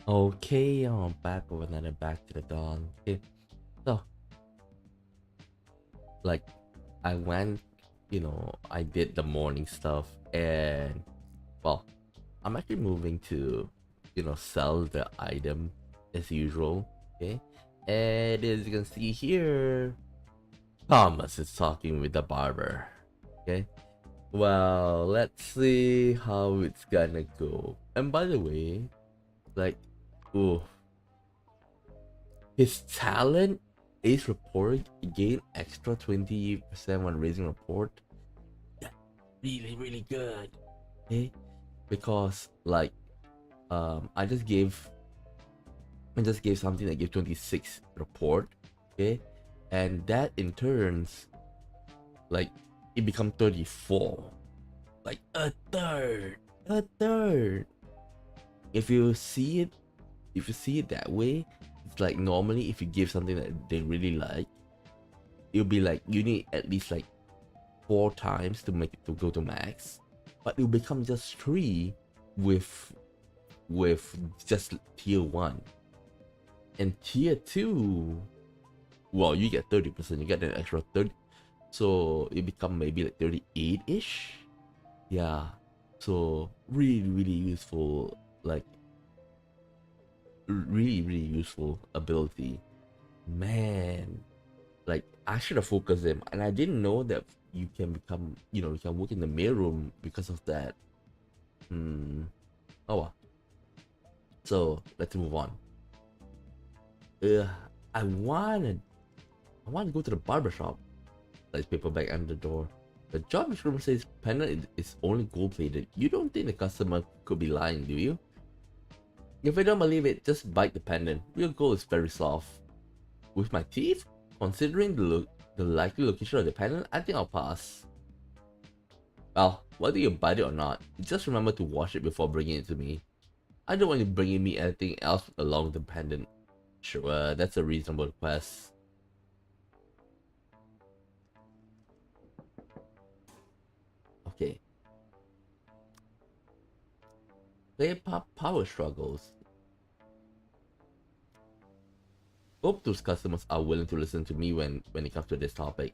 Okay, I'm back with another Back to the Dawn. Okay, so like I went, I did the morning stuff, and well, I'm actually moving to, sell the item as usual. Okay, and as you can see here, Thomas is talking with the barber. Okay, well, let's see how it's gonna go. And by the way, like, ooh, his talent is report gain extra 20% when raising report. Yeah, really, really good. Okay, because like I just gave something that gave 26 report. Okay, and that in turns like it become 34, like a third. If you see it, that way, it's like normally if you give something that they really like, it'll be like you need at least like 4 times to make it to go to max, but it'll become just 3 with just tier 1 and tier 2. Well, you get 30%, you get an extra 30, so it become maybe like 38ish. Yeah, so really, really useful, like really, really useful ability, man. Like I should have focused him, and I didn't know that you can become, you can work in the mailroom because of that. Oh well. So let's move on. uh i wanted I want to go to the barber shop. There's paperback under the door. The job description says pendant is only gold plated. You don't think the customer could be lying, do you? If I don't believe it, just bite the pendant. Real gold is very soft. With my teeth, considering the likely location of the pendant, I think I'll pass. Well, whether you bite it or not, just remember to wash it before bringing it to me. I don't want you bringing me anything else along the pendant. Sure, that's a reasonable request. Okay. Player power struggles. Hope those customers are willing to listen to me when it comes to this topic.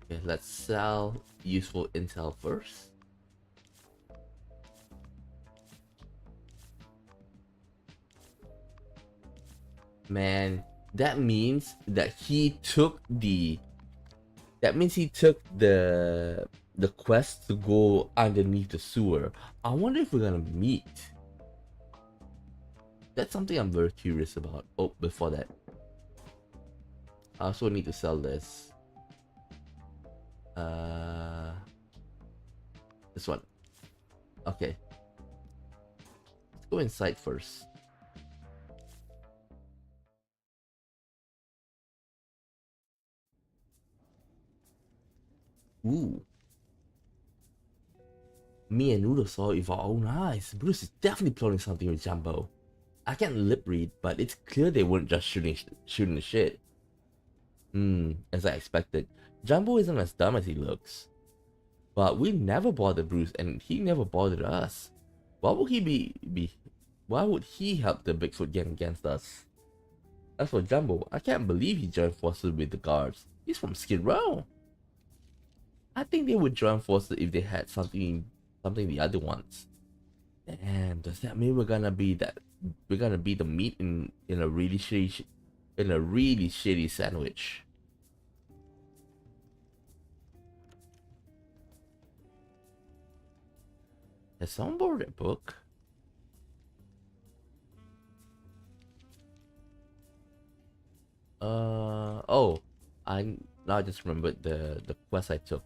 Okay, let's sell useful intel first. Man, that means that he took the the quest to go underneath the sewer. I wonder if we're gonna meet. That's something I'm very curious about. Oh, before that, I also need to sell this. Uh, this one. Okay, let's go inside first. Ooh, me and Noodle saw it with our own eyes. Bruce is definitely plotting something with Jumbo. I can't lip read, but it's clear they weren't just shooting the shit. As I expected. Jumbo isn't as dumb as he looks. But we never bothered Bruce, and he never bothered us. Why would he be why would he help the Bigfoot gang against us? As for Jumbo, I can't believe he joined forces with the guards. He's from Skid Row. I think they would join forces if they had something the other ones. Damn, does that mean we're gonna be the meat in a really shitty sandwich? Has someone borrowed a book? Oh, I now I just remembered the quest I took.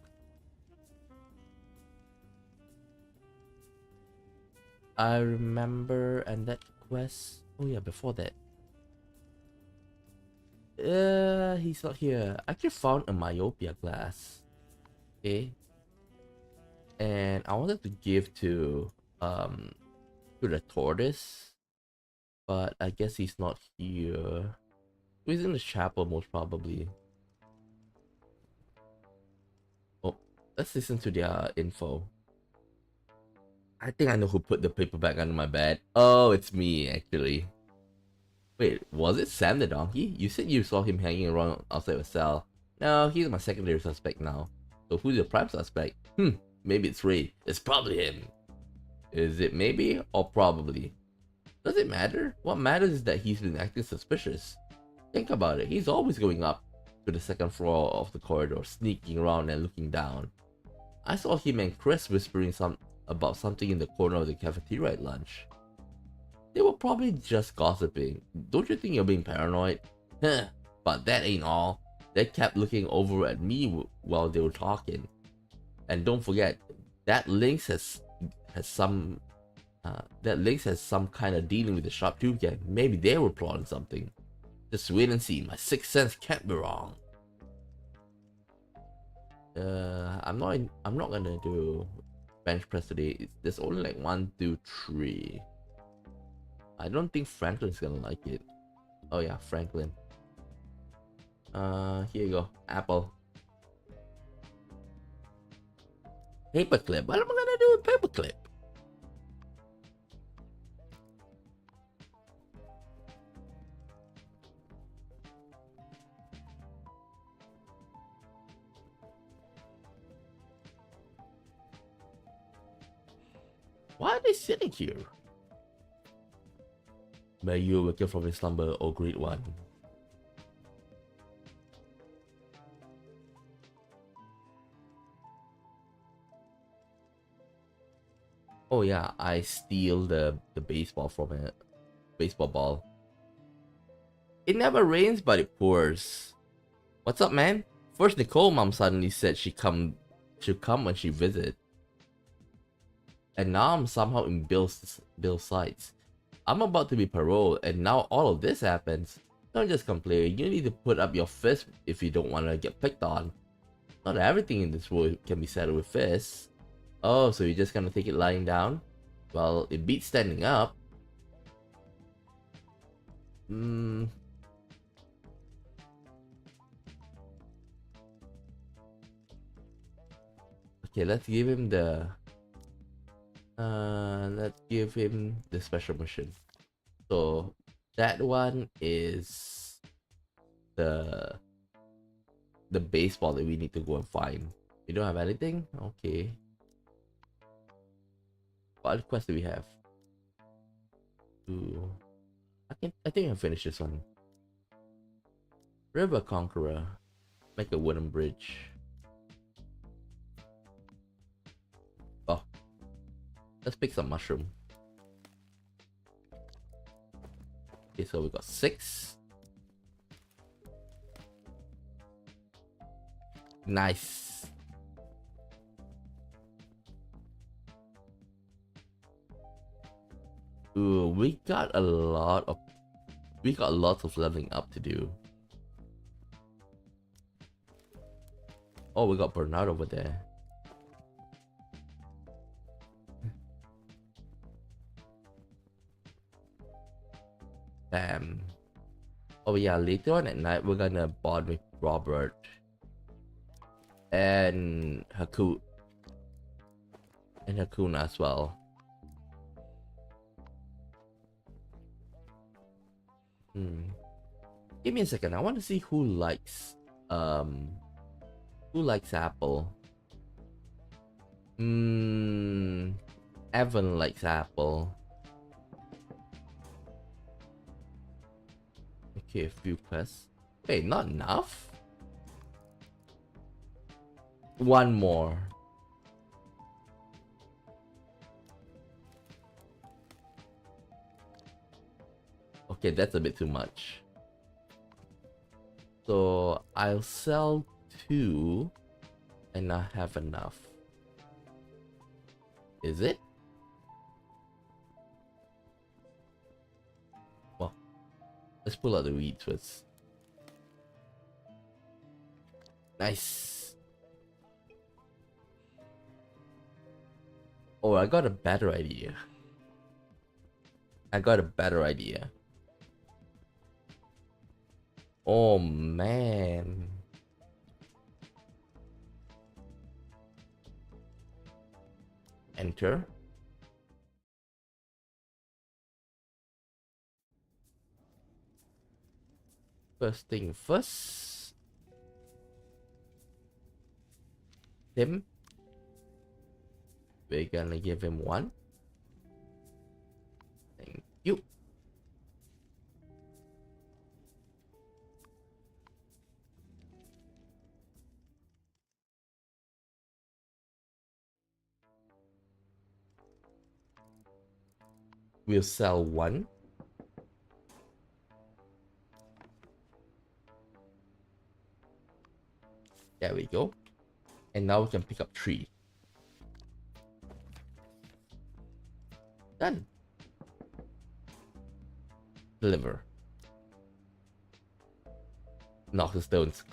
I remember, and that quest. Oh yeah, before that. He's not here. I actually found a myopia glass. Okay, and I wanted to give to the tortoise, but I guess he's not here. He's in the chapel most probably. Oh, let's listen to their info. I think I know who put the paper bag under my bed. Oh, it's me, actually. Wait, was it Sam the donkey? You said you saw him hanging around outside the cell. No, he's my secondary suspect now. So who's your prime suspect? Maybe it's Ray. It's probably him. Is it maybe or probably? Does it matter? What matters is that he's been acting suspicious. Think about it, he's always going up to the second floor of the corridor, sneaking around and looking down. I saw him and Chris whispering about something in the corner of the cafeteria at lunch. They were probably just gossiping. Don't you think you're being paranoid? Huh, but that ain't all. They kept looking over at me while they were talking. And don't forget, that Lynx has some kind of dealing with the Sharp Tooth gang. Maybe they were plotting something. Just wait and see. My sixth sense can't be wrong. I'm not gonna do bench press today. There's only like 1, 2, 3. I don't think Franklin's gonna like it. Oh yeah, Franklin. Here you go. Apple. Paperclip. What am I gonna do with paperclip? Why are they sitting here? May you awaken from your slumber, O great one. Oh yeah, I steal the baseball from it. Baseball ball. It never rains, but it pours. What's up, man? First, Nicole mom suddenly said she'll come when she visit. And now I'm somehow in Bill's sights. I'm about to be paroled, and now all of this happens. Don't just complain. You need to put up your fist if you don't want to get picked on. Not everything in this world can be settled with fists. Oh, so you're just gonna take it lying down? Well, it beats standing up. Okay, let's give him the special mission. So that one is the baseball that we need to go and find. We don't have anything? Okay. What other quests do we have? Ooh. I think I finished this one. River Conqueror. Make a wooden bridge. Oh. Let's pick some mushroom. Okay, so we got 6. Nice. Ooh, we got lots of leveling up to do. Oh, we got Bernard over there. Bam. Oh yeah, later on at night we're gonna bond with Robert and Hakuna as well. Give me a second. I want to see who likes apple. Evan likes apple. Okay, a few quests. Wait, not enough? One more. Okay, that's a bit too much. So I'll sell 2 and I have enough. Is it? Well, let's pull out the weeds first. Nice. Oh, I got a better idea. Oh man. Enter. First thing first. Him. We're gonna give him 1. Thank you. We'll sell 1. There we go. And now we can pick up 3. Done. Deliver. Knock the stones.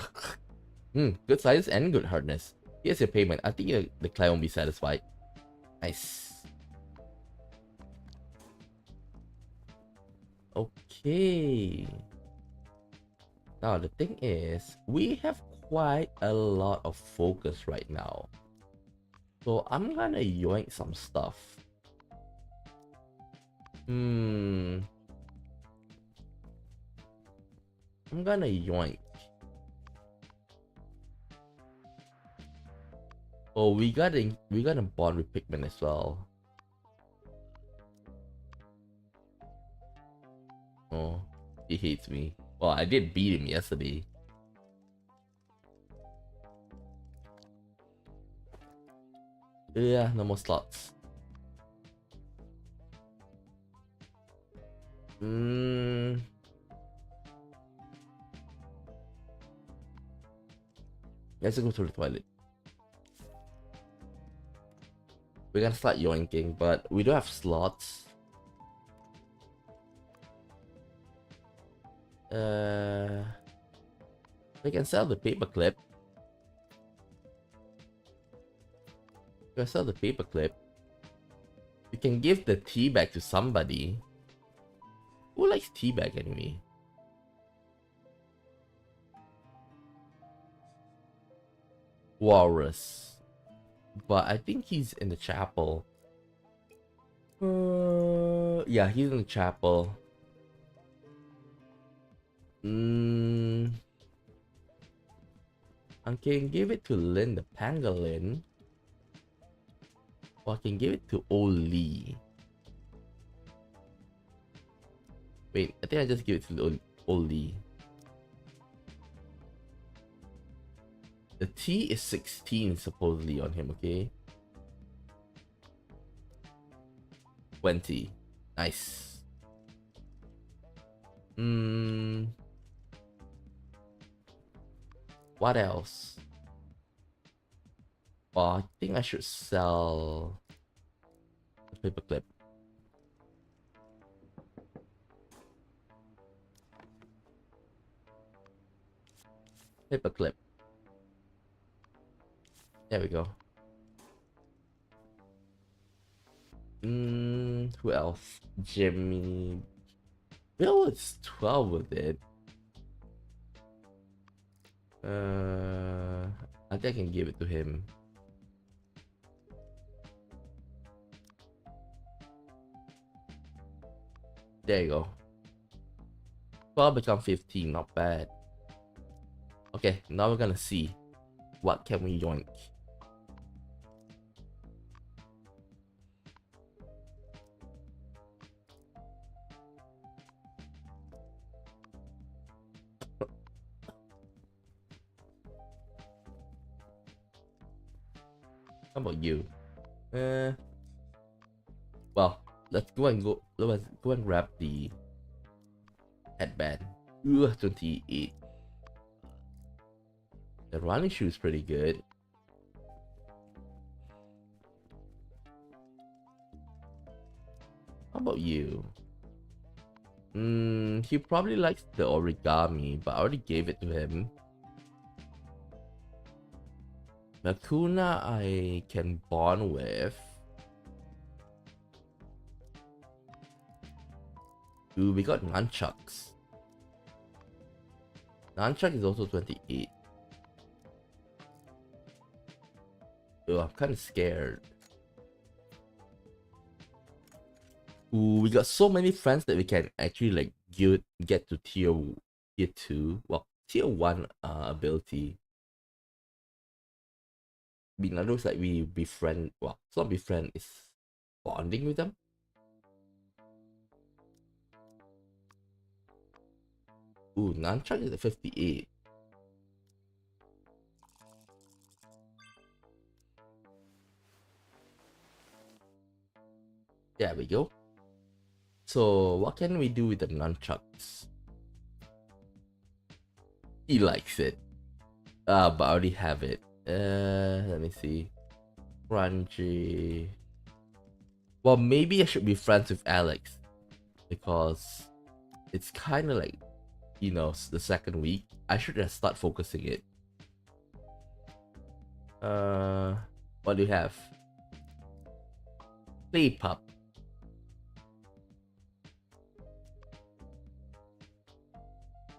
Good size and good hardness. Here's your payment. I think the client won't be satisfied. Nice. Okay. Now the thing is, we have quite a lot of focus right now. So I'm gonna yoink some stuff. I'm gonna yoink. Oh, we got a bond with Pikmin as well. Oh, he hates me. Well, I did beat him yesterday. Yeah, no more slots. Let's go to the toilet. We're gonna start yoinking, but we don't have slots. We can sell the paperclip. We can sell the paperclip. We can give the tea bag to somebody. Who likes tea bag anyway? Walrus. But I think he's in the chapel. Yeah, he's in the chapel. I can give it to Lynn the pangolin. Or I can give it to Oli. Wait, I think I just give it to Oli. The T is 16 supposedly on him, okay? 20. Nice. What else? Well, I think I should sell the paperclip. Paperclip. There we go. Who else? Jimmy. Bill is 12 with it. I think I can give it to him. There you go. 12 become 15, not bad. Okay, now we're gonna see what can we yoink. How about you? Well, let's go and grab the headband. 28. The running shoe is pretty good. How about you? He probably likes the origami, but I already gave it to him. Nakuna I can bond with. Ooh, we got nunchucks. Nunchuck is also 28. Ooh, I'm kind of scared. Ooh, we got so many friends that we can actually like get to tier tier 2, well, tier 1 ability. In other words, like we befriend, well, it's not befriend, it's bonding with them. Ooh, nunchuck is at 58. There we go. So what can we do with the nunchucks? He likes it. But I already have it. Let me see. Crunchy. Well, maybe I should be friends with Alex, because it's kind of like, you know, the second week. I should just start focusing it. What do you have? Play pup.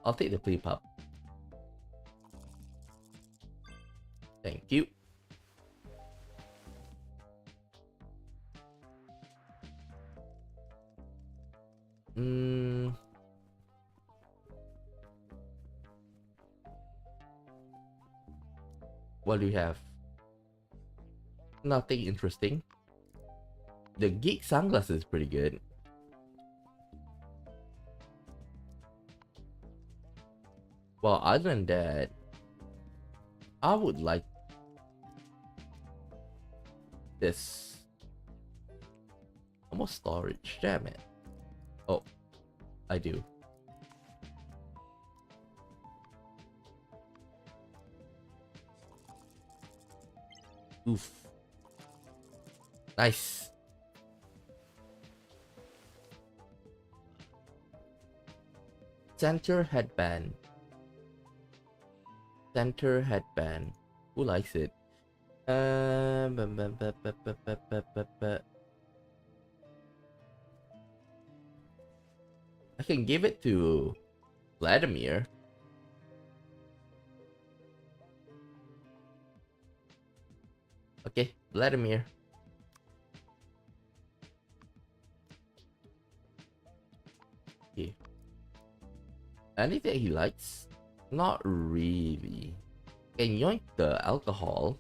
I'll take the play pup. Thank you. What do you have? Nothing interesting. The geek sunglasses is pretty good. Well, other than that, I would like this. Almost storage, damn it. Oh, I do. Oof. Nice. Center headband. Center headband. Who likes it? I can give it to Vladimir. Okay, Vladimir. Okay. Anything he likes? Not really. Can yoink the alcohol.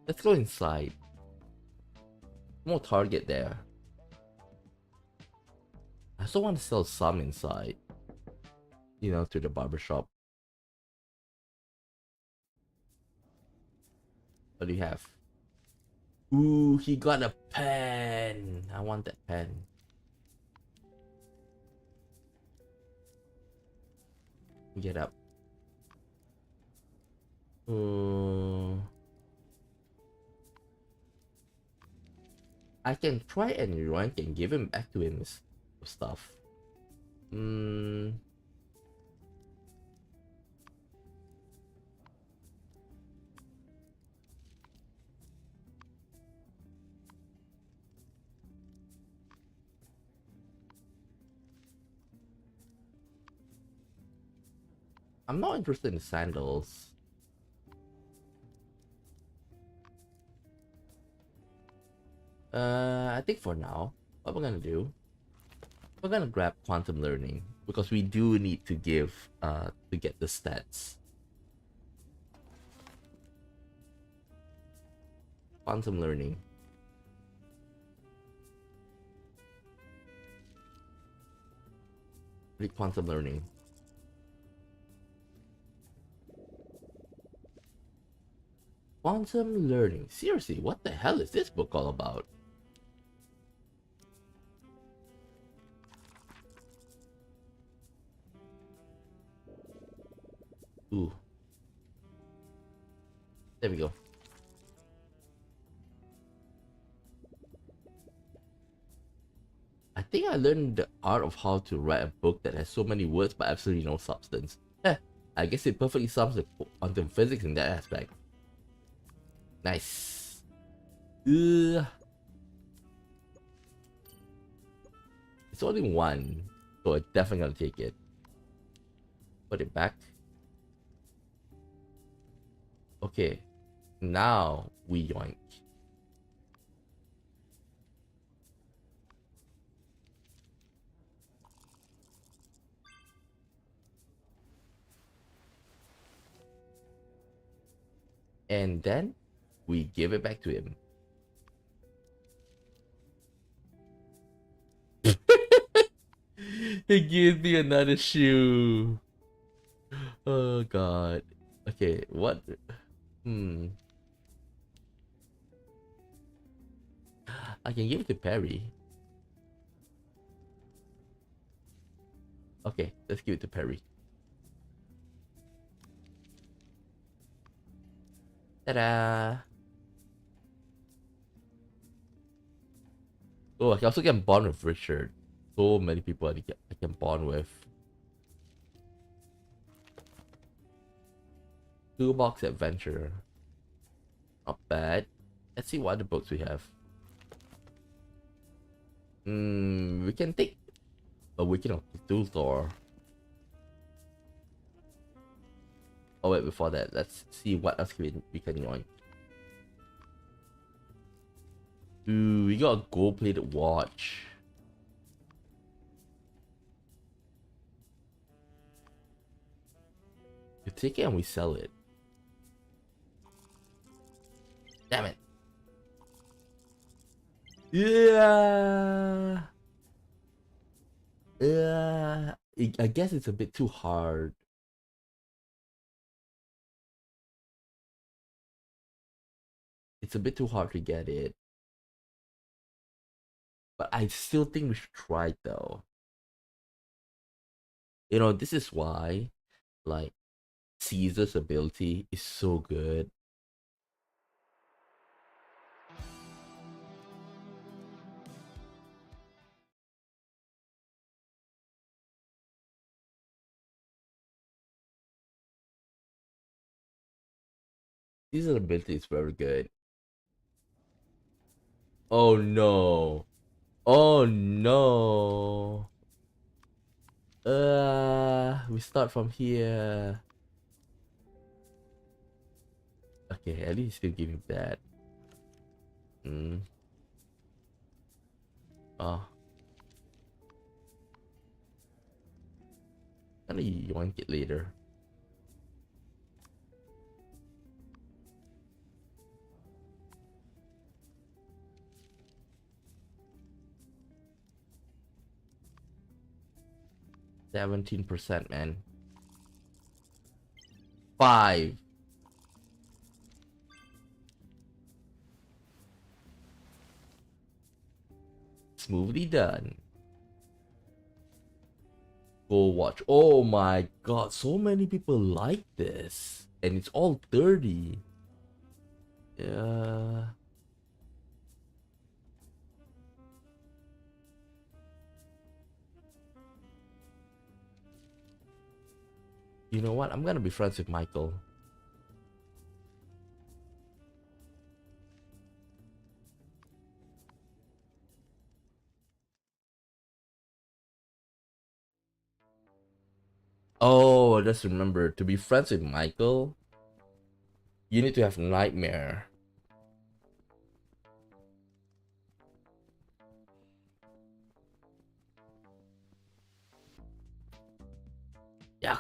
Let's go inside. More target there. I also want to sell some inside. You know, to the barbershop. What do you have? Ooh, he got a pen. I want that pen. Get up. I can try and rank and give him back to him stuff. I'm not interested in sandals. I think for now, what we're gonna do, we're gonna grab quantum learning, because we do need to give to get the stats. Quantum learning. Read quantum learning. Quantum learning. Seriously, what the hell is this book all about? Ooh. There we go. I think I learned the art of how to write a book that has so many words but absolutely no substance. I guess it perfectly sums the quantum physics in that aspect. Nice. It's only one, so I'm definitely gonna take it. Put it back. Okay, now we yoink. And then we give it back to him. He gives me another shoe. Oh god. Okay, what? I can give it to Perry. Okay, let's give it to Perry. Ta-da! Oh, I also can bond with Richard. So many people I can bond with. Toolbox Adventure. Not bad. Let's see what other books we have. We can take Awakening of Cthulhu. Oh wait, before that, let's see what else we can join. Ooh, we got a gold-plated watch. We take it and we sell it. Damn it. Yeah. Yeah. I guess it's a bit too hard. It's a bit too hard to get it. But I still think we should try it though. You know, this is why, like, Caesar's ability is so good. Caesar's ability is very good. Oh no. Oh no. We start from here. Okay, at least still give me that. Oh. Gonna yoink it later. %, man. 5. Smoothly done. Go watch. Oh my god, so many people like this. And it's all 30. Yeah. You know what? I'm gonna be friends with Michael. Oh, just remember, to be friends with Michael, you need to have Nightmare. Yeah,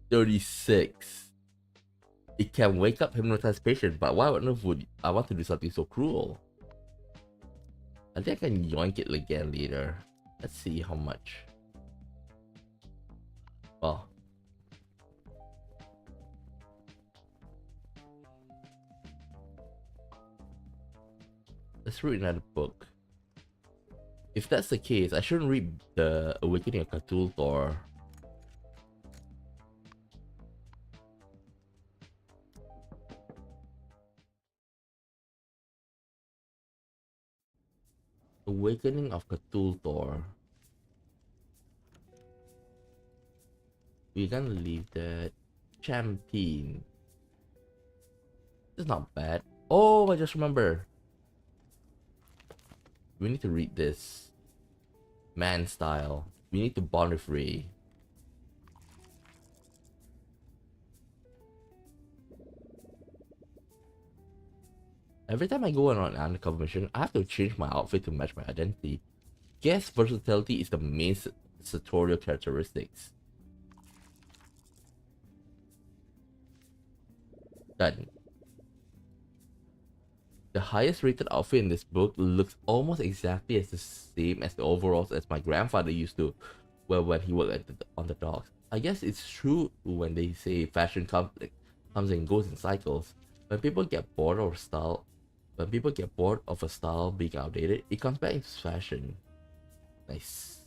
36. It can wake up hypnotized patient, but why on earth would I want to do something so cruel? I think I can yoink it again later. Let's see how much. Well, let's read another book. If that's the case, I shouldn't read the Awakening of Cthulhu. Awakening of Cthulhu. We're gonna leave that. Champion. It's not bad. Oh, I just remember. We need to read this. Man style. We need to bond with Ray. Every time I go on an undercover mission, I have to change my outfit to match my identity. Guess versatility is the main sartorial characteristics. Done. The highest rated outfit in this book looks almost exactly as the same as the overalls as my grandfather used to wear when he worked on the docks. I guess it's true when they say fashion comes and goes in cycles. When people get bored of a style being outdated, it comes back into fashion. Nice.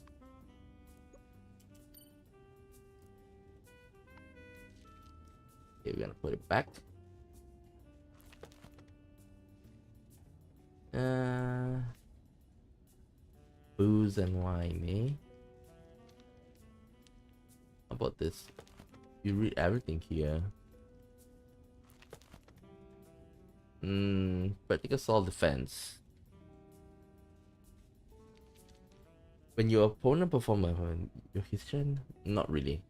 Okay, we're gonna put it back. Booze and wine, eh? How about this? You read everything here. Practical assault defense. When your opponent performs your history, not really.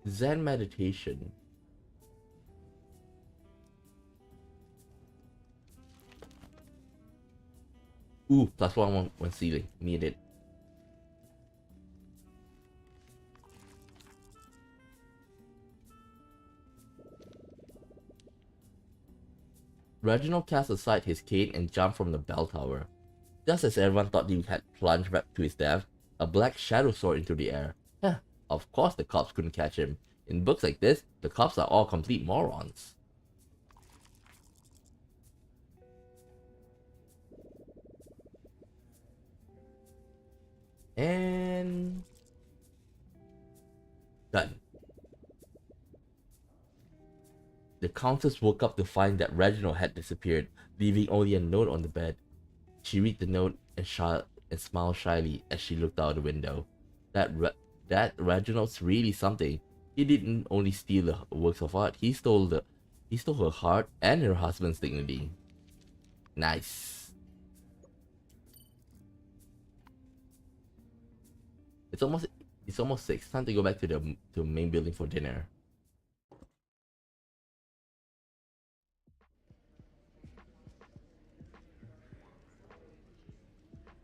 Zen meditation. Ooh, plus one ceiling. Need it. Reginald cast aside his cane and jumped from the bell tower. Just as everyone thought he had plunged back to his death, a black shadow soared into the air. Of course the cops couldn't catch him. In books like this, the cops are all complete morons. And... done. The Countess woke up to find that Reginald had disappeared, leaving only a note on the bed. She read the note and smiled shyly as she looked out the window. That Reginald's really something. He didn't only steal the works of art, he stole her heart and her husband's dignity. Nice. It's almost 6. Time to go back to the main building for dinner.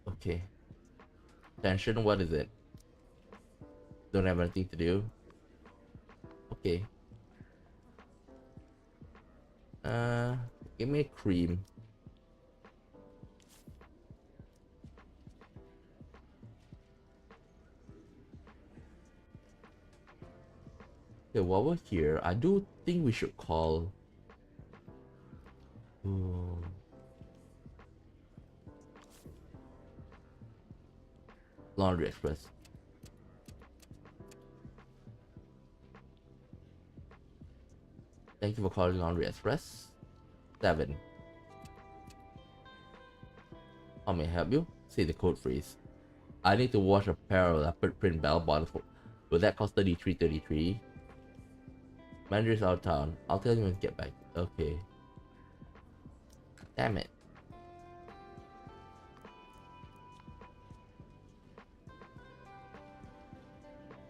Okay. Tension, what is it? Don't have anything to do. Okay. Give me a cream. Okay, while we're here, I do think we should call... Ooh. Laundry Express. Thank you for calling Laundry Express. 7. How may I help you? Say the code phrase. I need to wash a pair of leopard print bell bottoms. Will that cost $33.33? Manager's out of town. I'll tell you when to get back. Okay. Damn it.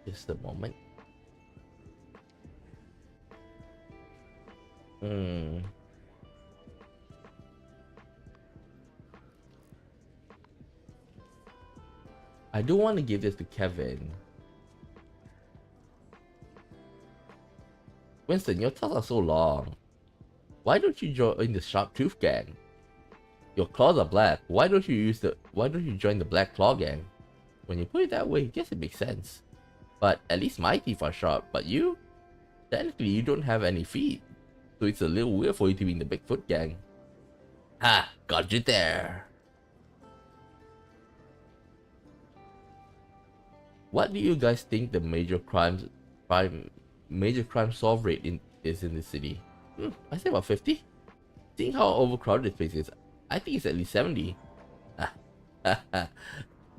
Just a moment. I do want to give this to Kevin. Winston, your tails are so long. Why don't you join the Sharp Tooth Gang? Your claws are black. Why don't you join the Black Claw Gang? When you put it that way, I guess it makes sense. But at least my teeth are sharp, but you? Technically, you don't have any feet. So it's a little weird for you to be in the Bigfoot Gang. Ha! Got you there! What do you guys think the major crime solve rate is in this city? I say about 50. Seeing how overcrowded this place is, I think it's at least 70.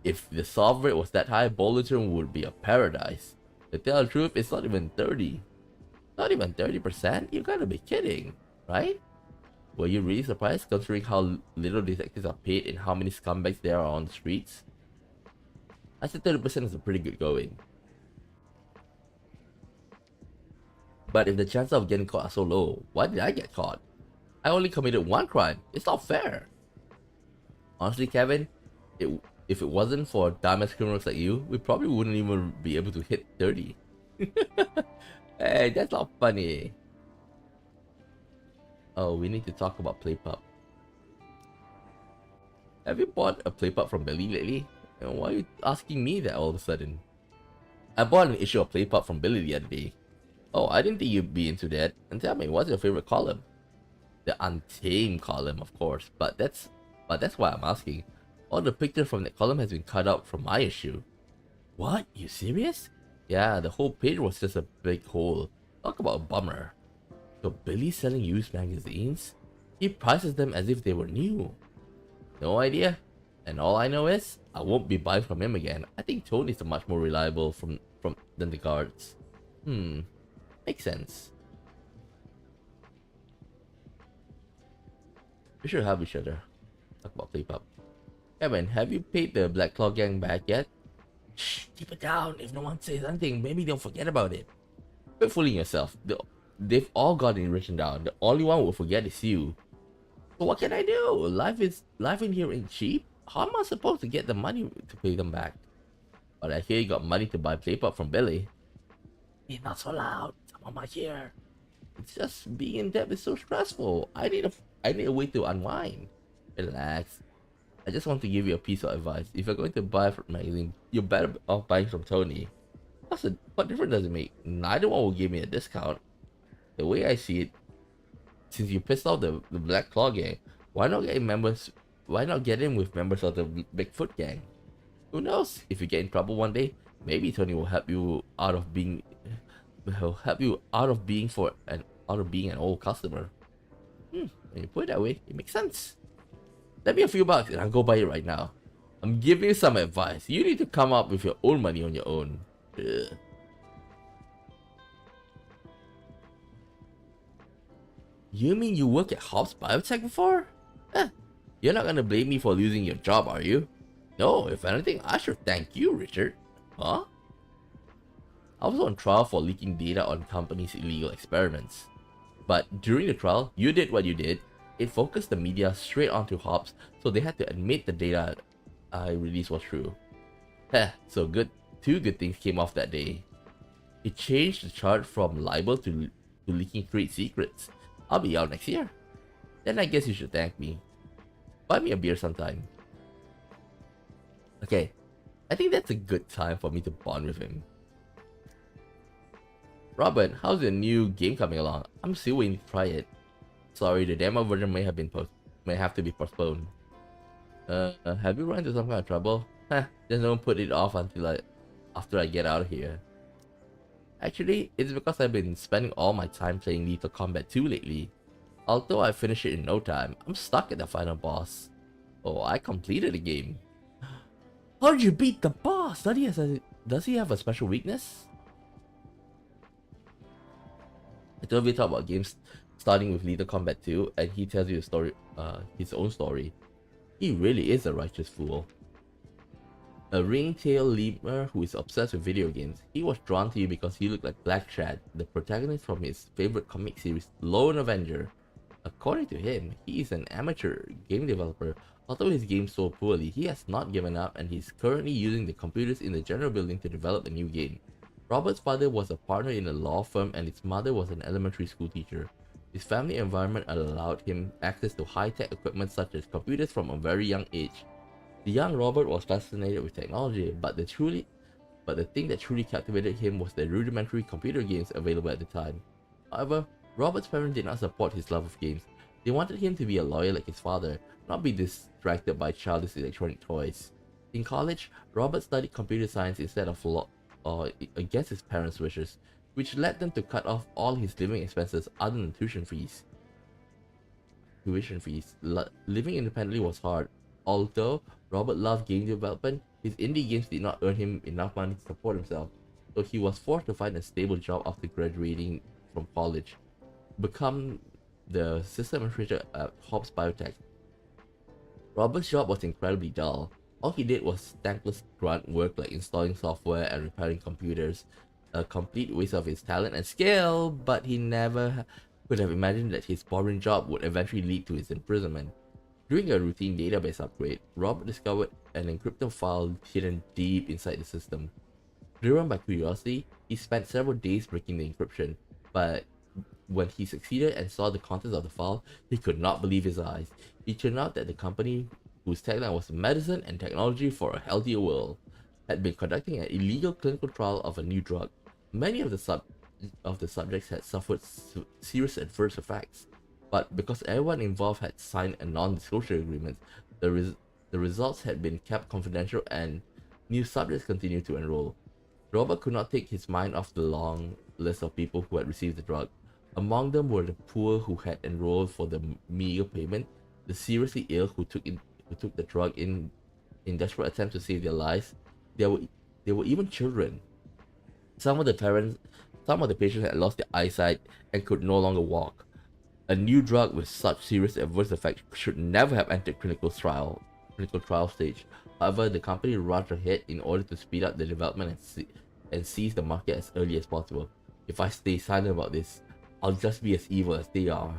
If the solve rate was that high, Boulderton would be a paradise. To tell the truth, it's not even 30. Not even 30%? You gotta be kidding, right? Were you really surprised considering how little detectives are paid and how many scumbags there are on the streets? I said 30% is a pretty good going. But if the chances of getting caught are so low, why did I get caught? I only committed one crime. It's not fair. Honestly, Kevin, if it wasn't for dumbass criminals like you, we probably wouldn't even be able to hit 30. Hey, that's not funny. Oh, we need to talk about PlayPup. Have you bought a PlayPup from Billy lately? And why are you asking me that all of a sudden? I bought an issue of PlayPup from Billy the other day. Oh, I didn't think you'd be into that. And tell me, what's your favorite column? The Untamed column, of course. But that's why I'm asking. All the pictures from that column has been cut out from my issue. What? You serious? Yeah, the whole page was just a big hole. Talk about a bummer. So Billy's selling used magazines? He prices them as if they were new. No idea. And all I know is, I won't be buying from him again. I think Tony's much more reliable than the guards. Makes sense. We should help each other. Talk about PlayPup. Kevin, have you paid the Black Claw gang back yet? Shh, keep it down. If no one says anything, maybe they'll forget about it. Quit fooling yourself. They've all got it written down. The only one who will forget is you. So what can I do? Life in here ain't cheap. How am I supposed to get the money to pay them back? But I hear you got money to buy PlayPup from Billy. It's not so loud. Someone might hear. It's just being in debt is so stressful. I need a way to unwind. Relax. I just want to give you a piece of advice. If you're going to buy from magazine, you're better off buying from Tony. What difference does it make? Neither one will give me a discount. The way I see it, since you pissed off the Black Claw gang, why not get in with members of the Bigfoot gang? Who knows? If you get in trouble one day, maybe Tony will help you out of being an old customer. When you put it that way, it makes sense. Let me a few bucks and I'll go buy it right now. I'm giving you some advice. You need to come up with your own money on your own. Ugh. You mean you work at Hobbs Biotech before? You're not gonna blame me for losing your job, are you? No, if anything, I should thank you, Richard. Huh? I was on trial for leaking data on companies' illegal experiments. But during the trial, you did what you did. It focused the media straight onto Hobbs, so they had to admit the data I released was true. So two good things came off that day. It changed the charge from libel to leaking trade secrets. I'll be out next year. Then I guess you should thank me. Buy me a beer sometime. Okay, I think that's a good time for me to bond with him. Robert, how's your new game coming along? I'm still waiting to try it. Sorry, the demo version may have to be postponed. Have you run into some kind of trouble? Just don't put it off until after I get out of here. Actually, it's because I've been spending all my time playing Lethal Combat 2 lately. Although I finished it in no time, I'm stuck at the final boss. Oh, I completed the game. How did you beat the boss? Does he have a special weakness? I told you to talk about games starting with Lethal Combat 2, and he tells you his own story. He really is a righteous fool. A ring-tailed lemur who is obsessed with video games. He was drawn to you because you look like Black Shad, the protagonist from his favorite comic series, Lone Avenger. According to him, he is an amateur game developer. Although his game sold poorly, he has not given up and he's currently using the computers in the general building to develop a new game. Robert's father was a partner in a law firm and his mother was an elementary school teacher. His family environment allowed him access to high-tech equipment such as computers from a very young age. The young Robert was fascinated with technology, but the thing that truly captivated him was the rudimentary computer games available at the time. However, Robert's parents did not support his love of games. They wanted him to be a lawyer like his father, not be distracted by childish electronic toys. In college, Robert studied computer science instead of law, against his parents' wishes, which led them to cut off all his living expenses other than tuition fees. Living independently was hard. Although Robert loved game development, his indie games did not earn him enough money to support himself, so he was forced to find a stable job after graduating from college. Become the system administrator at Hobbs Biotech. Robert's job was incredibly dull. All he did was thankless grunt work like installing software and repairing computers, a complete waste of his talent and skill, but he never could have imagined that his boring job would eventually lead to his imprisonment. During a routine database upgrade, Robert discovered an encrypted file hidden deep inside the system. Driven by curiosity, he spent several days breaking the encryption, but when he succeeded and saw the contents of the file, he could not believe his eyes. It turned out that the company, whose tagline was medicine and technology for a healthier world, had been conducting an illegal clinical trial of a new drug. Many of the subjects had suffered serious adverse effects, but because everyone involved had signed a non-disclosure agreement, the results had been kept confidential and new subjects continued to enroll. Robert could not take his mind off the long list of people who had received the drug. Among them were the poor who had enrolled for the meager payment, the seriously ill who took the drug in desperate attempts to save their lives. There were even children. Some of the patients had lost their eyesight and could no longer walk. A new drug with such serious adverse effects should never have entered clinical trial stage. However, the company rushed ahead in order to speed up the development and seize the market as early as possible. If I stay silent about this, I'll just be as evil as they are.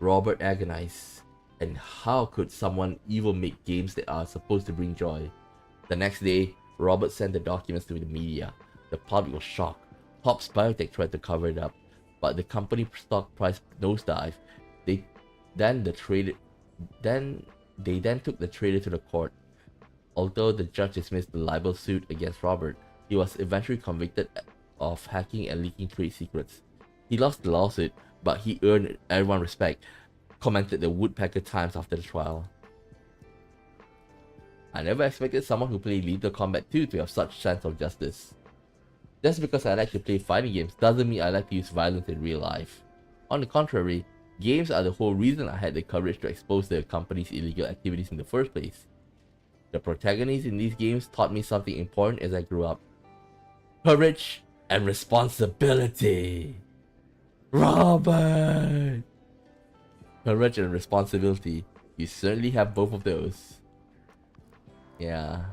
Robert agonized. And how could someone evil make games that are supposed to bring joy? The next day, Robert sent the documents to the media. The public was shocked. Topps Biotech tried to cover it up, but the company stock price nosedived. They then took the trader to the court. Although the judge dismissed the libel suit against Robert, he was eventually convicted of hacking and leaking trade secrets. He lost the lawsuit, but he earned everyone's respect, commented the Woodpecker Times after the trial. I never expected someone who played Lethal Combat 2 to have such sense of justice. Just because I like to play fighting games doesn't mean I like to use violence in real life. On the contrary, games are the whole reason I had the courage to expose the company's illegal activities in the first place. The protagonists in these games taught me something important as I grew up. Courage and responsibility. Robert! Courage and responsibility. You certainly have both of those. Yeah.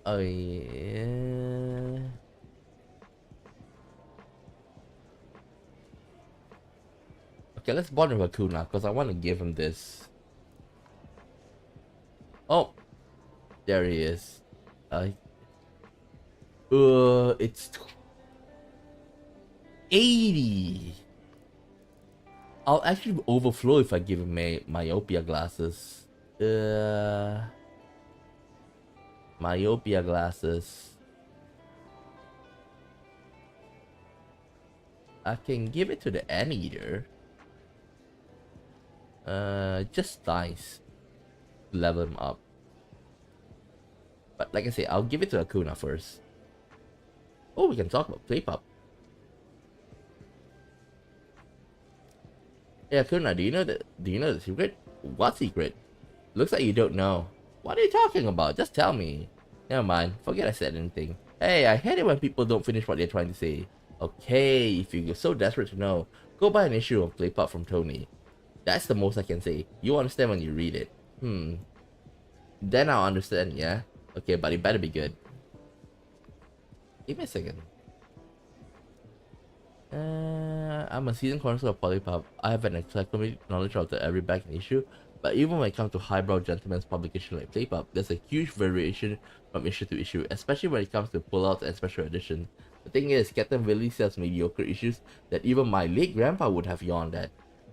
Oh yeah. Okay, let's bond with Hakuna because I want to give him this. Oh, there he is. It's 80. I'll actually overflow if I give him myopia glasses. Myopia glasses. I can give it to the Anteater. Just nice. Level him up. But like I say, I'll give it to Akuna first. Oh, we can talk about PlayPop. Hey Akuna, do you know the secret? What secret? Looks like you don't know. What are you talking about? Just tell me. Never mind, forget I said anything. Hey, I hate it when people don't finish what they're trying to say. Okay, if you're so desperate to know, go buy an issue of PlayPop from Tony. That's the most I can say. You'll understand when you read it. Then I'll understand, yeah? Okay, but it better be good. Give me a second. I'm a seasoned connoisseur of Polypop. I have an encyclopedic knowledge of the every back issue, but even when it comes to highbrow gentlemen's publication like Playpop, there's a huge variation from issue to issue, especially when it comes to pullouts and special edition. The thing is, Captain Willie sells mediocre issues that even my late grandpa would have yawned at.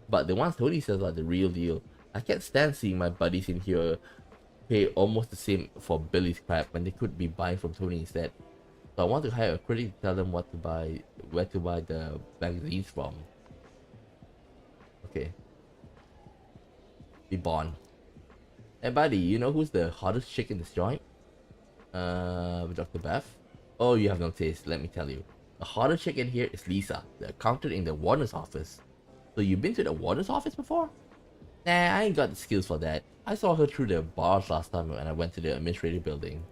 But the ones Tony sells are the real deal. I can't stand seeing my buddies in here pay almost the same for Billy's crap when they could be buying from Tony instead. So I want to hire a critic to tell them what to buy, where to buy the magazines from. Okay. Be Bond. Hey buddy, you know who's the hottest chick in this joint? Dr. Beth? Oh, you have no taste, let me tell you. The hottest chick in here is Lisa, the accountant in the warden's office. So you've been to the warden's office before? Nah, I ain't got the skills for that. I saw her through the bars last time when I went to the administrative building.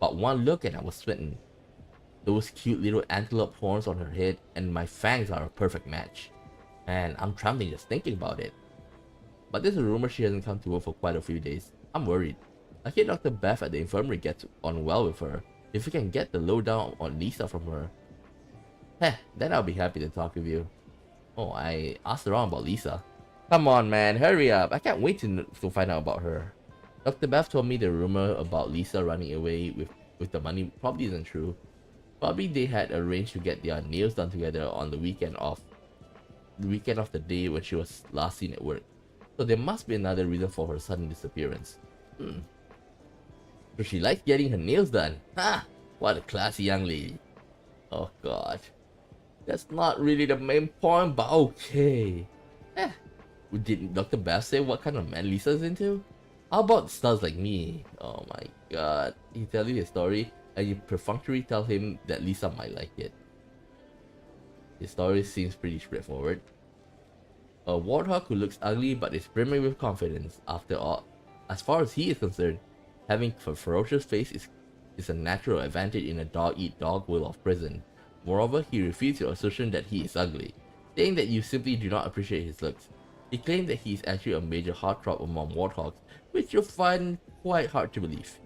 But one look and I was smitten. Those cute little antelope horns on her head and my fangs are a perfect match. And I'm trembling just thinking about it. But there's a rumor she hasn't come to work for quite a few days. I'm worried. I hear Dr. Beth at the infirmary gets on well with her. If we can get the lowdown on Lisa from her, then I'll be happy to talk with you. Oh, I asked around about Lisa. Come on, man, hurry up. I can't wait to find out about her. Dr. Beth told me the rumor about Lisa running away with the money probably isn't true. Probably they had arranged to get their nails done together on the weekend of the day when she was last seen at work. So there must be another reason for her sudden disappearance. So she likes getting her nails done. Ha! What a classy young lady. Oh god. That's not really the main point, but okay. Eh. Did Dr. Bass say what kind of man Lisa's into? How about stars like me? Oh my god. He tell you his story and you perfunctorily tell him that Lisa might like it. His story seems pretty straightforward. A warthog who looks ugly but is brimming with confidence. After all, as far as he is concerned, having a ferocious face is a natural advantage in a dog-eat-dog world of prison. Moreover, he refutes your assertion that he is ugly, saying that you simply do not appreciate his looks. He claimed that he is actually a major heartthrob among warthogs, which you'll find quite hard to believe.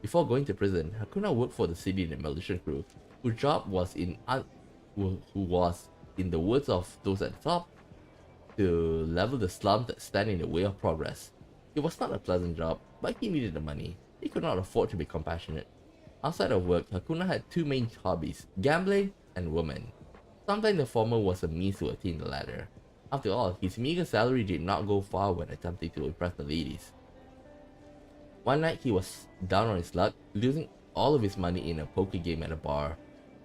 Before going to prison, Hakuna worked for the city demolition crew, whose job was who was, in the words of those at the top, to level the slums that stand in the way of progress. It was not a pleasant job, but he needed the money. He could not afford to be compassionate. Outside of work, Hakuna had two main hobbies, gambling and women. Sometimes the former was a means to attain the latter. After all, his meager salary did not go far when attempting to impress the ladies. One night he was down on his luck, losing all of his money in a poker game at a bar.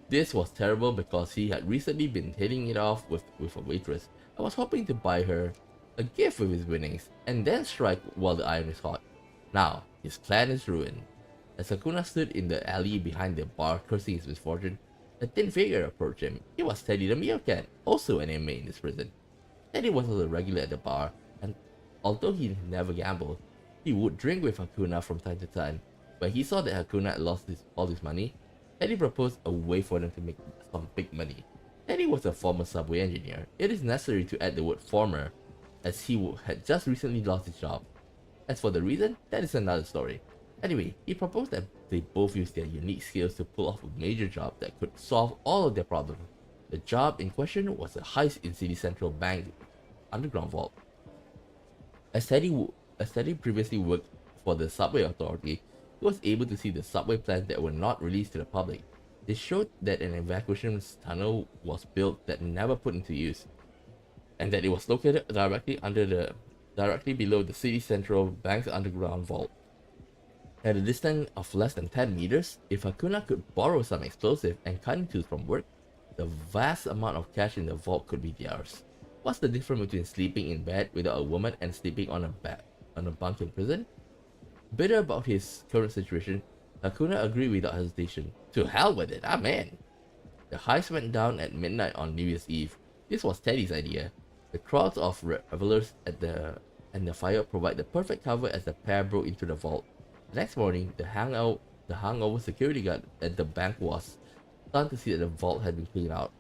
This was terrible because he had recently been hitting it off with a waitress and was hoping to buy her a gift with his winnings and then strike while the iron is hot. Now, his plan is ruined. As Hakuna stood in the alley behind the bar cursing his misfortune, a thin figure approached him. It was Teddy the meerkat, also an inmate in this prison. Teddy was a regular at the bar, and although he never gambled, he would drink with Hakuna from time to time. When he saw that Hakuna had lost all his money, Teddy proposed a way for them to make some big money. Teddy was a former subway engineer. It is necessary to add the word former, as he had just recently lost his job. As for the reason, that is another story. Anyway, he proposed that they both use their unique skills to pull off a major job that could solve all of their problems. The job in question was a heist in City Central Bank underground vault. As Teddy previously worked for the Subway Authority, he was able to see the subway plans that were not released to the public. They showed that an evacuation tunnel was built that never put into use, and that it was located directly below the City Central Bank's underground vault. At a distance of less than 10 meters, if Hakuna could borrow some explosive and cutting tools from work, the vast amount of cash in the vault could be theirs. What's the difference between sleeping in bed without a woman and sleeping on a bunk in prison? Bitter about his current situation, Hakuna agreed without hesitation. To hell with it, I'm in. The heist went down at midnight on New Year's Eve. This was Teddy's idea. The crowds of revelers and the fire provide the perfect cover as the pair broke into the vault. The next morning, the hungover security guard at the bank was stunned to see that the vault had been cleaned out.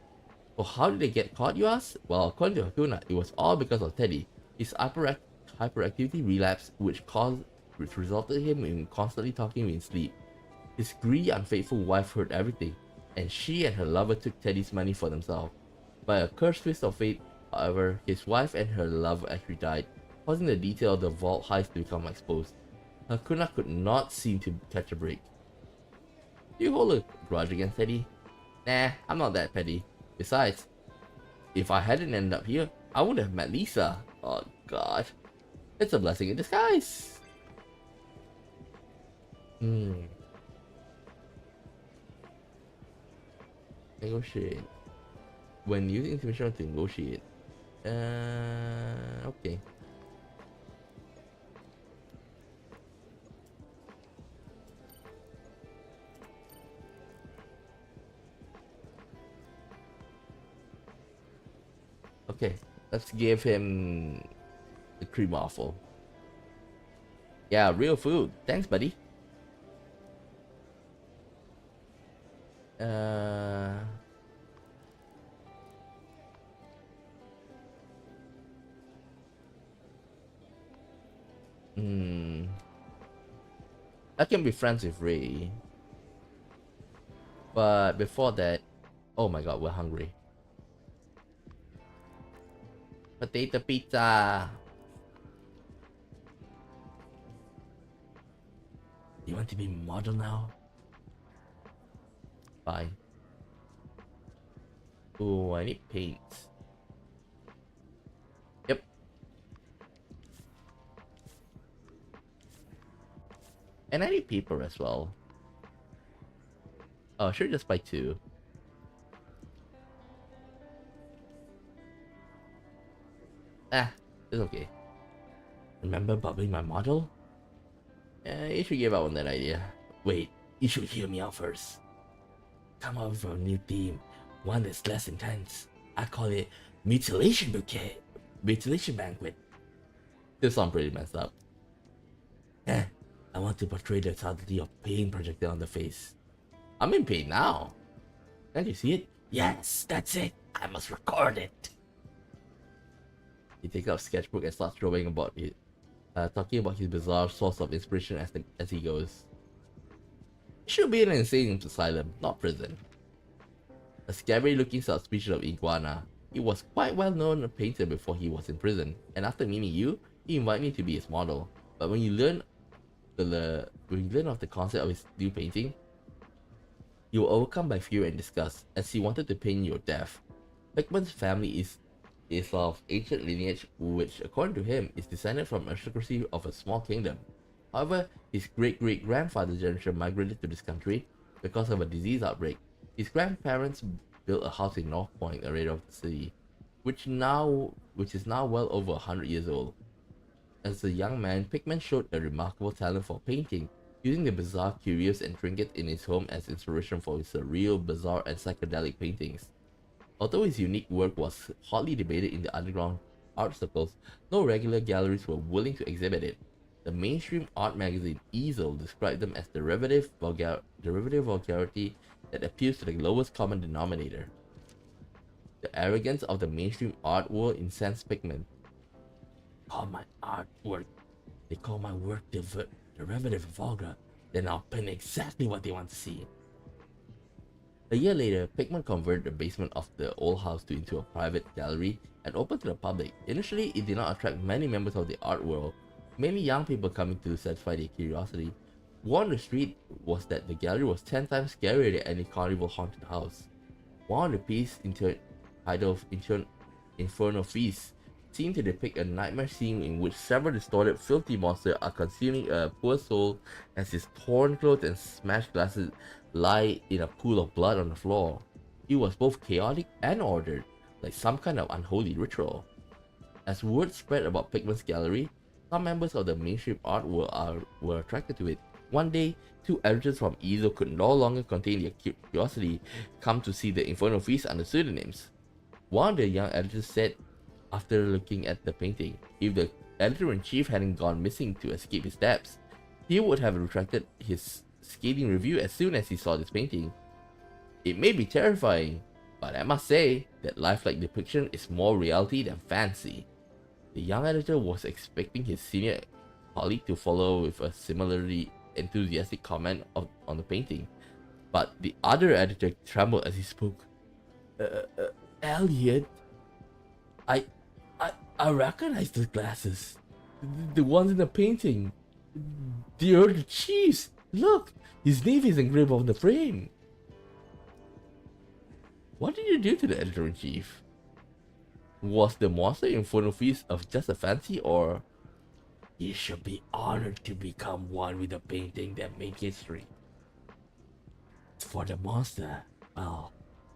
So how did they get caught, you ask? Well, according to Hakuna, it was all because of Teddy. His hyperactivity relapse, which resulted him in constantly talking in sleep. His greedy, unfaithful wife heard everything, and she and her lover took Teddy's money for themselves. By a cursed twist of fate, however, his wife and her lover actually died, causing the detail of the vault heist to become exposed. Hakuna could not seem to catch a break. Do you hold a grudge against Teddy? Nah, I'm not that petty. Besides, if I hadn't ended up here, I would have met Lisa. Oh god. It's a blessing in disguise. Negotiate. When using intimidation to negotiate. Okay. Okay, let's give him the cream waffle. Yeah, real food. Thanks, buddy. I can be friends with Ray. But before that, oh my god, we're hungry. Potato pizza. You want to be model now? Fine. Oh, I need paint. Yep. And I need paper as well. Oh, sure, just buy 2. Ah, it's okay. Remember bubbling my model? You should give up on that idea. Wait, you should hear me out first. Come up with a new theme, one that's less intense. I call it mutilation bouquet, mutilation banquet. This sounds pretty messed up. I want to portray the subtlety of pain projected on the face. I'm in pain now. Can't you see it? Yes, that's it. I must record it. He takes out a sketchbook and starts talking about his bizarre source of inspiration as he goes. It should be an insane asylum, not prison. A scary-looking subspecies of iguana. He was quite well-known painter before he was in prison, and after meeting you, he invited me to be his model. But when you learn of the concept of his new painting, you were overcome by fear and disgust, as he wanted to paint your death. Beckman's family is of ancient lineage, which, according to him, is descended from aristocracy of a small kingdom. However, his great-great-grandfather's generation migrated to this country because of a disease outbreak. His grandparents built a house in North Point, area of the city, which is now well over 100 years old. As a young man, Pickman showed a remarkable talent for painting, using the bizarre, curious, and trinkets in his home as inspiration for his surreal, bizarre, and psychedelic paintings. Although his unique work was hotly debated in the underground art circles, no regular galleries were willing to exhibit it. The mainstream art magazine Easel described them as derivative vulgarity that appeals to the lowest common denominator. The arrogance of the mainstream art world incensed Pickman. They call my work derivative and vulgar, then I'll paint exactly what they want to see. A year later, Pickman converted the basement of the old house into a private gallery and opened to the public. Initially, it did not attract many members of the art world, mainly young people coming to satisfy their curiosity. Word on the street was that the gallery was 10 times scarier than any carnival haunted house. One of the pieces, titled Infernal Feast, seemed to depict a nightmare scene in which several distorted, filthy monsters are consuming a poor soul as his torn clothes and smashed glasses lie in a pool of blood on the floor. It was both chaotic and ordered, like some kind of unholy ritual. As word spread about Pickman's gallery, some members of the mainstream art world were attracted to it. One day, 2 editors from Easel could no longer contain their curiosity, come to see the Infernal Feast under pseudonyms. One of the young editors said, after looking at the painting, if the editor-in-chief hadn't gone missing to escape his debts, he would have retracted his scathing review as soon as he saw this painting. It may be terrifying, but I must say that lifelike depiction is more reality than fancy. The young editor was expecting his senior colleague to follow with a similarly enthusiastic comment on the painting, but the other editor trembled as he spoke. Elliot, I recognize the glasses. The ones in the painting. They're the chief's. Look, his name is engraved on the frame. What did you do to the editor-in-chief? Was the monster Infernal Feast of just a fancy, or... You should be honored to become one with a painting that made history. For the monster, well,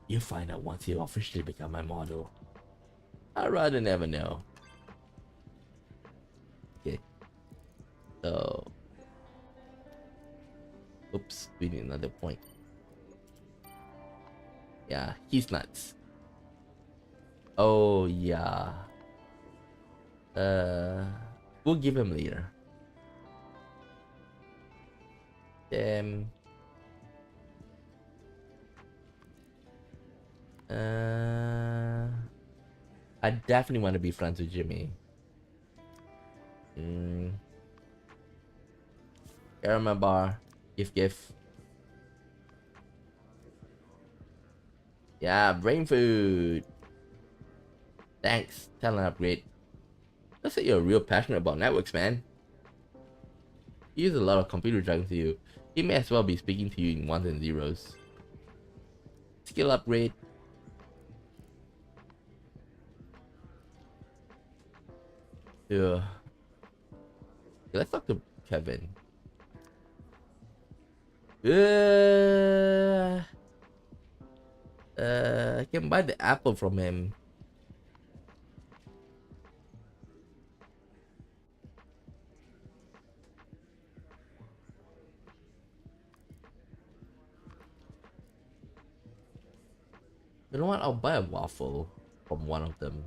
you'll find out once you officially become my model. I'd rather never know. Okay. So... Oops, we need another point. Yeah, he's nuts. Oh, yeah. We'll give him later. Damn. I definitely want to be friends with Jimmy. Caramel bar. Gift. Yeah, brain food. Thanks, talent upgrade. Looks like you're real passionate about networks, man. You use a lot of computer jargon to you. He may as well be speaking to you in ones and zeros. Skill upgrade. Yeah. Okay, let's talk to Kevin. I can buy the apple from him. You know what? I'll buy a waffle from one of them.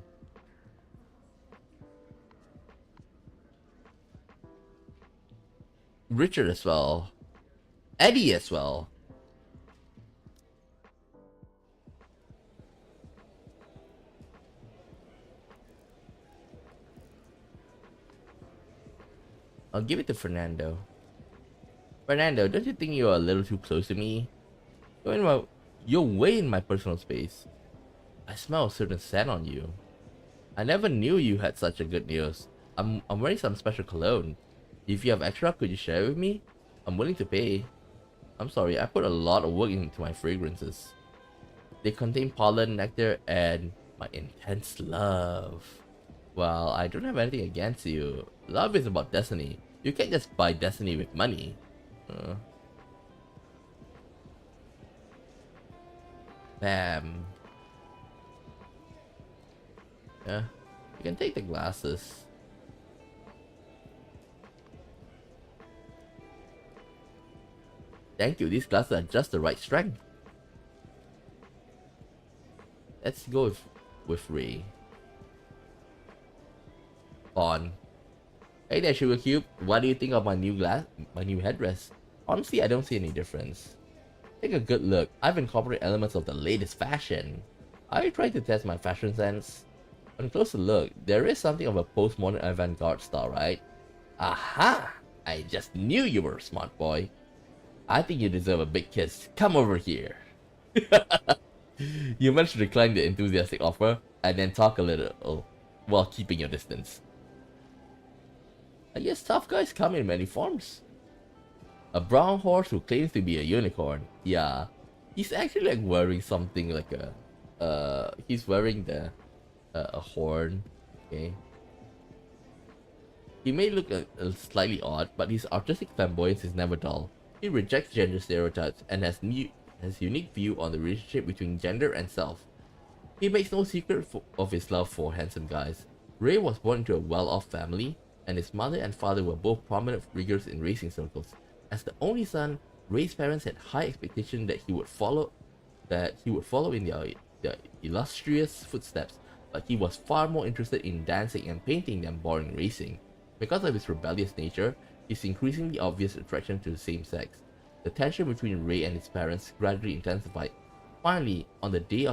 Richard as well. Eddie as well. I'll give it to Fernando. Fernando, don't you think you're a little too close to me? You're way in my personal space. I smell a certain scent on you. I never knew you had such a good nose. I'm wearing some special cologne. If you have extra, could you share it with me? I'm willing to pay. I'm sorry, I put a lot of work into my fragrances. They contain pollen, nectar, and my intense love. Well, I don't have anything against you. Love is about destiny. You can't just buy destiny with money. Bam. Yeah, you can take the glasses. Thank you, these glasses are just the right strength. Let's go with Ray. On. Hey there, Sugar Cube. What do you think of my new headdress? Honestly, I don't see any difference. Take a good look. I've incorporated elements of the latest fashion. Are you trying to test my fashion sense? On closer look, there is something of a postmodern avant-garde style, right? Aha! I just knew you were a smart boy. I think you deserve a big kiss. Come over here. You managed to decline the enthusiastic offer and then talk a little while keeping your distance. I guess tough guys come in many forms. A brown horse who claims to be a unicorn. Yeah, he's actually like wearing something like he's wearing a horn. Okay. He may look slightly odd, but his artistic flamboyance is never dull. He rejects gender stereotypes and has unique view on the relationship between gender and self. He makes no secret of his love for handsome guys. Ray was born into a well-off family, and his mother and father were both prominent figures in racing circles. As the only son, Ray's parents had high expectation that he would follow in their illustrious footsteps, but he was far more interested in dancing and painting than boring racing. Because of his rebellious nature, his increasingly obvious attraction to the same sex, the tension between Ray and his parents gradually intensified. Finally, on the day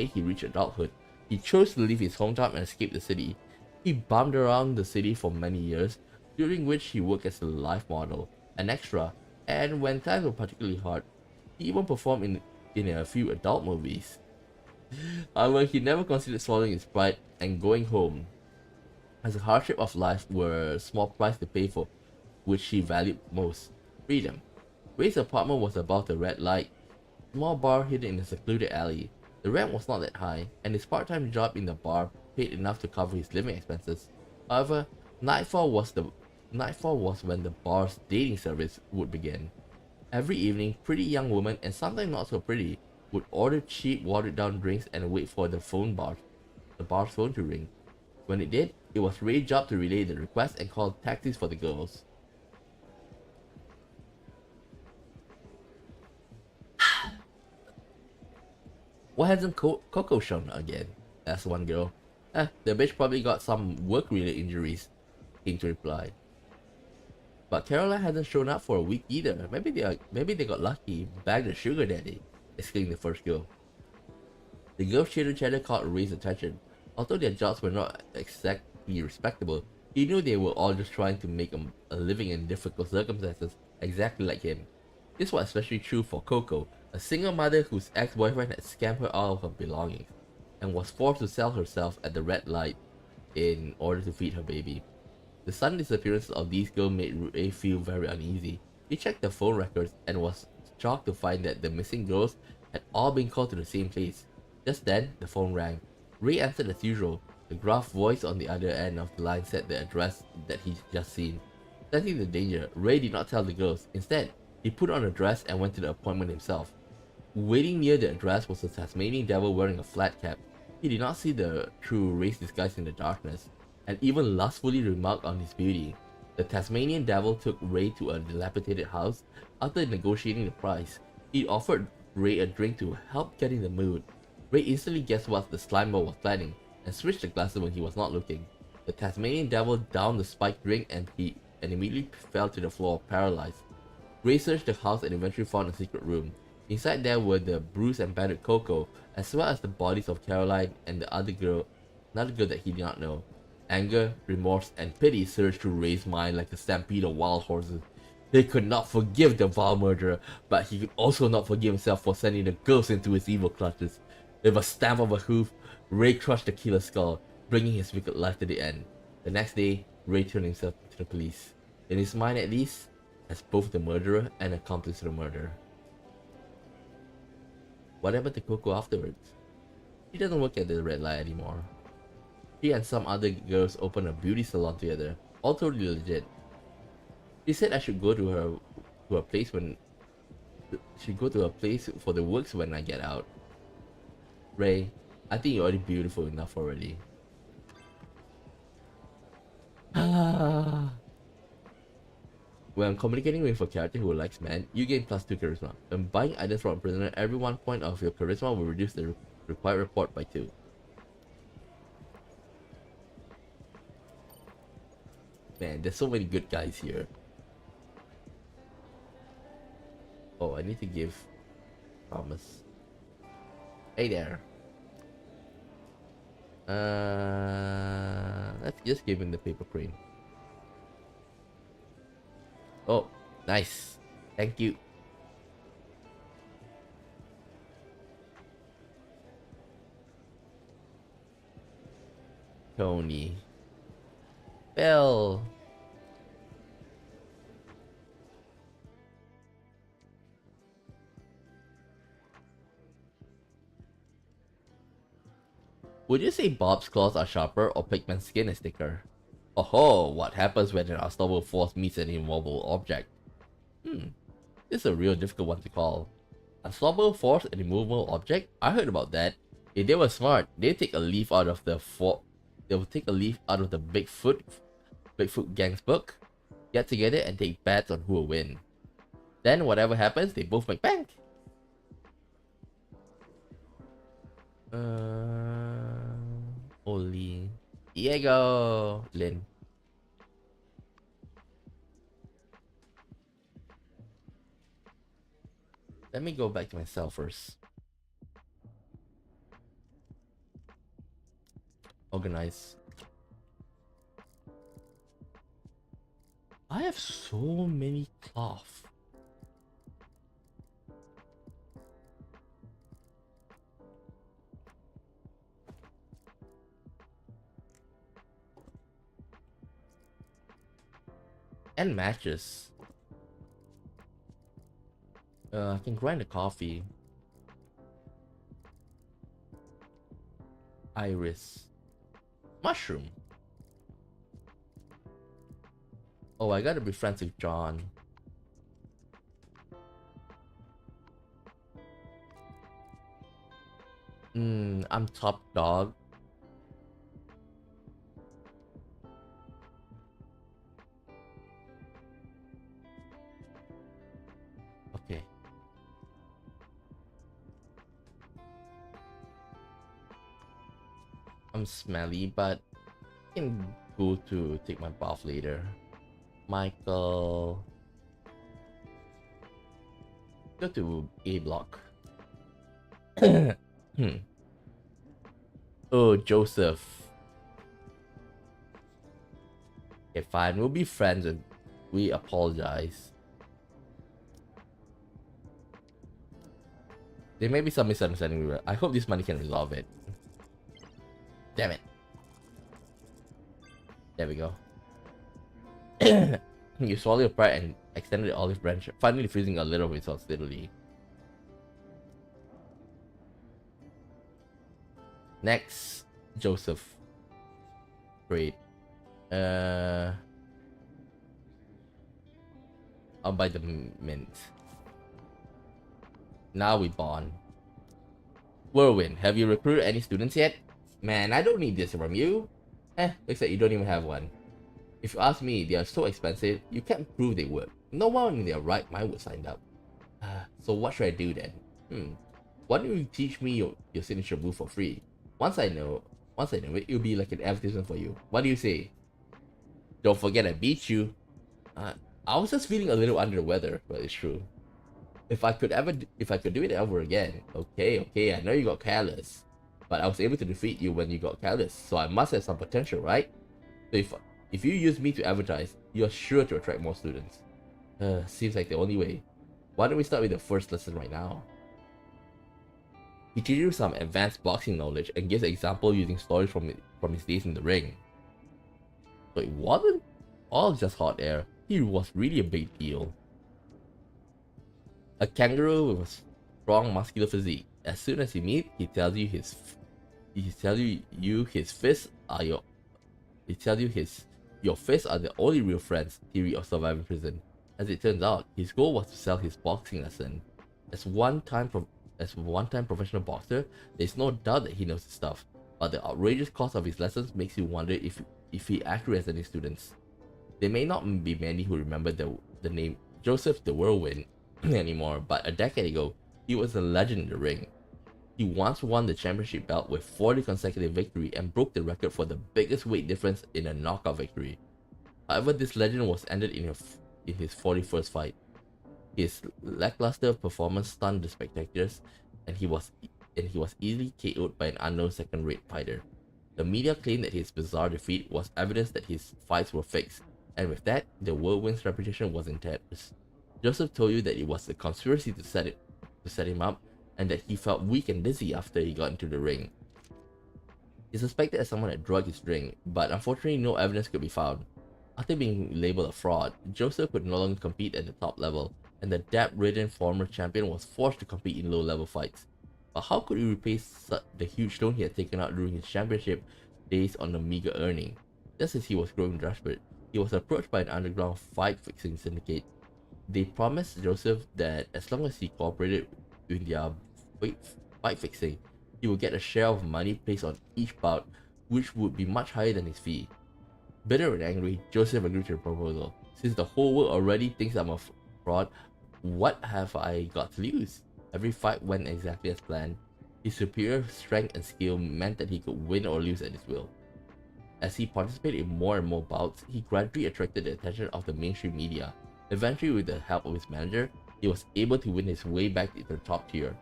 he reached adulthood, he chose to leave his hometown and escape the city. He bummed around the city for many years, during which he worked as a life model, an extra, and when times were particularly hard, he even performed in a few adult movies. However, he never considered swallowing his pride and going home, as the hardship of life were a small price to pay for which he valued most: freedom. Ray's apartment was above the red light, small bar hidden in a secluded alley. The rent was not that high, and his part-time job in the bar paid enough to cover his living expenses. However, nightfall was when the bar's dating service would begin. Every evening, pretty young women, and sometimes not so pretty, would order cheap, watered-down drinks and wait for the bar's phone to ring. When it did, it was Ray's job to relay the request and call taxis for the girls. Why hasn't Coco shown again? Asked one girl. The bitch probably got some work-related injuries, came to reply. But Caroline hasn't shown up for a week either. Maybe they got lucky, bagged a sugar daddy, exclaimed the first girl. The girl's chitter-chatter caught Ray's attention. Although their jobs were not exactly respectable, he knew they were all just trying to make a living in difficult circumstances, exactly like him. This was especially true for Coco, a single mother whose ex-boyfriend had scammed her out of her belongings. and was forced to sell herself at the red light in order to feed her baby. The sudden disappearance of these girls made Ray feel very uneasy. He checked the phone records and was shocked to find that the missing girls had all been called to the same place. Just then, the phone rang. Ray answered as usual. The gruff voice on the other end of the line said the address that he'd just seen. Sensing the danger, Ray did not tell the girls. Instead, he put on a dress and went to the appointment himself. Waiting near the address was a Tasmanian devil wearing a flat cap. He did not see the true Ray's disguise in the darkness, and even lustfully remarked on his beauty. The Tasmanian devil took Ray to a dilapidated house. After negotiating the price, he offered Ray a drink to help get in the mood. Ray instantly guessed what the slime ball was planning, and switched the glasses when he was not looking. The Tasmanian devil downed the spiked drink and immediately fell to the floor, paralyzed. Ray searched the house and eventually found a secret room. Inside there were the bruised and battered Coco, as well as the bodies of Caroline and another girl that he did not know. Anger, remorse, and pity surged through Ray's mind like a stampede of wild horses. He could not forgive the vile murderer, but he could also not forgive himself for sending the girls into his evil clutches. With a stamp of a hoof, Ray crushed the killer's skull, bringing his wicked life to the end. The next day, Ray turned himself to the police. In his mind at least, as both the murderer and accomplice to the murder. What happened to Coco afterwards? She doesn't work at the red light anymore. She and some other girls opened a beauty salon together, all totally legit. She said I should go to her place for the works when I get out. Ray, I think you're already beautiful enough already. When communicating with a character who likes men, you gain +2 charisma. When buying items from a prisoner, every 1 point of your charisma will reduce the required report by 2. Man, there's so many good guys here. Oh, I need to give promise. Hey there. Let's just give him the paper crane. Oh, nice. Thank you. Tony. Bell. Would you say Bob's claws are sharper or Pigman's skin is thicker? Oh, what happens when an unstoppable force meets an immovable object? This is a real difficult one to call. Unstoppable force and immovable object? I heard about that. If they were smart, they'd take a leaf out of the Bigfoot gang's book, get together and take bets on who will win. Then whatever happens, they both make bank. Oli. Diego. Lynn. Let me go back to my cell first. Organize. I have so many cloth. And matches. I can grind the coffee. Iris. Mushroom. Oh, I gotta be friends with John. I'm top dog. Okay. I'm smelly, but I can go to take my bath later. Michael. Go to A block. Oh, Joseph. Okay, fine. We'll be friends and we apologize. There may be some misunderstanding. I hope this money can resolve it. Damn it. There we go. You swallow your pride and extended the olive branch, finally freezing a little of its hostility. Next, Joseph. Great. I'll buy the mint. Now we bond. Whirlwind, have you recruited any students yet? Man, I don't need this from you. Looks like you don't even have one. If you ask me, they are so expensive, you can't prove they work. No one in their right mind would sign up. So what should I do then? Why don't you teach me your signature move for free? Once I know it, it'll be like an advertisement for you. What do you say? Don't forget I beat you. I was just feeling a little under the weather, but it's true. If I could do it ever again, okay, I know you got careless, but I was able to defeat you when you got careless, so I must have some potential, right? So if you use me to advertise, you're sure to attract more students. Seems like the only way. Why don't we start with the first lesson right now? He teaches you some advanced boxing knowledge and gives an example using stories from his days in the ring. So it wasn't all just hot air. He was really a big deal. A kangaroo with a strong muscular physique. As soon as you meet, he tells you his fists are your fists are the only real friends theory of surviving prison. As it turns out, his goal was to sell his boxing lesson. As one-time professional boxer, there's no doubt that he knows his stuff, but the outrageous cost of his lessons makes you wonder if he actually has any students. There may not be many who remember the name Joseph the Whirlwind anymore, but a decade ago, he was a legend in the ring. He once won the championship belt with 40 consecutive victories and broke the record for the biggest weight difference in a knockout victory. However, this legend was ended in his 41st fight. His lackluster performance stunned the spectators, and he was easily KO'd by an unknown second-rate fighter. The media claimed that his bizarre defeat was evidence that his fights were fixed, and with that, the Whirlwind's reputation was in tatters. Joseph told you that it was a conspiracy to set him up, and that he felt weak and dizzy after he got into the ring. He suspected that someone had drugged his drink, but unfortunately no evidence could be found. After being labeled a fraud, Joseph could no longer compete at the top level, and the debt-ridden former champion was forced to compete in low-level fights. But how could he repay the huge loan he had taken out during his championship days on a meager earning? Just as he was growing desperate, he was approached by an underground fight-fixing syndicate. They promised Joseph that as long as he cooperated with their fight fixing, he would get a share of money placed on each bout, which would be much higher than his fee. Bitter and angry, Joseph agreed to the proposal. Since the whole world already thinks I'm a fraud, what have I got to lose? Every fight went exactly as planned. His superior strength and skill meant that he could win or lose at his will. As he participated in more and more bouts, he gradually attracted the attention of the mainstream media. Eventually, with the help of his manager, he was able to win his way back into the top tier.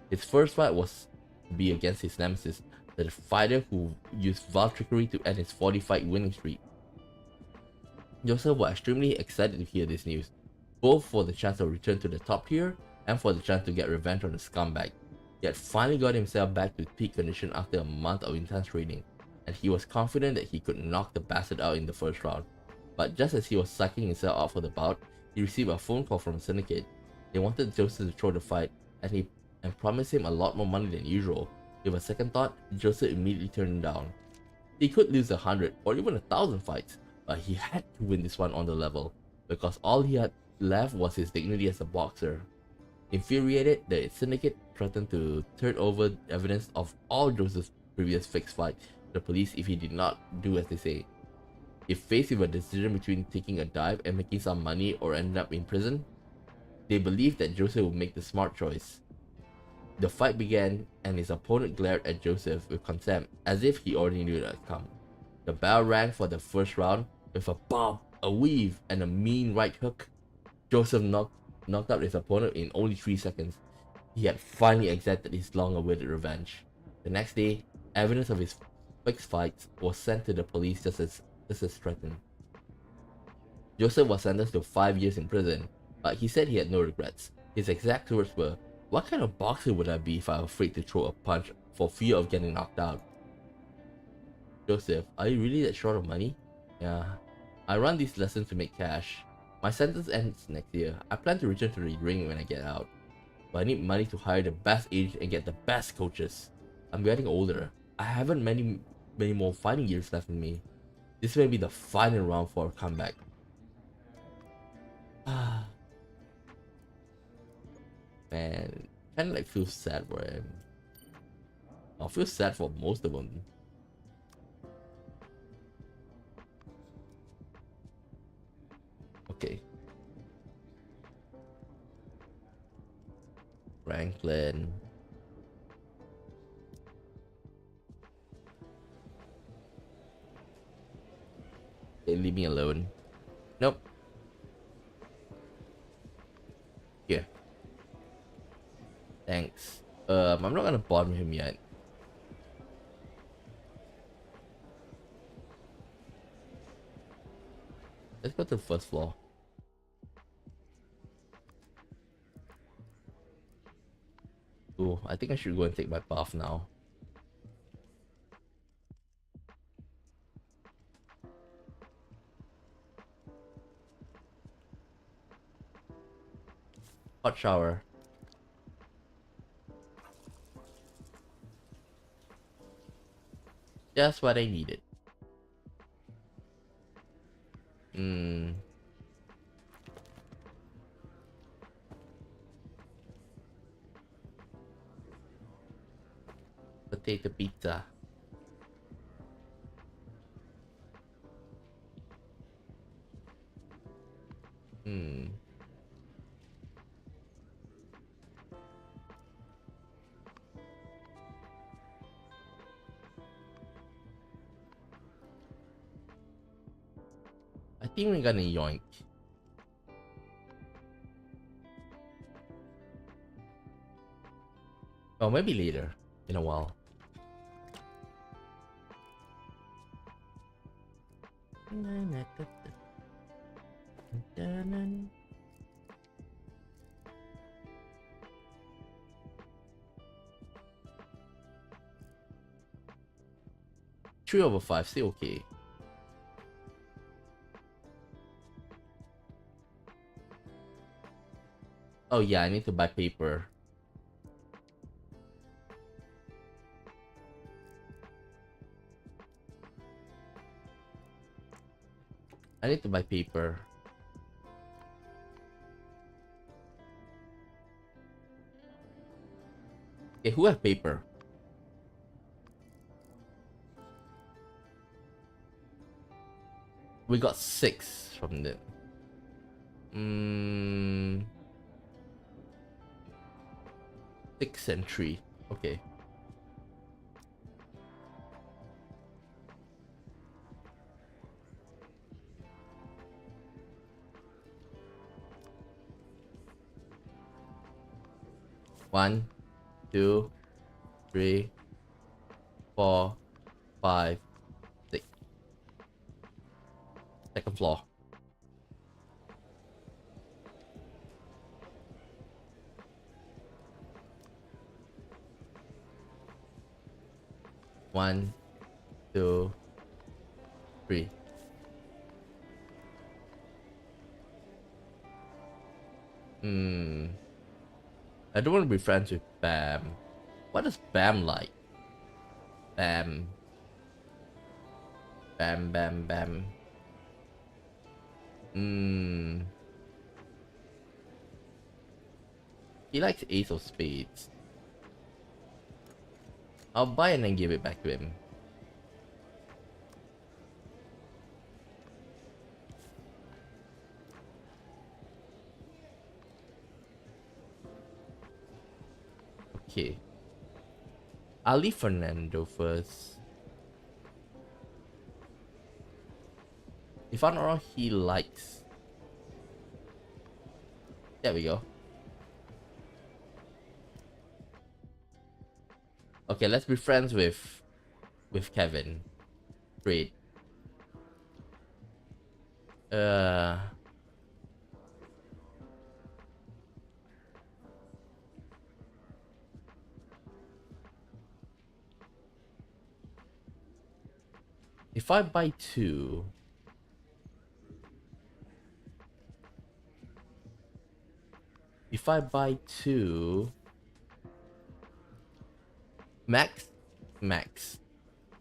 His first fight was to be against his nemesis, the fighter who used vile trickery to end his 40-fight winning streak. Joseph was extremely excited to hear this news, both for the chance to return to the top tier and for the chance to get revenge on the scumbag. He had finally got himself back to peak condition after a month of intense training, and he was confident that he could knock the bastard out in the first round. But just as he was psyching himself out for the bout, he received a phone call from the syndicate. They wanted Joseph to throw the fight, and promised him a lot more money than usual. With a second thought, Joseph immediately turned him down. He could lose 100 or even 1,000 fights, but he had to win this one on the level, because all he had left was his dignity as a boxer. Infuriated, the syndicate threatened to turn over evidence of all Joseph's previous fixed fights to the police if he did not do as they say. If faced with a decision between taking a dive and making some money or ending up in prison, they believed that Joseph would make the smart choice. The fight began, and his opponent glared at Joseph with contempt, as if he already knew the outcome. The bell rang for the first round. With a bob, a weave, and a mean right hook, Joseph knocked out his opponent in only 3 seconds. He had finally exacted his long-awaited revenge. The next day, evidence of his fixed fights was sent to the police just as threatened. Joseph was sentenced to 5 years in prison, but he said he had no regrets. His exact words were, "What kind of boxer would I be if I was afraid to throw a punch for fear of getting knocked out?" Joseph, are you really that short of money? Yeah. I run these lessons to make cash. My sentence ends next year. I plan to return to the ring when I get out. But I need money to hire the best agents and get the best coaches. I'm getting older. I haven't many more fighting years left in me. This may be the final round for a comeback. Ah, man, kinda like feel sad for him. I feel sad for most of them. Okay. Franklin. They leave me alone. Nope. Here. Thanks. I'm not gonna bother him yet. Let's go to the first floor. Ooh, I think I should go and take my bath now. Hot shower. Just what I needed. Potato pizza. I think we're gonna yoink. Oh, maybe later. In a while. Three over five, still okay. Oh yeah, I need to buy paper. I need to buy paper. Okay, who has paper? We got 6 from the. 6 and 3. Okay. One, 2, 3, 4, 5, 6. Second floor. One, 2, 3. I don't want to be friends with Bam. What is Bam like? Bam. Bam, bam, bam. He likes Ace of Spades. I'll buy and then give it back to him. Okay. I'll leave Fernando first. If I'm not wrong, he likes. There we go. Okay, let's be friends with Kevin. Great. If I buy two... If I buy two... Max? Max.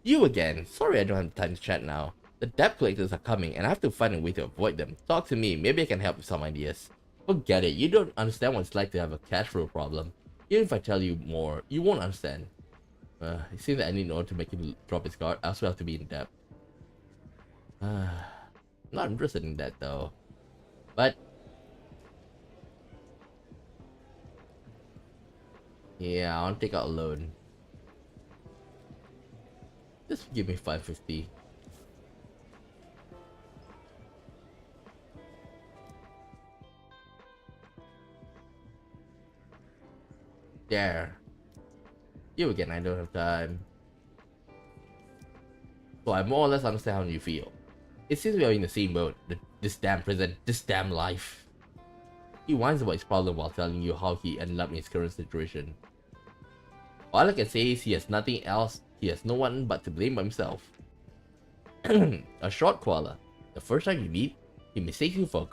You again. Sorry I don't have time to chat now. The debt collectors are coming and I have to find a way to avoid them. Talk to me, maybe I can help with some ideas. Forget it, you don't understand what it's like to have a cash flow problem. Even if I tell you more, you won't understand. It seems that I need in order to make him drop his guard, I also have to be in debt. Not interested in that though. But... yeah, I want to take out a loan. Just give me 550. There. You again, I don't have time. So I more or less understand how you feel. It seems we are in the same boat. This damn prison, this damn life. He whines about his problem while telling you how he ended up in his current situation. All I can say is he has nothing else, he has no one but to blame himself. A short koala. The first time you meet, he mistakes you for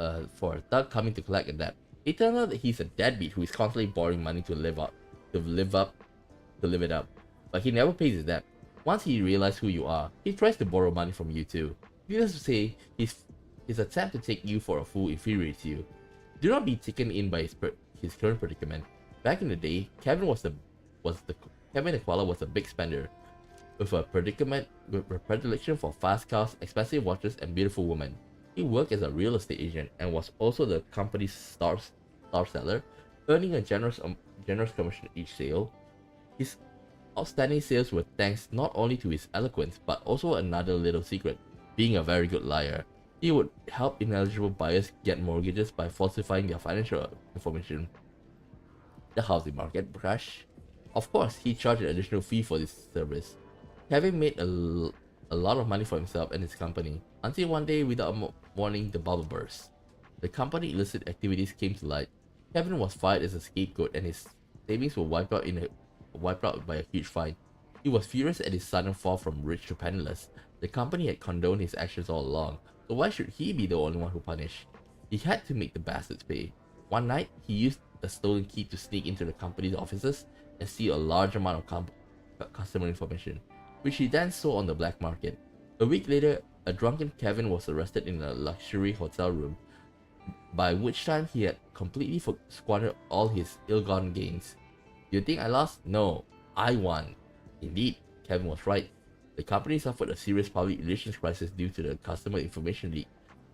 a thug coming to collect a debt. It turns out that he's a deadbeat who is constantly borrowing money to live it up. But he never pays his debt. Once he realizes who you are, he tries to borrow money from you too. Needless to say, his attempt to take you for a fool infuriates you. Do not be taken in by his current predicament. Back in the day, Kevin the koala was a big spender, with a predilection for fast cars, expensive watches, and beautiful women. He worked as a real estate agent and was also the company's star seller, earning a generous commission each sale. His outstanding sales were thanks not only to his eloquence, but also another little secret: being a very good liar. He would help ineligible buyers get mortgages by falsifying their financial information. The housing market crash. Of course, he charged an additional fee for this service. Kevin made a lot of money for himself and his company, until one day, without warning, the bubble burst. The company's illicit activities came to light. Kevin was fired as a scapegoat and his savings were wiped out by a huge fine. He was furious at his sudden fall from rich to penniless. The company had condoned his actions all along, so why should he be the only one who punished? He had to make the bastards pay. One night, he used a stolen key to sneak into the company's offices and steal a large amount of customer information, which he then sold on the black market. A week later, a drunken Kevin was arrested in a luxury hotel room, by which time he had completely squandered all his ill-gotten gains. You think I lost? No, I won. Indeed, Kevin was right. The company suffered a serious public relations crisis due to the customer information leak.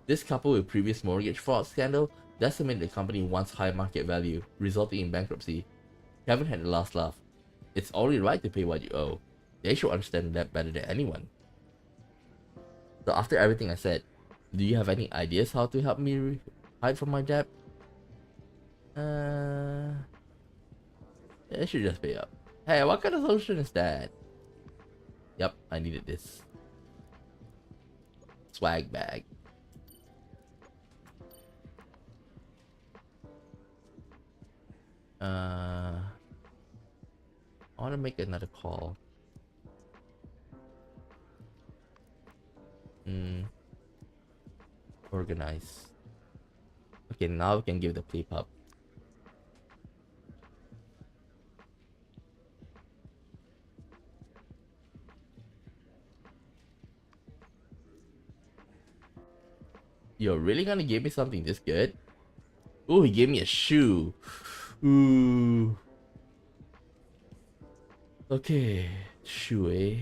This, coupled with previous mortgage fraud scandal, decimated the company's once high market value, resulting in bankruptcy. Kevin had the last laugh. It's only right to pay what you owe. They should understand that better than anyone. So after everything I said, do you have any ideas how to help me hide from my debt? I should just pay up. Hey, what kind of solution is that? Yep, I needed this. Swag bag. I want to make another call. Organize. Okay, now we can give the play pub. You're really gonna give me something this good? Ooh, he gave me a shoe. Ooh. Okay, shoe, eh?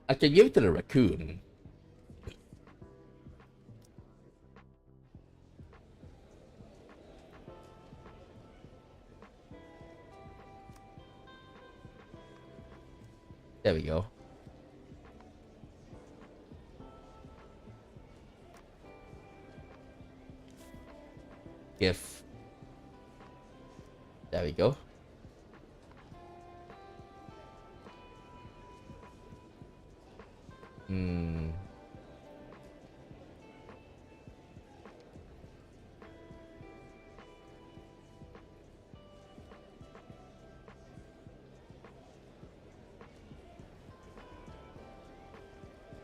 I can give it to the raccoon. There we go. Gift. There we go. Hmm.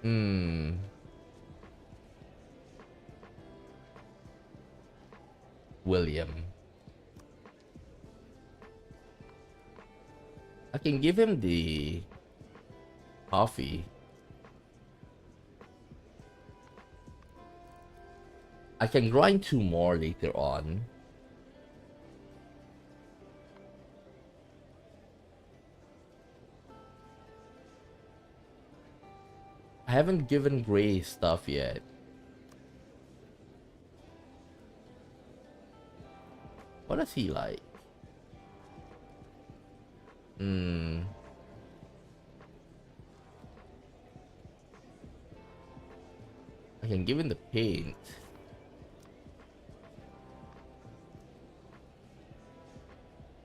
Hmm. William. I can give him the coffee. I can grind 2 more later on. I haven't given Gray stuff yet. What does he like? Hmm. I can give him the paint.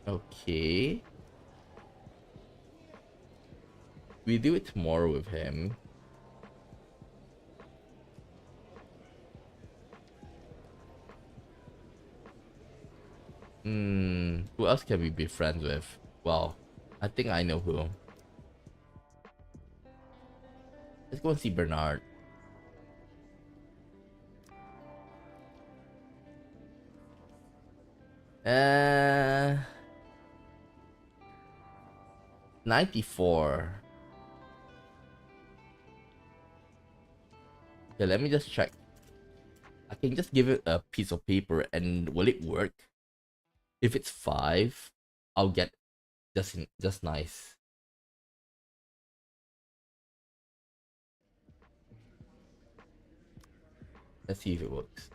Okay. We do it tomorrow with him. Who else can we be friends with? Well, I think I know who. Let's go and see Bernard. Uh, 94. Okay, let me just check. I can just give it a piece of paper and will it work? If it's 5, I'll get just nice. Let's see if it works.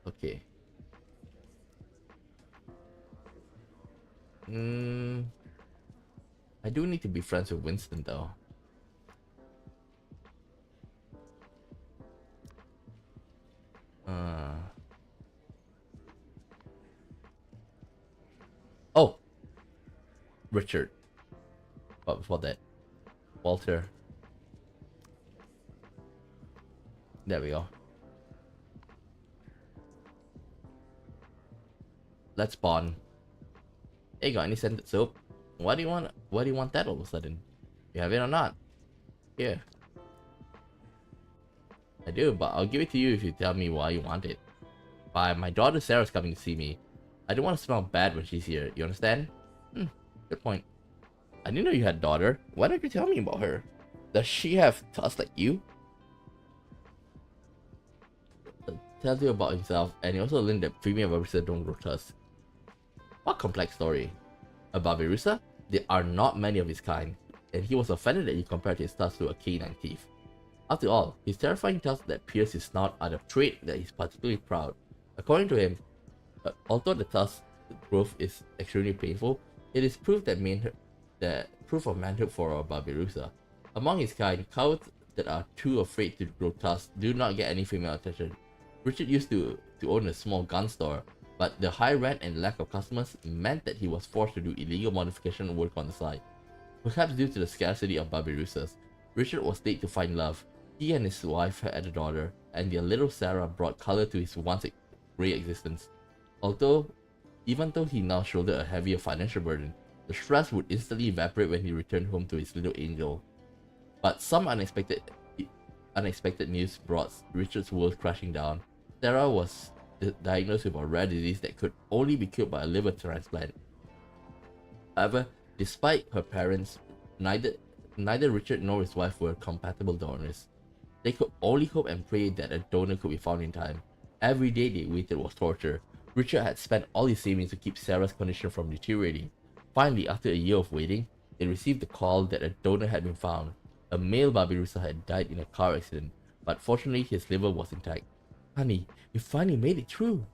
Okay. I do need to be friends with Winston though. Oh, Richard. But before that, Walter. There we go. Let's bond. Hey, got any scented soap? Why do you want? Why do you want that all of a sudden? You have it or not? Here. I do, but I'll give it to you if you tell me why you want it. Bye. My daughter Sarah's coming to see me. I don't want to smell bad when she's here. You understand? Good point. I didn't know you had a daughter. Why don't you tell me about her? Does she have tusks like you? Tells you about himself, and he also learned that female babirusa don't grow tusks. What complex story? A babirusa? There are not many of his kind, and he was offended that you compared his tusks to a canine thief. After all, his terrifying tusks that pierce his snout are the trait that he's particularly proud. According to him, although the tusk growth is extremely painful, it is proof of manhood for a babirusa. Among his kind, cowards that are too afraid to grow tusks do not get any female attention. Richard used to own a small gun store, but the high rent and lack of customers meant that he was forced to do illegal modification work on the side. Perhaps due to the scarcity of babirusas, Richard was late to find love. He and his wife had a daughter, and their little Sarah brought color to his once grey existence. Even though he now shouldered a heavier financial burden, the stress would instantly evaporate when he returned home to his little angel. But some unexpected news brought Richard's world crashing down. Sarah was diagnosed with a rare disease that could only be cured by a liver transplant. However, despite her parents, neither Richard nor his wife were compatible donors. They could only hope and pray that a donor could be found in time. Every day they waited was torture. Richard had spent all his savings to keep Sarah's condition from deteriorating. Finally, after a year of waiting, they received the call that a donor had been found. A male babirusa had died in a car accident, but fortunately his liver was intact. Honey, you finally made it through,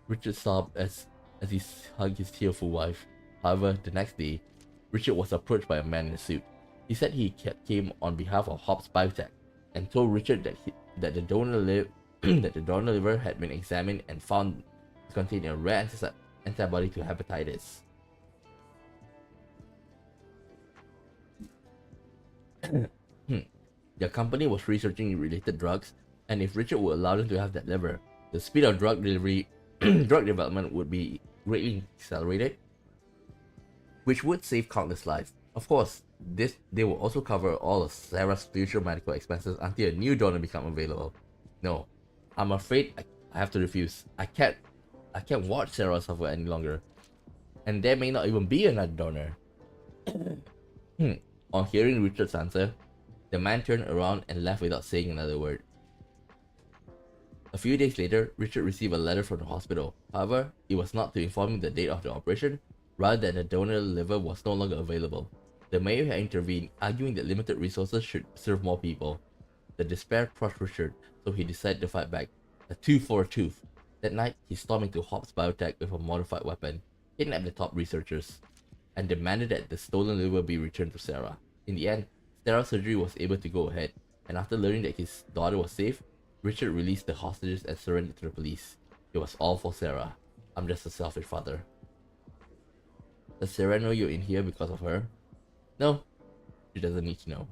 Richard sobbed as he hugged his tearful wife. However, the next day, Richard was approached by a man in a suit. He said he came on behalf of Hobbs Biotech and told Richard that the donor liver had been examined and found to contain a rare antibody to hepatitis. Their company was researching related drugs, and if Richard would allow them to have that lever, the speed of drug delivery, drug development would be greatly accelerated, which would save countless lives. Of course, they will also cover all of Sarah's future medical expenses until a new donor become available. No, I'm afraid I have to refuse. I can't watch Sarah suffer any longer, and there may not even be another donor. On hearing Richard's answer, the man turned around and left without saying another word. A few days later, Richard received a letter from the hospital. However, it was not to inform him the date of the operation, rather than the donor liver was no longer available. The mayor had intervened, arguing that limited resources should serve more people. The despair crushed Richard, so he decided to fight back. A tooth for a tooth. That night, he stormed into Hobbs Biotech with a modified weapon, kidnapped the top researchers, and demanded that the stolen liver be returned to Sarah. In the end, Sarah's surgery was able to go ahead, and after learning that his daughter was safe, Richard released the hostages and surrendered to the police. It was all for Sarah. I'm just a selfish father. Does Sarah know you're in here because of her? No, she doesn't need to know.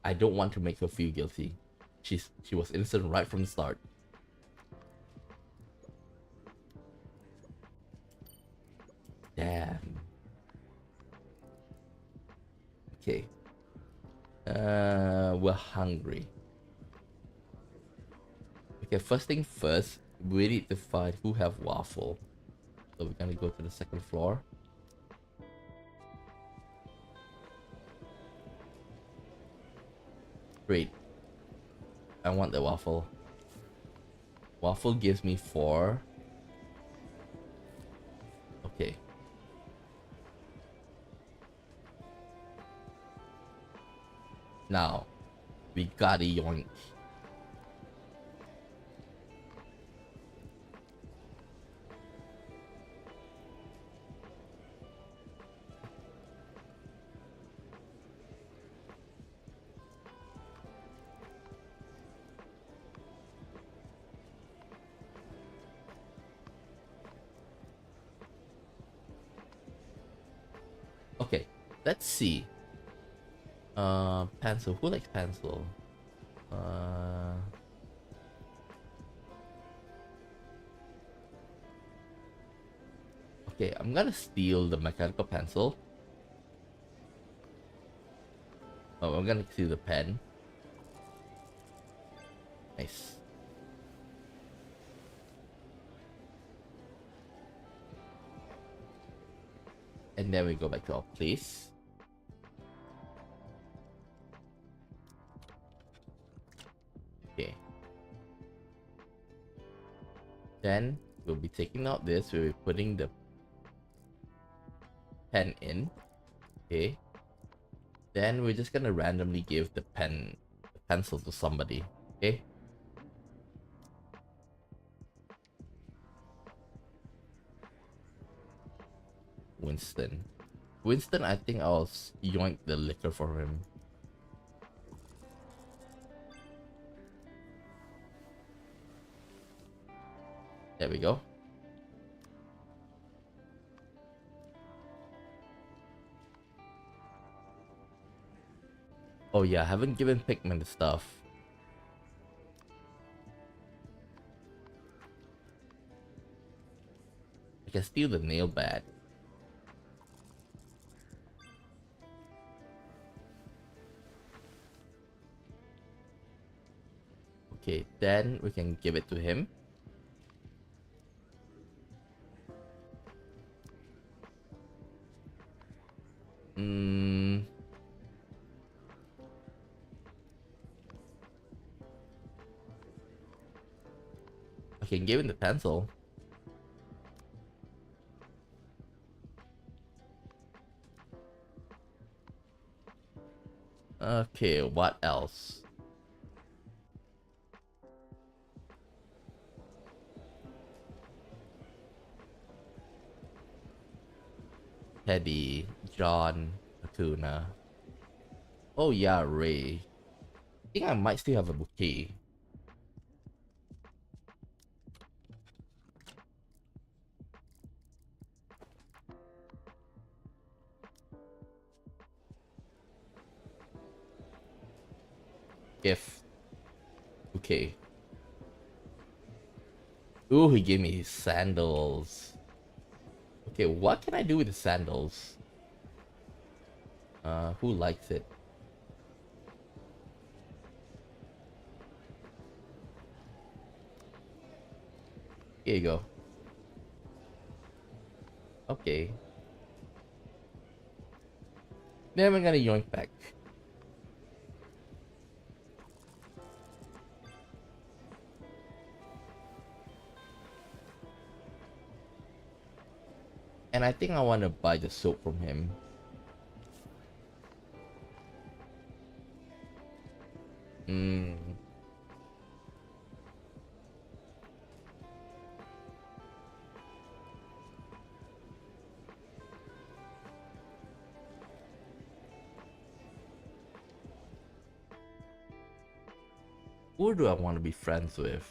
I don't want to make her feel guilty. She was innocent right from the start. Damn. Okay. We're hungry. Okay, first thing first, we need to find who have waffle. So we're gonna go to the second floor. Great. I want the waffle. Waffle gives me 4. Okay. Now, we gotta yoink. Okay, let's see. Pencil. Who likes pencil? Okay, I'm gonna steal the mechanical pencil. Oh, I'm gonna steal the pen. Nice. And then we go back to our place. Okay. Then we'll be taking out this. We'll be putting the pen in. Okay. Then we're just gonna randomly give the pencil to somebody. Okay. Winston. Winston, I think I'll yoink the liquor for him. There we go. Oh yeah, I haven't given Pikmin the stuff. I can steal the nail bat. Okay, then we can give it to him. I can give him the pencil. Okay, what else? Teddy, John, Akuna. Oh yeah, Ray. I think I might still have a bouquet. Gift. Okay. Ooh, he gave me sandals. Okay, what can I do with the sandals? Who likes it? Here you go. Okay. Then we're gonna yoink back. And I think I want to buy the soap from him. Hmm. Who do I want to be friends with?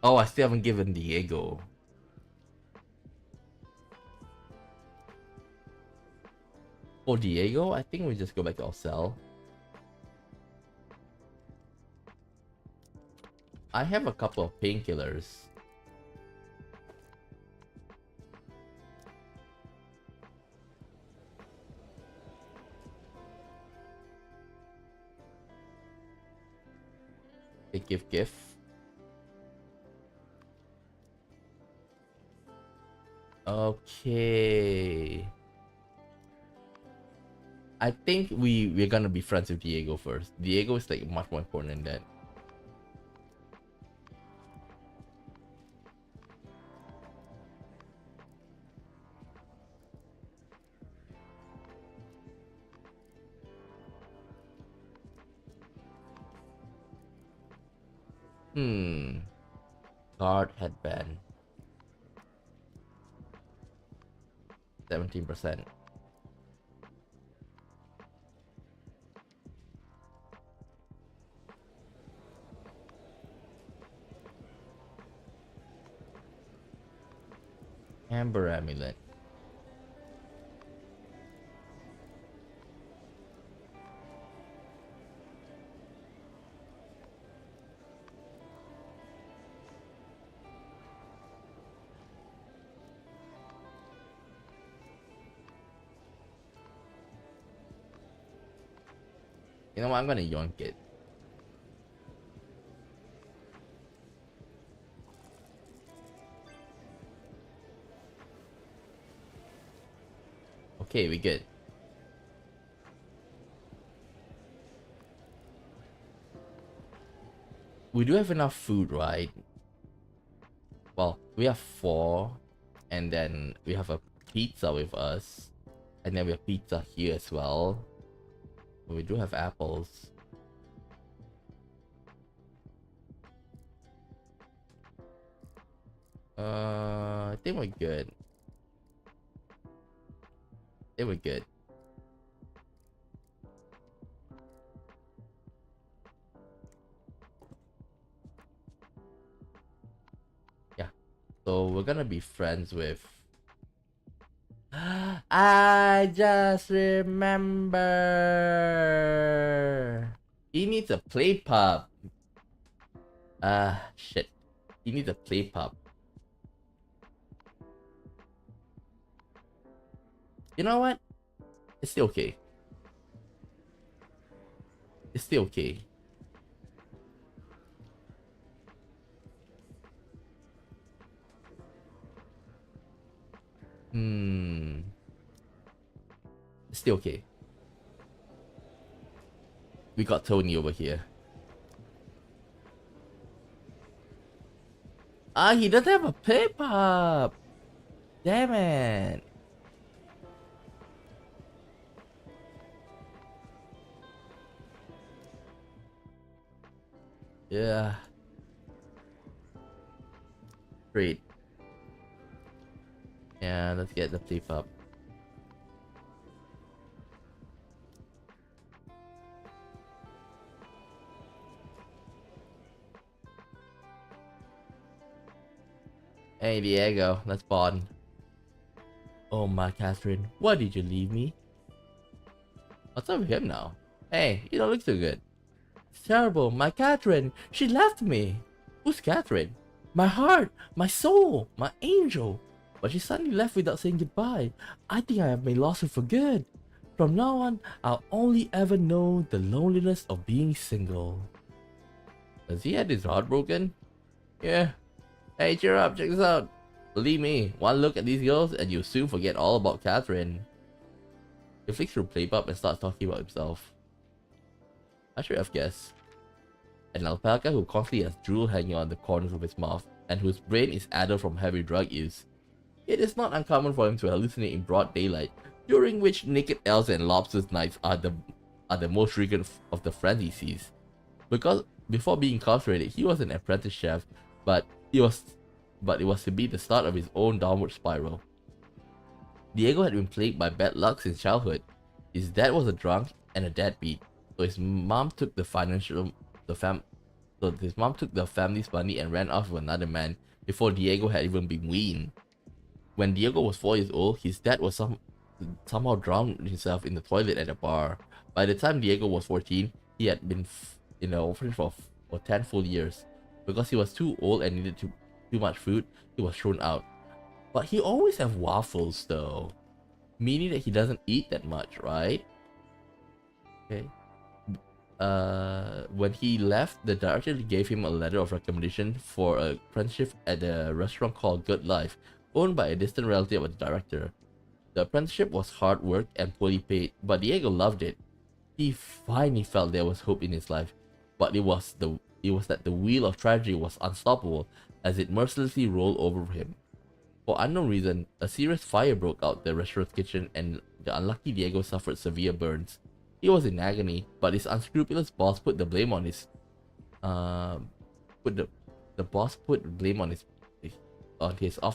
Oh, I still haven't given Diego. For Diego, I think we just go back to our cell. I have a couple of painkillers. Okay, give. Okay. I think we're gonna be friends with Diego first. Diego is like much more important than that. Guard headband. 17%. Amber amulet. You know what? I'm gonna yoink it. Okay, we good. We do have enough food, right? Well, we have 4, and then we have a pizza with us, and then we have pizza here as well. We do have apples. I think we're good. I think we're good. Yeah. So we're gonna be friends with. I just remember. He needs a play pup. Shit. He needs a play pup. You know what? It's still okay. It's still okay. It's still okay. We got Tony over here. He doesn't have a play pup. Damn it. Yeah. Great. Yeah, let's get the play pup. Hey Diego, let's bond. Oh my Catherine, why did you leave me? What's up with him now? Hey, you don't look so good. It's terrible. My Catherine, she left me. Who's Catherine? My heart, my soul, my angel. But she suddenly left without saying goodbye. I think I have been lost her for good. From now on, I'll only ever know the loneliness of being single. Has he had his heart broken? Yeah. Hey, cheer up, check this out. Believe me, one look at these girls and you'll soon forget all about Catherine. He flicks through Playpop and starts talking about himself. I should have guessed. An alpaca who constantly has drool hanging on the corners of his mouth and whose brain is addled from heavy drug use. It is not uncommon for him to hallucinate in broad daylight, during which naked elves and lobsters' nights are the most frequent of the friends he sees. Because before being incarcerated, he was an apprentice chef, but it was to be the start of his own downward spiral. Diego had been plagued by bad luck since childhood. His dad was a drunk and a deadbeat, so his mom took the family's money and ran off with another man before Diego had even been weaned. When Diego was 4 years old, his dad was somehow drowned himself in the toilet at a bar. By the time Diego was 14, he had been in an orphanage for 10 full years. Because he was too old and needed too much food, he was thrown out. But he always have waffles though, meaning that he doesn't eat that much, right? Okay. When he left, the director gave him a letter of recommendation for a apprenticeship at a restaurant called Good Life, owned by a distant relative of the director. The apprenticeship was hard work and poorly paid, but Diego loved it. He finally felt there was hope in his life, but it was that the wheel of tragedy was unstoppable as it mercilessly rolled over him. For unknown reason, a serious fire broke out the restaurant's kitchen and the unlucky Diego suffered severe burns. He was in agony, but his unscrupulous boss put the blame on his off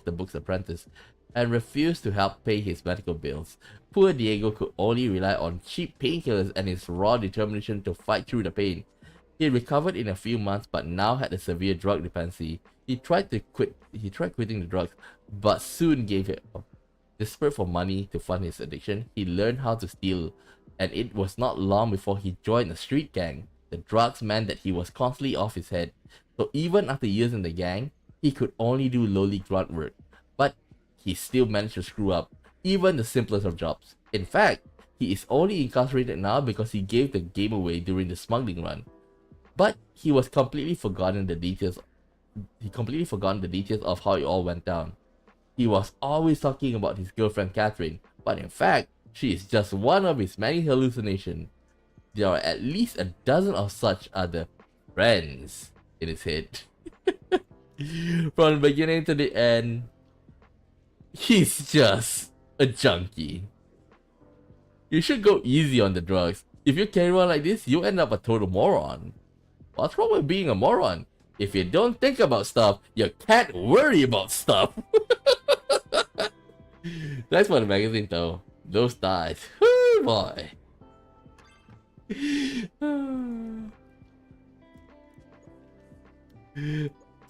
the books apprentice and refused to help pay his medical bills. Poor Diego could only rely on cheap painkillers and his raw determination to fight through the pain. He recovered in a few months but now had a severe drug dependency. He tried quitting the drugs, but soon gave it up. Desperate for money to fund his addiction, he learned how to steal, and it was not long before he joined a street gang. The drugs meant that he was constantly off his head, so even after years in the gang, he could only do lowly grunt work. But he still managed to screw up, even the simplest of jobs. In fact, he is only incarcerated now because he gave the game away during the smuggling run. But he completely forgotten the details of how it all went down. He was always talking about his girlfriend Catherine, but in fact, she is just one of his many hallucinations. There are at least a dozen of such other friends in his head. From the beginning to the end, he's just a junkie. You should go easy on the drugs. If you carry on like this, you'll end up a total moron. What's wrong with being a moron? If you don't think about stuff, you can't worry about stuff. Thanks for the magazine though. Those thighs. Whoo boy.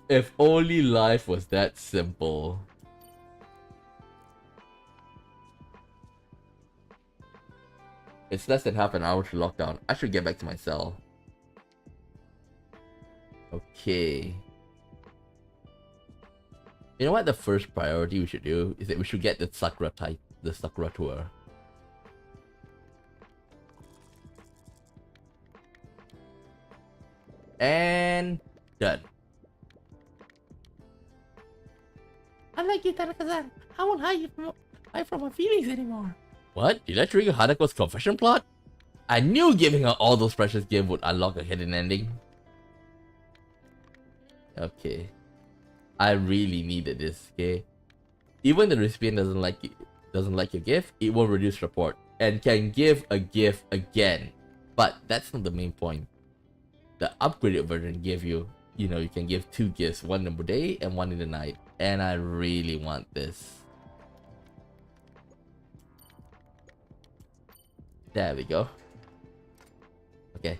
If only life was that simple. It's less than half an hour to lockdown. I should get back to my cell. Okay. You know what the first priority we should do is that we should get the Sakura tour. And done. Unlike you, Tanaka-san, I won't hide from my feelings anymore. What? Did I trigger Hanako's confession plot? I knew giving her all those precious gifts would unlock a hidden ending. Okay. I really needed this, okay? Even the recipient doesn't like your gift, it will reduce report and can give a gift again. But that's not the main point. The upgraded version give you, you can give 2 gifts, one in the day and one in the night. And I really want this. There we go. Okay.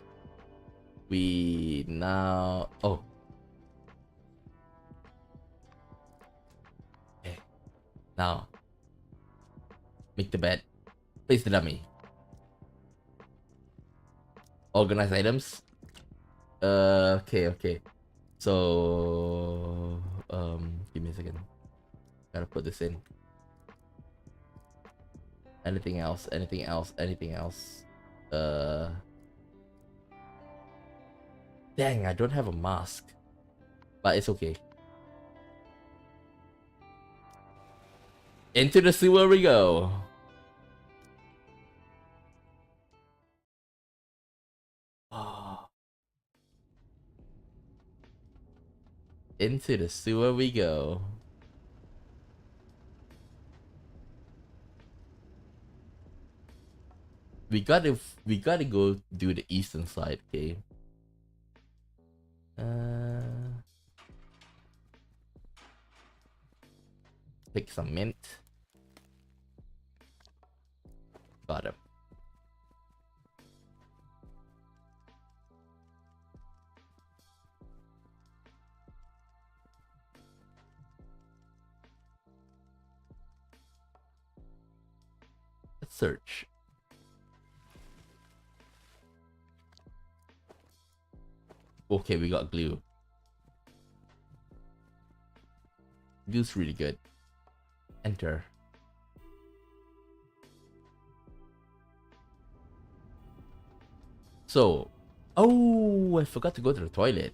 We now... Oh. Okay. Now. Make the bed. Place the dummy. Organize items. Okay. So, give me a second. Gotta put this in. Anything else? Uh, Dang, I don't have a mask. But it's okay. Into the sewer we go. Oh. Into the sewer we go. We gotta go do the eastern side, okay? Pick some mint. Got him. Let's search. Okay, we got glue. Glue's really good. Enter. So, oh, I forgot to go to the toilet.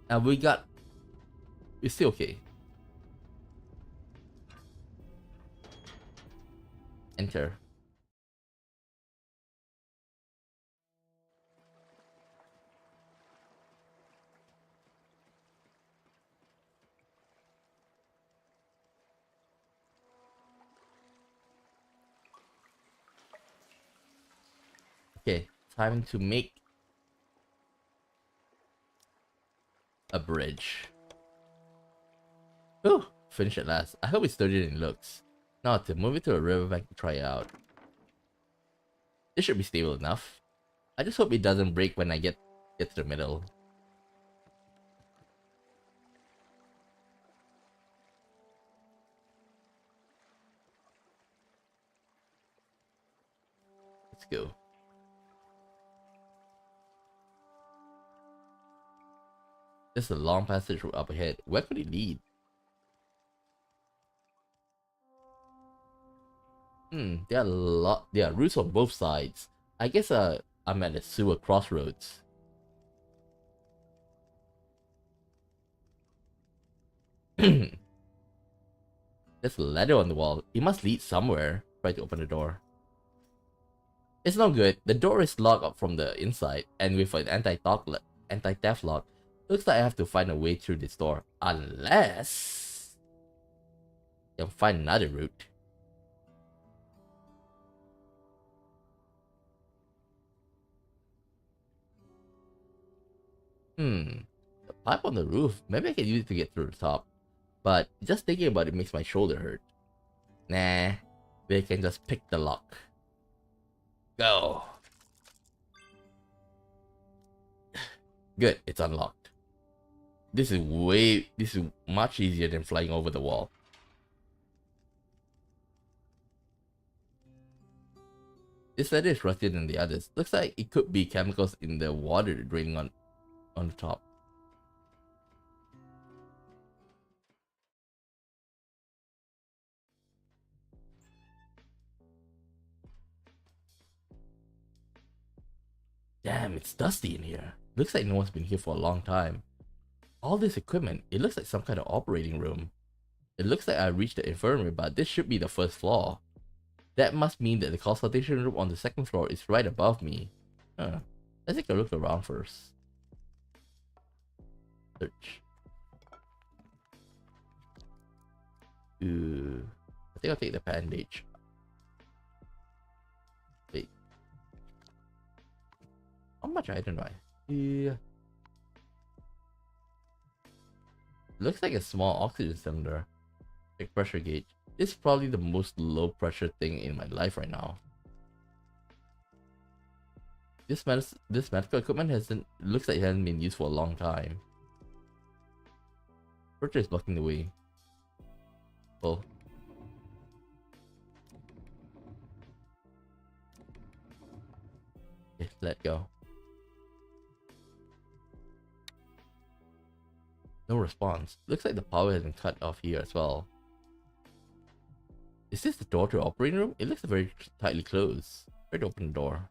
And it's still okay. Enter. Okay, time to make a bridge. Oh, finished at last. I hope it's sturdier than it looks. Now to move it to a riverbank to try it out. This should be stable enough. I just hope it doesn't break when I get to the middle. Let's go. There's a long passage up ahead. Where could it lead? There are routes on both sides. I guess I'm at a sewer crossroads. There's a ladder on the wall. It must lead somewhere. Try to open the door. It's no good. The door is locked up from the inside, and with an anti-theft lock, looks like I have to find a way through this door. Unless I can find another route. The pipe on the roof. Maybe I can use it to get through the top. But just thinking about it makes my shoulder hurt. Nah, we can just pick the lock. Go. Good, it's unlocked. This is much easier than flying over the wall. This letter is rustier than the others. Looks like it could be chemicals in the water draining on the top. Damn, it's dusty in here. Looks like no one's been here for a long time. All this equipment, it looks like some kind of operating room. It looks like I reached the infirmary, but this should be the first floor. That must mean that the consultation room on the second floor is right above me. Huh. Let's take a look around first. Search. Ooh. I think I'll take the bandage. Wait. How much item do I? Yeah. Looks like a small oxygen cylinder. Check pressure gauge. This is probably the most low pressure thing in my life right now. This medical equipment looks like it hasn't been used for a long time. Furniture is blocking the way. Oh. Okay, let go. No response. Looks like the power has been cut off here as well. Is this the door to the operating room? It looks very tightly closed. Try to open the door.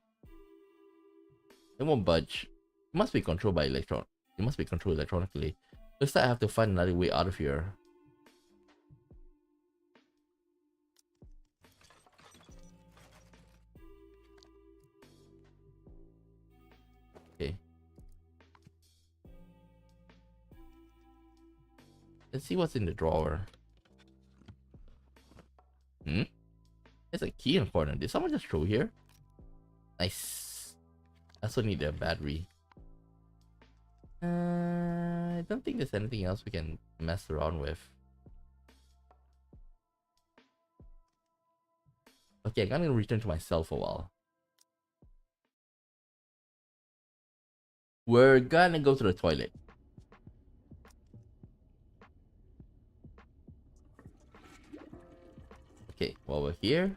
It won't budge. It must be controlled by electron. It must be controlled electronically. Looks like I have to find another way out of here. Okay. Let's see what's in the drawer. There's a key in the corner. Did someone just throw here? Nice. I also need a battery. I don't think there's anything else we can mess around with. Okay, I'm gonna return to my cell for a while. We're gonna go to the toilet. Okay, while we're here.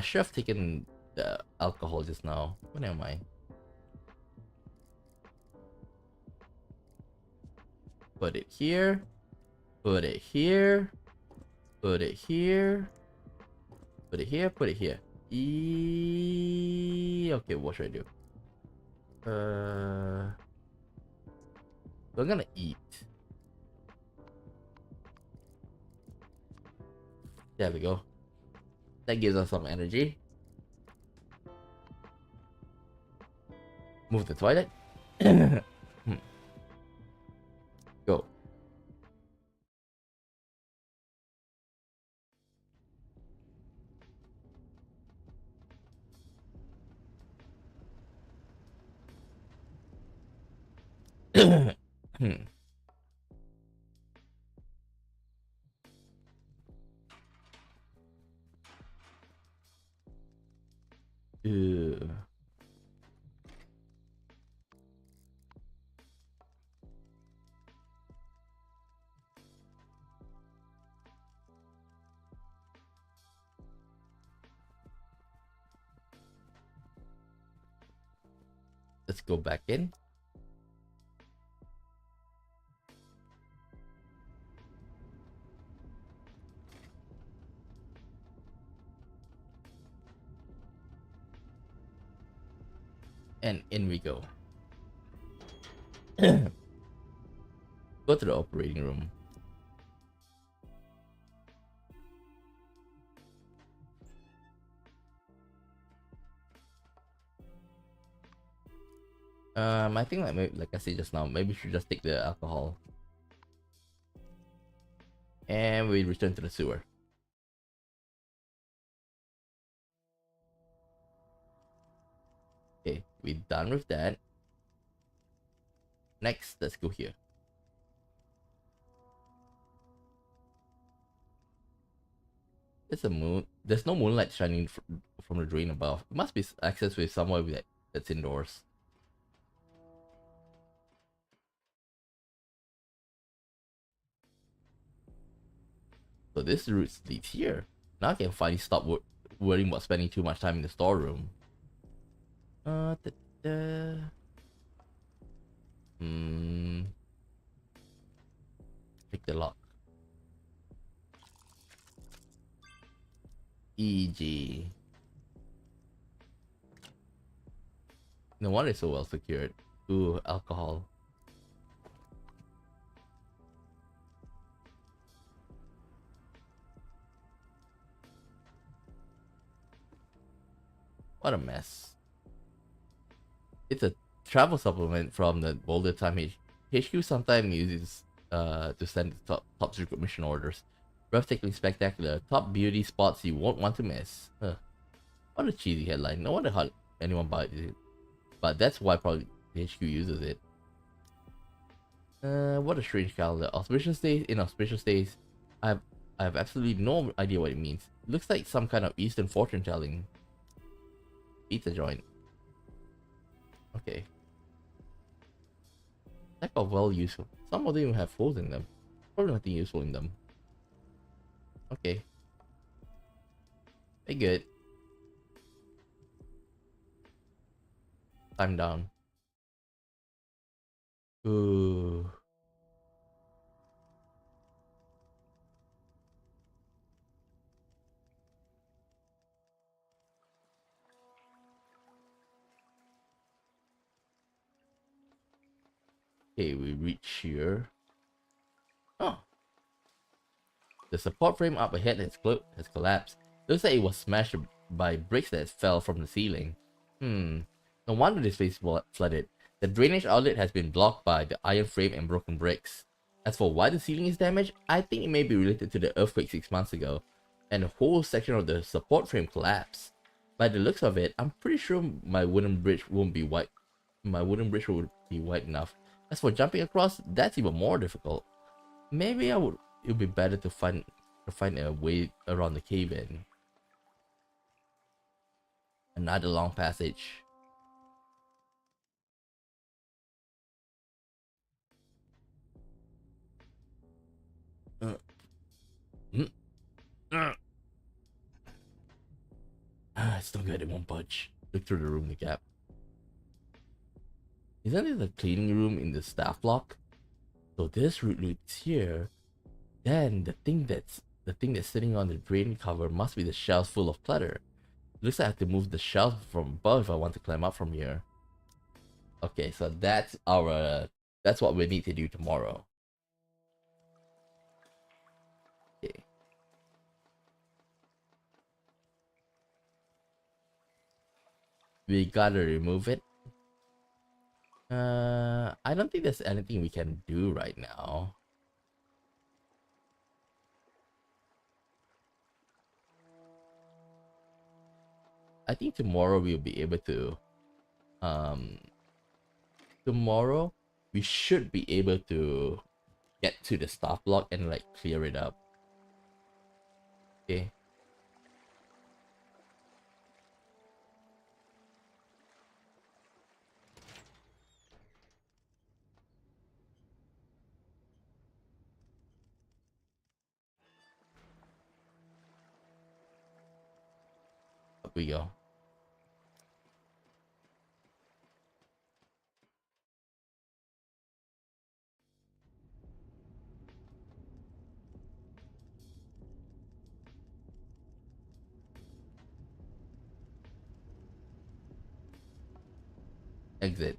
Should have taken the alcohol just now. What am I? Put it here. Put it here. Put it here. Put it here. Put it here. Okay, what should I do? I'm gonna eat. There we go. That gives us some energy. Move the toilet. Go. Ew. Let's go back in. And in we go. Go to the operating room. I think like I said just now, maybe we should just take the alcohol. And we return to the sewer. Okay, we're done with that. Next, let's go here. There's a moon. There's no moonlight shining from the drain above. It must be accessed with somewhere that's indoors. So this route leads here. Now I can finally stop worrying about spending too much time in the storeroom. Da, da. Pick the lock. EG. No wonder it's so well secured. Ooh, alcohol. What a mess. It's a travel supplement from the Boulder Time HQ sometimes uses to send top secret mission orders. Breathtakingly spectacular. Top beauty spots you won't want to miss. What a cheesy headline. No wonder how anyone buys it. But that's why probably the HQ uses it. What a strange calendar. Auspicious days, inauspicious days. I have absolutely no idea what it means. It looks like some kind of Eastern fortune telling. Pizza joint. Okay. Type of well useful. Some of them even have holes in them. Probably nothing useful in them. Okay. Very good. Time down. Ooh. Okay, we reach here. Oh, the support frame up ahead has collapsed. Looks like it was smashed by bricks that fell from the ceiling. No wonder this place flooded. The drainage outlet has been blocked by the iron frame and broken bricks. As for why the ceiling is damaged, I think it may be related to the earthquake 6 months ago, and a whole section of the support frame collapsed. By the looks of it, I'm pretty sure my wooden bridge won't be wide. My wooden bridge will be wide enough. As for jumping across, that's even more difficult. Maybe it would be better to find a way around the cave in. Another long passage. Uh, mm, uh. It's not good, it won't budge. Look through the room, the gap. Isn't it the cleaning room in the staff block? So this route leads here. Then the thing that's sitting on the drain cover must be the shelves full of clutter. Looks like I have to move the shelf from above if I want to climb up from here. Okay, so that's what we need to do tomorrow. Okay. We gotta remove it. I don't think there's anything we can do right now. I think tomorrow we'll be able to, um, tomorrow we should be able to get to the staff block and like clear it up. Okay. Up we go. Exit.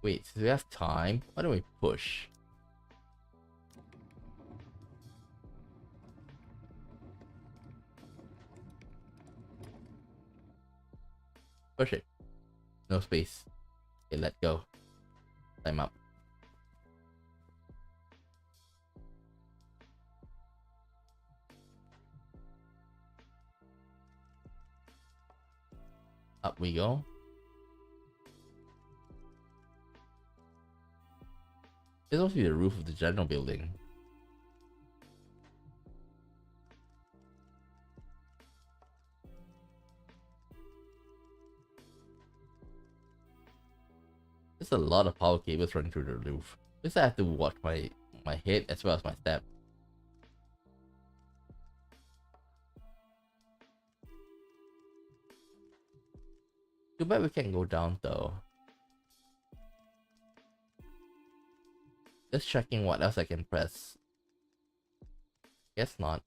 Wait, so we have time? Why don't we push? Push it. No space. Okay, let go. Time up. Up we go. This must be the roof of the general building. There's a lot of power cables running through the roof. This I have to watch my head as well as my step. Too bad we can't go down though. Just checking what else I can press. Guess not.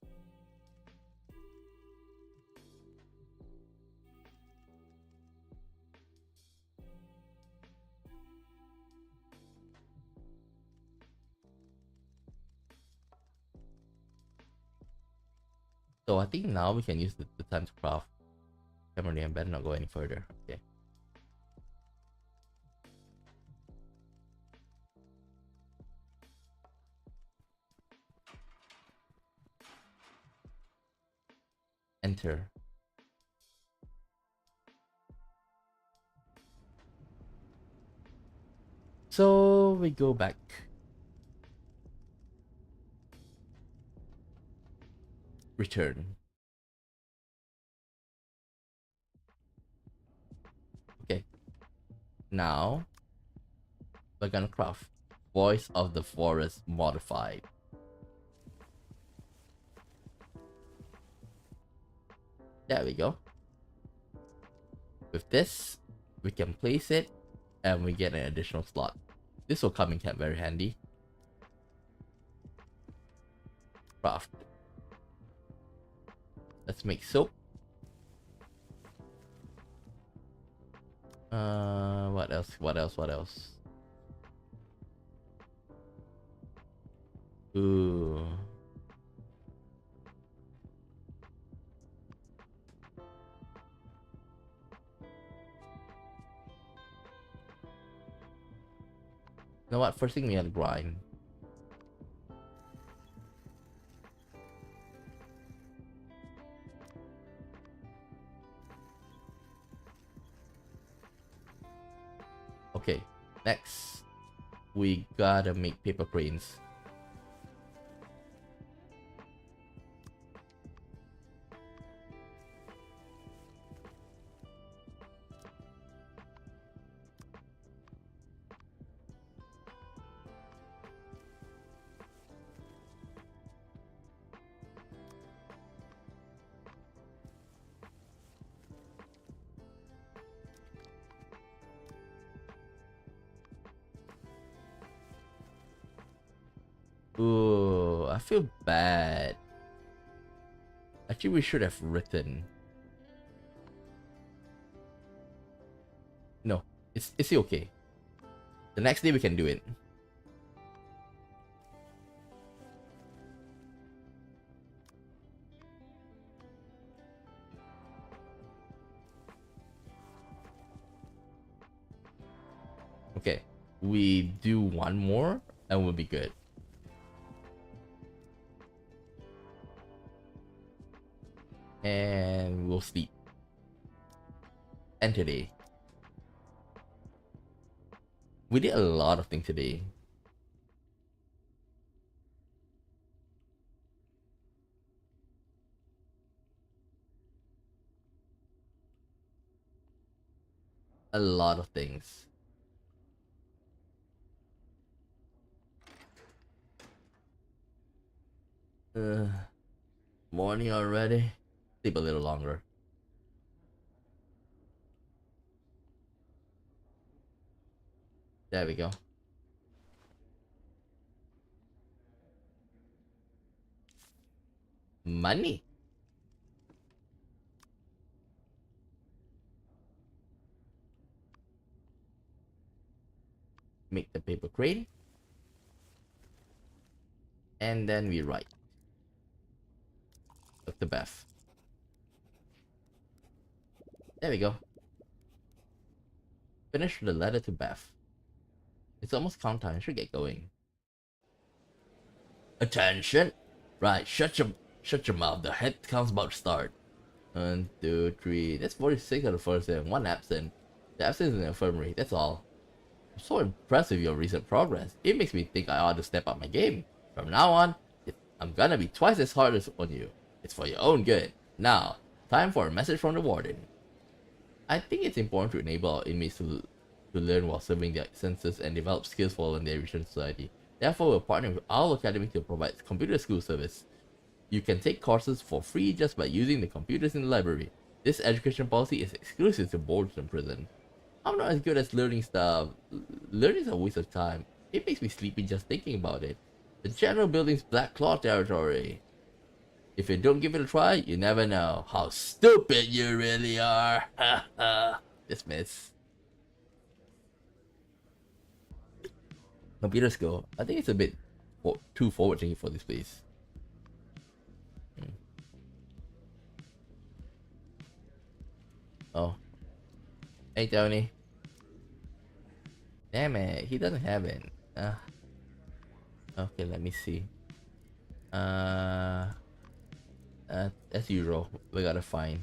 So I think now we can use the time to craft. Camera, I better not go any further. Okay. Enter. So we go back. Return. Okay. Now We're gonna craft Voice of the Forest modified. There we go. With this, we can place it and we get an additional slot. This will come in very handy. Craft. Let's make soap. What else? What else? What else? Ooh. You know what? First thing we gotta grind. Okay, next we gotta make paper cranes. Ooh, I feel bad. Actually, we should have written. No, it's okay. The next day we can do it. Okay, we do one more and we'll be good. And we'll sleep. And today, we did a lot of things today. A lot of things. Morning already. Sleep a little longer. There we go. Money. Make the paper crane. And then we write. Dr. Beth. There we go. Finish the letter to Beth. It's almost count time. I should get going. Attention! Right, shut your mouth. The head count's about to start. 1, 2, 3. That's 46 of the first and 1 absent. The absent is in the infirmary. That's all. I'm so impressed with your recent progress. It makes me think I ought to step up my game. From now on, I'm gonna be twice as hard on you. It's for your own good. Now, time for a message from the warden. I think it's important to enable our inmates to learn while serving their senses and develop skills for when they return to society. Therefore, we're partnering with our academy to provide computer school service. You can take courses for free just by using the computers in the library. This education policy is exclusive to boards and prison. I'm not as good as learning stuff. Learning is a waste of time. It makes me sleepy just thinking about it. The general building's Black Claw territory. If you don't give it a try, you never know how stupid you really are. Dismiss. Computer skill. I think it's a bit too forward-thinking for this place. Oh. Hey, Tony. Damn it, he doesn't have it. Okay, let me see. As usual, we gotta find.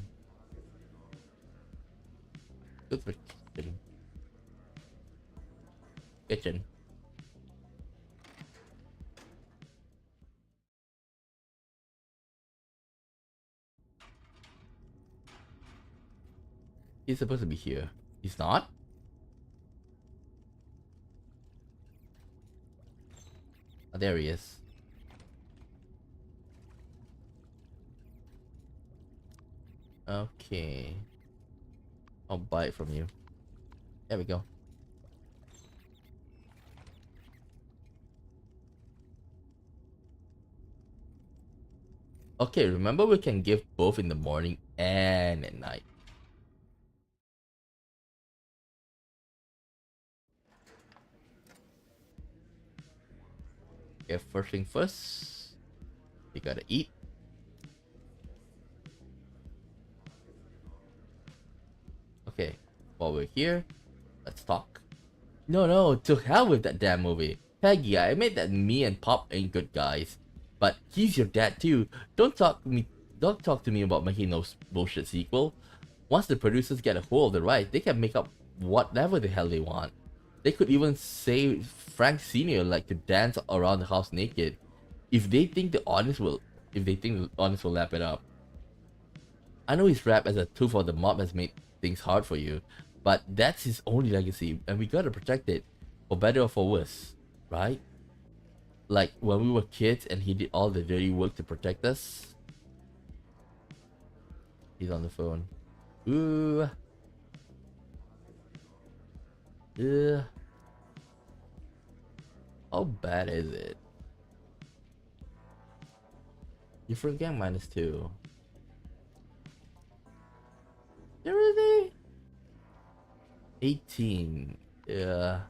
Good for kitchen. Kitchen. He's supposed to be here. He's not? Oh, there he is. Okay. I'll buy it from you. There we go. Okay, remember we can give both in the morning and at night. Okay, first thing first, we gotta eat. Okay, while we're here, let's talk. No, to hell with that damn movie. Peggy, I admit that me and Pop ain't good guys, but he's your dad too. Don't talk to me about making no bullshit sequel. Once the producers get a hold of the rights, they can make up whatever the hell they want. They could even say Frank Sr. like to dance around the house naked. If they think the audience will if they think the audience will lap it up. I know his rap as a tool for the mob has made things hard for you, but that's his only legacy, and we gotta protect it, for better or for worse, right? Like when we were kids and he did all the dirty work to protect us. He's on the phone. Ooh. Ugh. How bad is it? You forget -2. Really? 18. Yeah.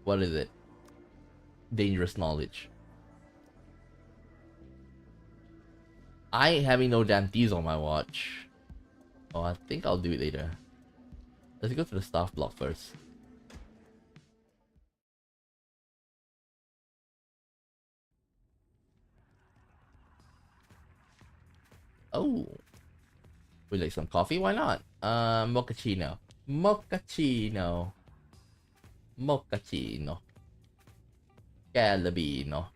What is it? Dangerous knowledge. I ain't having no damn thieves on my watch. Oh, I think I'll do it later. Let's go to the staff block first. Oh, we like some coffee? Why not? Mochaccino. Mochaccino. Mochaccino. Calabino.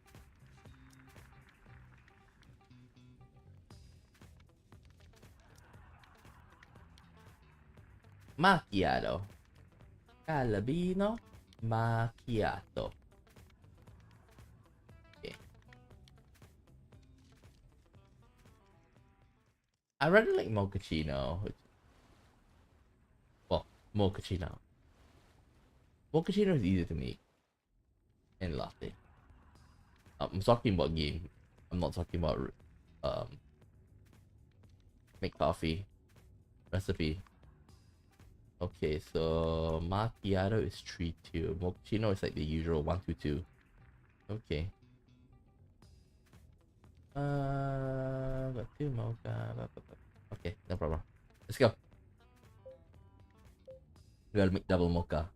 Macchiato. Calabino. Macchiato. Okay. I rather like mochaccino. Well, mochaccino. Mochaccino is easy to make. And latte. I'm talking about game. I'm not talking about um make coffee recipe. Okay, so macchiato is 3-2. Mochaccino is like the usual 1-2-2. Okay. Got two mocha. Okay, no problem. Let's go. We gotta make double mocha.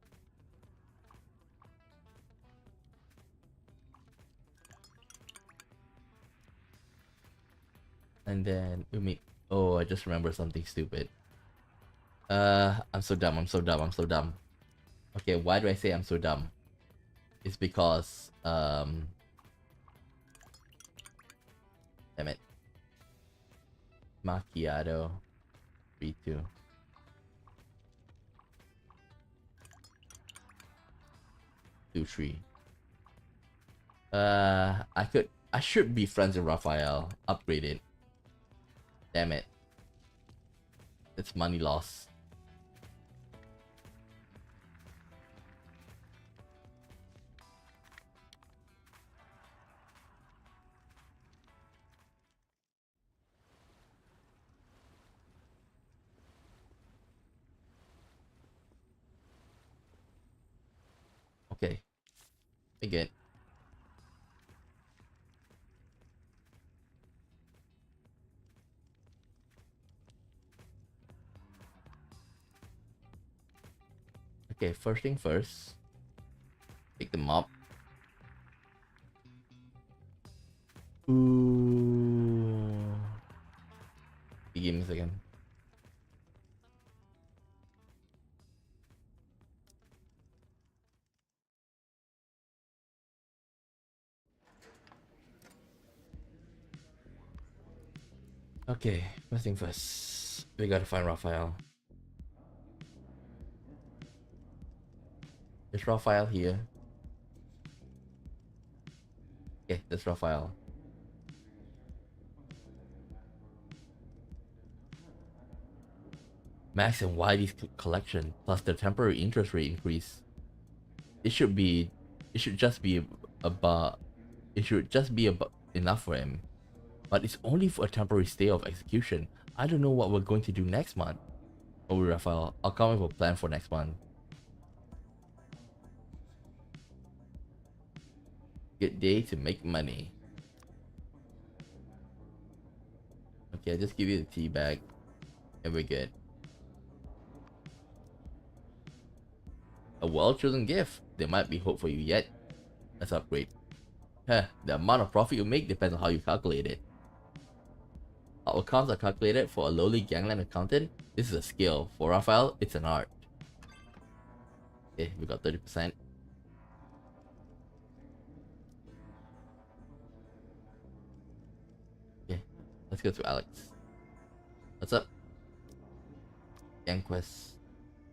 And then we make. Oh, I just remember something stupid. I'm so dumb. I'm so dumb. I'm so dumb. Okay, why do I say I'm so dumb? It's because damn it. Macchiato 3-2. 2-3. I should be friends with Raphael. Upgrade it. Damn it. It's money loss. Okay. Again. Okay, first thing first. Pick them up. Ooh. Give me a second. Okay, first thing first. We gotta find Raphael. There's raw file here. Okay, there's raw file. Max and Wiley's collection plus the temporary interest rate increase. It should be, it should just be about, it should just be about enough for him. But it's only for a temporary stay of execution. I don't know what we're going to do next month. Oh, Raphael, I'll come up with a plan for next month. Good day to make money. Okay, I'll just give you the tea bag and we're good. A well-chosen gift. There might be hope for you yet. Let's upgrade. Heh, the amount of profit you make depends on how you calculate it. Our accounts are calculated for a lowly gangland accountant. This is a skill. For Raphael, it's an art. Okay, we got 30%. Okay, let's go to Alex. What's up? Gang quest.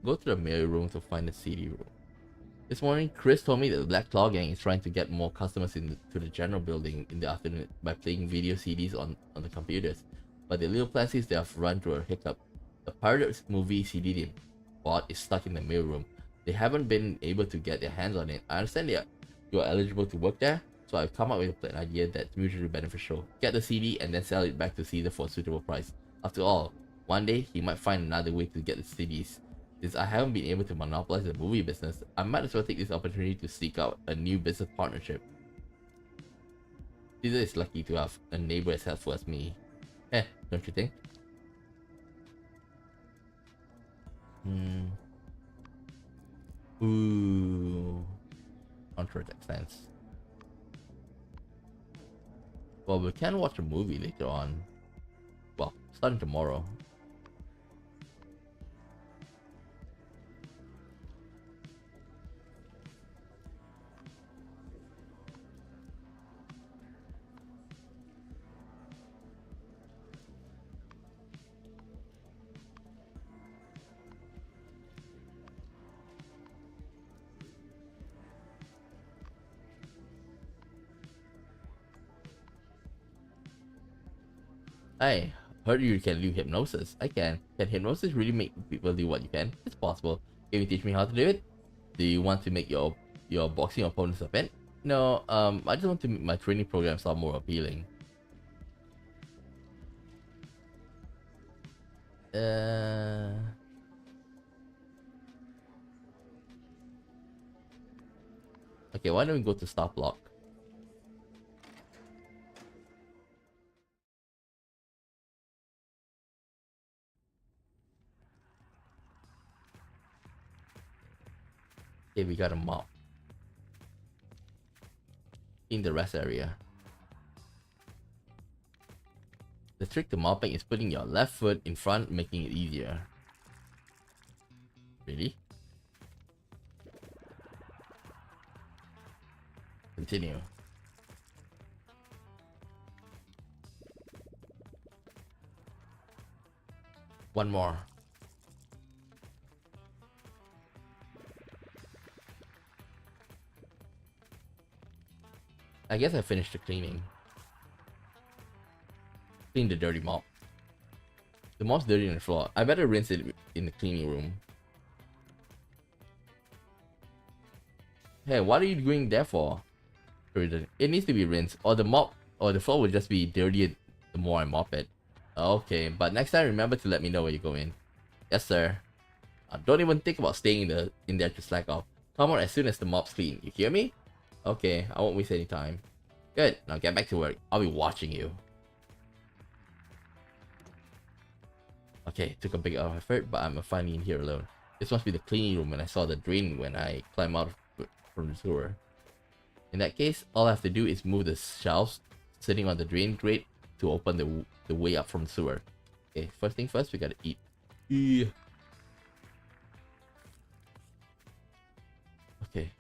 Go to the mail room to find the CD room. This morning, Chris told me that the Black Claw Gang is trying to get more customers into the general building in the afternoon by playing video CDs on the computers. But the little plastics they have run through a hiccup. The pirated movie CD they bought is stuck in the mail room. They haven't been able to get their hands on it. I understand you are eligible to work there, so I've come up with an idea that's mutually beneficial. Get the CD and then sell it back to Caesar for a suitable price. After all, one day he might find another way to get the CDs. Since I haven't been able to monopolize the movie business, I might as well take this opportunity to seek out a new business partnership. Caesar is lucky to have a neighbor as helpful as me. Eh, don't you think? Ooh. Contract expense. Well, we can watch a movie later on. Well, starting tomorrow. I heard you can do hypnosis. I can. Can hypnosis really make people do what you can? It's possible. Can you teach me how to do it? Do you want to make your boxing opponents a pet? No, I just want to make my training program sound more appealing. Okay, why don't we go to stop block? Okay, we got a mop in the rest area. The trick to mopping is putting your left foot in front, making it easier. Really? Continue. One more. I guess I finished the cleaning. Clean the dirty mop. The mop's dirty on the floor. I better rinse it in the cleaning room. Hey, what are you doing there for? It needs to be rinsed, or the mop or the floor will just be dirtier the more I mop it. Okay, but next time remember to let me know where you go in. Yes, sir. Don't even think about staying in there to slack off. Come on as soon as the mop's clean. You hear me? Okay, I won't waste any time. Good, now get back to work. I'll be watching you. Okay, took a big effort, but I'm finally in here alone. This must be the cleaning room when I saw the drain when I climbed out from the sewer. In that case, all I have to do is move the shelves sitting on the drain grate to open the way up from the sewer. Okay, first thing first, we gotta eat. Okay.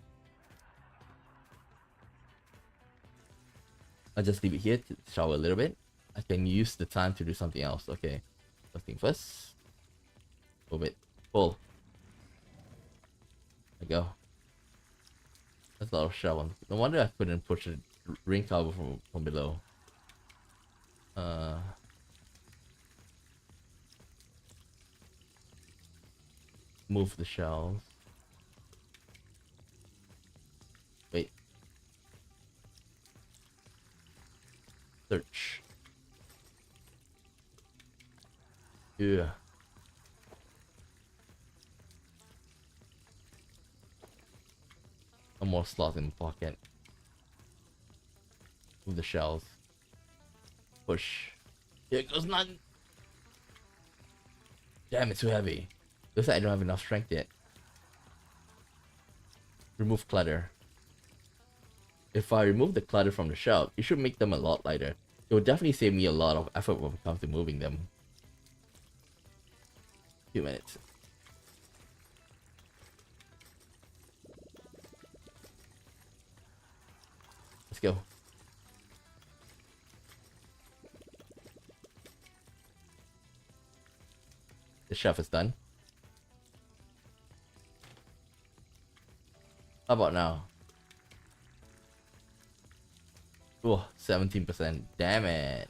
I'll just leave it here to shower a little bit. I can use the time to do something else. Okay. First thing first. Move it. Pull. There we go. There's a lot of shells. No wonder I couldn't push a ring cover from below. Move the shells. Wait. Search. Yeah. No more slots in the pocket. Move the shells. Push. Here goes none. Damn, it's too heavy. Looks like I don't have enough strength yet. Remove clutter. If I remove the clutter from the shell, it should make them a lot lighter. It will definitely save me a lot of effort when it comes to moving them. Few minutes. Let's go. The chef is done. How about now? Oh, 17%. Damn it.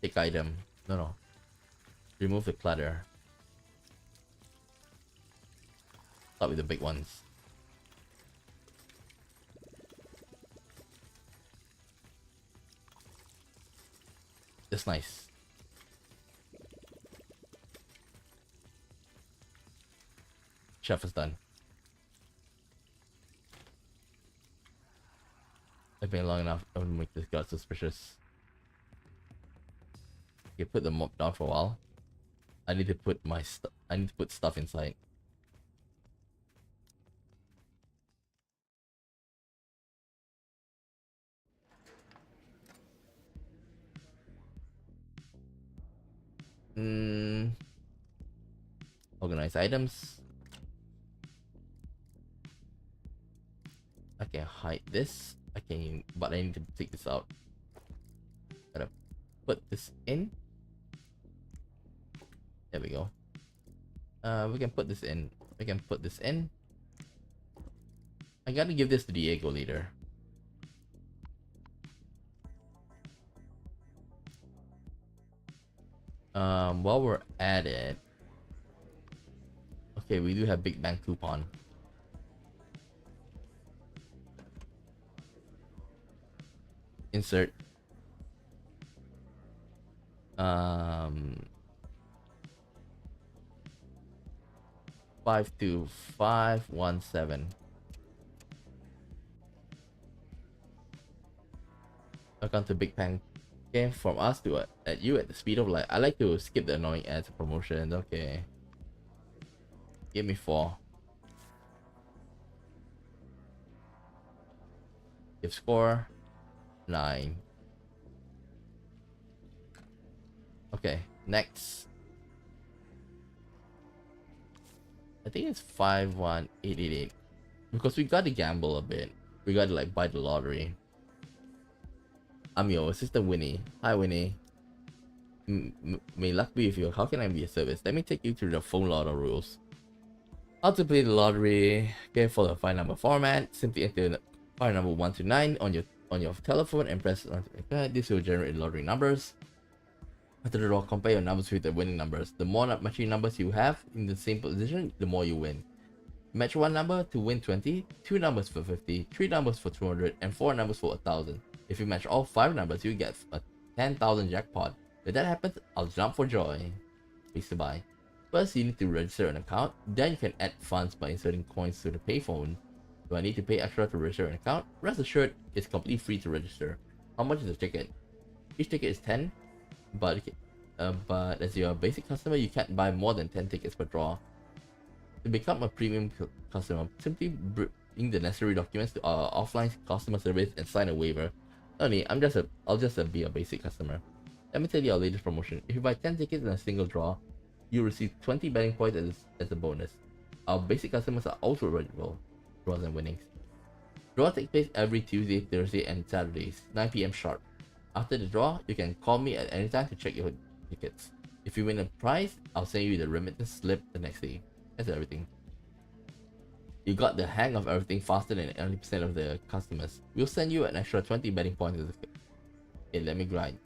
Take item. No. Remove the clutter. Start with the big ones. That's nice. Chef is done. I've been long enough. I would make this guy suspicious. Okay, put the mop down for a while. I need to put my stuff. I need to put stuff inside. Organize items. I can hide this. But I need to take this out. Gotta put this in. There we go. We can put this in. We can put this in. I gotta give this to Diego later. While we're at it, okay, we do have Big Bang coupon. Insert. 52517. Welcome to Big Bang game from us to at you at the speed of light. I like to skip the annoying ads and promotions. Okay. Give me 4. Give score 9. Okay, next. I think it's 51888 because we got to gamble a bit. We got to like buy the lottery. I'm your assistant Winnie. Hi Winnie. May luck be with you. How can I be of service? Let me take you through the phone lotto rules. How to play the lottery. Okay, for the 5-number format, simply enter file number 1 to 9 on your telephone and press on. This will generate lottery numbers. After the draw, compare your numbers with the winning numbers. The more matching numbers you have in the same position, the more you win. Match 1 number to win 20, 2 numbers for 50, 3 numbers for 200, and 4 numbers for 1000. If you match all 5 numbers, you get a 10,000 jackpot. If that happens, I'll jump for joy. Please to buy. First, you need to register an account. Then you can add funds by inserting coins to the payphone. Do I need to pay extra to register an account? Rest assured, it's completely free to register. How much is the ticket? Each ticket is 10, but as you're a basic customer, you can't buy more than 10 tickets per draw. To become a premium customer, simply bring the necessary documents to our offline customer service and sign a waiver. Only, I'll just be a basic customer. Let me tell you our latest promotion. If you buy 10 tickets in a single draw, you receive 20 betting points as a bonus. Our basic customers are also eligible draws and winnings. Draw takes place every Tuesday, Thursday, and Saturdays, 9 p.m. sharp. After the draw, you can call me at any time to check your tickets. If you win a prize, I'll send you the remittance slip the next day. That's everything. You got the hang of everything faster than 90% of the customers. We'll send you an extra 20 betting points. Okay, let me grind.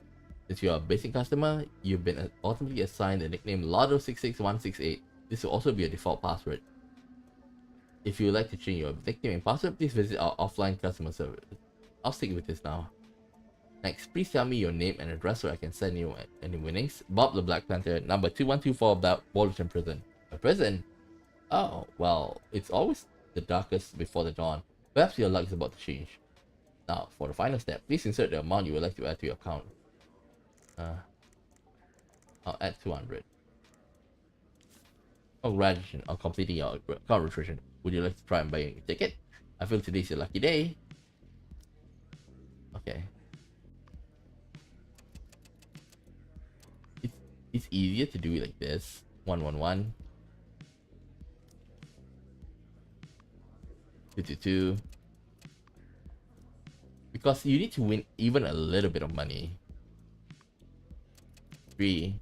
Since you're a basic customer, you've been ultimately assigned the nickname Lotto66168. This will also be your default password. If you would like to change your nickname and password, please visit our offline customer service. I'll stick with this now. Next, please tell me your name and address so I can send you any winnings. Bob the Black Panther, number 2124 Balderton Prison. A prison? Oh, well, it's always the darkest before the dawn. Perhaps your luck is about to change. Now, for the final step, please insert the amount you would like to add to your account. I'll add 200. Congratulations on completing your account registration. Would you like to try and buy a ticket? I feel today's your lucky day. Okay. It's easier to do it like this. 111. 222. Because you need to win even a little bit of money. 3.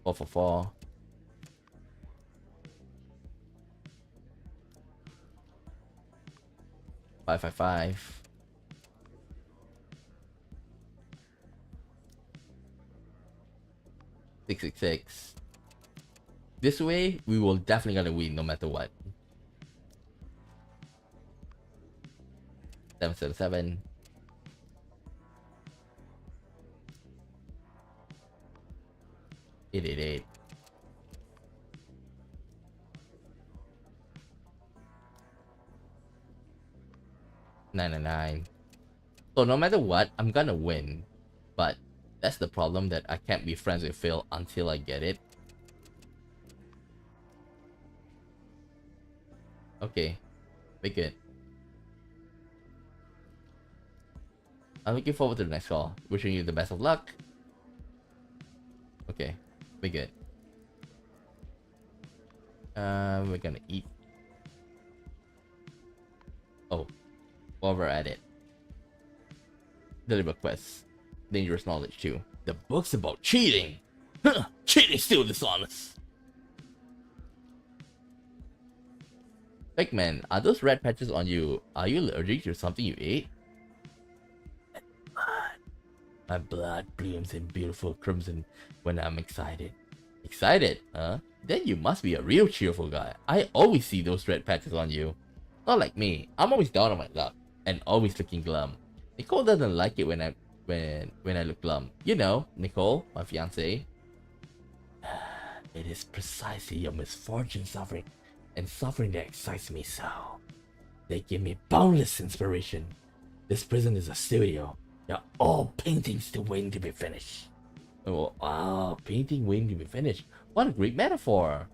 444. 555. 666. This way, we will definitely gonna win no matter what. 777. 888. 999. So no matter what, I'm gonna win. But that's the problem, that I can't be friends with Phil until I get it. Okay. Be good. I'm looking forward to the next call. Wishing you the best of luck. Okay. Be good. We're gonna eat. Oh. While we're at it. Deliver quests. Dangerous knowledge too. The book's about cheating. Huh, cheating's still dishonest. Pigman, are those red patches on you? Are you allergic to something you ate? My blood blooms in beautiful crimson when I'm excited. Excited, huh? Then you must be a real cheerful guy. I always see those red patches on you. Not like me. I'm always down on my luck and always looking glum. Nicole doesn't like it when I look glum. You know, Nicole, my fiance. It is precisely your misfortune suffering and suffering that excites me so. They give me boundless inspiration. This prison is a studio. They're all paintings still waiting to be finished. Oh, wow, painting waiting to be finished. What a great metaphor.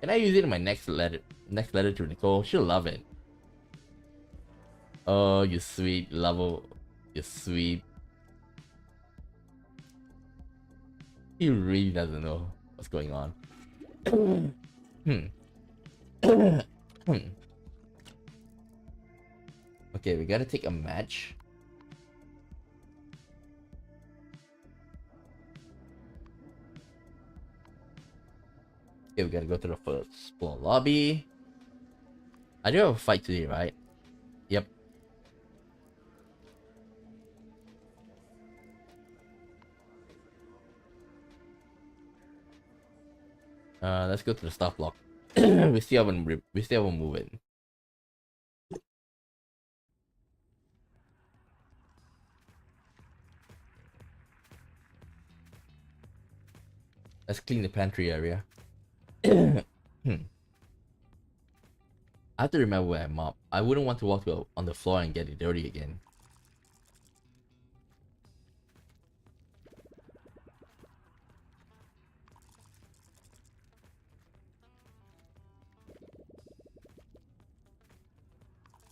Can I use it in my next letter to Nicole? She'll love it. Oh, you sweet level. You sweet. He really doesn't know what's going on. Okay, we gotta take a match. Okay, we gotta go to the first floor lobby. I do have a fight today, right? Yep. Let's go to the stop block. we still haven't moved in. Let's clean the pantry area. I have to remember where I mop. I wouldn't want to walk on the floor and get it dirty again.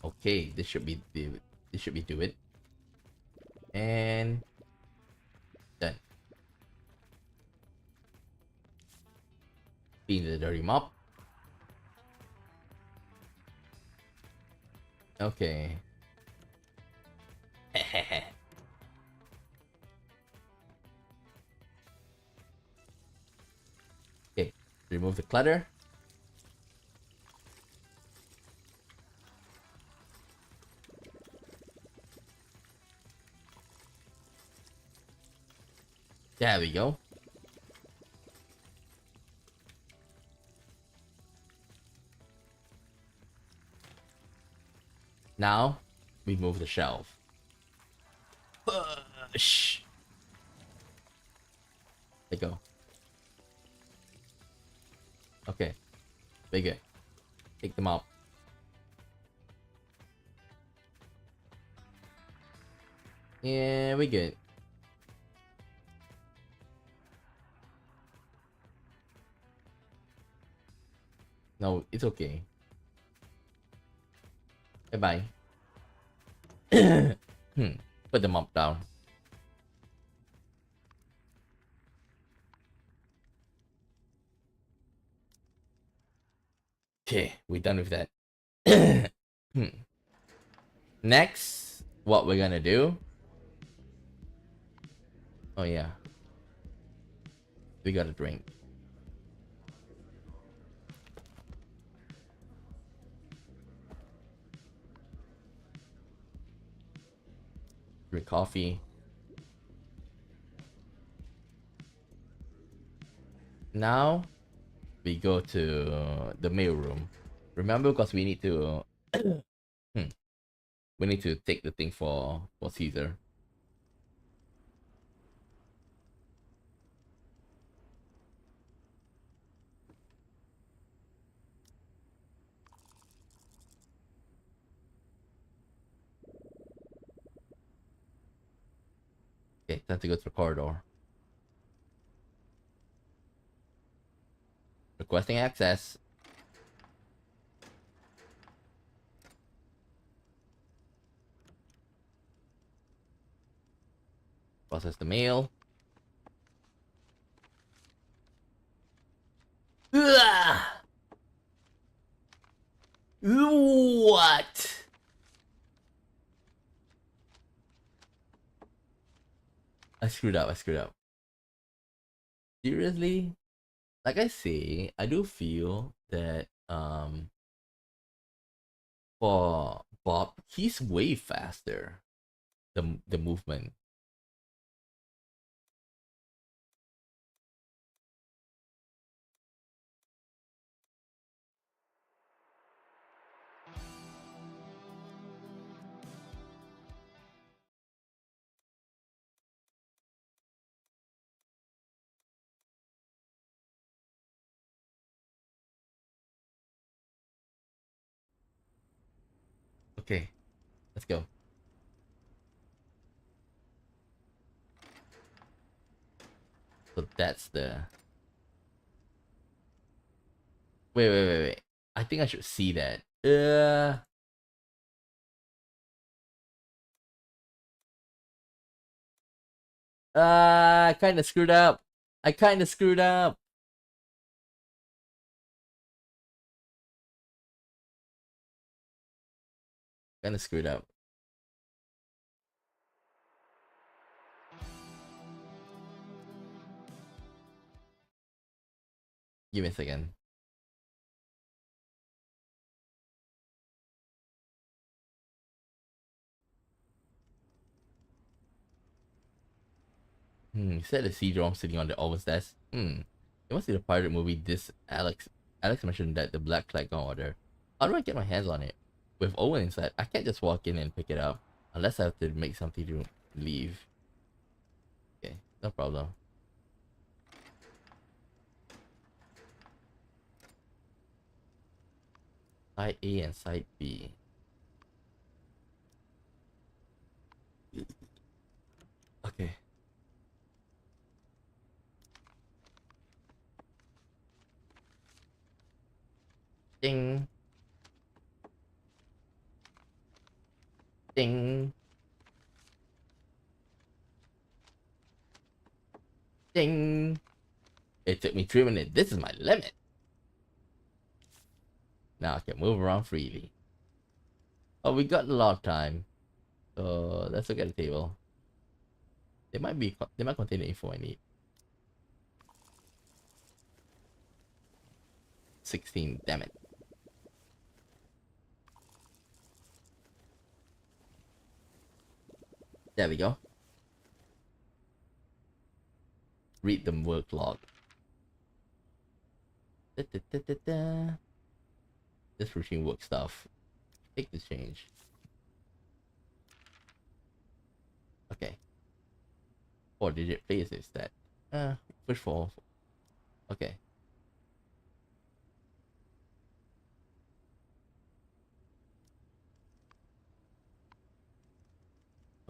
Okay, this should be do it. And done. Clean the dirty mop. Okay. Okay, remove the clutter. There we go. Now, we move the shelf. Push. There you go. Okay, very good. Take them out. Yeah, we good. No, it's okay. Bye bye. Put the mop down. Okay, we're done with that. Next, what we're gonna do? Oh yeah, we got a drink. Drink coffee. Now, we go to the mail room. Remember, because we need to, we need to take the thing for Caesar. Okay, time to go to the corridor. Requesting access. Process the mail. Ugh! What? I screwed up. I screwed up. Seriously? Like I say, I do feel that for Bob, he's way faster. The movement. Okay, let's go. So that's the. Wait. I think I should see that. I kind of screwed up. I kind of screwed up. Kind of screwed up. Give me a second. You said the CD-ROM sitting on the Owen's desk. It must be the pirate movie this Alex mentioned that the Black Flag on order. How do I get my hands on it? With Owen inside, I can't just walk in and pick it up. Unless I have to make something to leave. Okay, no problem. Side A and side B. Okay. Ding. Ding. Ding. It took me 3 minutes. This is my limit. Now I can move around freely. Oh, we got a lot of time. So let's look at the table. They might contain the info I need. 16, damn it. There we go. Read the work log. This routine work stuff. Take the change. Okay. 4-digit place is that. Push for. Okay.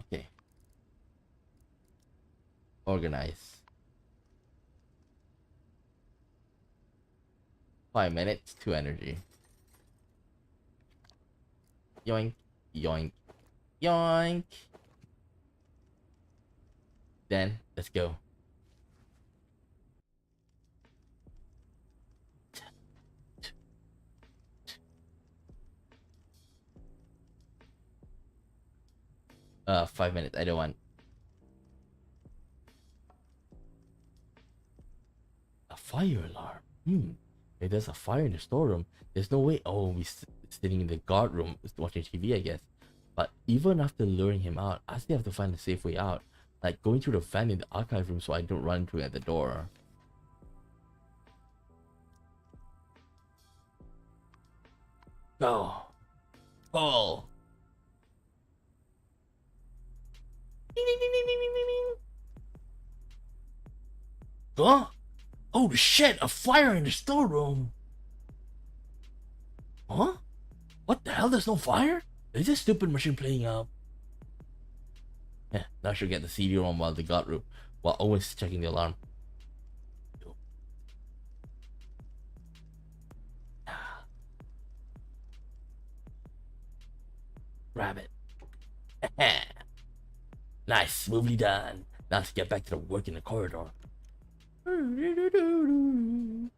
Okay. Organize. 5 minutes, 2 energy. Yoink, yoink, yoink. Then, let's go. Uh, 5 minutes, I don't want. A fire alarm. If there's a fire in the storeroom, there's no way. Oh, we're sitting in the guard room watching TV, I guess. But even after luring him out, I still have to find a safe way out. Like going through the fan in the archive room so I don't run into it at the door. Go. Pull. Ding, ding, ding, ding, ding, ding, ding. Huh? Oh shit, a fire in the storeroom. Huh? What the hell? There's no fire? Is this stupid machine playing up? Yeah, now I should get the CD-ROM while the guard room, while Owen's checking the alarm. Grab it. Nice, smoothly done. Now let's get back to the work in the corridor.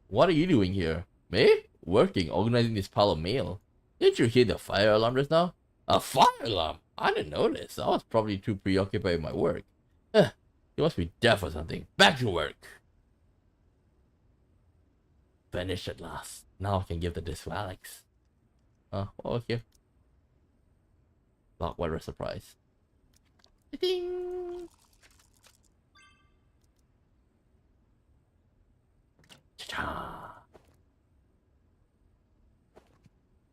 What are you doing here? Me? Working, organizing this pile of mail. Didn't you hear the fire alarm just now? A fire alarm? I didn't notice. I was probably too preoccupied with my work. You must be deaf or something. Back to work. Finished at last. Now I can give the disc to Alex. Oh, okay. Lock, what a surprise. Ding! Cha-cha!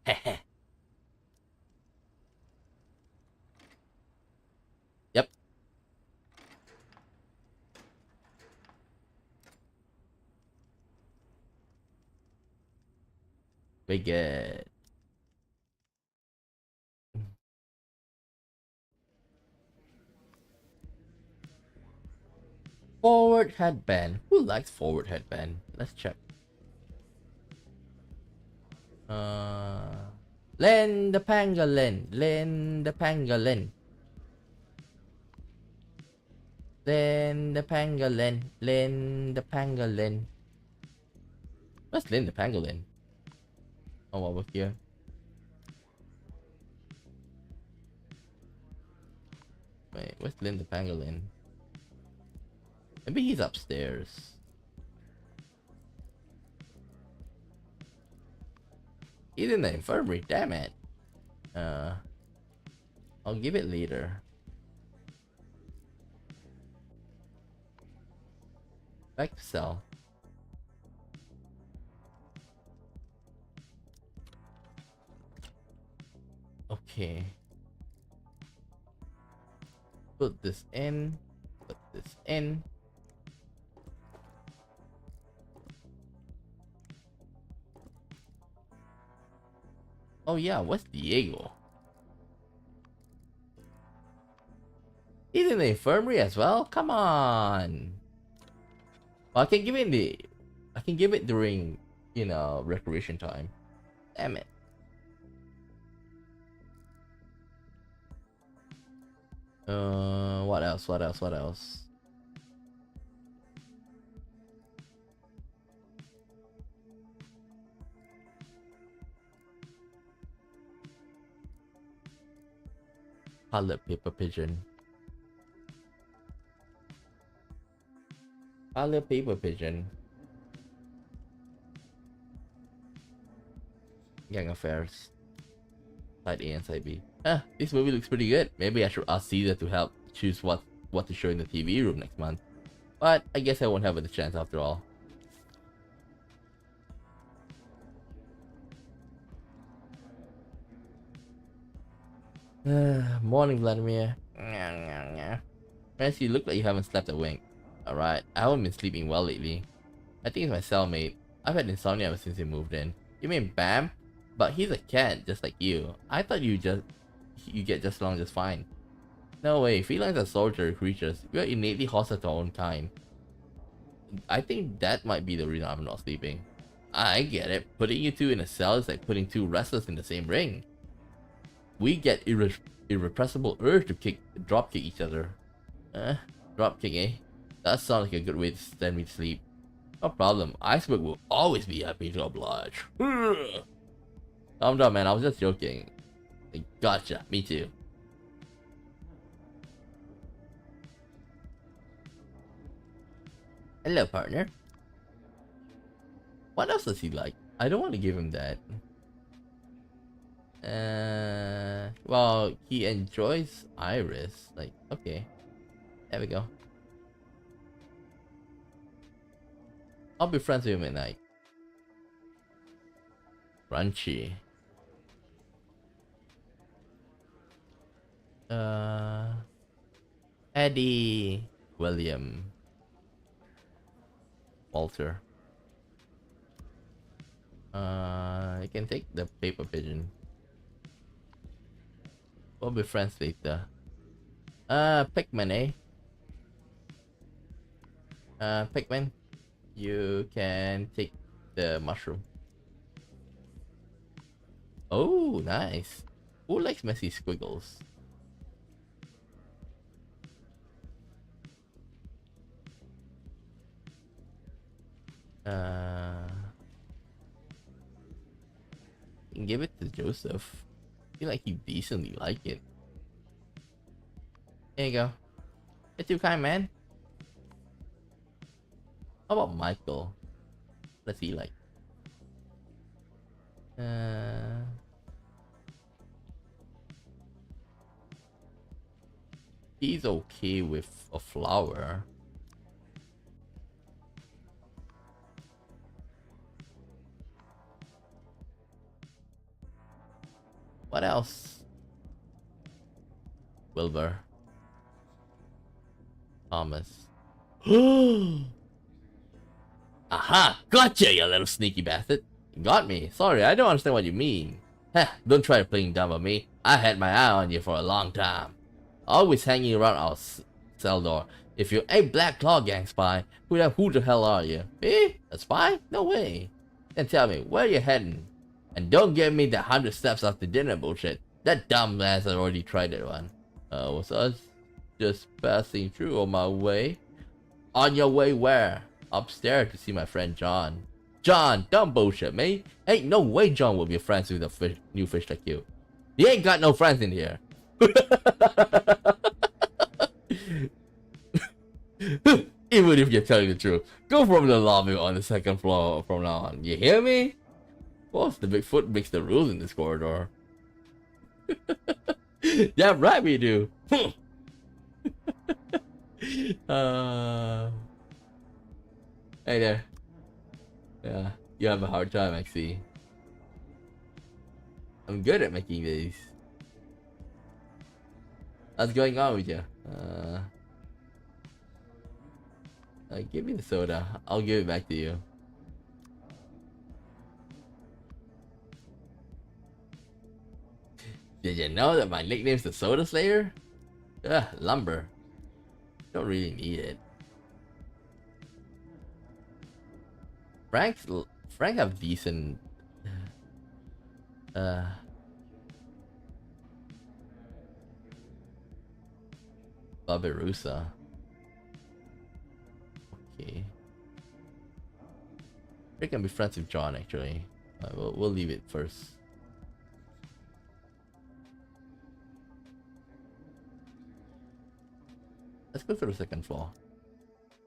Heh. Yep. We good. Forward headband. Who likes forward headband? Let's check. Len the pangolin. Len the pangolin. Len the pangolin. Len the pangolin. Where's Len the pangolin? Oh, over here. Wait, where's Len the pangolin? Maybe he's upstairs. He's in the infirmary, damn it. I'll give it later. Back to cell. Okay. Put this in. Put this in. Oh yeah, what's Diego? He's in the infirmary as well? Come on. Well, I can give it during, you know, recreation time. Damn it. What else? What else? What else? Color paper pigeon. Color paper pigeon. Gang Affairs. Side A and Side B. This movie looks pretty good. Maybe I should ask Caesar to help choose what to show in the TV room next month. But I guess I won't have the chance after all. Morning, Vladimir. Friends, you look like you haven't slept a wink. Alright, I haven't been sleeping well lately. I think it's my cellmate. I've had insomnia ever since he moved in. You mean Bam? But he's a cat, just like you. I thought you get just along just fine. No way, felines are solitary creatures. We are innately hostile to our own kind. I think that might be the reason I'm not sleeping. I get it. Putting you two in a cell is like putting two wrestlers in the same ring. We get irrepressible urge to drop kick each other. Drop kick, eh? That sounds like a good way to send me to sleep. No problem. Iceberg will always be happy to oblige. Calm down, man. I was just joking. Gotcha. Me too. Hello, partner. What else does he like? I don't want to give him that. Well, he enjoys Iris. Like, okay. There we go. I'll be friends with him at night. Crunchy. Eddie. William. Walter. I can take the paper pigeon. We'll be friends later. Pikmin, eh? Pikmin, you can take the mushroom. Oh, nice. Who likes messy squiggles? Give it to Joseph. I feel like he decently like it. There you go. You're too kind, man. How about Michael? What's he like? He's okay with a flower. What else? Wilbur. Thomas. Aha! Gotcha, you little sneaky bastard. You got me. Sorry, I don't understand what you mean. Heh, don't try playing dumb on me. I had my eye on you for a long time. Always hanging around our cell door. If you're a Black Claw gang spy, who the hell are you? Eh? A spy? No way. Then tell me, where you heading? And don't give me the 100 steps after dinner bullshit. That dumb ass has already tried that one. Was us just passing through on my way? On your way where? Upstairs to see my friend John. John, dumb bullshit, mate. Ain't no way John will be friends with a new fish like you. He ain't got no friends in here. Even if you're telling the truth, go from the lobby on the second floor from now on. You hear me? Boss, the Bigfoot makes the rules in this corridor. Damn right we do. Hey there. Yeah, you have a hard time, I see. I'm good at making these. What's going on with you? Give me the soda. I'll give it back to you. Did you know that my nickname's the Soda Slayer? Lumber. Don't really need it. Frank have decent Babirusa. Okay. We can be friends with John actually. We'll leave it first. Let's go to the second floor.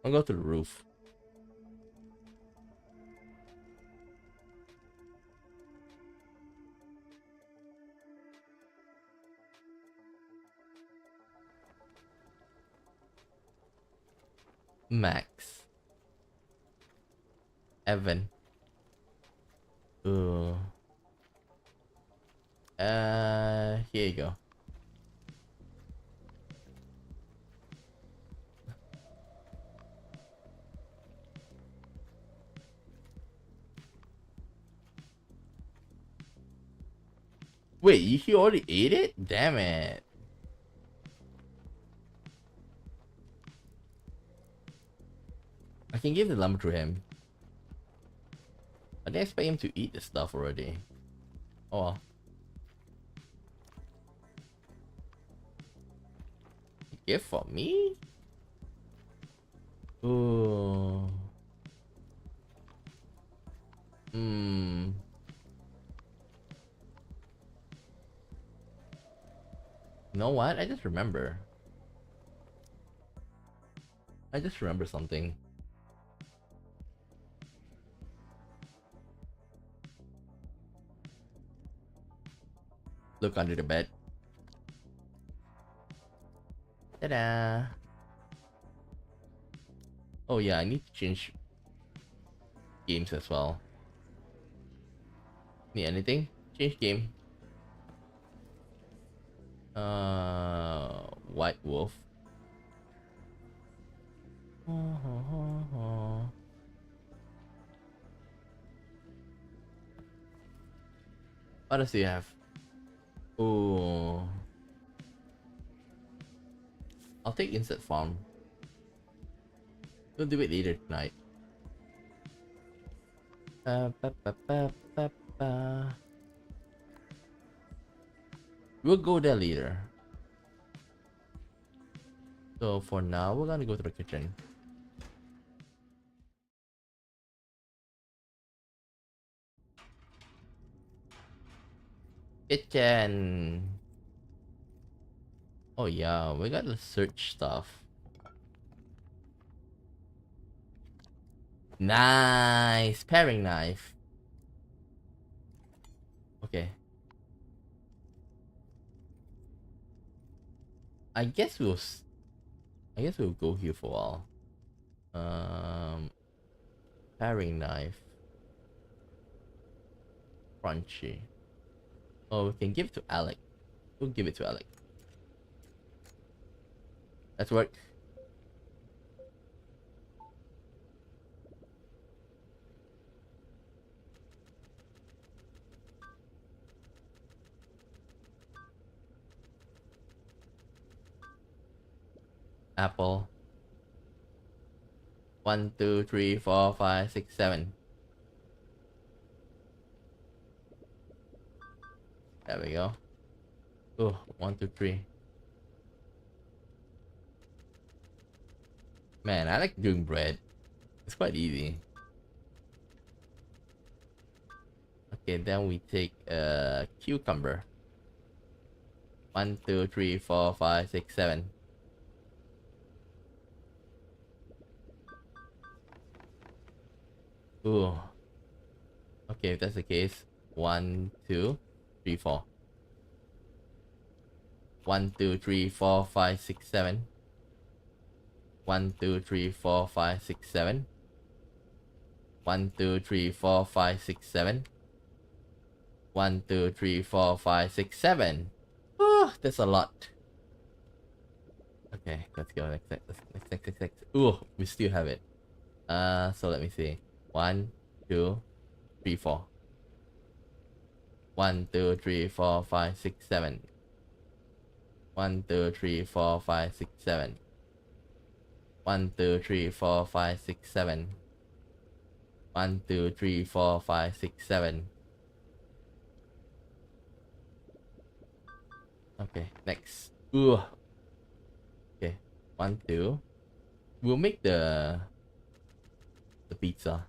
I'll go to the roof. Max. Evan. Ooh. Here you go. Wait, he already ate it? Damn it. I can give the lumber to him. I didn't expect him to eat the stuff already. Oh well. Gift for me? Ooh. Hmm. You know what? I just remember something. Look under the bed. Ta-da! Oh yeah, I need to change games as well. Need anything? Change game. White wolf. What else do you have? Oh, I'll take insect farm. We'll do it later tonight. We'll go there later. So for now, we're gonna go to the kitchen. Kitchen. Oh yeah, we gotta search stuff. Nice paring knife. Okay. I guess we'll go here for a while. Paring knife. Crunchy. Oh, we can give it to Alec. We'll give it to Alec. Let's work. Apple. 1, 2, 3, 4, 5, 6, 7. There we go. Oh, 1, 2, 3. Man, I like doing bread. It's quite easy. Okay, then we take a cucumber. 1, 2, 3, 4, 5, 6, 7. Ooh. Okay, if that's the case, 1, 2, 3, 4. 1, 2, 3, 4, 5, 6, 7. 1, 2, 3, 4, 5, 6, 7. 1, 2, 3, 4, 5, 6, 7. 1, 2, 3, 4, 5, 6, 7. Oh, that's a lot. Okay, let's go next. Ooh, we still have it. So let me see. 1, 2, 3, 4. 1, 2, 3, 4, 5, 6, 7. 1, 2, 3, 4, 5, 6, 7. 1, 2, 3, 4, 5, 6, 7. 1, 2, 3, 4, 5, 6, 7. Okay, next. Ooh. Okay, 1, 2. We'll make the pizza.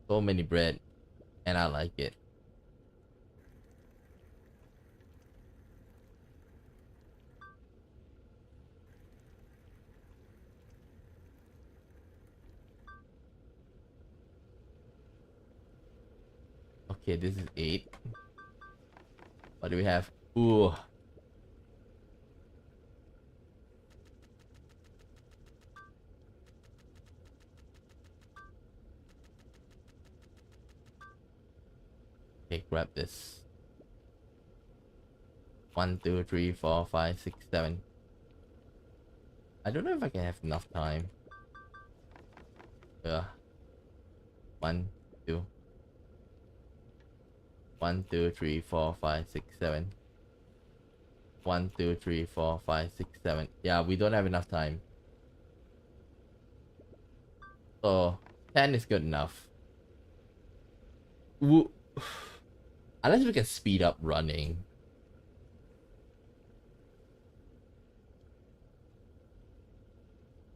So many bread, and I like it. Okay, this is 8. What do we have? Ooh. Okay, grab this. 1, 2, 3, 4, 5, 6, 7. I don't know if I can have enough time. 1, 2. 1, 2, 3, 4, 5, 6, 7. 1, 2, 3, 4, 5, 6, 7. Yeah, we don't have enough time. So 10 is good enough. Woo. Unless we can speed up running.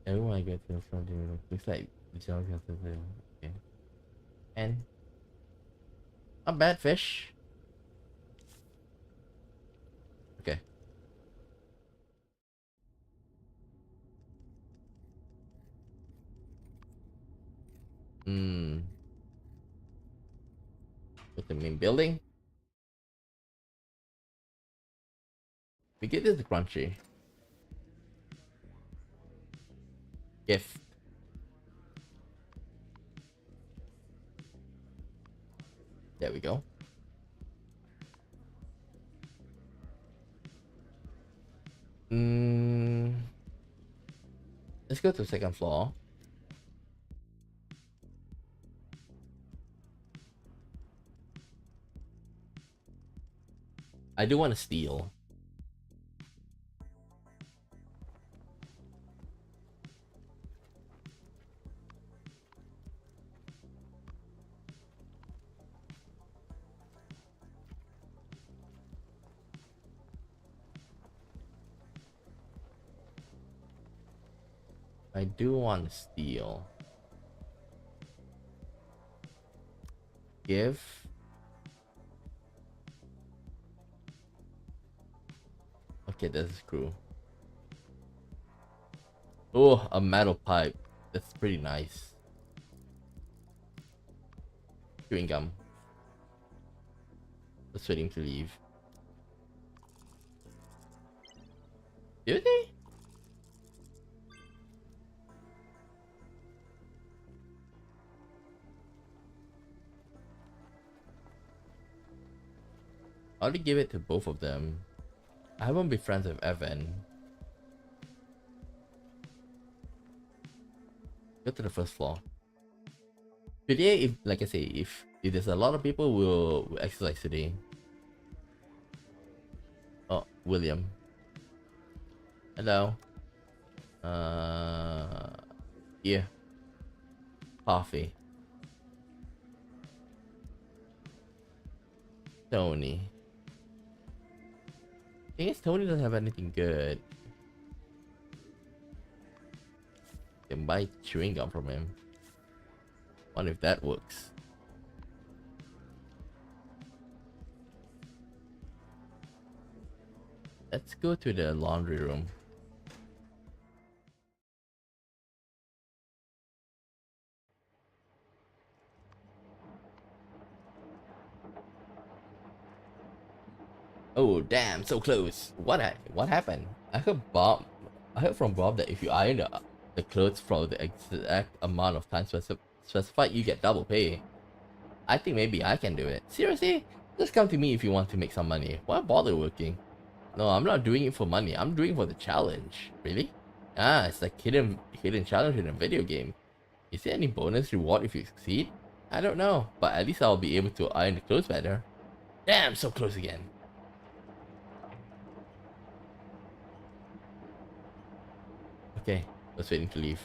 Everyone I get to from the looks like the challenge has to say, okay. And not bad fish. Okay. With the main building. We get this crunchy. Gift. There we go. Let's go to the second floor. I do want to steal. I do want to steal. Give. Okay, that's a screw. Oh, a metal pipe. That's pretty nice. Chewing gum. Just waiting to leave. Do they? I'll give it to both of them. I won't be friends with Evan. Go to the first floor. Today, if like I say, if there's a lot of people, we'll exercise today. Oh, William. Hello. Yeah. Coffee. Tony. I guess Tony doesn't have anything good. Can buy chewing gum from him. Wonder if that works. Let's go to the laundry room. Oh damn, so close. What happened? I heard from Bob that if you iron the clothes for the exact amount of time specified, you get double pay. I think maybe I can do it. Seriously? Just come to me if you want to make some money. Why bother working? No, I'm not doing it for money. I'm doing it for the challenge. Really? Ah, it's like hidden challenge in a video game. Is there any bonus reward if you succeed? I don't know, but at least I'll be able to iron the clothes better. Damn, so close again. Okay, just waiting to leave.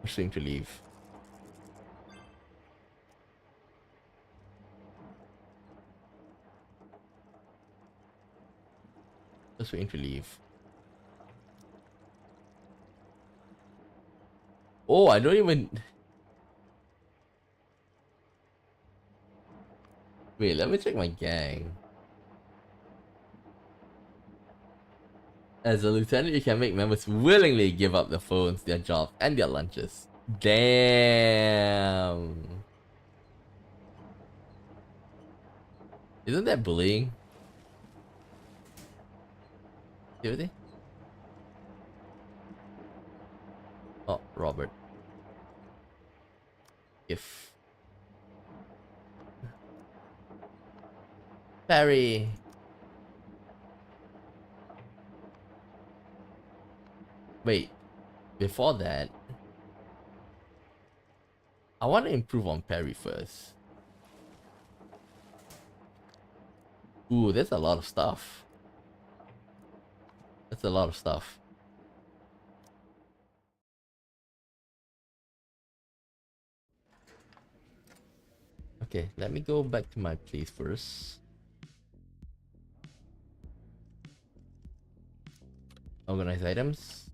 Just waiting to leave. Just waiting to leave. Oh, I don't even... Wait, let me check my gang. As a lieutenant, you can make members willingly give up their phones, their jobs, and their lunches. Damn. Isn't that bullying? Seriously? Oh, Robert. If Barry. Wait, before that, I want to improve on Perry first. Ooh, there's a lot of stuff. That's a lot of stuff. Okay, let me go back to my place first. Organize items.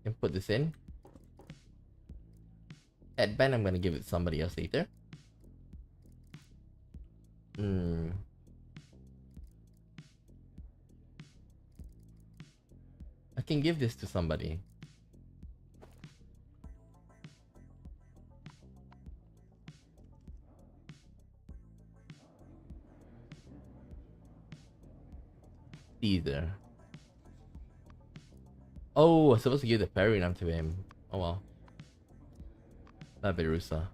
And put this in. Headband, I'm gonna give it to somebody else later. I can give this to somebody. Either. Oh, I was supposed to give the parry name to him. Oh well. Babirusa.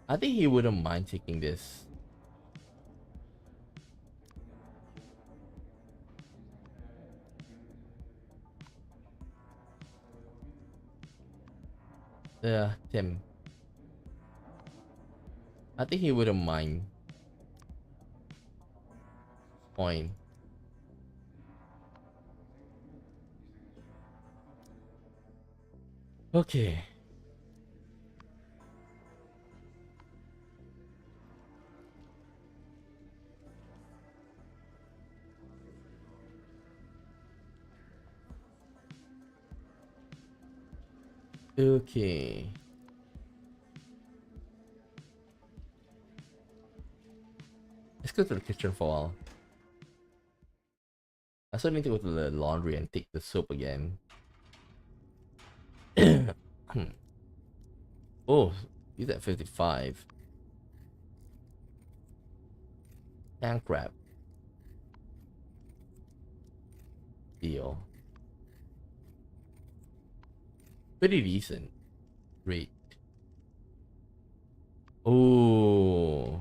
I think he wouldn't mind taking this. Yeah, Tim. I think he wouldn't mind. Point. Okay. Okay. Let's go to the kitchen for a while. I still need to go to the laundry and take the soap again. Oh, he's at 55. Tank crab. Deal. Pretty decent. Great. Oh.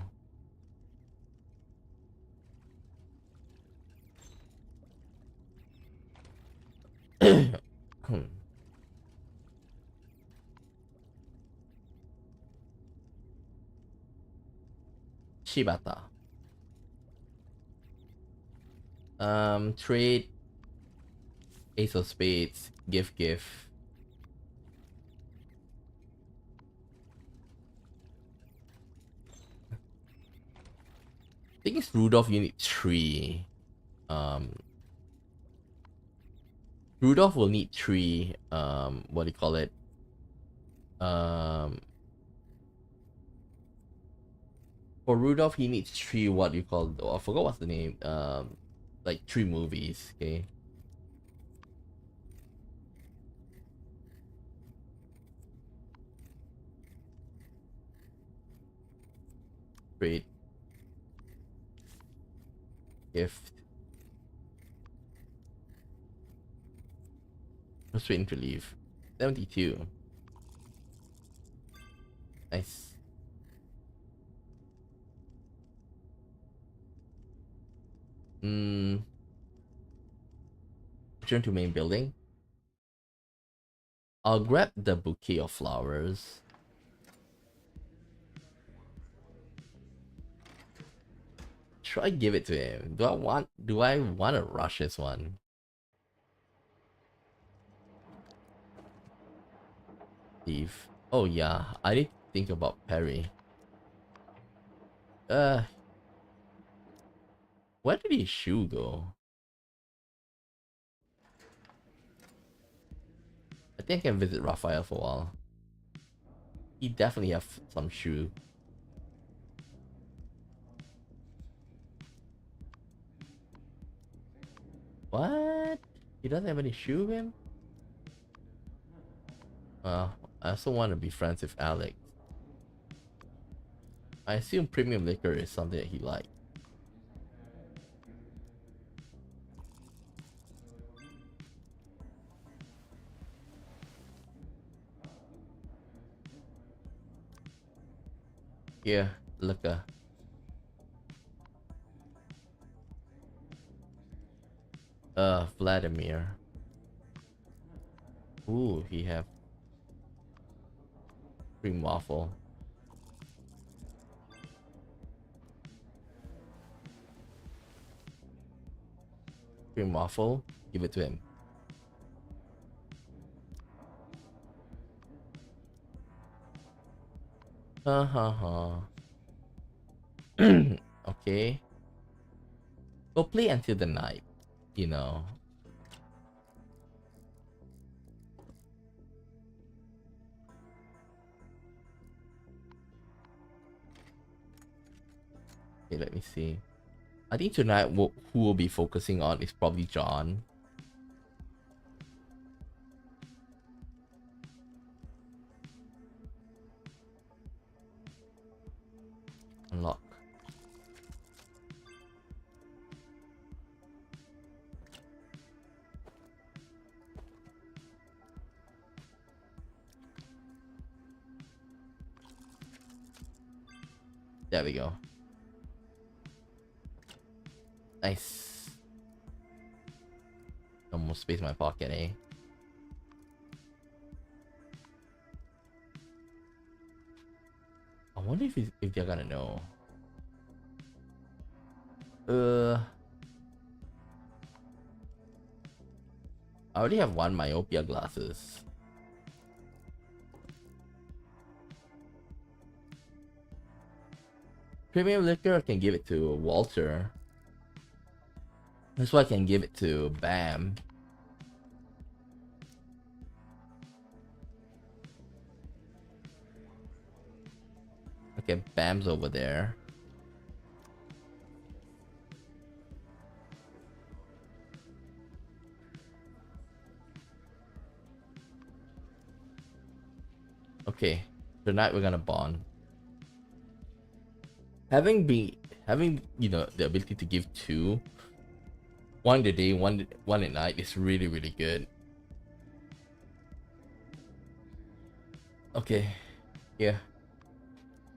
Shibata. Trade. Ace of spades. Give. I think it's Rudolph Unit 3. Rudolph will need 3, what do you call it? For Rudolph, he needs 3, what do you call it? Oh, I forgot what's the name. Like 3 movies, okay? Great. Gift. Just waiting to leave. 72. Nice. Return to main building. I'll grab the bouquet of flowers. Should I give it to him? Do I want to rush this one? Leave. Oh yeah, I need to think about Perry. Where did his shoe go? I think I can visit Raphael for a while. He definitely have some shoe. doesn't have any shoe him? Well, I also want to be friends with Alex. I assume premium liquor is something that he likes. Yeah, liquor. Vladimir. Ooh, he have cream waffle. Cream waffle, give it to him. Ha ha ha. Okay. Go play until the night, you know. Okay, let me see. I think tonight who will be focusing on is probably John. Unlock. There we go. Nice. Almost space in my pocket, eh? I wonder if they're gonna know. I already have one myopia glasses. Premium liquor, I can give it to Walter. That's why I can give it to Bam. Okay, Bam's over there. Okay, tonight we're gonna bond. Having you know the ability to give two, one in the day, one at night is really good. Okay, yeah,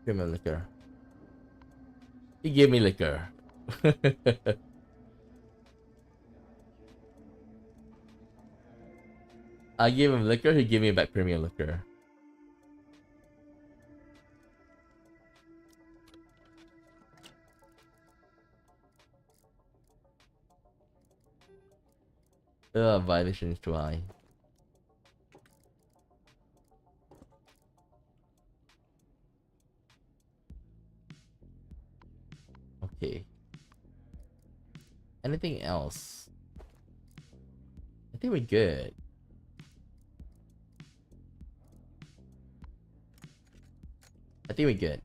give me liquor. He gave me liquor. I gave him liquor. He gave me back premium liquor. Violation is too high. Okay. Anything else? I think we're good. I think we're good.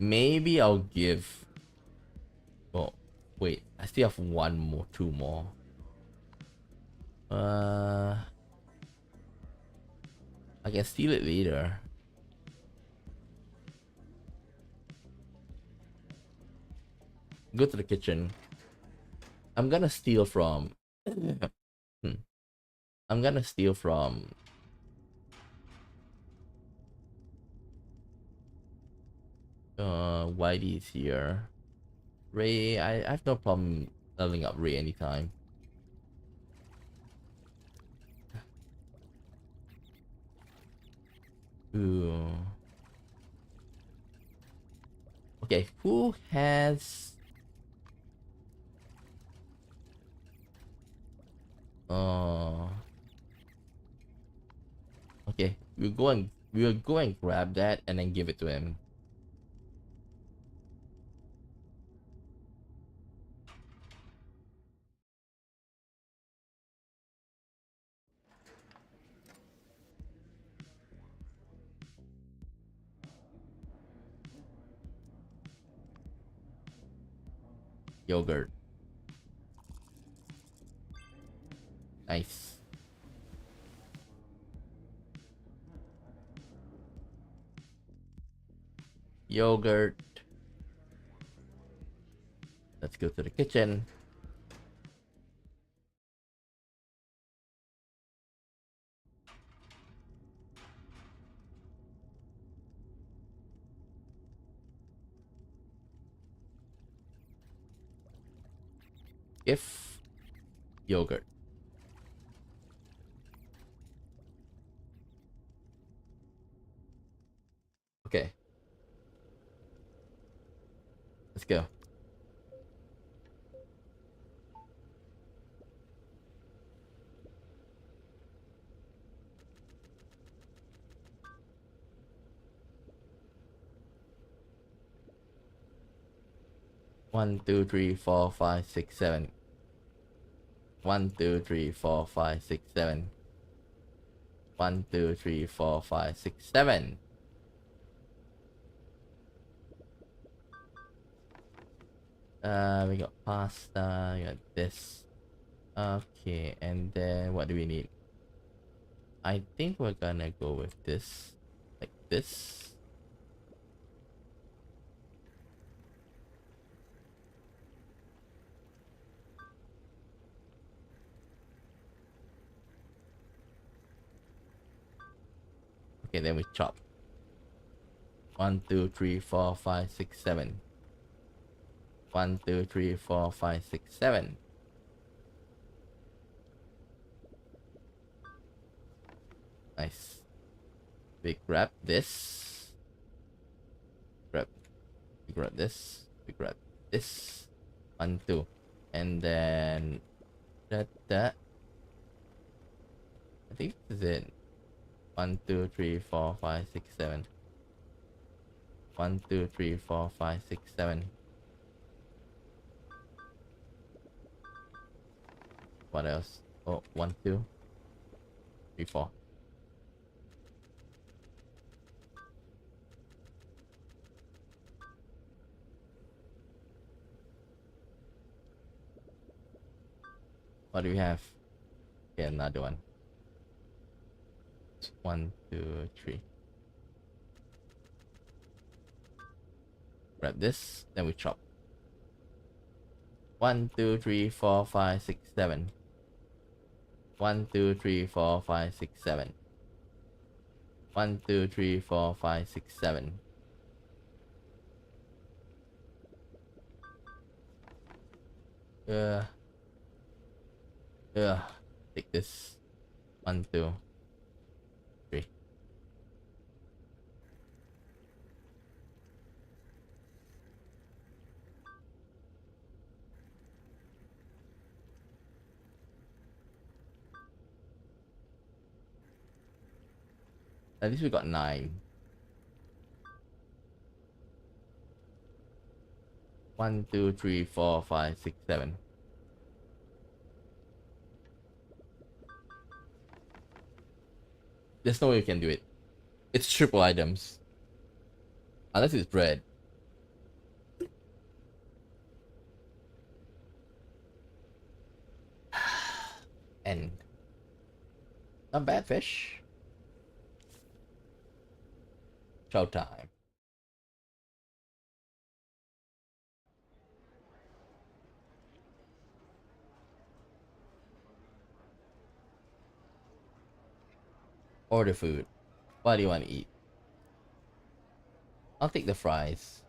Maybe I'll give. Oh, wait. I still have two more. I can steal it later. Go to the kitchen. I'm gonna steal from. I'm gonna steal from. Whitey's here. Ray, I have no problem leveling up Ray anytime. Ooh. Okay, who has okay, we'll go and grab that and then give it to him. Yogurt. Nice. Yogurt. Let's go to the kitchen. If yogurt. Okay. Let's go. One, two, three, four, five, six, seven. 1, 2, 3, 4, 5, 6, 7. 1, 2, 3, 4, 5, 6, 7. We got pasta, we got this. Okay, and then what do we need? I think we're gonna go with this. Like this. Okay, then we chop. 1, 2, 3, 4, 5, 6, 7. 1, 2, 3, 4, 5, 6, 7. Nice. We grab this. We grab this. We grab this. 1, 2. And then that. I think this is it. 1, 2, 3, 4, 5, 6, 7. 1, 2, 3, 4, 5, 6, 7. What else? Oh, 1, 2, 3, 4. What do we have? Okay, another one. 1, 2, 3. Grab this, then we chop. 1, 2, 3, 4, 5, 6, 7. 1, 2, 3, 4, 5, 6, 7. 1, 2, 3, 4, 5, 6, 7. Take this. 1, 2, 3. At least we got 9. 1, 2, 3, 4, 5, 6, 7. There's no way you can do it. It's triple items. Unless it's bread. And not bad fish. Showtime. Order food. What do you want to eat? I'll take the fries.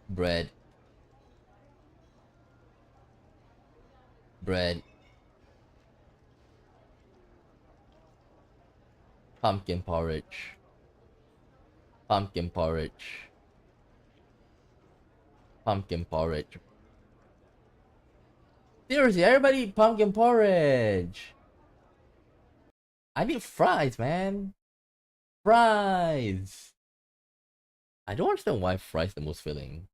Bread. Bread. Pumpkin porridge. Pumpkin porridge. Pumpkin porridge. Seriously, everybody eat pumpkin porridge. I need fries, man. Fries. I don't understand why fries the most filling.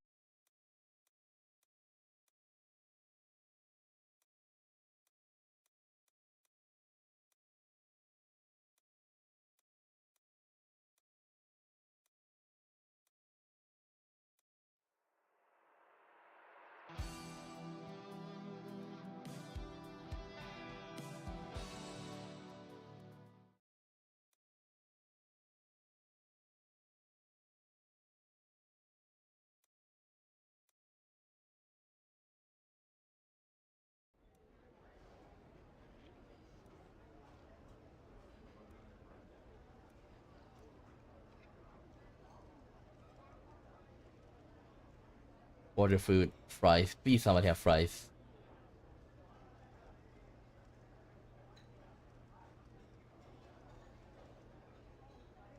Order food, fries. Please, somebody have fries.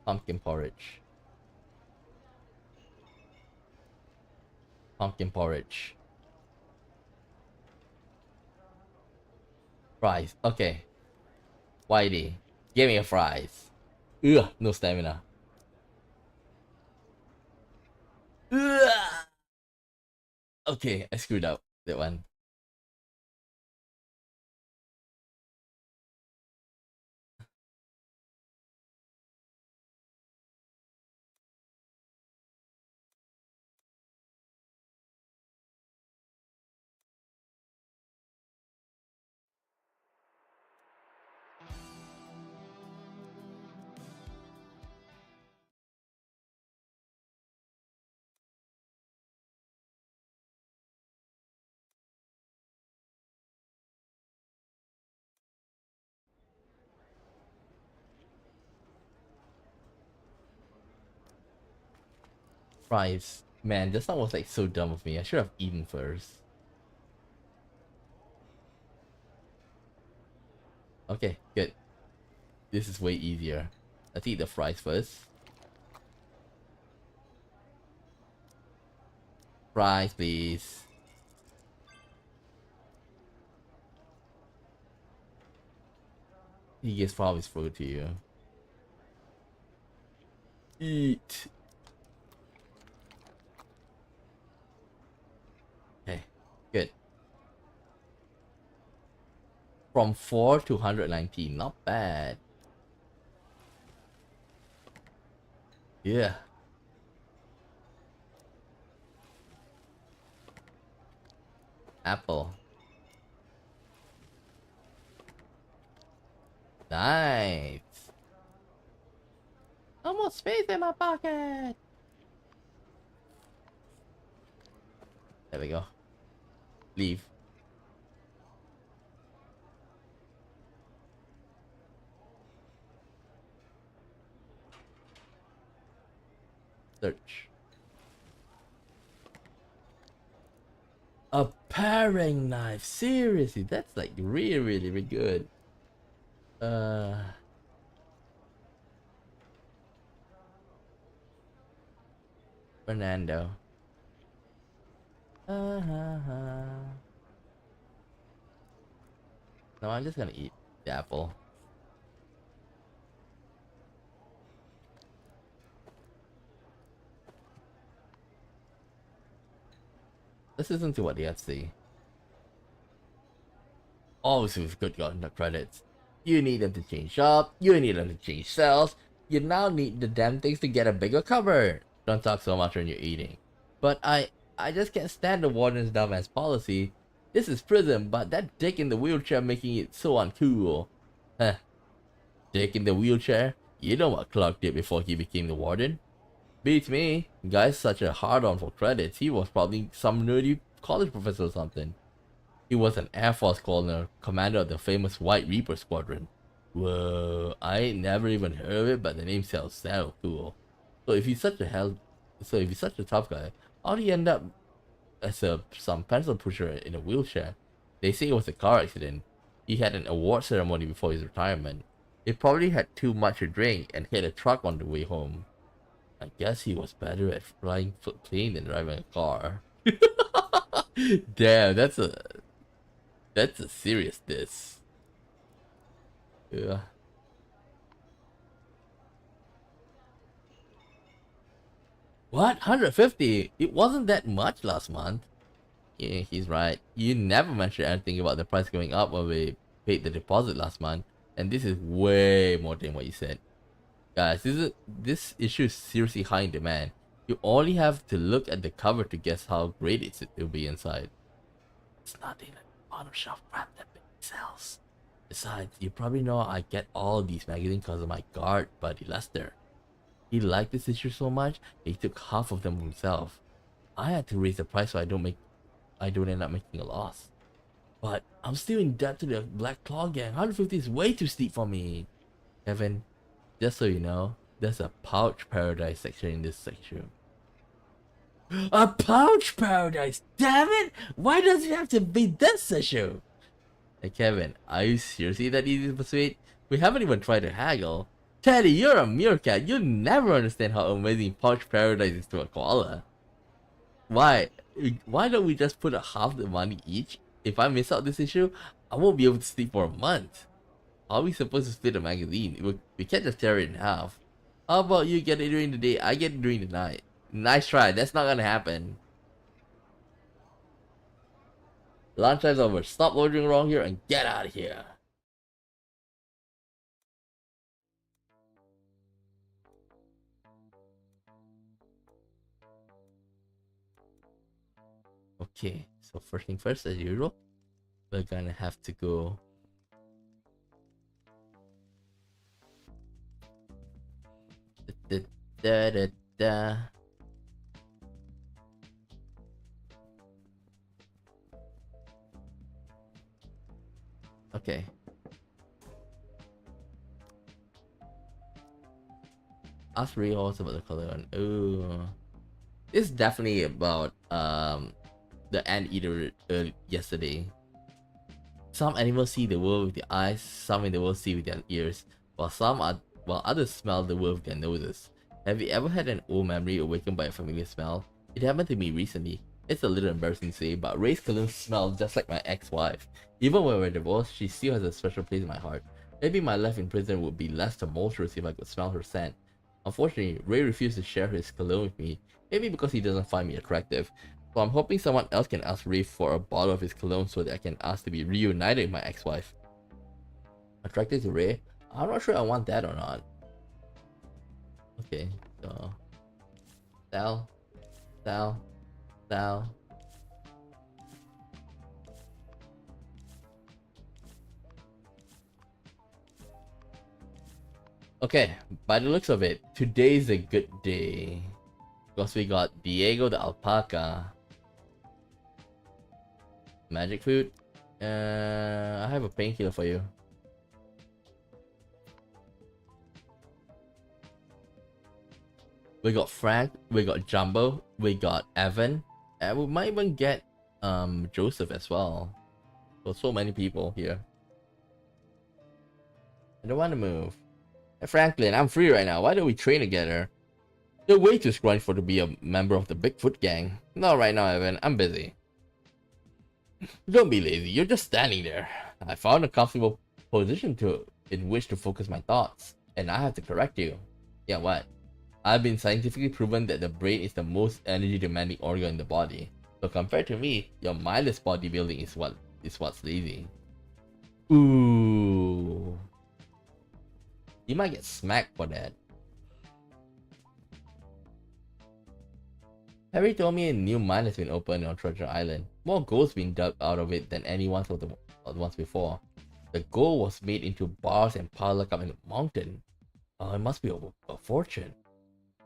Pumpkin porridge. Pumpkin porridge. Fries. Okay. Whitey, give me a fries. Ugh, no stamina. Ugh. Okay, I screwed up that one. Fries. Man, this one was like so dumb of me. I should have eaten first. Okay, good. This is way easier. Let's eat the fries first. Fries, please. He gives probably food to you. Eat. Okay, good. From 4 to 119, not bad. Yeah. Apple. Nice. Almost space in my pocket. There we go. Leave. Search. A paring knife. Seriously, that's like really good. Fernando. No, I'm just gonna eat the apple. Let's listen to what they have to say. Always with good on the credits. You need them to change up, you need them to change cells, you now need the damn things to get a bigger cover. Don't talk so much when you're eating. But I just can't stand the warden's dumbass policy. This is prison, but that dick in the wheelchair making it so uncool. Huh. Dick in the wheelchair? You know what Clark did before he became the warden? Beats me. Guy's such a hard-on for credits. He was probably some nerdy college professor or something. He was an Air Force colonel, commander of the famous White Reaper Squadron. Whoa, I ain't never even heard of it, but the name sounds so cool. So if he's such a tough guy, how did he end up as some pencil pusher in a wheelchair? They say it was a car accident. He had an award ceremony before his retirement. He probably had too much to drink and hit a truck on the way home. I guess he was better at flying plane than driving a car. Damn, that's a serious diss. Yeah. What? 150? It wasn't that much last month. Yeah, he's right. You never mentioned anything about the price going up when we paid the deposit last month, and this is way more than what you said. Guys, this issue is seriously high in demand. You only have to look at the cover to guess how great it'll be inside. It's not even bottom shelf crap that sells. Besides, you probably know I get all these magazines because of my guard buddy Lester. He liked this issue so much he took half of them himself. I had to raise the price so I don't end up making a loss. But I'm still in debt to the Black Claw gang. 150 is way too steep for me. Kevin, just so you know, there's a pouch paradise section in this section. A pouch paradise! Damn it! Why does it have to be this issue? Hey Kevin, are you seriously that easy to persuade? We haven't even tried to haggle. Teddy, you're a meerkat. You'll never understand how amazing pouch paradise is to a koala. Why? Why don't we just put a half the money each? If I miss out this issue, I won't be able to sleep for a month. How are we supposed to split a magazine? We can't just tear it in half. How about you get it during the day, I get it during the night? Nice try, that's not gonna happen. Lunchtime's over. Stop loitering around here and get out of here. Okay, so first thing first, as usual, we're gonna have to go. Da, da, da, da. Okay. Ask Ray also about the color one. Ooh. This is definitely about the anteater yesterday. Some animals see the world with their eyes, some in the world see with their ears, while others smell the world with their noses. Have you ever had an old memory awakened by a familiar smell? It happened to me recently. It's a little embarrassing to say, but Ray's cologne smells just like my ex-wife. Even when we're divorced, she still has a special place in my heart. Maybe my life in prison would be less tumultuous if I could smell her scent. Unfortunately, Ray refused to share his cologne with me, maybe because he doesn't find me attractive. So I'm hoping someone else can ask Ray for a bottle of his cologne so that I can ask to be reunited with my ex-wife. Attracted to Ray? I'm not sure I want that or not. Okay, so... Sal. Okay, by the looks of it, today's a good day. Because we got Diego the alpaca. Magic food. I have a painkiller for you. We got Frank, we got Jumbo, we got Evan, and we might even get Joseph as well. So many people here. I don't want to move. Hey Franklin, I'm free right now. Why don't we train together? You're way too scrawny for to be a member of the Bigfoot gang. Not right now, Evan. I'm busy. Don't be lazy. You're just standing there. I found a comfortable position in which to focus my thoughts, and I have to correct you. Yeah, what? I've been scientifically proven that the brain is the most energy-demanding organ in the body. So compared to me, your mindless bodybuilding is what's lazy. Ooh. You might get smacked for that. Harry told me a new mine has been opened on Treasure Island. More gold's been dug out of it than any one of the ones before. The gold was made into bars and piled up in the mountain. Oh, it must be a fortune.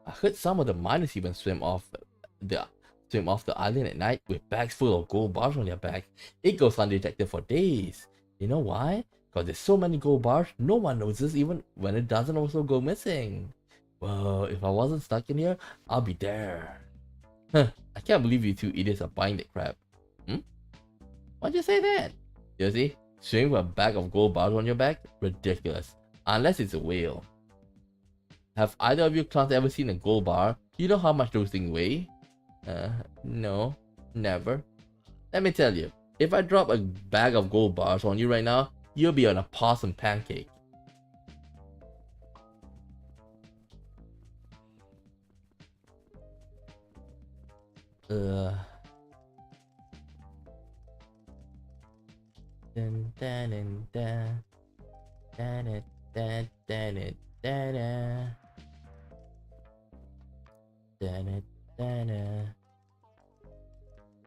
I heard some of the miners even swim off the island at night with bags full of gold bars on their back. It goes undetected for days. You know why? Because there's so many gold bars, no one notices even when it doesn't also go missing. Well, if I wasn't stuck in here, I'll be there. Huh, I can't believe you two idiots are buying that crap. Hmm? Why'd you say that? Seriously? Swimming with a bag of gold bars on your back? Ridiculous. Unless it's a whale. Have either of you clowns ever seen a gold bar? Do you know how much those things weigh? No. Never. Let me tell you, if I drop a bag of gold bars on you right now, you'll be on a possum pancake. Dun, dun, dun, dun. Dun, dun, dun, dun, dun, dun. Dun, dun, dun.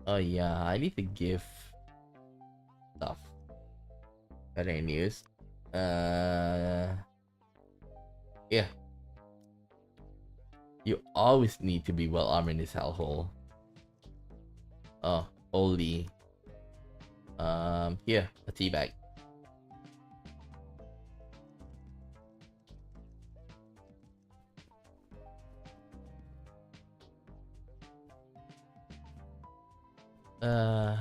Oh yeah, I need to give stuff. Got any news? Yeah. You always need to be well armed in this hellhole. Oh, holy. Here, a tea bag. Uh.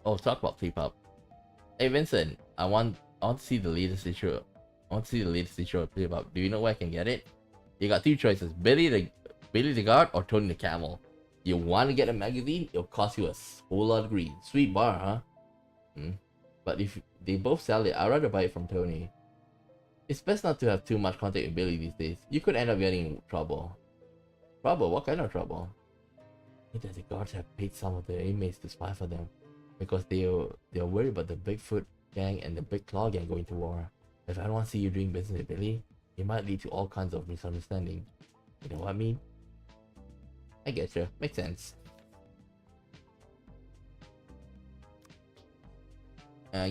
Oh, talk about flip up. Hey Vincent, I want to see the latest issue. I want to see the latest issue of flip up. Do you know where I can get it? You got two choices: Billy the Guard or Tony the Camel. You want to get a magazine? It'll cost you a whole lot of green. Sweet bar, huh? Hmm. But if they both sell it, I'd rather buy it from Tony. It's best not to have too much contact with Billy these days. You could end up getting in trouble. Trouble? What kind of trouble? Either the guards have paid some of their inmates to spy for them, because they're worried about the Bigfoot gang and the Big Claw gang going to war. If I don't want to see you doing business with Billy, it might lead to all kinds of misunderstanding. You know what I mean? I get you. Makes sense.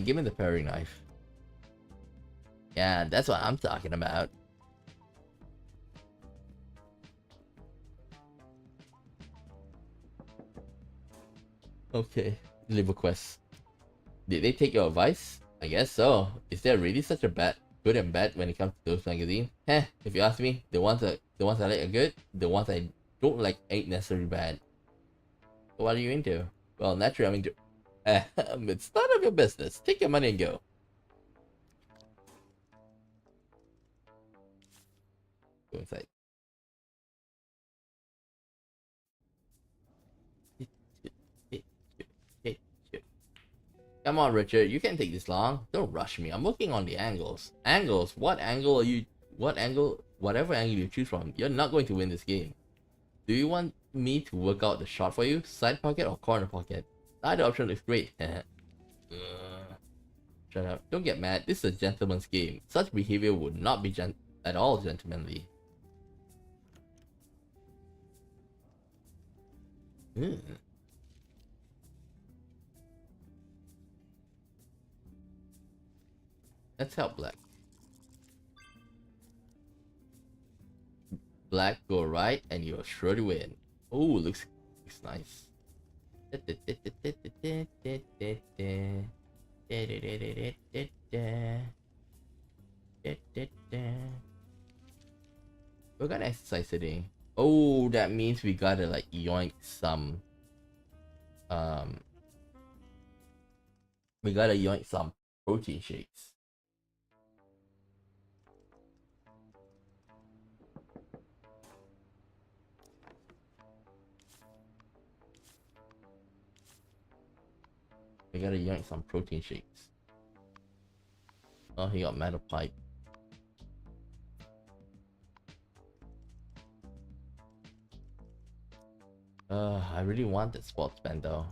Give me the paring knife. Yeah, that's what I'm talking about. Okay, liver quest. Did they take your advice? I guess so. Is there really such a good and bad when it comes to those magazines? Heh, if you ask me, the ones I like are good. The ones I don't like ain't necessarily bad. So what are you into? Well, naturally I'm into. It's none of your business. Take your money and go. Go inside. Come on, Richard. You can't take this long. Don't rush me. I'm working on the angles. Angles? What angle are you? What angle? Whatever angle you choose from, you're not going to win this game. Do you want me to work out the shot for you? Side pocket or corner pocket? Either option looks great. Shut up. Don't get mad. This is a gentleman's game. Such behavior would not be at all gentlemanly. Let's help Black. Black, go right, and you're sure to win. Oh, looks nice. We're gonna exercise today. Oh, that means we gotta like yoink some. Um, we gotta yoink some protein shakes. We gotta yoink some protein shakes. Oh, he got metal pipe. I really want that sports band though.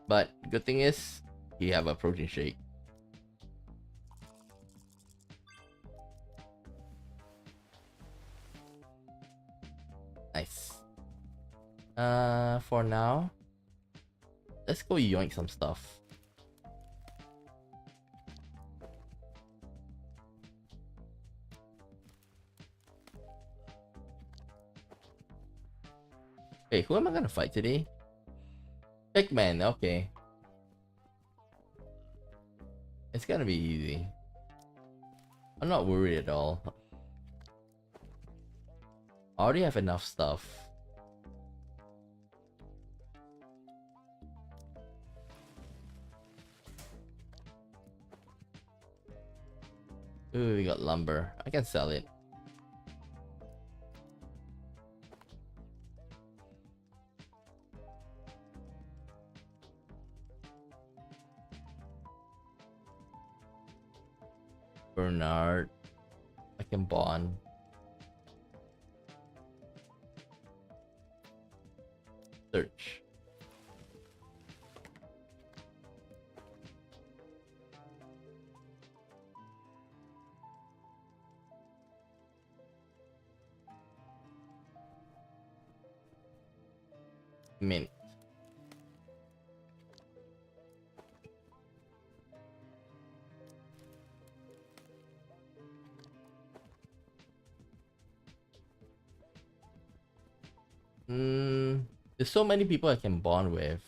But good thing is, he have a protein shake. Nice. For now, let's go yoink some stuff. Hey, who am I gonna fight today? Pigman, okay. It's gonna be easy. I'm not worried at all. I already have enough stuff. Ooh, we got lumber. I can sell it. Bernard. I can bond. Search. Mint. There's so many people I can bond with.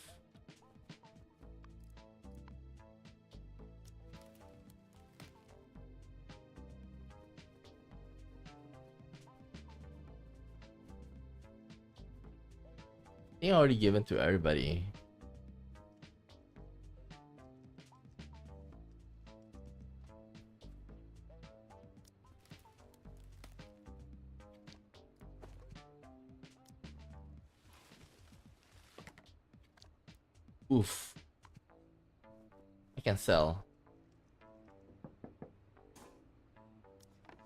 think I already given to everybody. Oof. I can sell.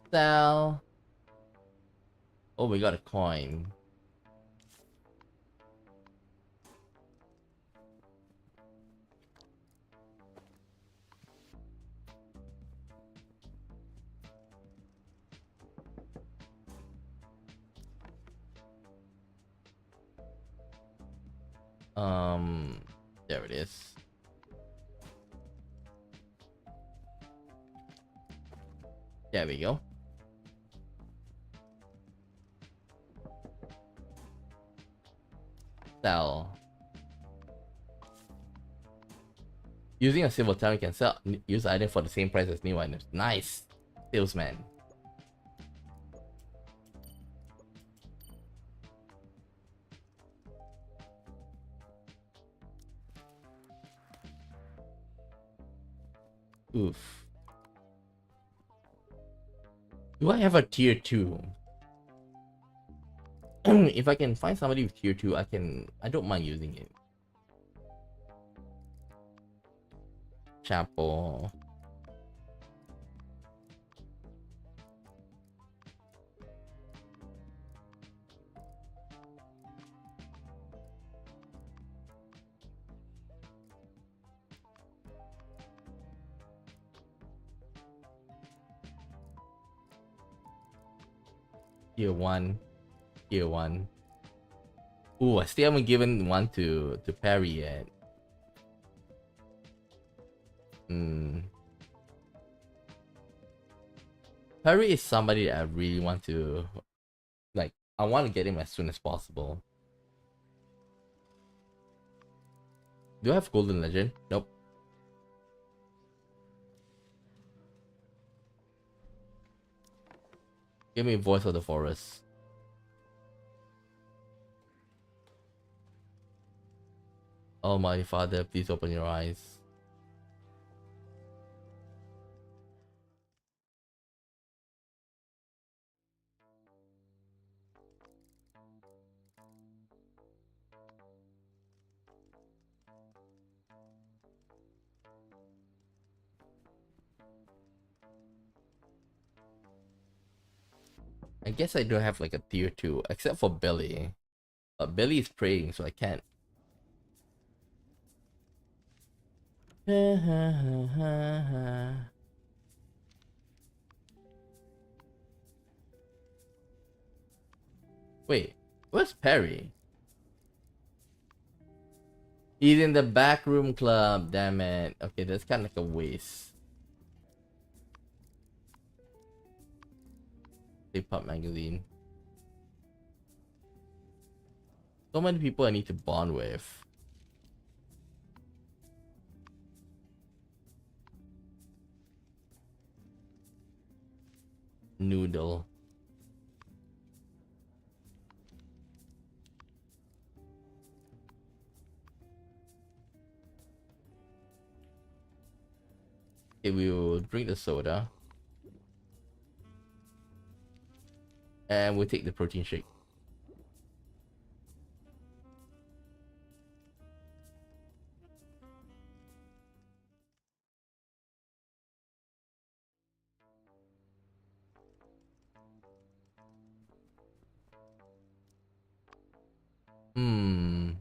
Sell. Oh, we got a coin. There it is. There we go. Sell. Using a silver town, you can sell use item for the same price as new items. Nice, salesman. Oof. Do I have a tier 2? If I can find somebody with tier 2, I don't mind using it. Chapel. Tier 1. Tier 1. Ooh, I still haven't given one to Perry yet. Perry is somebody that I really want to, like, I want to get him as soon as possible. Do I have Golden Legend? Nope. Give me Voice of the Forest. Almighty Father, please open your eyes. I guess I don't have like a tier 2, except for Billy. But Billy is praying, so I can't. Wait, where's Perry? He's in the backroom club, damn it. Okay, that's kind of like a waste. They pop magazine. So many people I need to bond with. Noodle. Okay, we will drink the soda. And we'll take the protein shake. Hmm.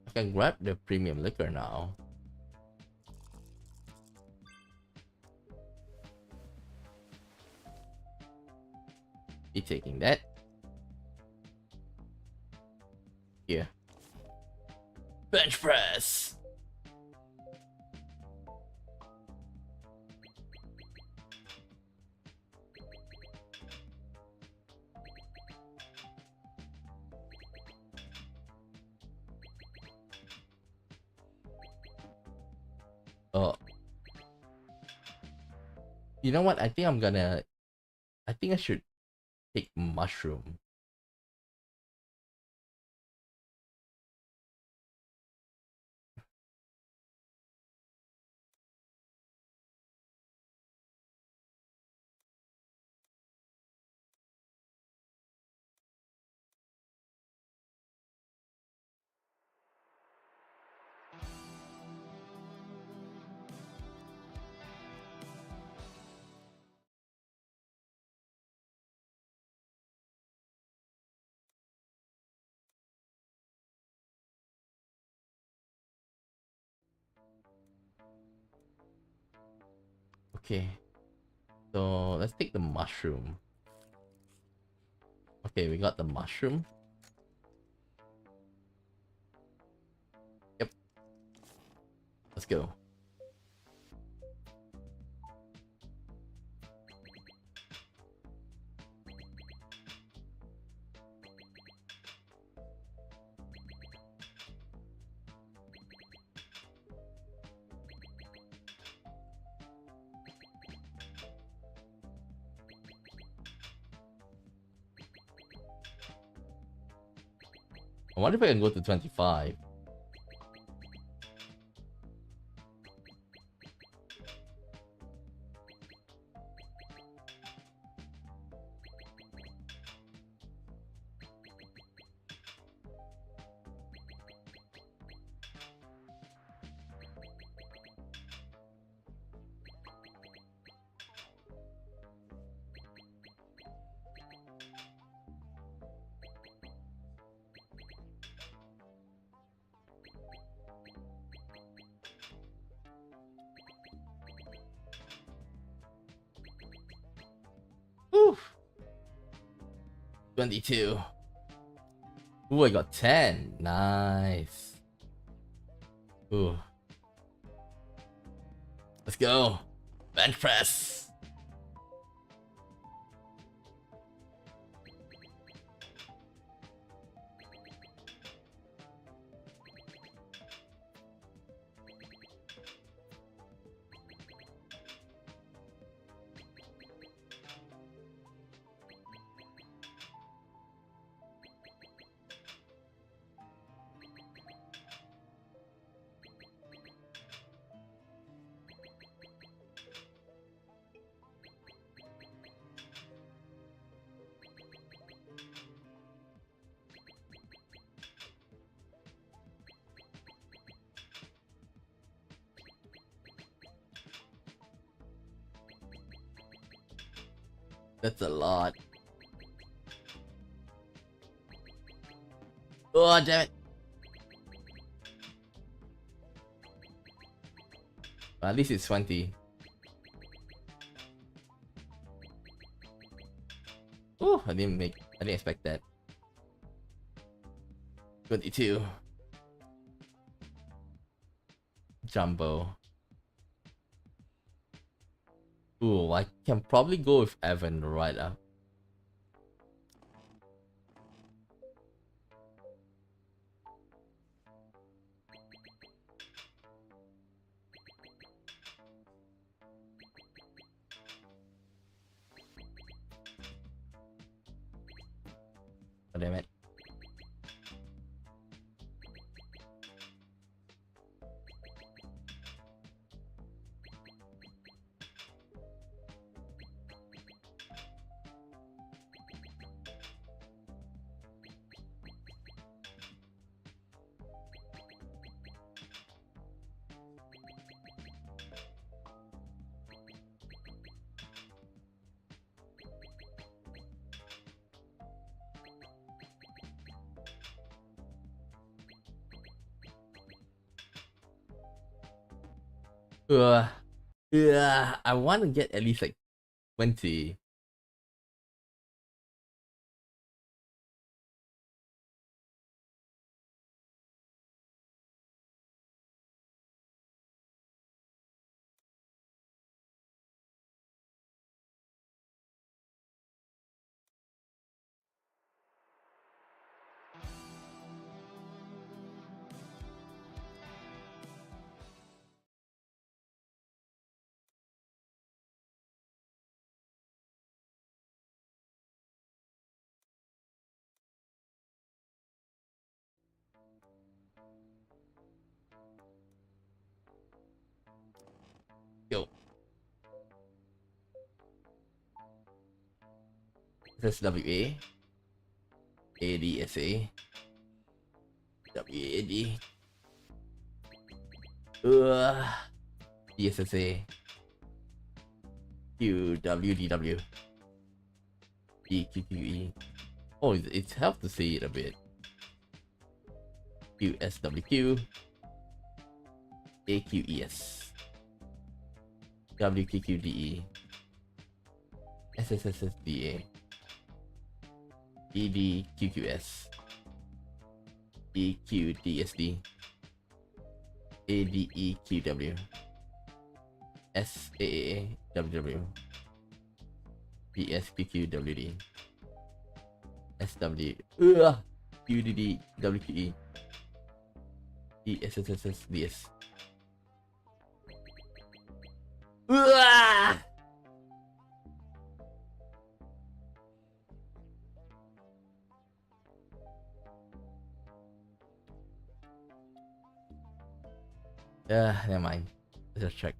I can grab the premium liquor now. Be taking that. Here. Bench press. You know what? I think I should take mushroom. Okay. So let's take the mushroom. Okay, we got the mushroom. Yep. Let's go. I wonder if I can go to 25. Ooh. 22. Ooh, I got 10. Nice. Ooh. Let's go. Bench press. That's a lot. Oh, damn it. At least it's 20. Oh, I didn't expect that. 22. Jumbo. Ooh, I can probably go with Evan right up. Oh, damn it. Ugh. Yeah, I want to get at least like 20. SSWA, ADSA, WAD, DSSA, QWDW, EQQE. Oh, it's helped to see it a bit. QSWQ, AQES, WQQDE, SSSSDA, EDQQS, EQDSD, ADEQW, SAAAWW, PSQQWD, SW, QDD, WQE, ESSSSDS. Never mind. Let's just check.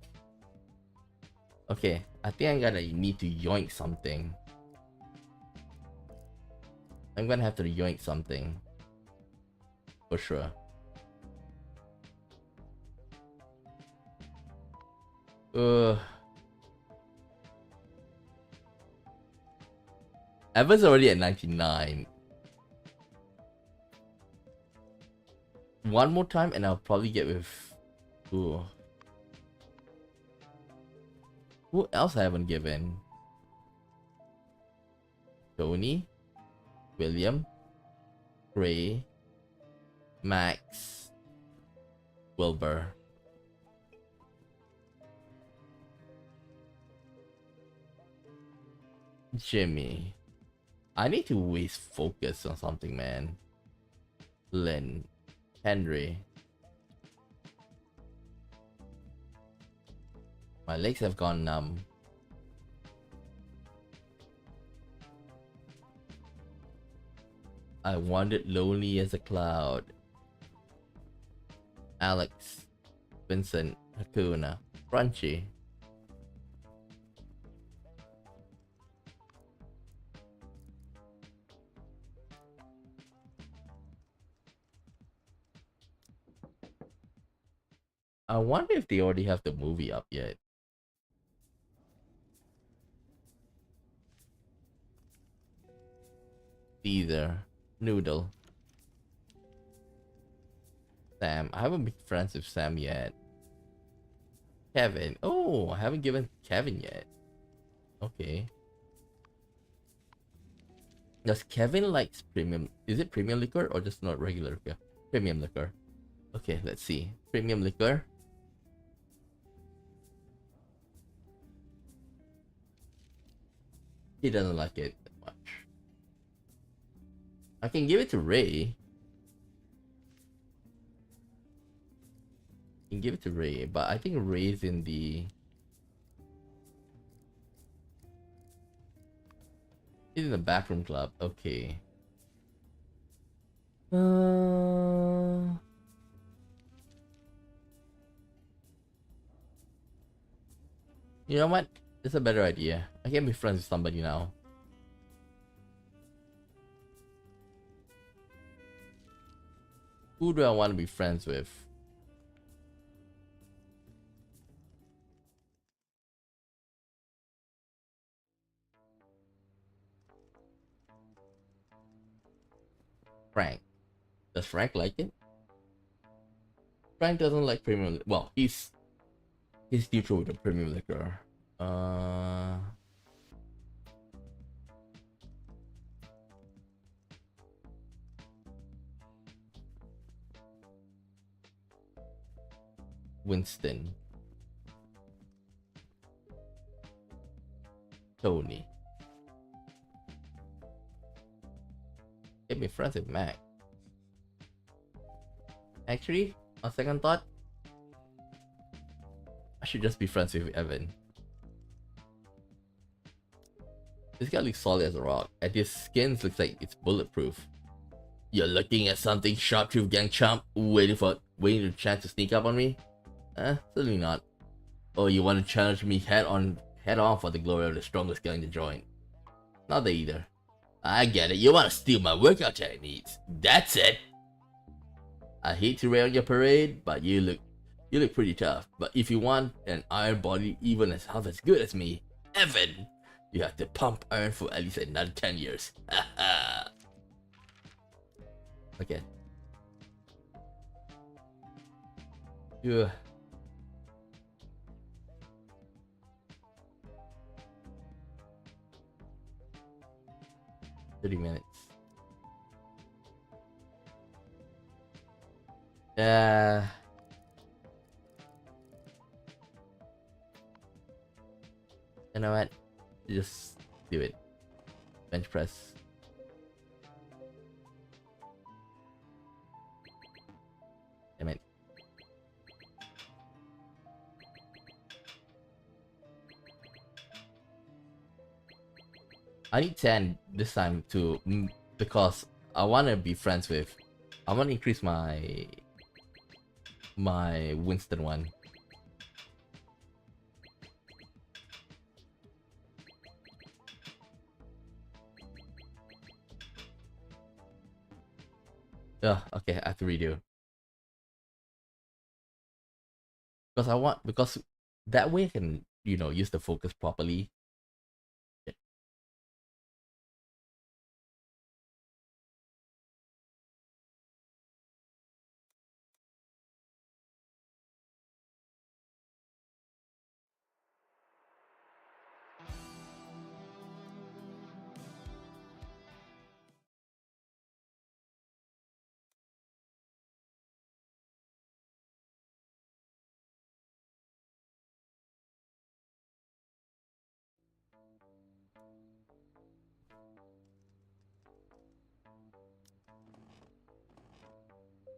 Okay, I think I'm gonna need to yoink something. I'm gonna have to yoink something. For sure. Evan's already at 99. One more time and I'll probably get with... Ooh. Who else I haven't given? Tony, William, Ray, Max, Wilbur. Jimmy. I need to waste focus on something, man. Lynn, Henry. My legs have gone numb. I wandered lonely as a cloud. Alex, Vincent, Hakuna, Crunchy. I wonder if they already have the movie up yet. Caesar, Noodle, Sam. I haven't been friends with Sam yet. Kevin. Oh, I haven't given Kevin yet. Okay. Does Kevin likes premium? Is it premium liquor or just not regular liquor? Premium liquor. Okay, let's see. Premium liquor. He doesn't like it that much. I can give it to Ray. I can give it to Ray, but I think Ray's in the... He's in the backroom club. Okay. You know what? It's a better idea. I can be friends with somebody now. Who do I want to be friends with? Frank. Does Frank like it? Frank doesn't like premium. Well, he's neutral with the premium liquor. Winston, Tony. Get me friends with Mac. Actually, on second thought, I should just be friends with Evan. This guy looks solid as a rock, and his skin looks like it's bulletproof. You're looking at something sharp-tooth gang chump, waiting for a chance to sneak up on me? Certainly not. Oh, you want to challenge me head on for the glory of the strongest gang in the joint? Not that either. I get it. You want to steal my workout techniques. That's it. I hate to rain on your parade, but you look pretty tough. But if you want an iron body even as half as good as me, Evan, you have to pump iron for at least another 10 years. Okay. Yeah. $30 minutes. You know what? Just do it. Bench press. Damn it. I need 10 this time too, because I want to be friends with. I want to increase my Winston one. Yeah, okay, I have to redo. Because that way I can, use the focus properly.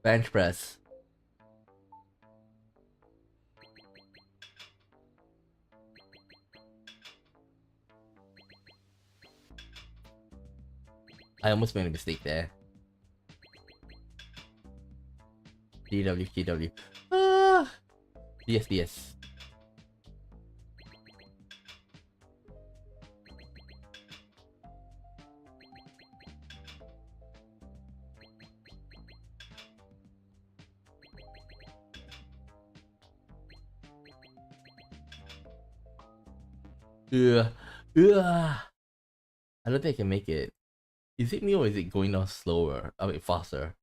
Bench press. I almost made a mistake there. DW, KW. DS. Ugh. Ugh. I don't think I can make it. Is it me or is it going down slower? I mean, faster?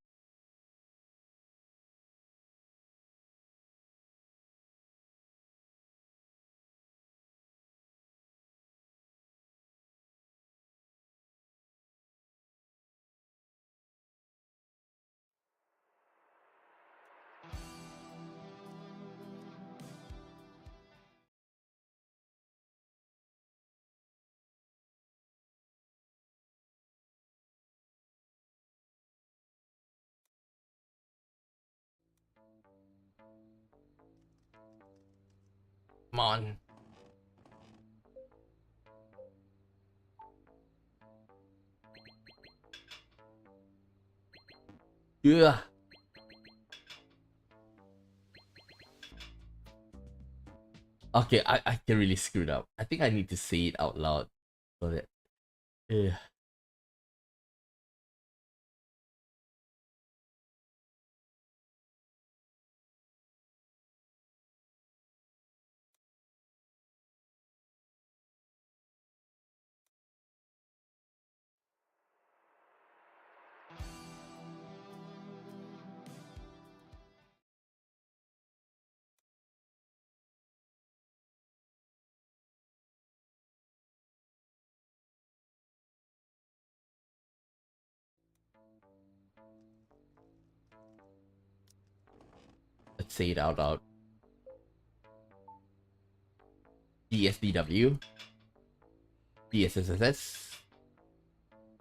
Come on. Yeah. Okay, I can really screwed up. I think I need to say it out loud so that. Yeah. Let's say it out loud. DSDW. DSSS.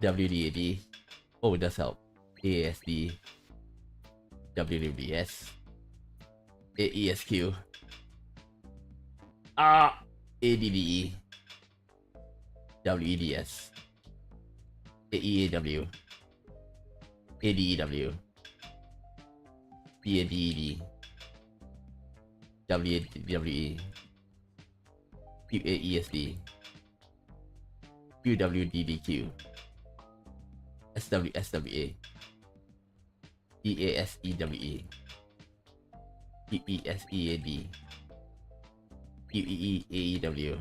WDAD. Oh, it does help. ASD. WWDS. AESQ. ADDE. WEDS. AEAW. ADEW. DADED. WWE. QAESD. QWDDQ. SWSWA. EASEWE. PESEAD. QEEAEW.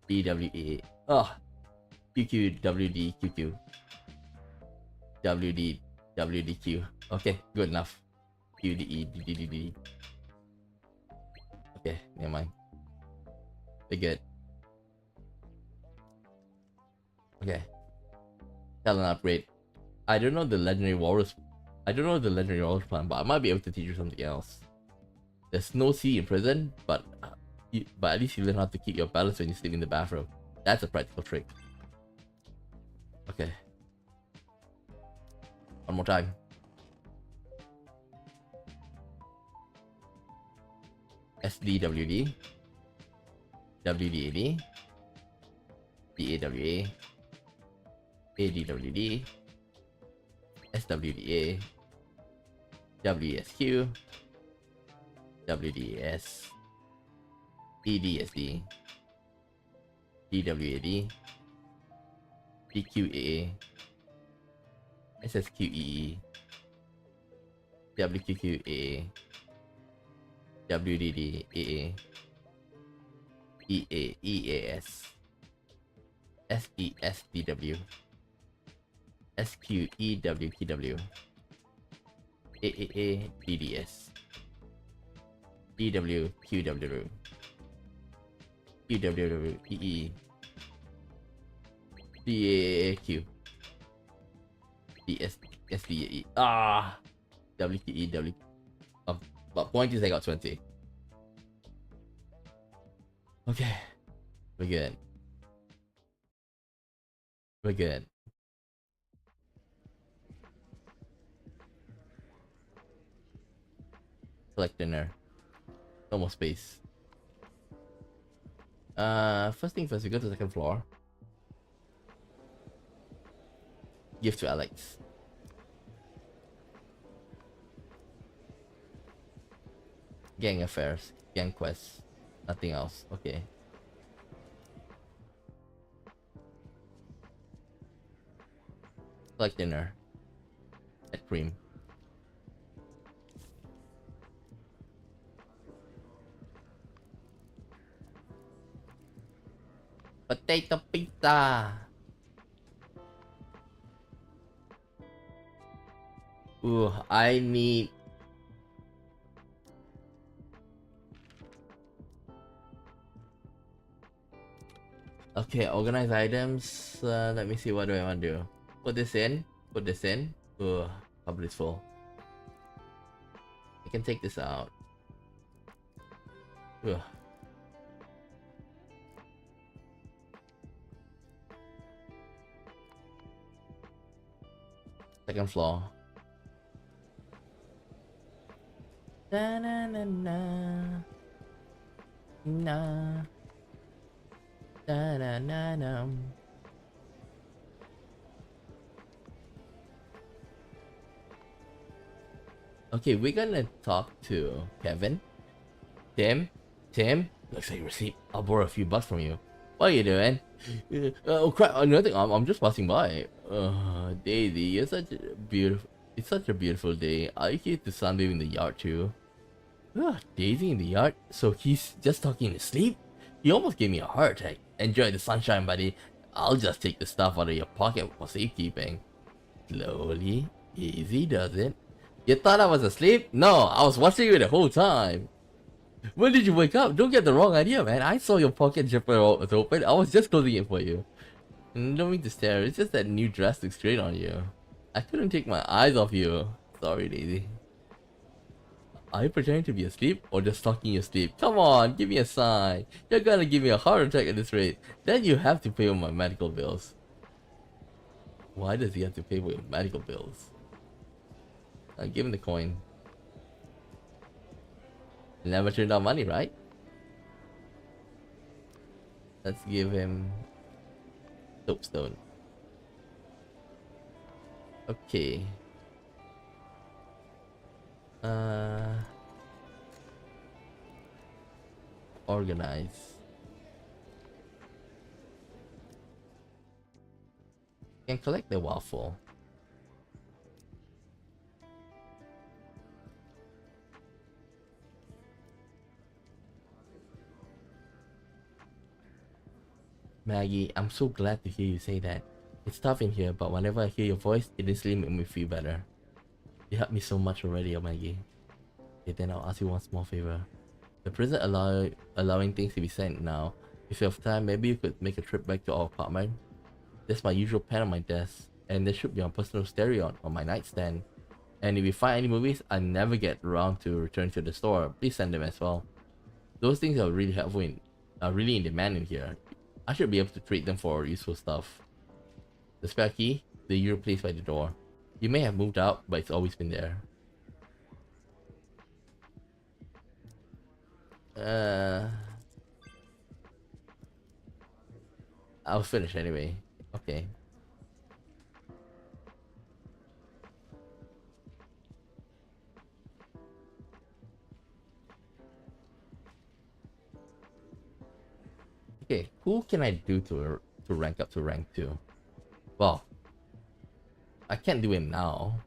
BWA. Oh, QQWDQQ. WDWDQ. Okay, good enough. QDEDDD. Okay, never mind. We're good. Okay. Talent upgrade. I don't know the legendary walrus. I don't know the legendary walrus plan, but I might be able to teach you something else. There's no sea in prison, but at least you learn how to keep your balance when you sleep in the bathroom. That's a practical trick. Okay. One more time. SDWD. WDAD. DAWA. ADWD. SWDA. WSQ. WDS. EDSD. DWAD. DQAA. SSQEE. WQQAA. WDDAA. EAS. SESDW. SQEWTW. AAADDS. DWQW. QWWEE. DAAQ. DSDAE. Ah! WQEW. But point is I got 20. Okay. We're good. We're good. Select dinner. No more space. First thing first, we go to the second floor. Give to Alex. Gang affairs. Gang quests. Nothing else. Okay. Select dinner. At cream. Potato pizza. Ooh, I need. Okay, organize items. Let me see, what do I want to do? Put this in. Put this in. Ooh, cupboard is full. I can take this out. Ugh. Second floor. Na na na na. Na. Na na na na. Okay, we're gonna talk to Kevin. Tim, looks like you received. I'll borrow a few bucks from you. What are you doing? Oh crap! Nothing. I'm just passing by. Daisy, you're such a beautiful. It's such a beautiful day. I get to sunbathe in the yard too. Daisy in the yard? So he's just talking in his sleep? He almost gave me a heart attack. Enjoy the sunshine, buddy. I'll just take the stuff out of your pocket for safekeeping. Slowly, easy does it. You thought I was asleep? No, I was watching you the whole time. When did you wake up? Don't get the wrong idea, man. I saw your pocket zipper was open. I was just closing it for you. Don't mean to stare. It's just that new dress looks great on you. I couldn't take my eyes off you. Sorry, Daisy. Are you pretending to be asleep or just talking your sleep? Come on, give me a sign. You're gonna give me a heart attack at this rate. Then you have to pay for my medical bills. Why does he have to pay for your medical bills? Give him the coin. Never turned down money, right? Let's give him soapstone. Okay. Organize. Can collect the waffle. Maggie, I'm so glad to hear you say that. It's tough in here, but whenever I hear your voice, it instantly makes me feel better. You helped me so much already, Maggie. Okay, then I'll ask you one small favor. The prison allowing things to be sent now. If you have time, maybe you could make a trip back to our apartment. There's my usual pen on my desk, and there should be a personal stereo on my nightstand. And if you find any movies I never get around to return to the store, please send them as well. Those things are really helpful are really in demand in here. I should be able to trade them for useful stuff. The spare key, the usual place by the door. You may have moved out, but it's always been there. I'll finish anyway. Okay. Okay, who can I do to rank up to rank 2? Well, I can't do him now.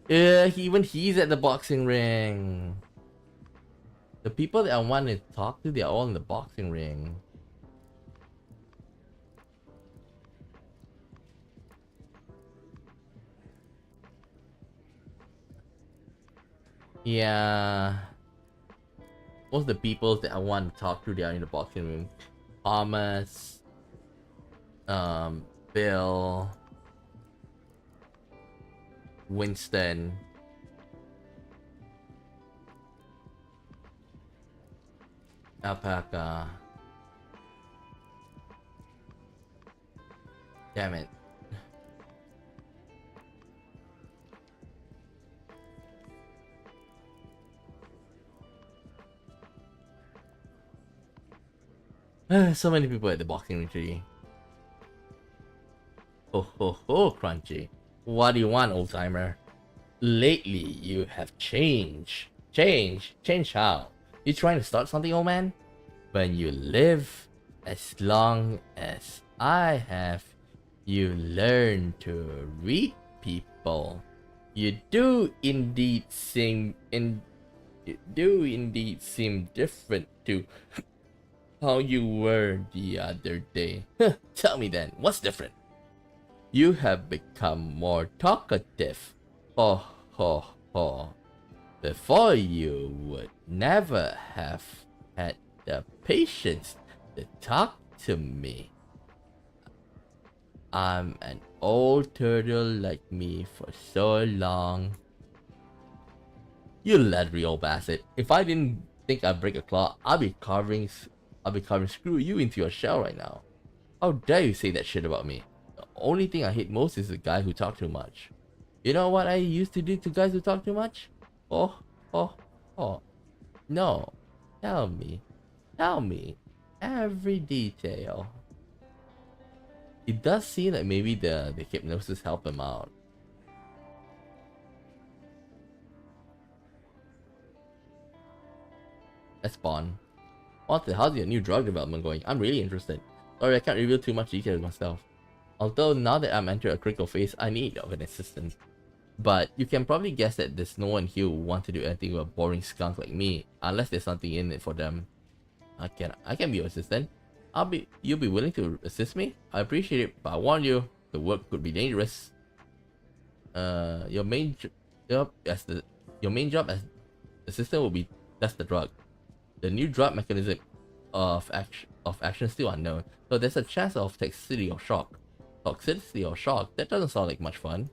Yeah, even he's at the boxing ring. The people that I want to talk to, they're all in the boxing ring. Yeah. Most of the people that I want to talk to, they are in the boxing room. Thomas, Bill, Winston, Alpaca. Damn it. So many people at the boxing ring today. Ho ho ho, Crunchy. What do you want, old timer? Lately, you have changed. Change how? You trying to start something, old man? When you live as long as I have, you learn to read people. You do indeed seem different to how you were the other day. Tell me then, what's different? You have become more talkative. Ho ho ho. Before you would never have had the patience to talk to me. I'm an old turtle like me for so long. You leathery old bastard. If I didn't think I'd break a claw, I'll be carving screw you into your shell right now. How dare you say that shit about me? The only thing I hate most is the guy who talk too much. You know what I used to do to guys who talk too much? Oh. No. Tell me every detail. It does seem like maybe the hypnosis helped him out. That's Bond. How's your new drug development going? I'm really interested. Sorry, I can't reveal too much details myself. Although now that I'm entering a critical phase, I need of an assistant. But you can probably guess that there's no one here who want to do anything with a boring skunk like me, unless there's something in it for them. I can be your assistant. You'll be willing to assist me? I appreciate it, but I warn you, the work could be dangerous. Your main job as assistant will be test the drug. The new drug mechanism of action is still unknown, so there's a chance of toxicity or shock. That doesn't sound like much fun.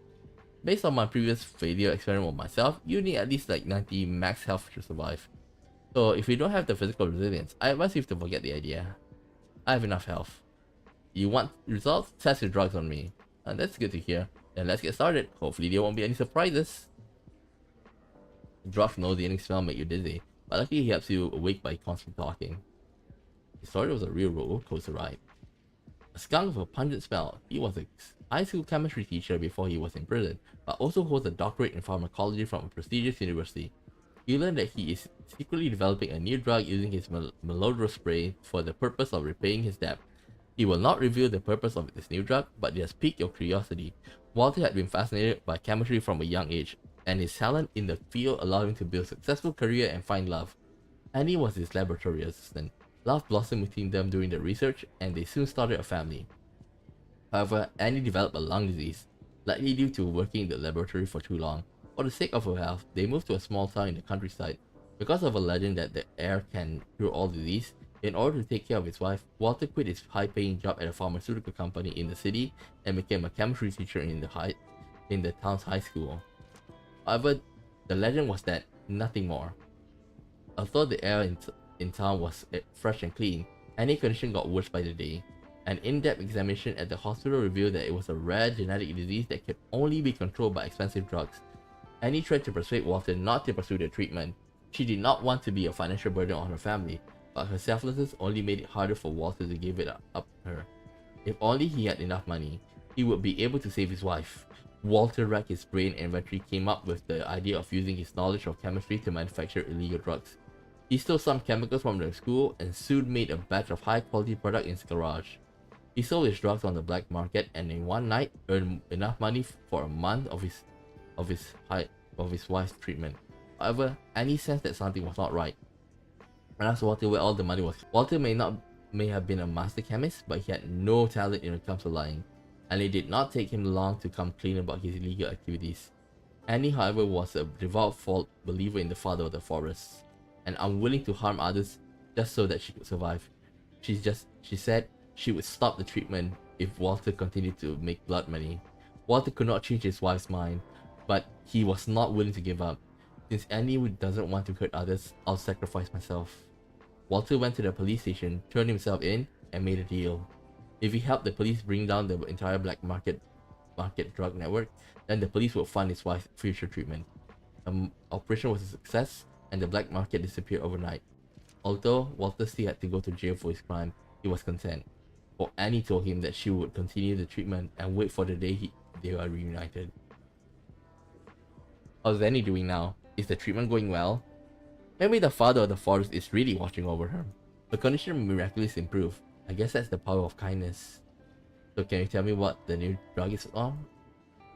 Based on my previous failure experiment with myself, you need at least like 90 max health to survive. So if you don't have the physical resilience, I advise you to forget the idea. I have enough health. You want results? Test your drugs on me. And that's good to hear. Then let's get started. Hopefully there won't be any surprises. Drugs nauseating smell make you dizzy, but luckily he helps you awake by constant talking. His story was a real roller coaster ride. A skunk with a pungent smell, he was a high school chemistry teacher before he was in prison, but also holds a doctorate in pharmacology from a prestigious university. You learn that he is secretly developing a new drug using his malodorous spray for the purpose of repaying his debt. He will not reveal the purpose of this new drug, but it has piqued your curiosity. Walter had been fascinated by chemistry from a young age, and his talent in the field allowed him to build a successful career and find love. Annie was his laboratory assistant. Love blossomed between them during the research, and they soon started a family. However, Annie developed a lung disease, likely due to working in the laboratory for too long. For the sake of her health, they moved to a small town in the countryside. Because of a legend that the air can cure all disease, in order to take care of his wife, Walter quit his high-paying job at a pharmaceutical company in the city and became a chemistry teacher in the town's high school. However, the legend was that nothing more. Although the air in town was fresh and clean, Annie's condition got worse by the day. An in-depth examination at the hospital revealed that it was a rare genetic disease that could only be controlled by expensive drugs. Annie tried to persuade Walter not to pursue the treatment. She did not want to be a financial burden on her family, but her selflessness only made it harder for Walter to give it up to her. If only he had enough money, he would be able to save his wife. Walter racked his brain and eventually came up with the idea of using his knowledge of chemistry to manufacture illegal drugs. He stole some chemicals from the school and soon made a batch of high-quality product in his garage. He sold his drugs on the black market and in one night earned enough money for a month of his wife's treatment. However, Annie sensed that something was not right and asked Walter where all the money was. Walter may have been a master chemist, but he had no talent when it comes to lying, and it did not take him long to come clean about his illegal activities. Annie, however, was a devout believer in the father of the forest, and unwilling to harm others just so that she could survive. She said she would stop the treatment if Walter continued to make blood money. Walter could not change his wife's mind, but he was not willing to give up. Since Annie doesn't want to hurt others, I'll sacrifice myself. Walter went to the police station, turned himself in, and made a deal. If he helped the police bring down the entire black market drug network, then the police would fund his wife's future treatment. The operation was a success, and the black market disappeared overnight. Although Walter still had to go to jail for his crime, he was content. For Annie told him that she would continue the treatment and wait for the day they were reunited. How's Annie doing now? Is the treatment going well? Maybe the father of the forest is really watching over her. Her condition miraculously improved. I guess that's the power of kindness. So can you tell me what the new drug is on?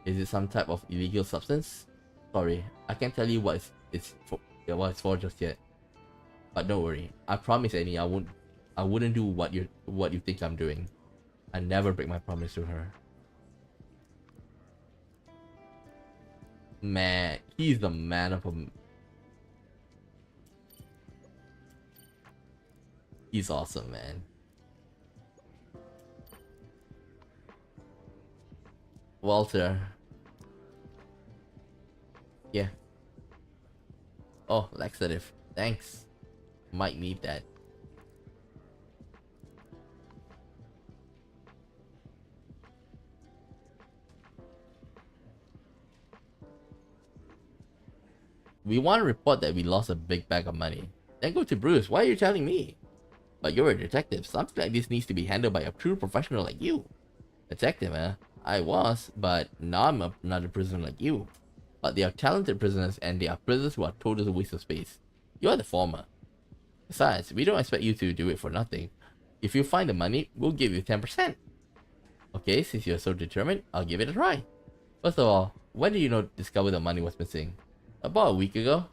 Is it some type of illegal substance? Sorry, I can't tell you what it's for just yet. But don't worry, I promise Annie I wouldn't do what you think I'm doing. I never break my promise to her. Man, he's the man of a... He's awesome, man. Walter. Yeah. Oh, laxative. Thanks. Might need that. We want to report that we lost a big bag of money. Then go to Bruce. Why are you telling me? But you're a detective. Something like this needs to be handled by a true professional like you. Detective, eh? I was, but now I'm not a prisoner like you. But they are talented prisoners, and they are prisoners who are total waste of space. You are the former. Besides, we don't expect you to do it for nothing. If you find the money, we'll give you 10%. Okay, since you're so determined, I'll give it a try. First of all, when did you discover the money was missing? About a week ago.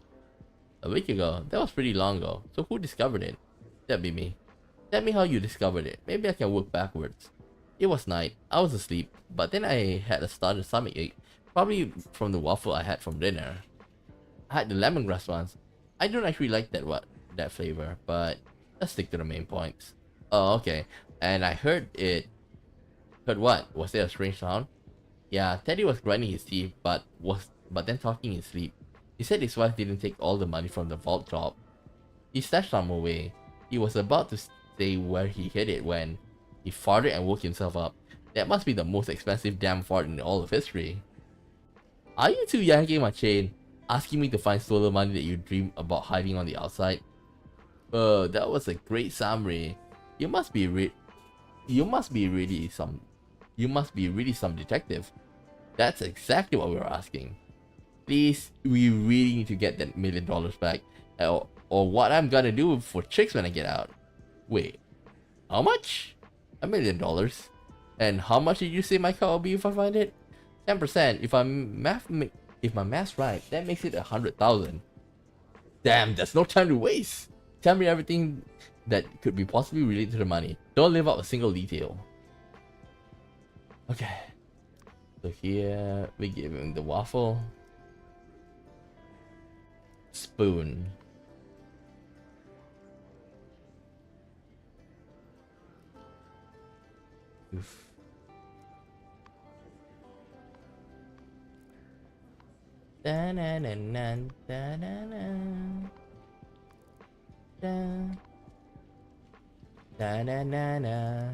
A week ago? That was pretty long ago. So who discovered it? That'd be me. Tell me how you discovered it. Maybe I can work backwards. It was night. I was asleep, but then I had a started stomachache, probably from the waffle I had from dinner. I had the lemongrass ones. I don't actually like that flavor, but let's stick to the main points. Oh, okay. And I heard it. Heard what? Was there a strange sound? Yeah, Teddy was grinding his teeth, but then talking in his sleep. He said his wife didn't take all the money from the vault job. He stashed some away. He was about to say where he hid it when he farted and woke himself up. That must be the most expensive damn fart in all of history. Are you two yanking my chain, asking me to find stolen money that you dream about hiding on the outside? That was a great summary. You must be really some detective. That's exactly what we were asking. Please, we really need to get that $1 million back, or what I'm gonna do for chicks when I get out. Wait, how much? $1 million. And how much did you say my car will be if I find it? 10%. If my math's right, that makes it 100,000. Damn, there's no time to waste. Tell me everything that could be possibly related to the money. Don't leave out a single detail. Okay. So here we give him the waffle. Spoon. Oof. Da na na na da na na da da na na na.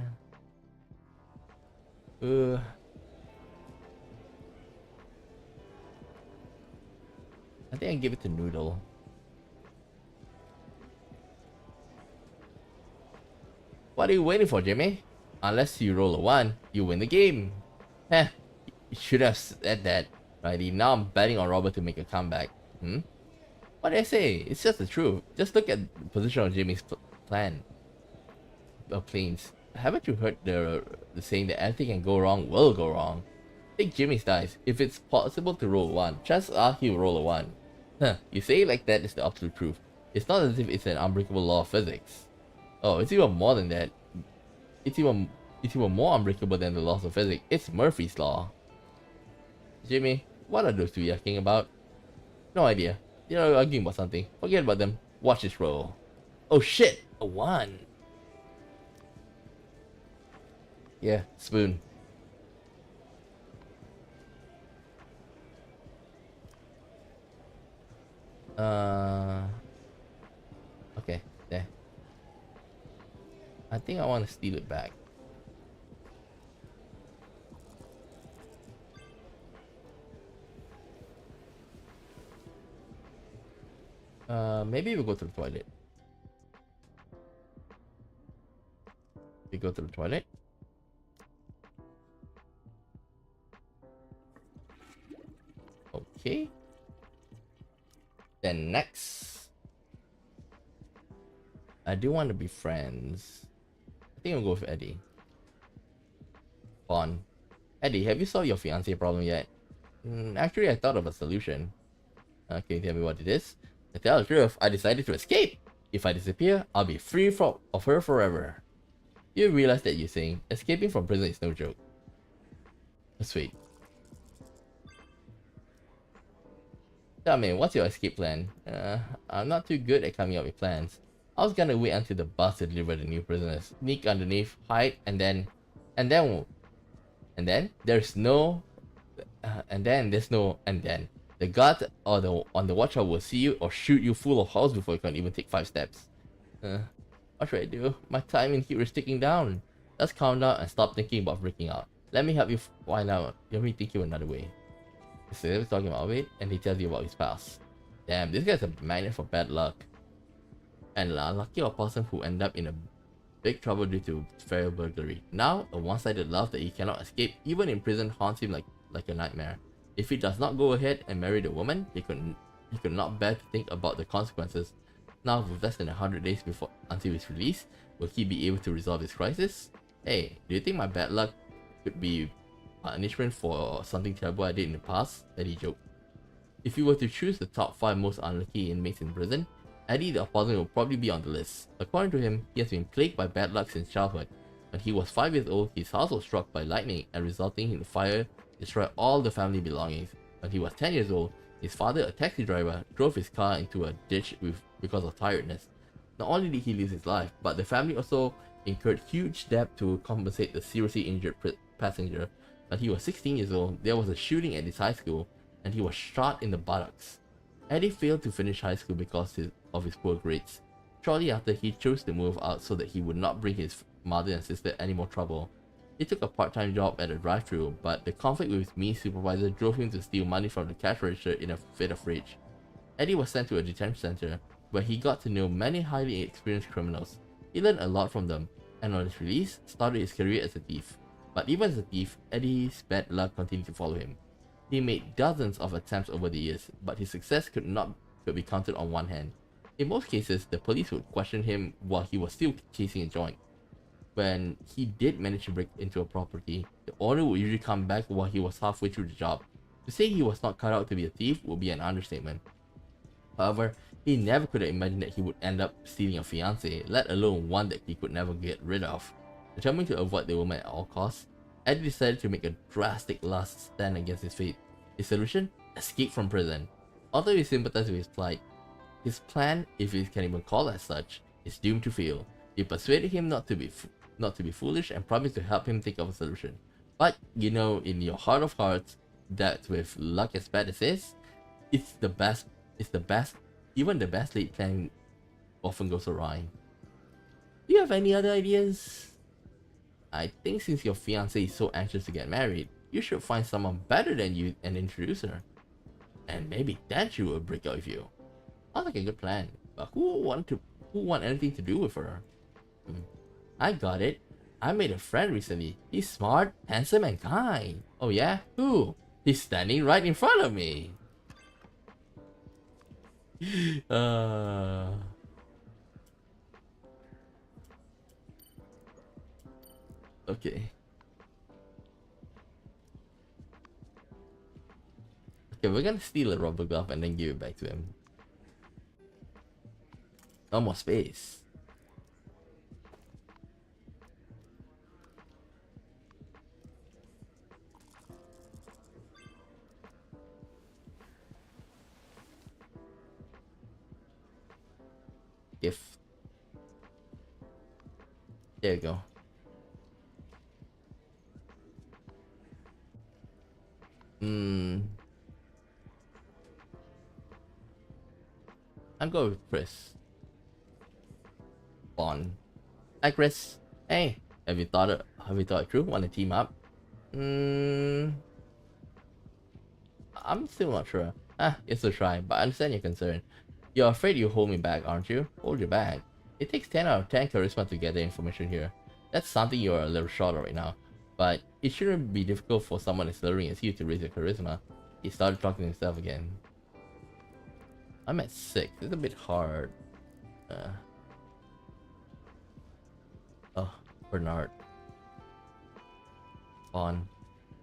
I think I give it to Noodle. What are you waiting for, Jimmy? Unless you roll a 1, you win the game. Heh, you should have said that, righty. Now I'm betting on Robert to make a comeback. What did I say? It's just the truth. Just look at the position of Jimmy's plan. Of planes. Haven't you heard the saying that anything can go wrong will go wrong? Take Jimmy's dice. If it's possible to roll a 1, chances are he'll roll a 1. Huh, you say it like that is the absolute truth. It's not as if it's an unbreakable law of physics. Oh, it's even more than that. It's even more unbreakable than the laws of physics. It's Murphy's Law. Jimmy, what are those two yakking about? No idea. They're arguing about something. Forget about them. Watch this roll. Oh shit! A 1. Yeah, spoon. Okay, there. I think I want to steal it back. Maybe we'll go to the toilet. We go to the toilet. Okay. Then next, I do want to be friends. I think I'll go with Eddie. Fun. Eddie, have you solved your fiancé problem yet? Actually, I thought of a solution. Okay, tell me what it is. To tell the truth, I decided to escape. If I disappear, I'll be free of her forever. You realize that you're saying escaping from prison is no joke. Sweet. Tell me, what's your escape plan? I'm not too good at coming up with plans. I was gonna wait until the bus to deliver the new prisoners, sneak underneath, hide, and then there's no, the guard on the watch out will see you or shoot you full of holes before you can even take 5 steps. What should I do? My time in here is ticking down. Let's calm down and stop thinking about breaking out. Let me help you find out. Let me think you another way. Instead of talking about it, and he tells you about his past. Damn, this guy's a magnet for bad luck. And an unlucky person who end up in a big trouble due to fair burglary. Now, a one-sided love that he cannot escape, even in prison, haunts him like a nightmare. If he does not go ahead and marry the woman, he could not bear to think about the consequences. Now, with less than 100 days until his release, will he be able to resolve this crisis? Hey, do you think my bad luck could be punishment for something terrible I did in the past? Eddie joked. If you were to choose the top 5 most unlucky inmates in prison, Eddie the opponent will probably be on the list. According to him, he has been plagued by bad luck since childhood. When he was 5 years old, his house was struck by lightning and resulting in the fire destroyed all the family belongings. When he was 10 years old, his father, a taxi driver, drove his car into a ditch because of tiredness. Not only did he lose his life, but the family also incurred huge debt to compensate the seriously injured passenger. When he was 16 years old, there was a shooting at his high school, and he was shot in the buttocks. Eddie failed to finish high school because of his poor grades. Shortly after, he chose to move out so that he would not bring his mother and sister any more trouble. He took a part-time job at a drive-thru, but the conflict with his mean supervisor drove him to steal money from the cash register in a fit of rage. Eddie was sent to a detention center, where he got to know many highly experienced criminals. He learned a lot from them, and on his release, started his career as a thief. But even as a thief, Eddie's bad luck continued to follow him. He made dozens of attempts over the years, but his success could be counted on one hand. In most cases, the police would question him while he was still chasing a joint. when he did manage to break into a property, the owner would usually come back while he was halfway through the job. To say he was not cut out to be a thief would be an understatement. However, he never could have imagined that he would end up stealing a fiancée, let alone one that he could never get rid of. Determined to avoid the woman at all costs, Eddie decided to make a drastic last stand against his fate. His solution? Escape from prison. Although he sympathized with his plight, his plan, if he can even call it as such, is doomed to fail. He persuaded him not to be foolish and promised to help him think of a solution. But you know, in your heart of hearts, that with luck as bad as is, it's the best. Even the best laid plan often goes awry. Do you have any other ideas? I think since your fiancé is so anxious to get married, you should find someone better than you and introduce her. And maybe then she will break out with you. Sounds like a good plan, but who want anything to do with her? I got it. I made a friend recently. He's smart, handsome, and kind. Oh yeah? Who? He's standing right in front of me. Okay. Okay, we're gonna steal a rubber glove and then give it back to him. No more space. Gift. There you go. I'm going with Chris. Bond. Hi Chris. Hey, have you thought it through? Want to team up? I'm still not sure. It's a try, but I understand your concern. You're afraid you hold me back, aren't you? Hold you back. It takes 10 out of 10 charisma to gather information here. That's something you're a little short of right now. But it shouldn't be difficult for someone as slurring as you to raise your charisma. He started talking to himself again. I'm at 6. It's a bit hard. Oh, Bernard. On.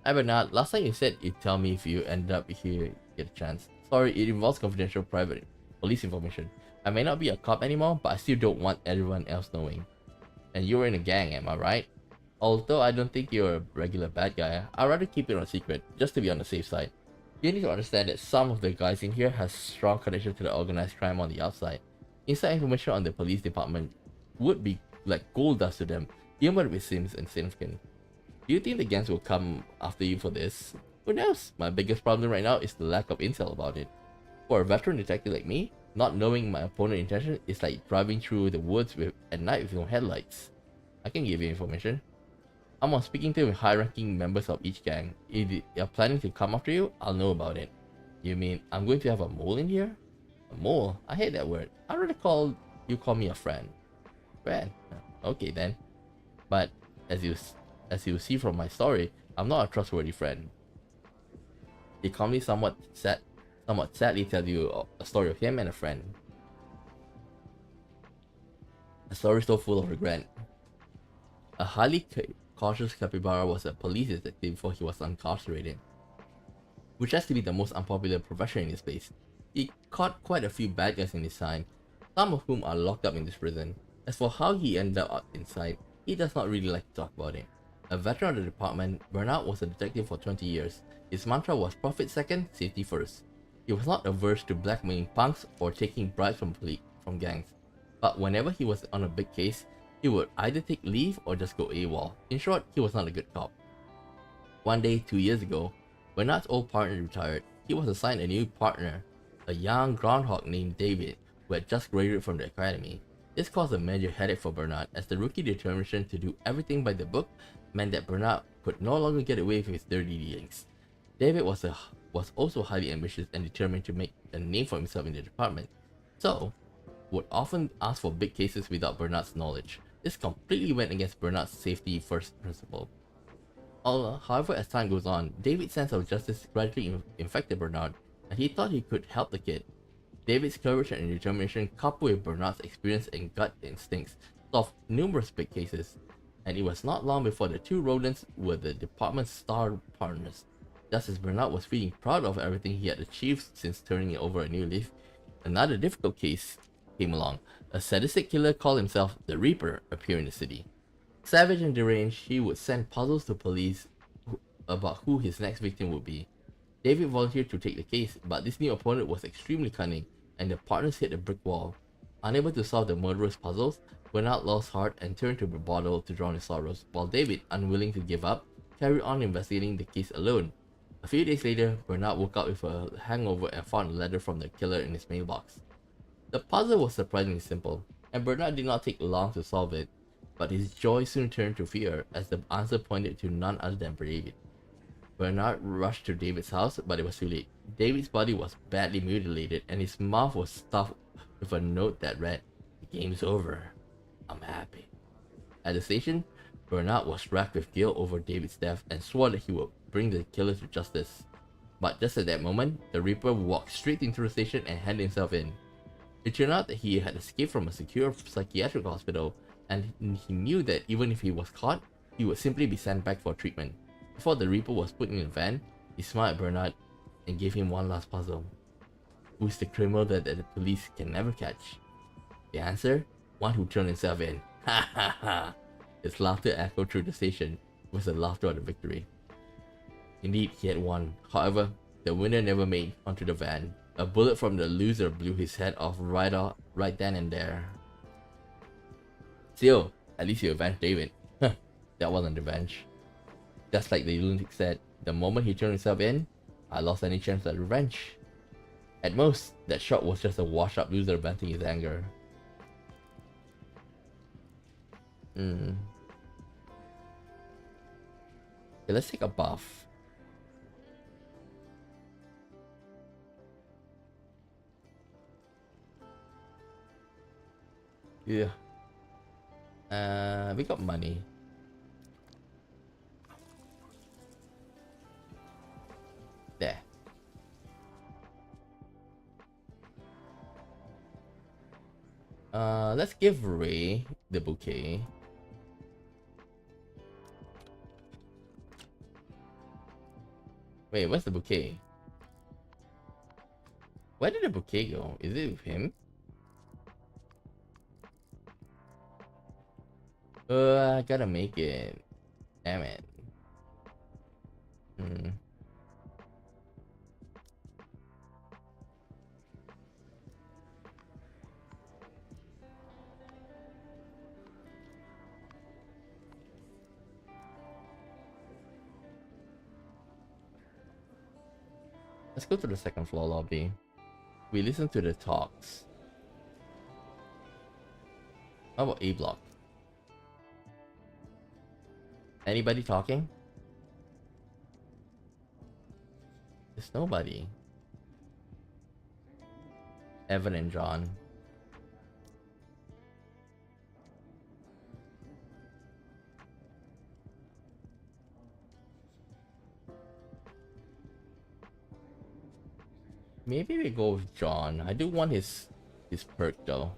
Hi Bernard, last time you said you'd tell me if you end up here, get a chance. Sorry, it involves confidential private police information. I may not be a cop anymore, but I still don't want everyone else knowing. And you're in a gang, am I right? Although I don't think you're a regular bad guy, I'd rather keep it a secret, just to be on the safe side. You need to understand that some of the guys in here has strong connection to the organized crime on the outside. Inside information on the police department would be like gold dust to them, even if it seems insignificant. Do you think the gangs will come after you for this? Who knows? My biggest problem right now is the lack of intel about it. For a veteran detective like me, not knowing my opponent's intention is like driving through the woods at night with no headlights. I can give you information. I'm on speaking terms with high-ranking members of each gang. If they are planning to come after you, I'll know about it. You mean I'm going to have a mole in here? A mole? I hate that word. I'd rather call me a friend. Friend? Okay then. But as you see from my story, I'm not a trustworthy friend. He calmly somewhat sadly tell you a story of him and a friend. A story so full of regret. A highly cautious capybara was a police detective before he was incarcerated, which has to be the most unpopular profession in this place. He caught quite a few bad guys in his time, some of whom are locked up in this prison. As for how he ended up inside, he does not really like to talk about it. A veteran of the department, Bernard was a detective for 20 years. His mantra was profit second, safety first. He was not averse to blackmailing punks or taking bribes from gangs, but whenever he was on a big case, he would either take leave or just go AWOL. In short, he was not a good cop. One day, 2 years ago, Bernard's old partner retired. He was assigned a new partner, a young groundhog named David, who had just graduated from the academy. This caused a major headache for Bernard, as the rookie's determination to do everything by the book meant that Bernard could no longer get away with his dirty dealings. David was also highly ambitious and determined to make a name for himself in the department, so would often ask for big cases without Bernard's knowledge. This completely went against Bernard's safety first principle. However, as time goes on, David's sense of justice gradually infected Bernard, and he thought he could help the kid. David's courage and determination, coupled with Bernard's experience and gut instincts, solved numerous big cases, and it was not long before the two rodents were the department's star partners. Just as Bernard was feeling proud of everything he had achieved since turning over a new leaf, another difficult case came along. A sadistic killer called himself the Reaper appeared in the city. Savage and deranged, he would send puzzles to police about who his next victim would be. David volunteered to take the case, but this new opponent was extremely cunning, and the partners hit a brick wall. Unable to solve the murderous puzzles, Bernard lost heart and turned to the bottle to drown his sorrows, while David, unwilling to give up, carried on investigating the case alone. A few days later, Bernard woke up with a hangover and found a letter from the killer in his mailbox. The puzzle was surprisingly simple, and Bernard did not take long to solve it, but his joy soon turned to fear as the answer pointed to none other than David. Bernard rushed to David's house, but it was too late. David's body was badly mutilated, and his mouth was stuffed with a note that read, "The game's over. I'm happy." At the station, Bernard was racked with guilt over David's death and swore that he would bring the killer to justice. But just at that moment, the Reaper walked straight into the station and handed himself in. It turned out that he had escaped from a secure psychiatric hospital, and he knew that even if he was caught, he would simply be sent back for treatment. Before the Reaper was put in a van, he smiled at Bernard and gave him one last puzzle. Who is the criminal that the police can never catch? The answer? One who turned himself in. Ha ha ha! His laughter echoed through the station. It was the laughter of the victory. Indeed, he had won. However, the winner never made onto the van. A bullet from the loser blew his head off right then and there. Still, at least you avenged David. That wasn't revenge. Just like the lunatic said, the moment he turned himself in, I lost any chance at revenge. At most, that shot was just a washed-up loser venting his anger. Okay, let's take a bath. Yeah. We got money. There. Let's give Ray the bouquet. Wait, where's the bouquet? Where did the bouquet go? Is it with him? I gotta make it. Damn it. Let's go to the second floor lobby. We listen to the talks. How about A block? Anybody talking? There's nobody. Evan and John. Maybe we go with John. I do want his perk though.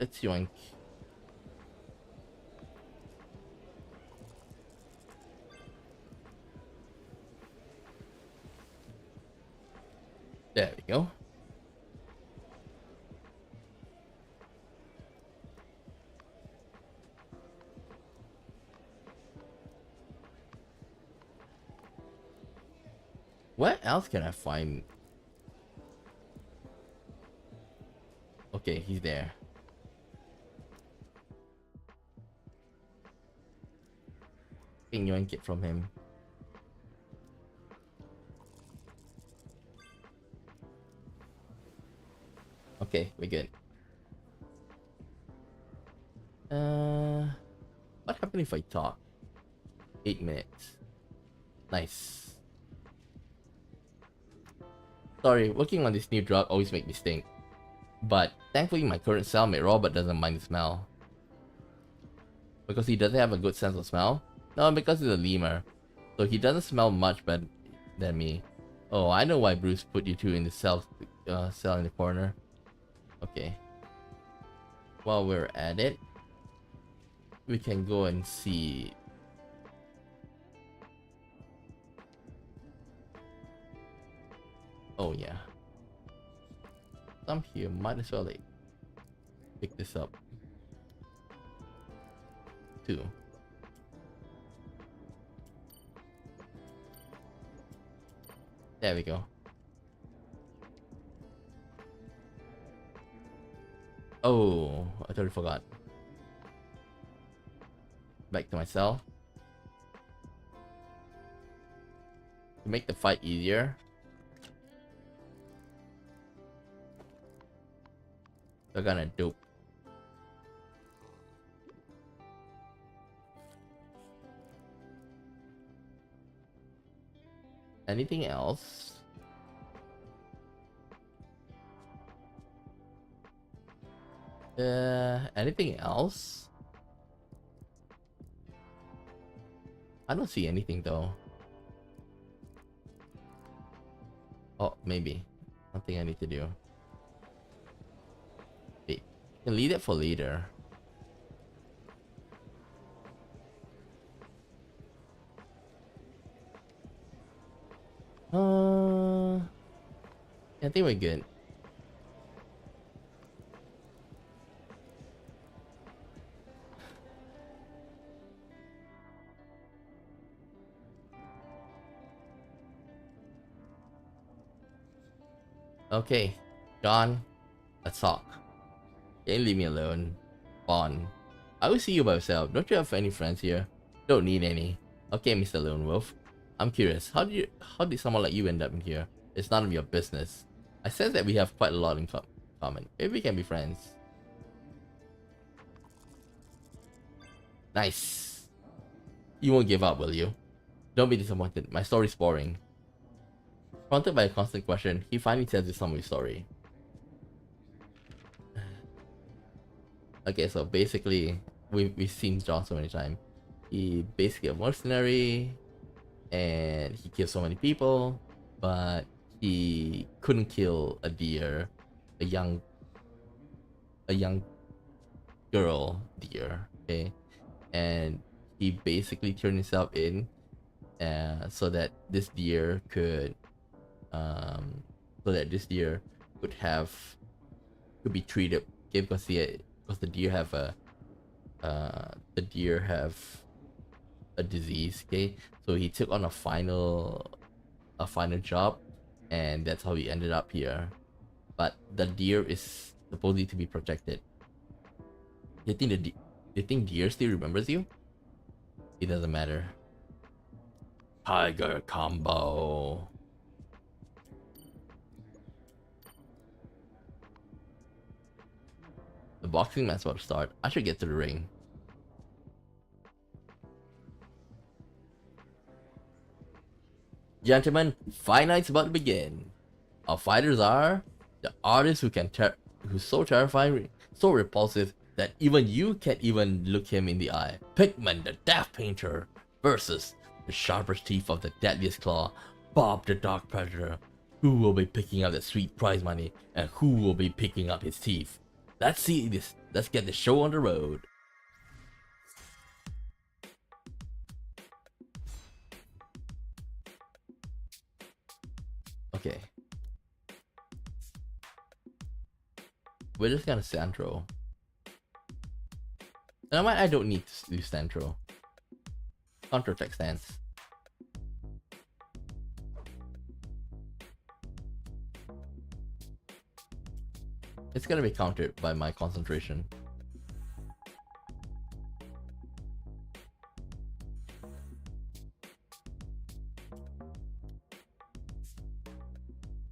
Let's yoink. There we go. What else can I find? Okay, he's there. Can yoink it from him. Okay, we're good. What happened if I talk? 8 minutes. Nice. Sorry, working on this new drug always makes me stink. But thankfully my current cellmate Robert doesn't mind the smell. Because he doesn't have a good sense of smell? No, because he's a lemur. So he doesn't smell much better than me. Oh, I know why Bruce put you two in the cell in the corner. Okay. While we're at it, we can go and see. Oh yeah. I'm here, might as well like pick this up too. There we go. Oh, I totally forgot. Back to my cell. To make the fight easier, they're gonna dope. Anything else? Anything else? I don't see anything though. Oh, maybe. Something I need to do. Wait, you can leave it for later. I think we're good. Okay, John, let's talk. Can't leave me alone. Bond. I will see you by yourself. Don't you have any friends here? Don't need any. Okay, Mr. Lone Wolf. I'm curious. How did someone like you end up in here? It's none of your business. I sense that we have quite a lot in common. Maybe we can be friends. Nice. You won't give up, will you? Don't be disappointed. My story's boring. Prompted by a constant question, he finally tells you some of his story. Okay, so basically, we've seen John so many times. He basically a mercenary, and he killed so many people, but he couldn't kill a deer, a young girl deer. Okay, and he basically turned himself in, so that this deer could be treated, okay, because the deer have a disease, okay, so he took on a final job, and that's how he ended up here. But the deer is supposedly to be protected. You think deer still remembers you? It doesn't matter. Tiger combo. The boxing match's about to start. I should get to the ring. Gentlemen, fight night's about to begin. Our fighters are the artist who's so terrifying, so repulsive that even you can't even look him in the eye. Pigman, the Death Painter, versus the sharpest teeth of the deadliest claw, Bob the Dark Predator. Who will be picking up the sweet prize money, and who will be picking up his teeth? Let's see this. Let's get the show on the road. Okay. We're just gonna Sandro. And I don't need to do Sandro. Counter-attack stance. It's gonna be countered by my concentration.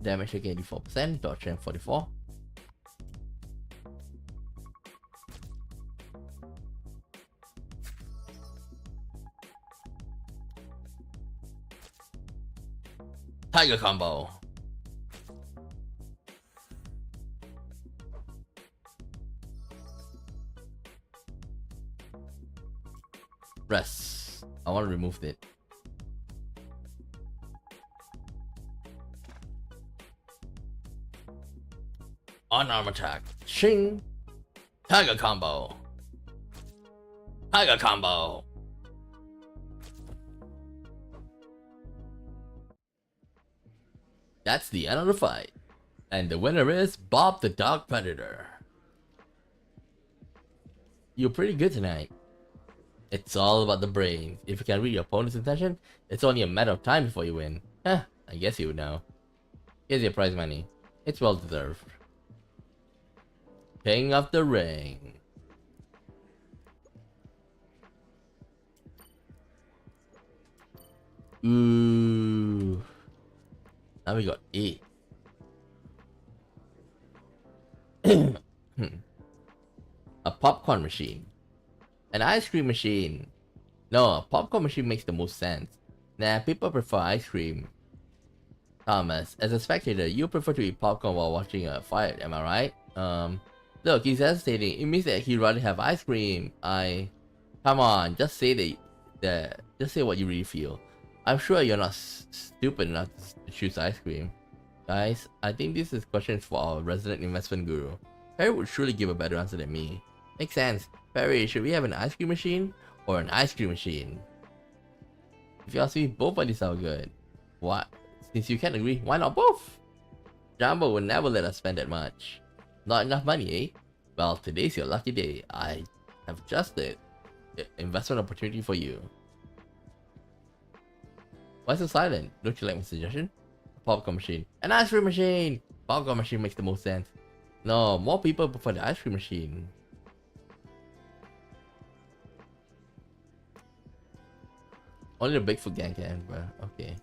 Damage again 84%, dodge time 44. Tiger combo. Press. I want to remove it. Unarmed attack. Shing. Tiger combo. Tiger combo. That's the end of the fight. And the winner is Bob the Dog Predator. You're pretty good tonight. It's all about the brains. If you can read your opponent's intention, it's only a matter of time before you win. Huh, I guess you would know. Here's your prize money. It's well deserved. King of the Ring. Ooh. Now we got 8. A popcorn machine. An ice cream machine. No, a popcorn machine makes the most sense. Nah, people prefer ice cream. Thomas, as a spectator, you prefer to eat popcorn while watching a fight, am I right? Look, he's hesitating. It means that he'd rather have ice cream. Come on, just say just say what you really feel. I'm sure you're not stupid enough to choose ice cream. Guys, I think this is questions for our resident investment guru. Perry would surely give a better answer than me. Makes sense. Perry, should we have an ice cream machine or an ice cream machine? If you ask me, both of these are good. What? Since you can't agree, why not both? Jumbo would never let us spend that much. Not enough money, eh? Well, today's your lucky day. I have just the investment opportunity for you. Why so silent? Don't you like my suggestion? A popcorn machine. An ice cream machine! Popcorn machine makes the most sense. No, more people prefer the ice cream machine. Only the Bigfoot gang can, bro. Okay.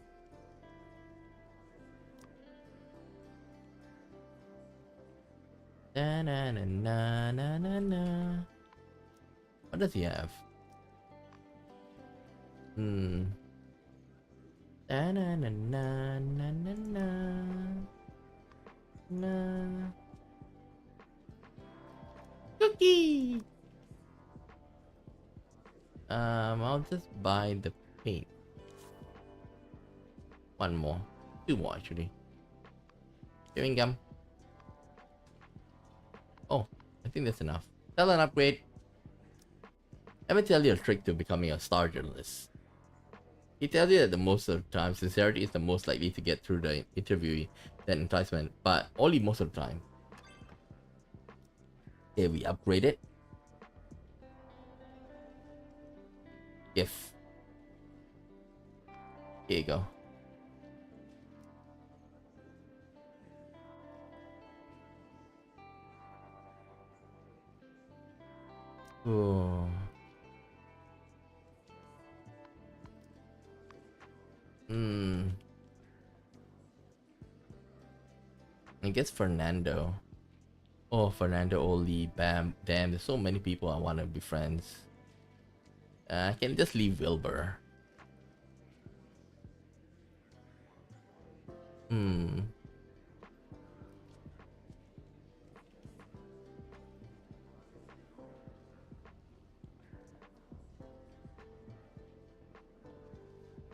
Na na na na na na na. What does he have? Na na na na na na na. Na. Cookie. I'll just buy the paint. One more. 2 more actually. Chewing gum. Oh, I think that's enough. Sell an upgrade. Let me tell you a trick to becoming a star journalist. He tells you that the most of the time, sincerity is the most likely to get through the interviewee than enticement, but only most of the time. Okay, we upgrade it. If. Here you go. Oh. I guess Fernando. Oh, Fernando, Oli, Bam, damn, there's so many people I want to be friends. I can just leave Wilbur.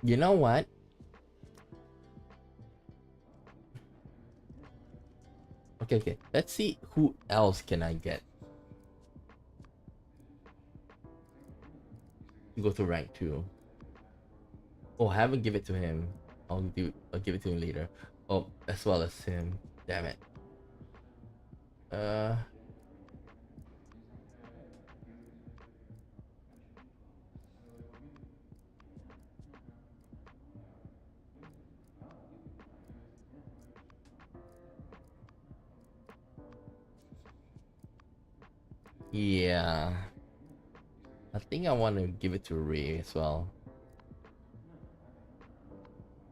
You know what? Okay. Let's see who else can I get. Go to rank 2. Oh, I haven't give it to him. I'll give it to him later. Oh, as well as him. Damn it. Yeah. I think I want to give it to Ray as well.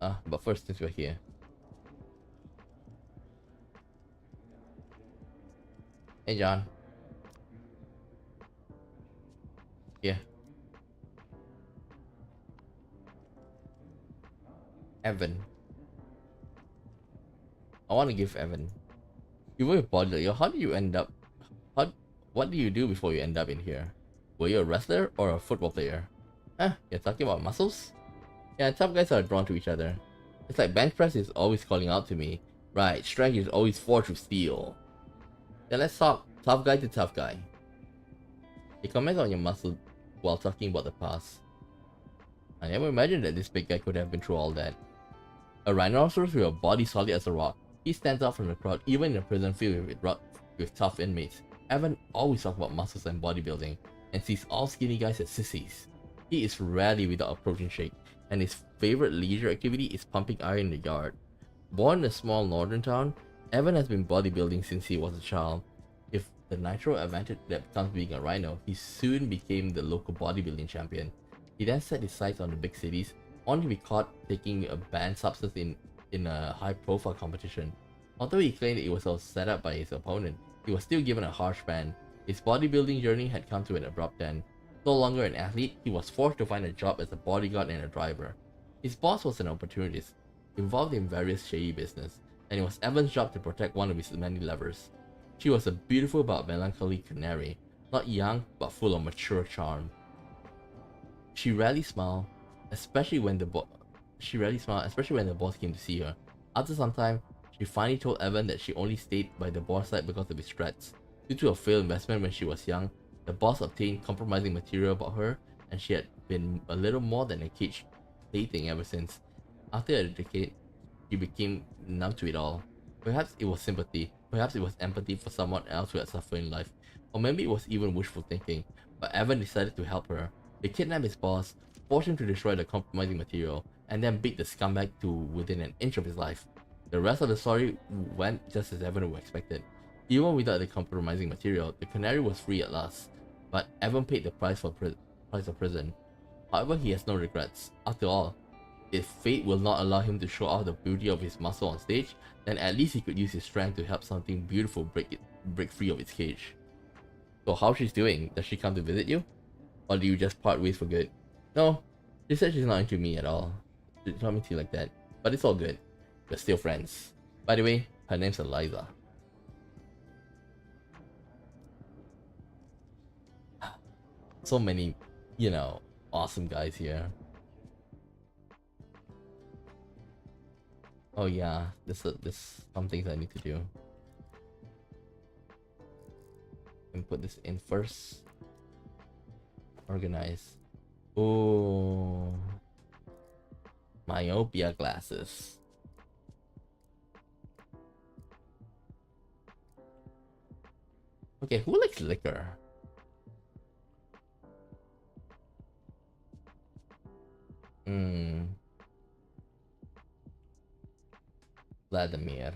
But first, since we're here. Hey, John. Yeah. Evan. I want to give Evan. You were a bodybuilder. How do you end up? What do you do before you end up in here? Were you a wrestler or a football player? You're talking about muscles? Yeah, tough guys are drawn to each other. It's like bench press is always calling out to me. Right, strength is always forged with steel. Then let's talk tough guy to tough guy. He comments on your muscle while talking about the past. I never imagined that this big guy could have been through all that. A rhinoceros with a body solid as a rock. He stands out from the crowd even in a prison filled with tough inmates. Evan always talks about muscles and bodybuilding, and sees all skinny guys as sissies. He is rarely without a protein shake, and his favorite leisure activity is pumping iron in the yard. Born in a small northern town, Evan has been bodybuilding since he was a child. If the nitro advantage that comes being a rhino, he soon became the local bodybuilding champion. He then set his sights on the big cities, only to be caught taking a banned substance in a high-profile competition. Although he claimed it was all set up by his opponent, he was still given a harsh ban. His bodybuilding journey had come to an abrupt end. No longer an athlete, he was forced to find a job as a bodyguard and a driver. His boss was an opportunist, involved in various shady business, and it was Evan's job to protect one of his many lovers. She was a beautiful but melancholy canary, not young but full of mature charm. She rarely smiled, especially when the boss came to see her. After some time, she finally told Evan that she only stayed by the boss side because of his threats. Due to a failed investment when she was young, the boss obtained compromising material about her, and she had been a little more than a cage plaything ever since. After a decade, she became numb to it all. Perhaps it was sympathy, perhaps it was empathy for someone else who had suffered in life, or maybe it was even wishful thinking, but Evan decided to help her. They kidnapped his boss, forced him to destroy the compromising material, and then beat the scumbag to within an inch of his life. The rest of the story went just as Evan would expected. Even without the compromising material, the canary was free at last, but Evan paid the price of prison. However, he has no regrets. After all, if fate will not allow him to show off the beauty of his muscle on stage, then at least he could use his strength to help something beautiful break free of its cage. So how's she doing? Does she come to visit you? Or do you just part ways for good? No, she said she's not into me at all. She told me to like that, but it's all good. We're still friends. By the way, her name's Eliza. So many, awesome guys here. Oh yeah, this some things I need to do. And put this in first. Organize. Oh, myopia glasses. Okay, who likes liquor? Vladimir.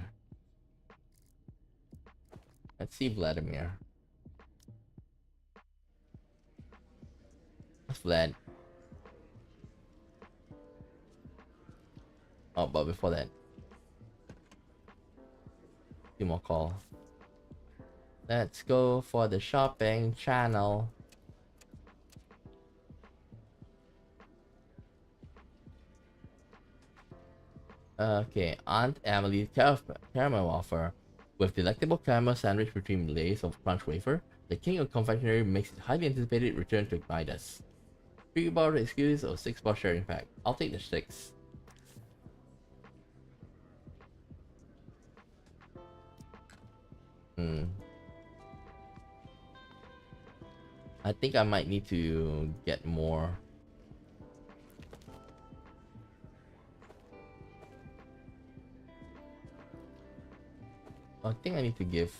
Let's see Vladimir. What's Vlad? Oh, but before that, two more call. Let's go for the shopping channel. Okay, Aunt Emily's caramel waffle. With delectable caramel sandwich between layers of crunch wafer, the king of confectionery makes its highly anticipated return to guide us. 3-bar excuse or 6-bar sharing pack. I'll take the 6. I think I might need to get more. I think I need to give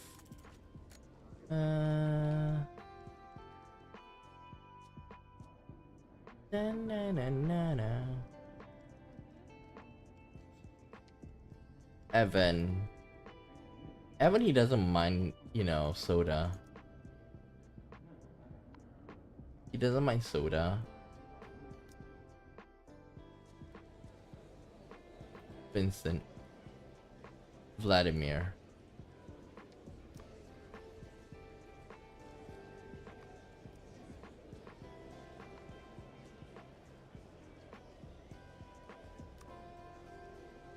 Evan. Evan, he doesn't mind, soda. He doesn't mind soda. Vincent. Vladimir.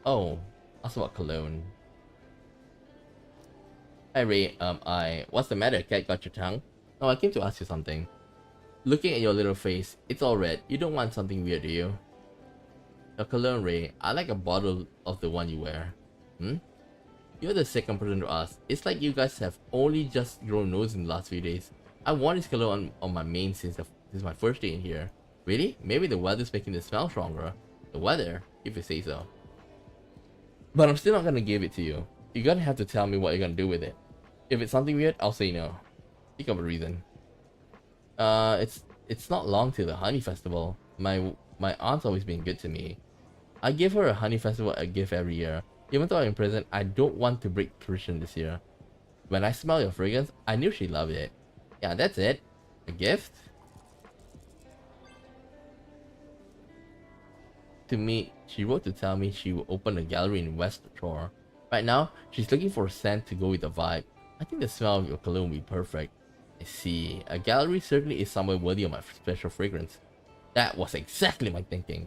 Oh, ask about cologne. Hi Ray, what's the matter? Cat got your tongue? No, I came to ask you something. Looking at your little face, it's all red. You don't want something weird, do you? Your cologne, Ray. I like a bottle of the one you wear. Hmm? You're the second person to ask. It's like you guys have only just grown nose in the last few days. I worn this cologne on my mane since my first day in here. Really? Maybe the weather's making the smell stronger. The weather? If you say so. But I'm still not gonna give it to you. You're gonna have to tell me what you're gonna do with it. If it's something weird, I'll say no. Think of a reason. It's not long till the honey festival. My aunt's always been good to me. I give her a honey festival a gift every year. Even though I'm in prison, I don't want to break tradition this year. When I smell your fragrance, I knew she'd love it. Yeah, that's it. A gift? To me, she wrote to tell me she will open a gallery in West Shore. Right now, she's looking for a scent to go with the vibe. I think the smell of your cologne will be perfect. I see. A gallery certainly is somewhere worthy of my special fragrance. That was exactly my thinking.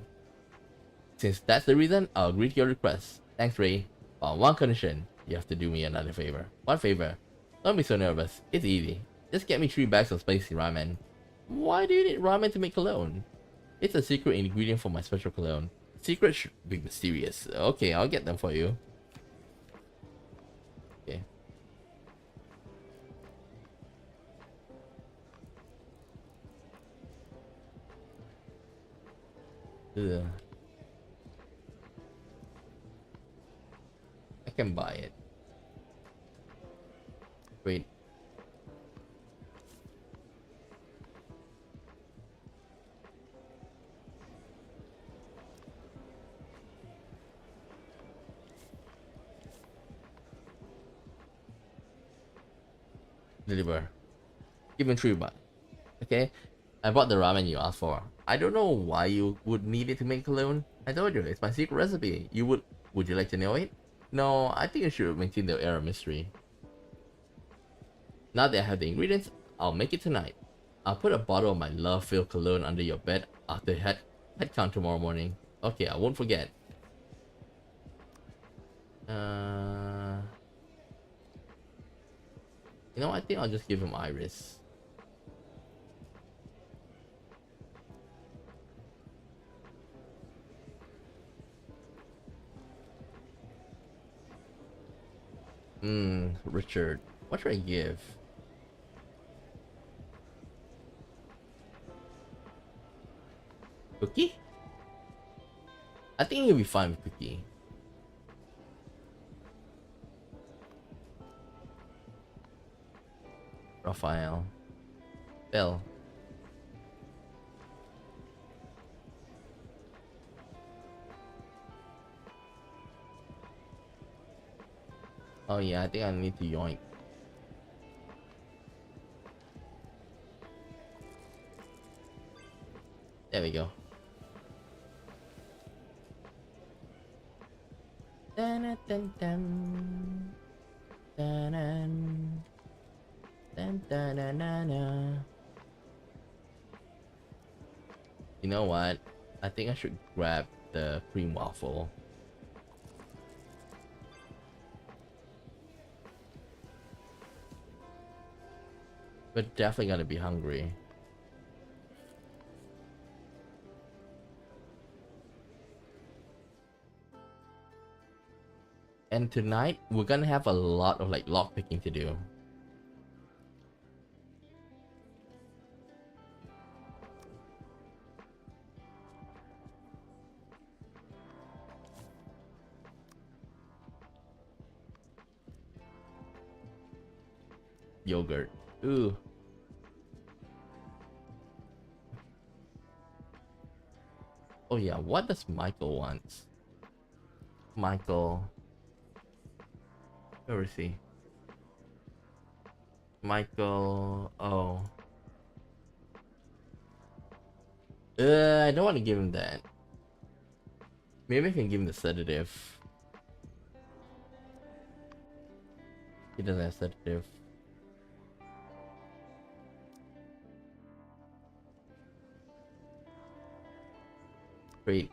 Since that's the reason, I'll agree to your request. Thanks, Ray. But on one condition, you have to do me another favor. What favor? Don't be so nervous. It's easy. Just get me 3 bags of spicy ramen. Why do you need ramen to make cologne? It's a secret ingredient for my special cologne. Secret should be mysterious. Okay, I'll get them for you. Okay. Ugh. I can buy it. Wait. Deliver. Even 3 baht. Okay. I bought the ramen you asked for. I don't know why you would need it to make cologne. I told you, it's my secret recipe. Would you like to know it? No, I think I should maintain the air of mystery. Now that I have the ingredients, I'll make it tonight. I'll put a bottle of my love-filled cologne under your bed after head count tomorrow morning. Okay, I won't forget. You know, I think I'll just give him Iris. Richard. What should I give? Cookie? I think he'll be fine with Cookie. Raphael. Bill. Oh yeah, I think I need to yoink. There we go. Dun dun dun dun dun dun dun dun dun. You know what? I think I should grab the cream waffle. We're definitely gonna be hungry. And tonight, we're gonna have a lot of like lock picking to do. Yogurt. Ooh. Oh yeah, what does Michael want? Michael. Where is he? Michael. Oh. I don't want to give him that. Maybe I can give him the sedative. He doesn't have sedative. Wait.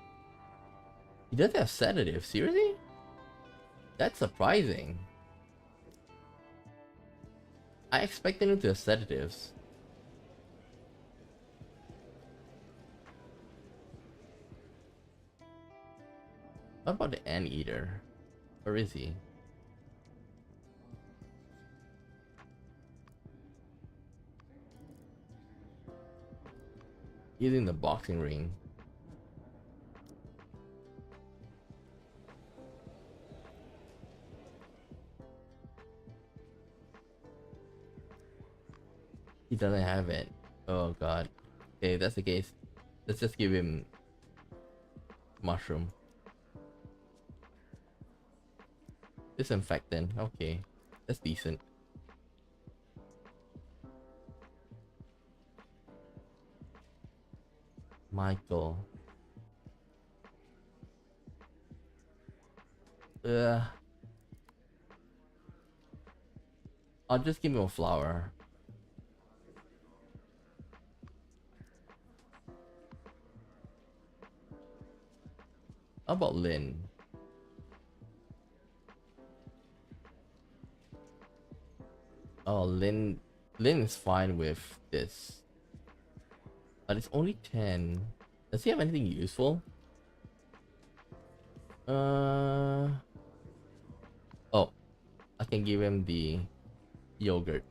He doesn't have sedative, seriously? That's surprising. I expected him to have sedatives. What about the anteater? Where is he? He's in the boxing ring. He doesn't have it. Oh god. Okay, if that's the case, let's just give him mushroom. Disinfectant. Okay, that's decent. Michael. I'll just give him a flower. How about Lynn? Oh, Lynn is fine with this. But it's only 10. Does he have anything useful? Oh, I can give him the yogurt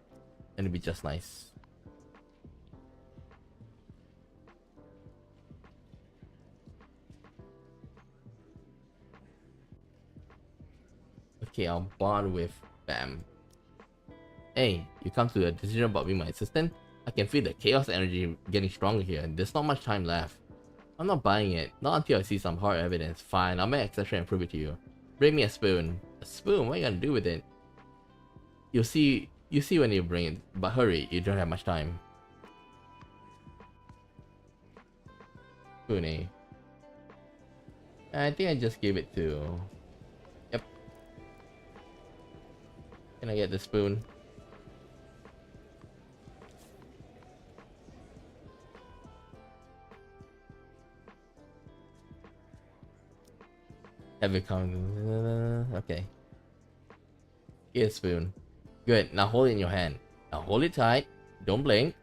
and it'll be just nice. Okay, I'll bond with Bam. Hey, you come to a decision about being my assistant? I can feel the chaos energy getting stronger here and there's not much time left. I'm not buying it, not until I see some hard evidence. Fine, I'll make exception and prove it to you. Bring me a spoon. A spoon? What are you gonna do with it? You see when you bring it, but hurry, you don't have much time. Spoon, eh? I think I just gave it to... Yep. Can I get the spoon? Have it come... Okay. Here's a spoon. Good, now hold it in your hand. Now hold it tight. Don't blink.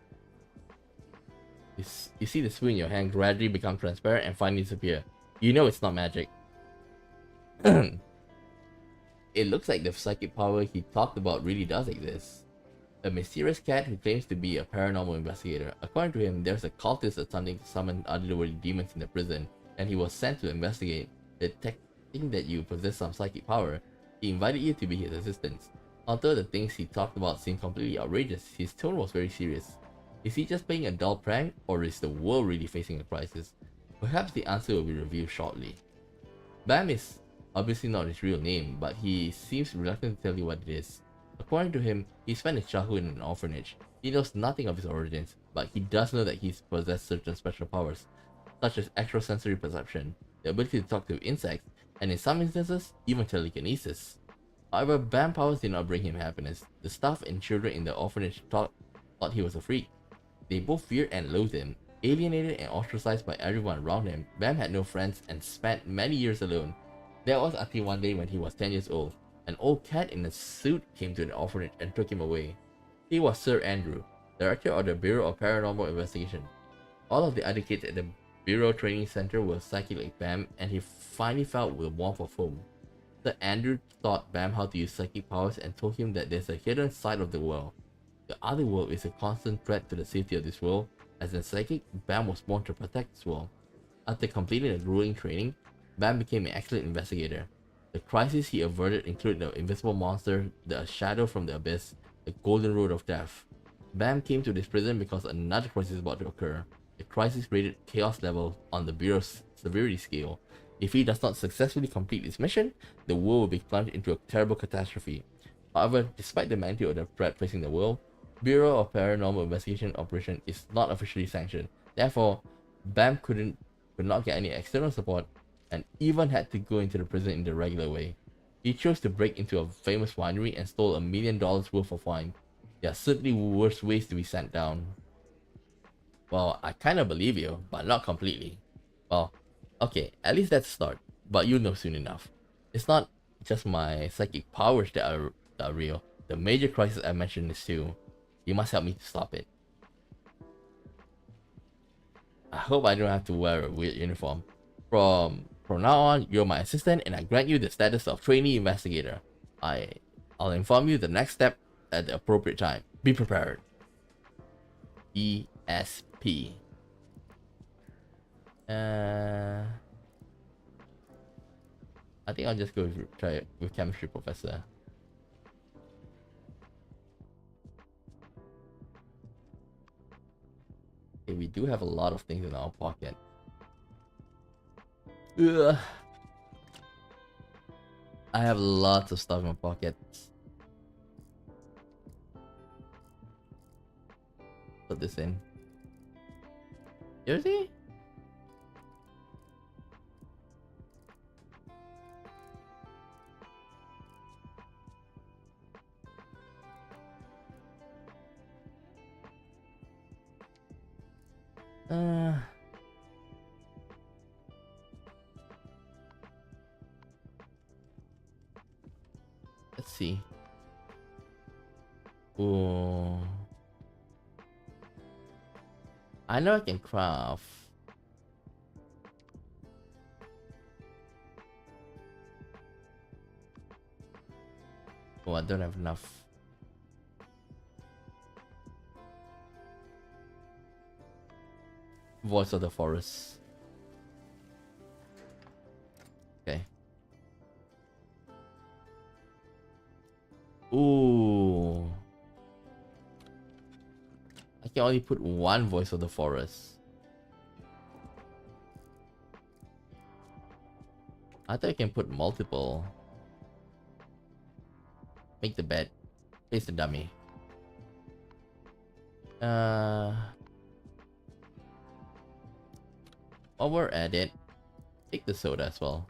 You see the spoon in your hand gradually become transparent and finally disappear. You know it's not magic. It looks like the psychic power he talked about really does exist. A mysterious cat who claims to be a paranormal investigator. According to him, there's a cultist attempting to summon otherworldly demons in the prison, and he was sent to investigate. Detecting that you possess some psychic power, he invited you to be his assistant. Although the things he talked about seemed completely outrageous, his tone was very serious. Is he just playing a dull prank, or is the world really facing a crisis? Perhaps the answer will be revealed shortly. Bam is obviously not his real name, but he seems reluctant to tell you what it is. According to him, he spent his childhood in an orphanage. He knows nothing of his origins, but he does know that he's possessed certain special powers, such as extrasensory perception, the ability to talk to insects, and in some instances, even telekinesis. However, Bam powers did not bring him happiness. The staff and children in the orphanage thought he was a freak. They both feared and loathed him. Alienated and ostracized by everyone around him, Bam had no friends and spent many years alone. That was until one day when he was 10 years old. An old cat in a suit came to the orphanage and took him away. He was Sir Andrew, director of the Bureau of Paranormal Investigation. All of the other kids at the Bureau Training Center were psychic like Bam, and he finally felt the warmth of home. Sir Andrew taught Bam how to use psychic powers and told him that there's a hidden side of the world. The other world is a constant threat to the safety of this world. As a psychic, Bam was born to protect this world. After completing a grueling training, Bam became an excellent investigator. The crises he averted include the invisible monster, the shadow from the abyss, the golden road of death. Bam came to this prison because another crisis is about to occur. The crisis rated chaos level on the Bureau's severity scale. If he does not successfully complete his mission, the world will be plunged into a terrible catastrophe. However, despite the magnitude of the threat facing the world, Bureau of Paranormal Investigation operation is not officially sanctioned. Therefore, Bam could not get any external support and even had to go into the prison in the regular way. He chose to break into a famous winery and stole $1 million worth of wine. There are certainly worse ways to be sent down. Well, I kinda believe you, but not completely. Well, okay, at least that's a start, but you'll know soon enough. It's not just my psychic powers that are real. The major crisis I mentioned is too. You must help me to stop it. I hope I don't have to wear a weird uniform. From From now on, you're my assistant and I grant you the status of trainee investigator. I'll inform you the next step at the appropriate time. Be prepared. ESP. I think I'll just go try it with chemistry professor. Okay, we do have a lot of things in our pocket. Ugh. I have lots of stuff in my pockets. Put this in. Seriously? Let's see. Ooh. I know I can craft. Oh, I don't have enough. Voice of the Forest. Okay. Ooh. I can only put one Voice of the Forest. I thought I can put multiple. Make the bet. Place the dummy. While we're at it, take the soda as well.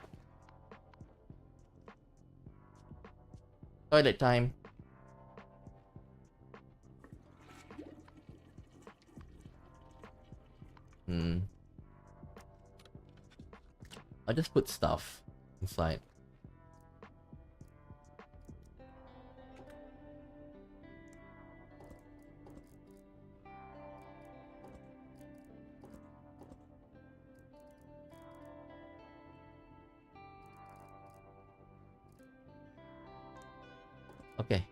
Toilet time. I'll just put stuff inside. Okay.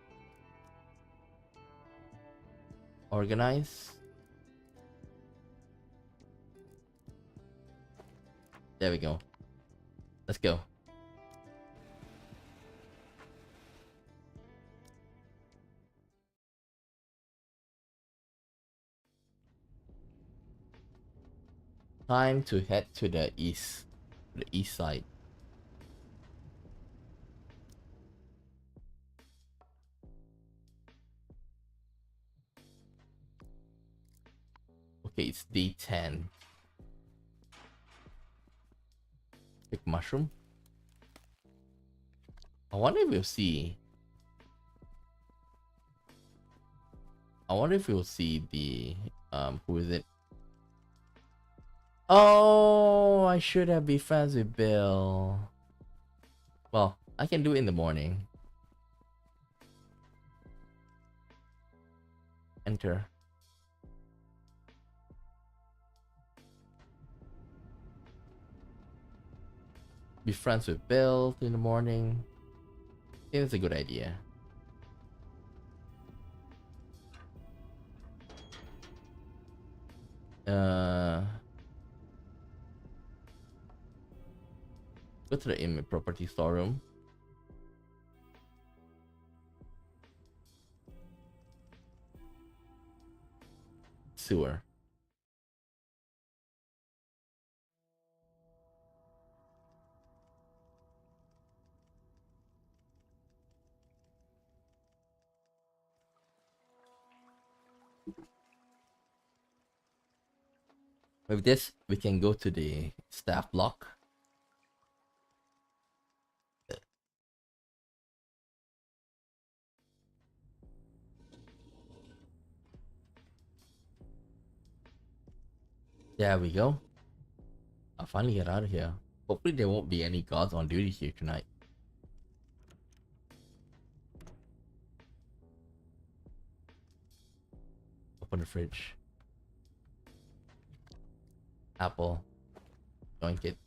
Organize. There we go. Let's go. Time to head to the east side. Okay, it's day 10. Pick mushroom. I wonder if we'll see. I wonder if we'll see the who is it? Oh, I should have been friends with Bill. Well, I can do it in the morning. Enter. Be friends with Bill in the morning. I think that's a good idea. Go to the inmate property storeroom. Sewer. With this, we can go to the staff block. There we go. I'll finally get out of here. Hopefully there won't be any guards on duty here tonight. Open the fridge. Apple. Joint it.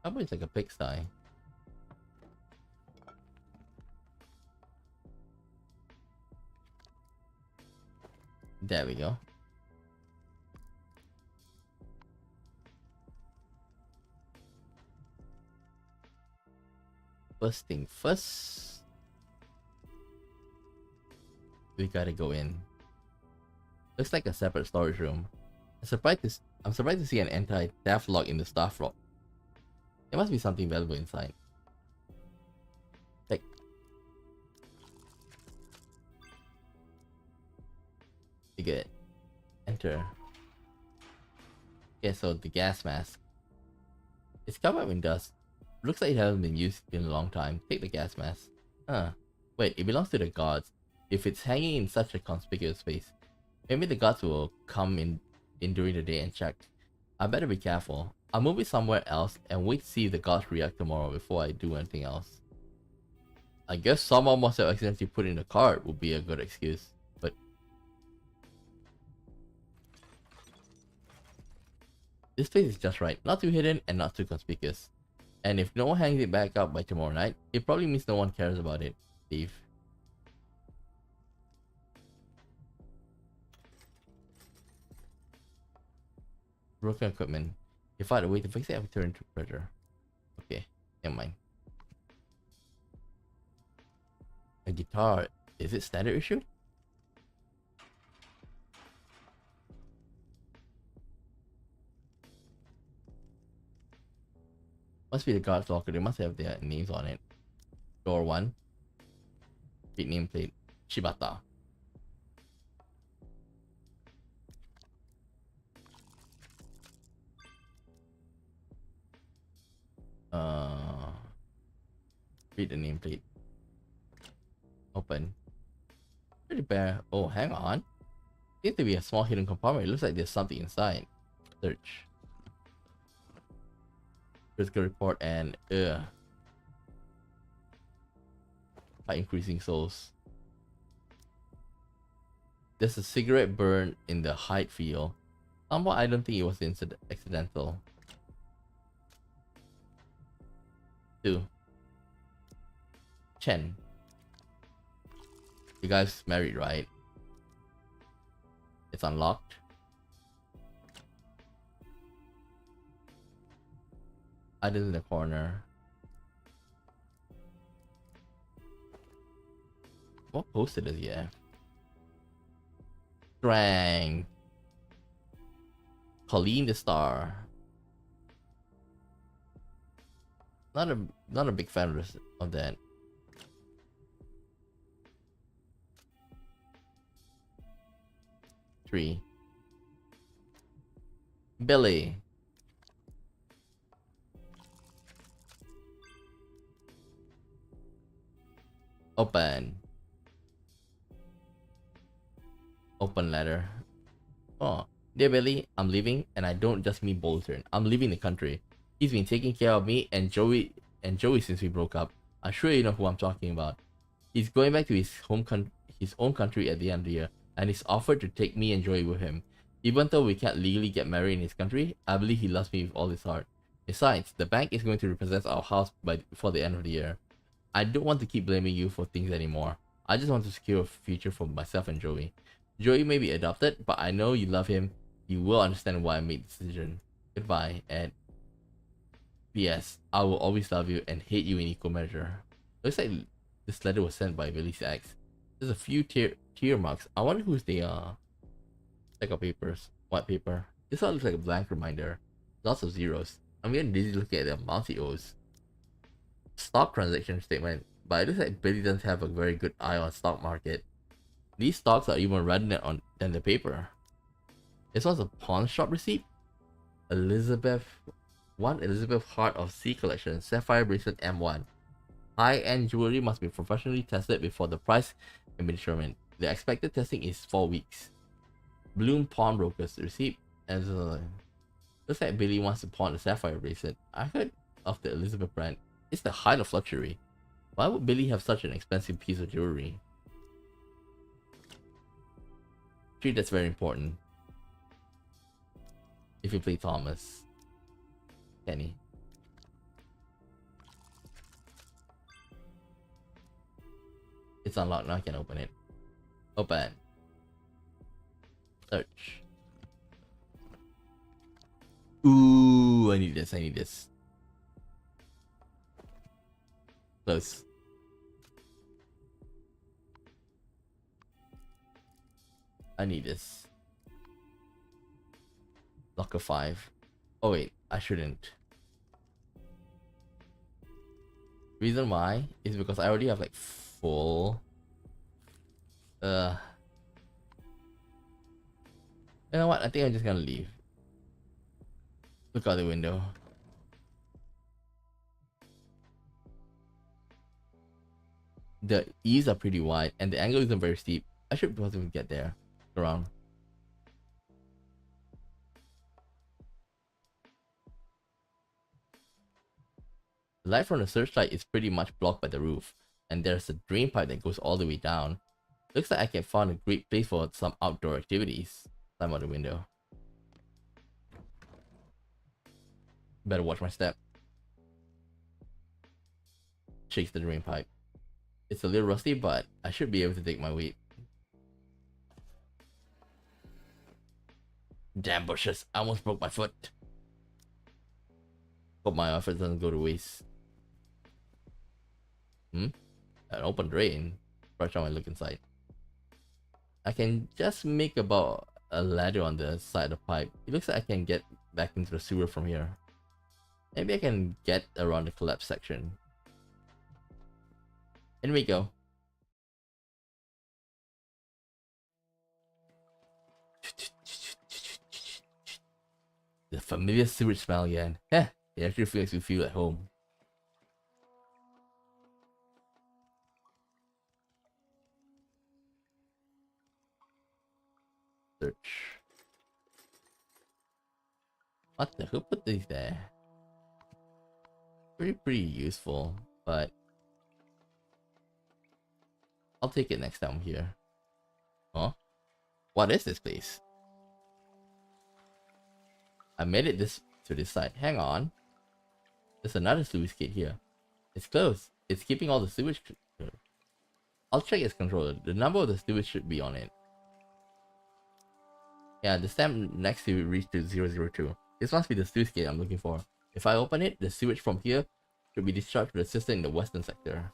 How about it's like a pigsty? There we go. First thing first, we gotta go in. Looks like a separate storage room. I'm surprised to see an anti-theft lock in the staff lock. There must be something valuable inside. Like, you get enter. Yeah, so the gas mask. It's covered in dust. Looks like it hasn't been used in a long time. Take the gas mask. Huh. Wait, it belongs to the guards. If it's hanging in such a conspicuous space, maybe the guards will come in during the day and check. I better be careful. I'll move it somewhere else and wait to see if the guards react tomorrow before I do anything else. I guess someone must have accidentally put in a card would be a good excuse, but this place is just right. Not too hidden and not too conspicuous. And if no one hangs it back up by tomorrow night, it probably means no one cares about it. Thief. Broken equipment. If I had a way to fix it, I would turn to pressure. Okay, never mind. A guitar. Is it standard issue? Must be the guard's locker. They must have their names on it. Door 1. Big nameplate. Shibata. Read the nameplate. Open. Pretty bare. Oh, hang on. Seems to be a small hidden compartment. It looks like there's something inside. Search. Physical report and by increasing souls. There's a cigarette burn in the hide field. Somehow I don't think it was accidental. 2. Chen. You guys married, right? It's unlocked. Items in the corner. What poster does he have? Strang. Colleen the Star. Not a big fan of that. Three. Billy. Open. Open letter. Oh, dear Billy, I'm leaving, and I don't just mean Bolton. I'm leaving the country. He's been taking care of me and Joey since we broke up. I'm sure you know who I'm talking about. He's going back to his own country at the end of the year, and he's offered to take me and Joey with him. Even though we can't legally get married in his country, I believe he loves me with all his heart. Besides, the bank is going to repossess our house before the end of the year. I don't want to keep blaming you for things anymore. I just want to secure a future for myself and Joey. Joey may be adopted, but I know you love him. You will understand why I made the decision. Goodbye, and P.S. I will always love you and hate you in equal measure. Looks like this letter was sent by Billy's ex. There's a few tear marks. I wonder whose they are. Stack of papers. White paper. This all looks like a blank reminder. Lots of zeros. I'm getting dizzy looking at the amount he owes. Stock transaction statement. But it looks like Billy doesn't have a very good eye on stock market. These stocks are even redder than the paper. This one's a pawn shop receipt. Elizabeth Heart of Sea Collection. Sapphire bracelet M1. High-end jewelry must be professionally tested before the price can be determined. The expected testing is 4 weeks. Bloom Pawnbrokers receipt. As looks like Billy wants to pawn the sapphire bracelet. I heard of the Elizabeth brand. It's the height of luxury. Why would Billy have such an expensive piece of jewelry? Actually, that's very important. If you play Thomas. Kenny. It's unlocked. Now I can open it. Open. Search. Ooh, I need this. I need this. Close. I need this. Locker 5. Oh wait, I shouldn't. Reason why is because I already have like full. You know what? I think I'm just gonna leave. Look out the window. The E's are pretty wide and the angle isn't very steep. I should be able to get there. Around. The light from the searchlight is pretty much blocked by the roof, and there's a drain pipe that goes all the way down. Looks like I can find a great place for some outdoor activities. Climb out the window. Better watch my step. Shakes the drain pipe. It's a little rusty, but I should be able to take my weight. Damn bushes, I almost broke my foot. Hope my effort doesn't go to waste. An open drain? First time I look inside. I can just make about a ladder on the side of the pipe. It looks like I can get back into the sewer from here. Maybe I can get around the collapse section. In we go. The familiar sewage smell again. Heh, it actually makes me feel at home. Search. What the? Who put these there? Pretty useful, but I'll take it next time I'm here. Huh? What is this place? I made it to this side. Hang on. There's another sewage gate here. It's closed. It's keeping all the sewage. I'll check its controller. The number of the sewage should be on it. Yeah, the stamp next to it reached to 002. This must be the sewage gate I'm looking for. If I open it, the sewage from here should be discharged to the system in the western sector.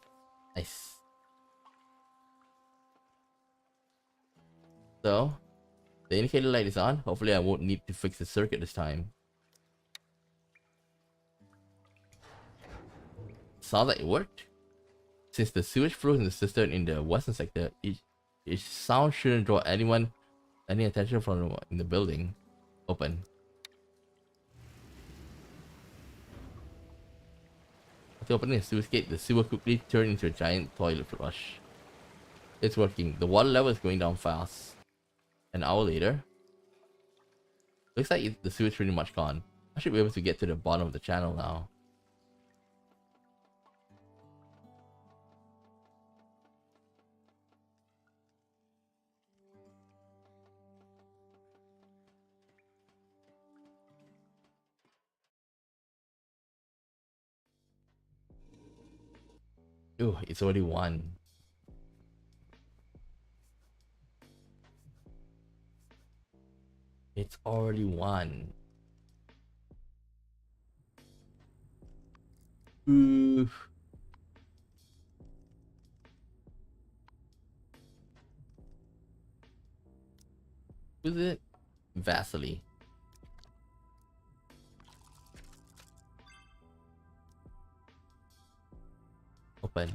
Nice. So, the indicator light is on. Hopefully I won't need to fix the circuit this time. Sounds like it worked. Since the sewage flows in the cistern in the western sector, its sound shouldn't draw any attention from in the building. Open. After opening the sewage gate, the sewer quickly turned into a giant toilet flush. It's working. The water level is going down fast. An hour later, looks like the sewage pretty much gone. I should be able to get to the bottom of the channel now. Ooh, it's already 1. It's already 1. Ooh. Who's it? Vasily. Open.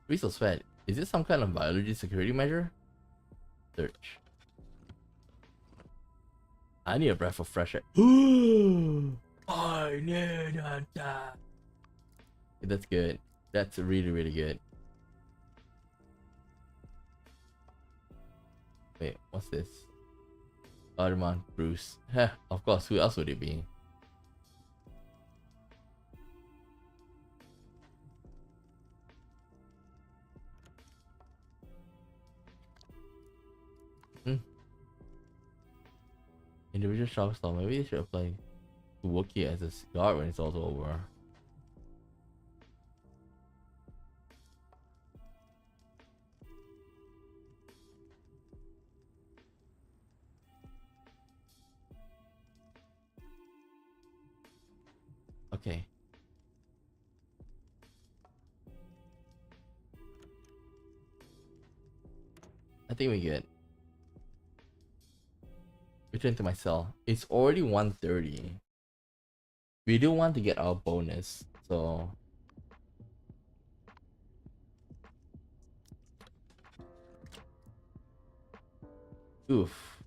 Resource fed. Is this some kind of biology security measure? Search. I need a breath of fresh air. I need that. That's good. That's really good. Wait, what's this? Armand, Bruce. Heh, of course, who else would it be? Individual shop stall. Maybe they should apply to work here as a guard when it's all over. I think we're good. Return to my cell. It's already 1:30. We do want to get our bonus, so oof.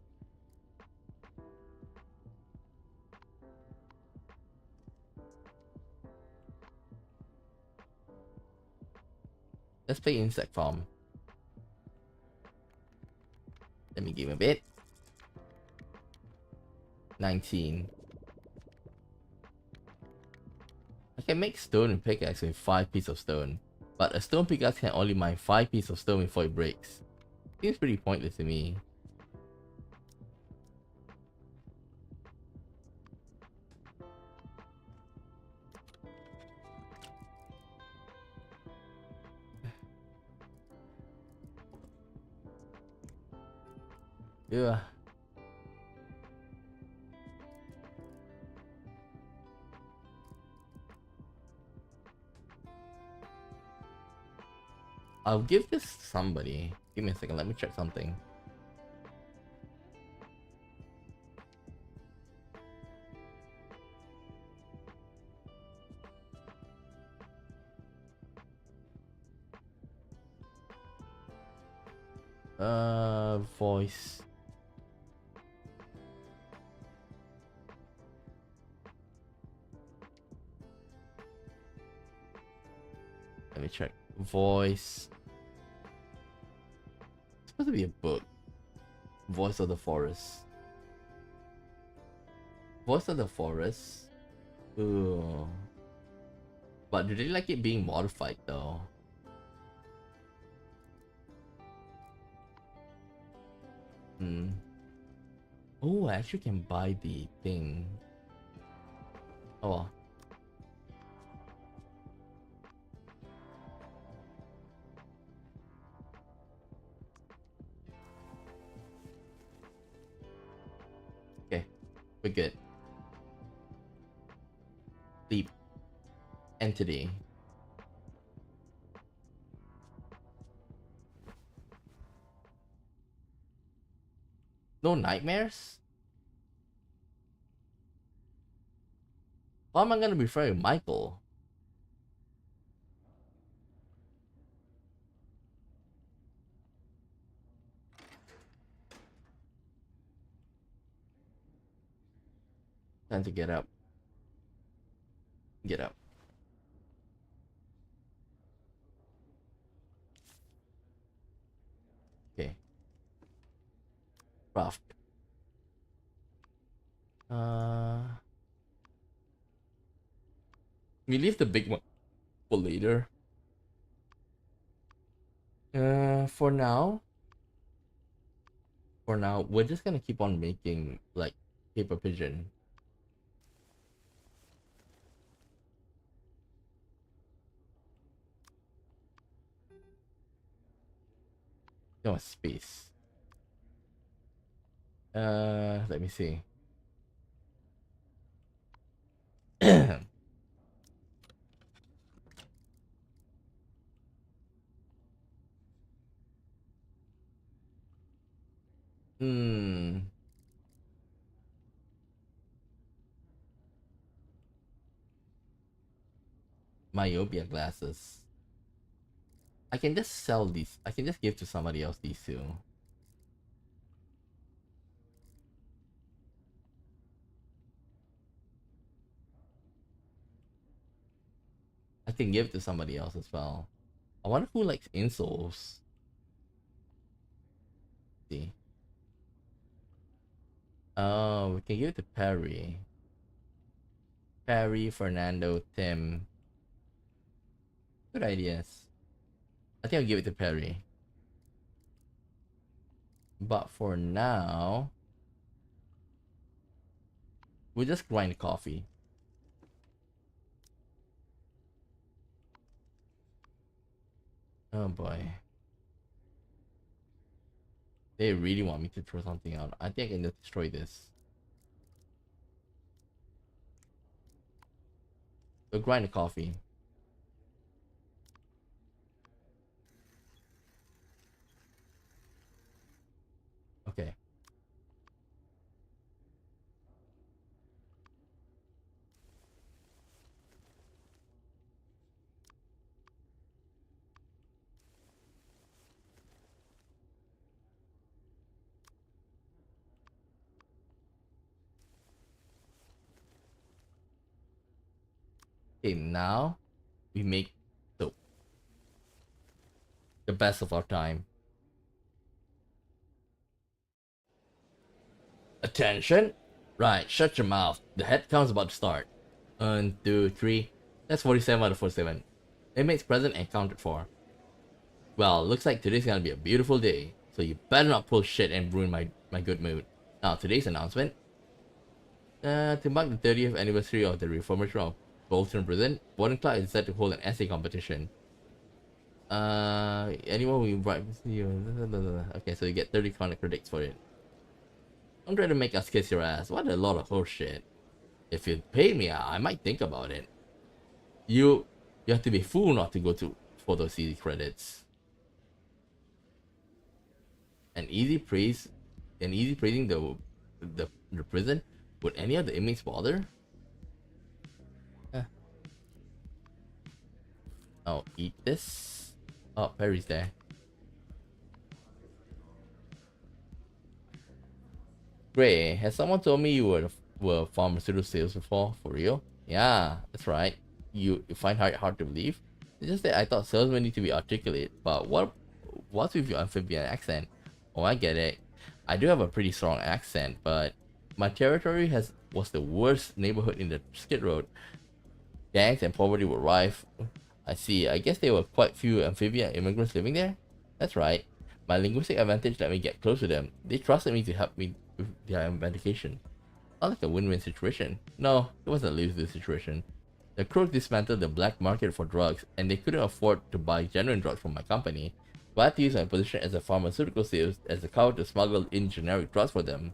Let's play insect farm. Let me give him a bit. 19. I can make stone pickaxe with 5 pieces of stone, but a stone pickaxe can only mine 5 pieces of stone before it breaks. Seems pretty pointless to me. Yeah. I'll give this to somebody. Give me a second, let me check something. Voice. Let me check. Voice. It's supposed to be a book. Voice of the Forest. Voice of the Forest. Ooh. But do they like it being modified though? Hmm. Oh, I actually can buy the thing. Oh well. Okay, we're good. Sleep. Entity. No nightmares? Why am I gonna be afraid of Michael? Time to get up. Get up. Okay. Craft. We leave the big one for later. For now, we're just gonna keep on making like paper pigeon. No space. Let me see. Hmm. Myopia glasses. I can just sell these. I can just give to somebody else these two. I can give to somebody else as well. I wonder who likes insoles. See. Oh, we can give it to Perry. Perry, Fernando, Tim. Good ideas. I think I'll give it to Perry. But for now, we'll just grind coffee. Oh boy. They really want me to throw something out. I think I can just destroy this. So grind the coffee. Okay, now we make soap. The best of our time. Attention! Right, shut your mouth. The head count's about to start. 1, 2, 3. That's 47 out of 47. Inmates present and counted for. Well, looks like today's gonna be a beautiful day, so you better not pull shit and ruin my good mood. Now, today's announcement. To mark the 30th anniversary of the reformation of Bolton Prison, Warden Clark has decided to hold an essay competition. Anyone we write. Okay, so you get 30 chronic critics for it. Don't try to make us kiss your ass. What a lot of horse shit. If you pay me, I might think about it. You have to be a fool not to go to for those easy credits. An easy praise, an easy praising the prison. Would any of the inmates bother? Eh. I'll eat this. Oh, Perry's there. Gray, has someone told me you were pharmaceutical sales before? For real? Yeah, that's right. You find it hard to believe? It's just that I thought salesmen need to be articulate, but what's with your amphibian accent? Oh, I get it. I do have a pretty strong accent, but my territory was the worst neighborhood in the Skid Road. Gangs and poverty were rife. I see. I guess there were quite few amphibian immigrants living there? That's right. My linguistic advantage let me get close to them. They trusted me to help me with their medication. Not like a win-win situation. No, it wasn't a lose-lose situation. The crooks dismantled the black market for drugs, and they couldn't afford to buy genuine drugs from my company. So I had to use my position as a pharmaceutical sales as a cow to smuggle in generic drugs for them.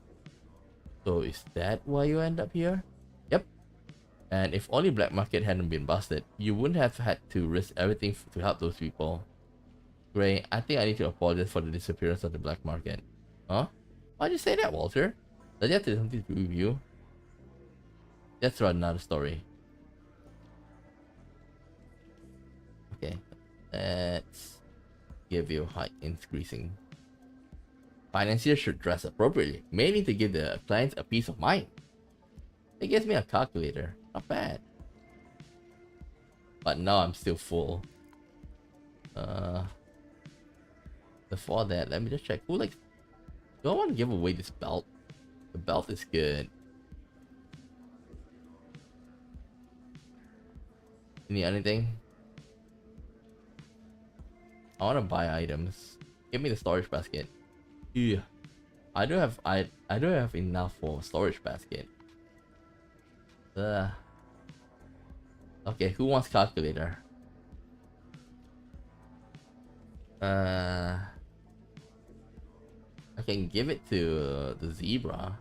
So is that why you end up here? Yep. And if only black market hadn't been busted, you wouldn't have had to risk everything to help those people. Gray, I think I need to apologize for the disappearance of the black market. Huh? Why'd you say that, Walter? Does it have to do something to do with you? That's another story. Okay. Let's give you height increasing. Financiers should dress appropriately, mainly to give the clients a peace of mind. It gives me a calculator. Not bad. But now I'm still full. Before that, let me just check. Who likes... Do I want to give away this belt? The belt is good. You need anything? I want to buy items. Give me the storage basket. Yeah. I don't have enough for storage basket. Okay, who wants calculator? I can give it to the zebra.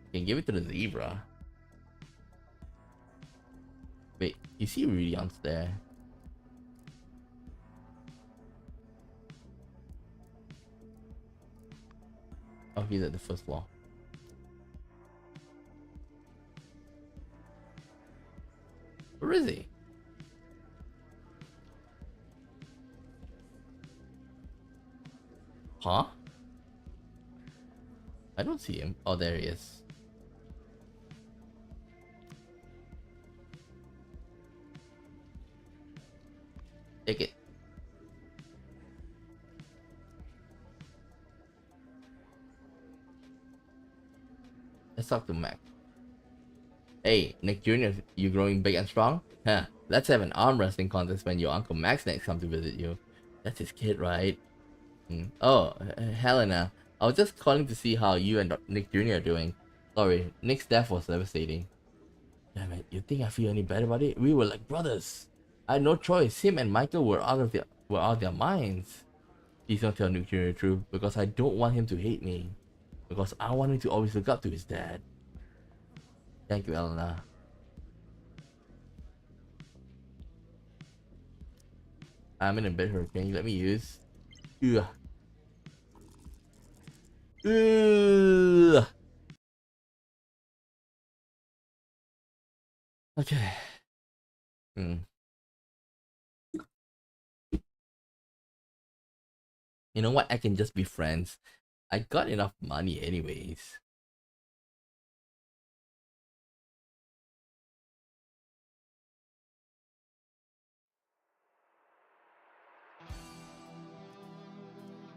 I can give it to the zebra. Wait, you see Rudion's there? Oh, he's at the first floor. Where is he? Huh? I don't see him. Oh, there he is. Take it. Let's talk to Mac. Hey, Nick Jr., you growing big and strong? Huh, let's have an arm wrestling contest when your Uncle Max next comes to visit you. That's his kid, right? Oh, Helena. I was just calling to see how you and Nick Jr. are doing. Sorry, Nick's death was devastating. Damn it, you think I feel any better about it? We were like brothers. I had no choice. Him and Michael were out of their minds. Please don't tell Nick Jr. the truth, because I don't want him to hate me. Because I want him to always look up to his dad. Thank you, Helena. I'm in a bit hurt. Can you let me use? Ugh. Ugh. Okay. You know what? I can just be friends. I got enough money anyways.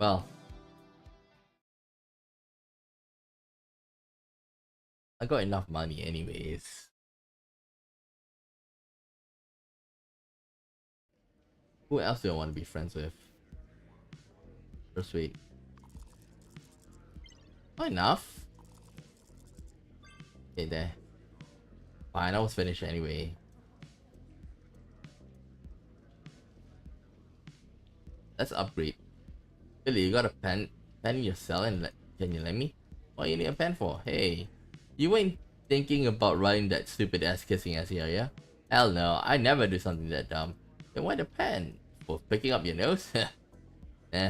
Well, I got enough money anyways. Who else do I want to be friends with? Persuade. Not enough. Okay, there. Fine, I was finished anyway. Let's upgrade. Really, you got a pen in your cell and can you let me? What you need a pen for? Hey, you ain't thinking about writing that stupid ass kissing essay, are ya? Hell no, I never do something that dumb. Then why the pen? For picking up your nose?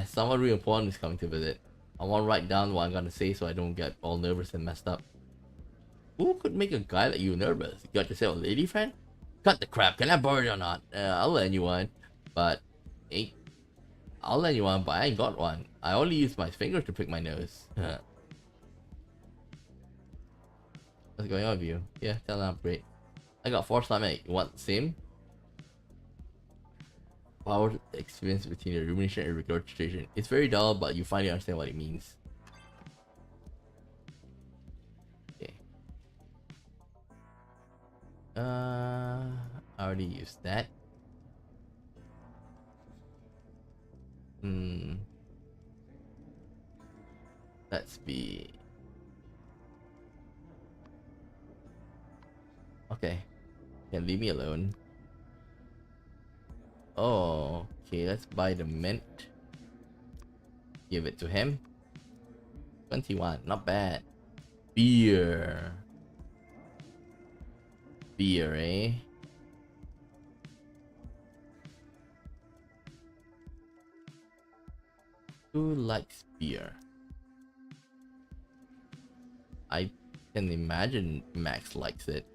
Someone real important is coming to visit. I want to write down what I'm gonna say so I don't get all nervous and messed up. Who could make a guy like you nervous? You got yourself a lady friend? Cut the crap, can I borrow it or not? I'll lend you one. But, hey, I'll lend you one, but I ain't got one. I only use my fingers to pick my nose. What's going on with you? Yeah, tell them upgrade. I got 4 slime egg. You want the same? Power experience between the rumination and regurgitation. It's very dull, but you finally understand what it means. Okay. I already used that. Let's be... Okay. Can leave me alone. Oh, okay, let's buy the mint. Give it to him. 21, not bad. Beer. Beer, eh? Who likes beer? I can imagine Max likes it.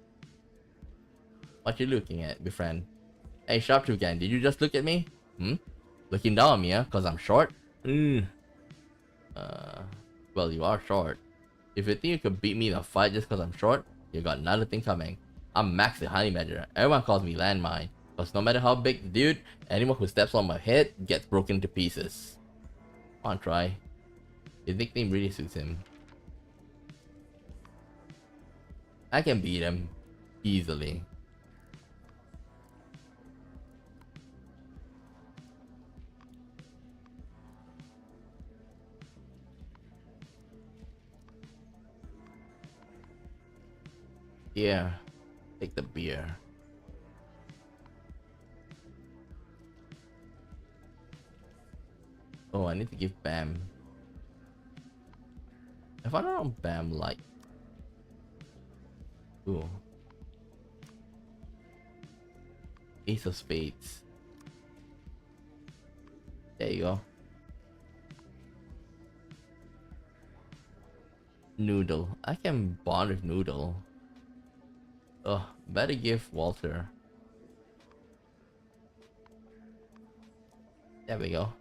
What you looking at, my friend? Hey, Sharptooth, did you just look at me? Looking down on me, huh? Cause I'm short? Well, you are short. If you think you could beat me in a fight just cause I'm short, you got another thing coming. I'm Max the Honey Badger. Everyone calls me Landmine. Cause no matter how big the dude, anyone who steps on my head gets broken to pieces. Come on, try. His nickname really suits him. I can beat him. Easily. Yeah. Take the beer. Oh, I need to give Bam. If I don't know Bam like... Ooh. Ace of Spades. There you go. Noodle. I can bond with Noodle. Ugh, better give Walter. There we go.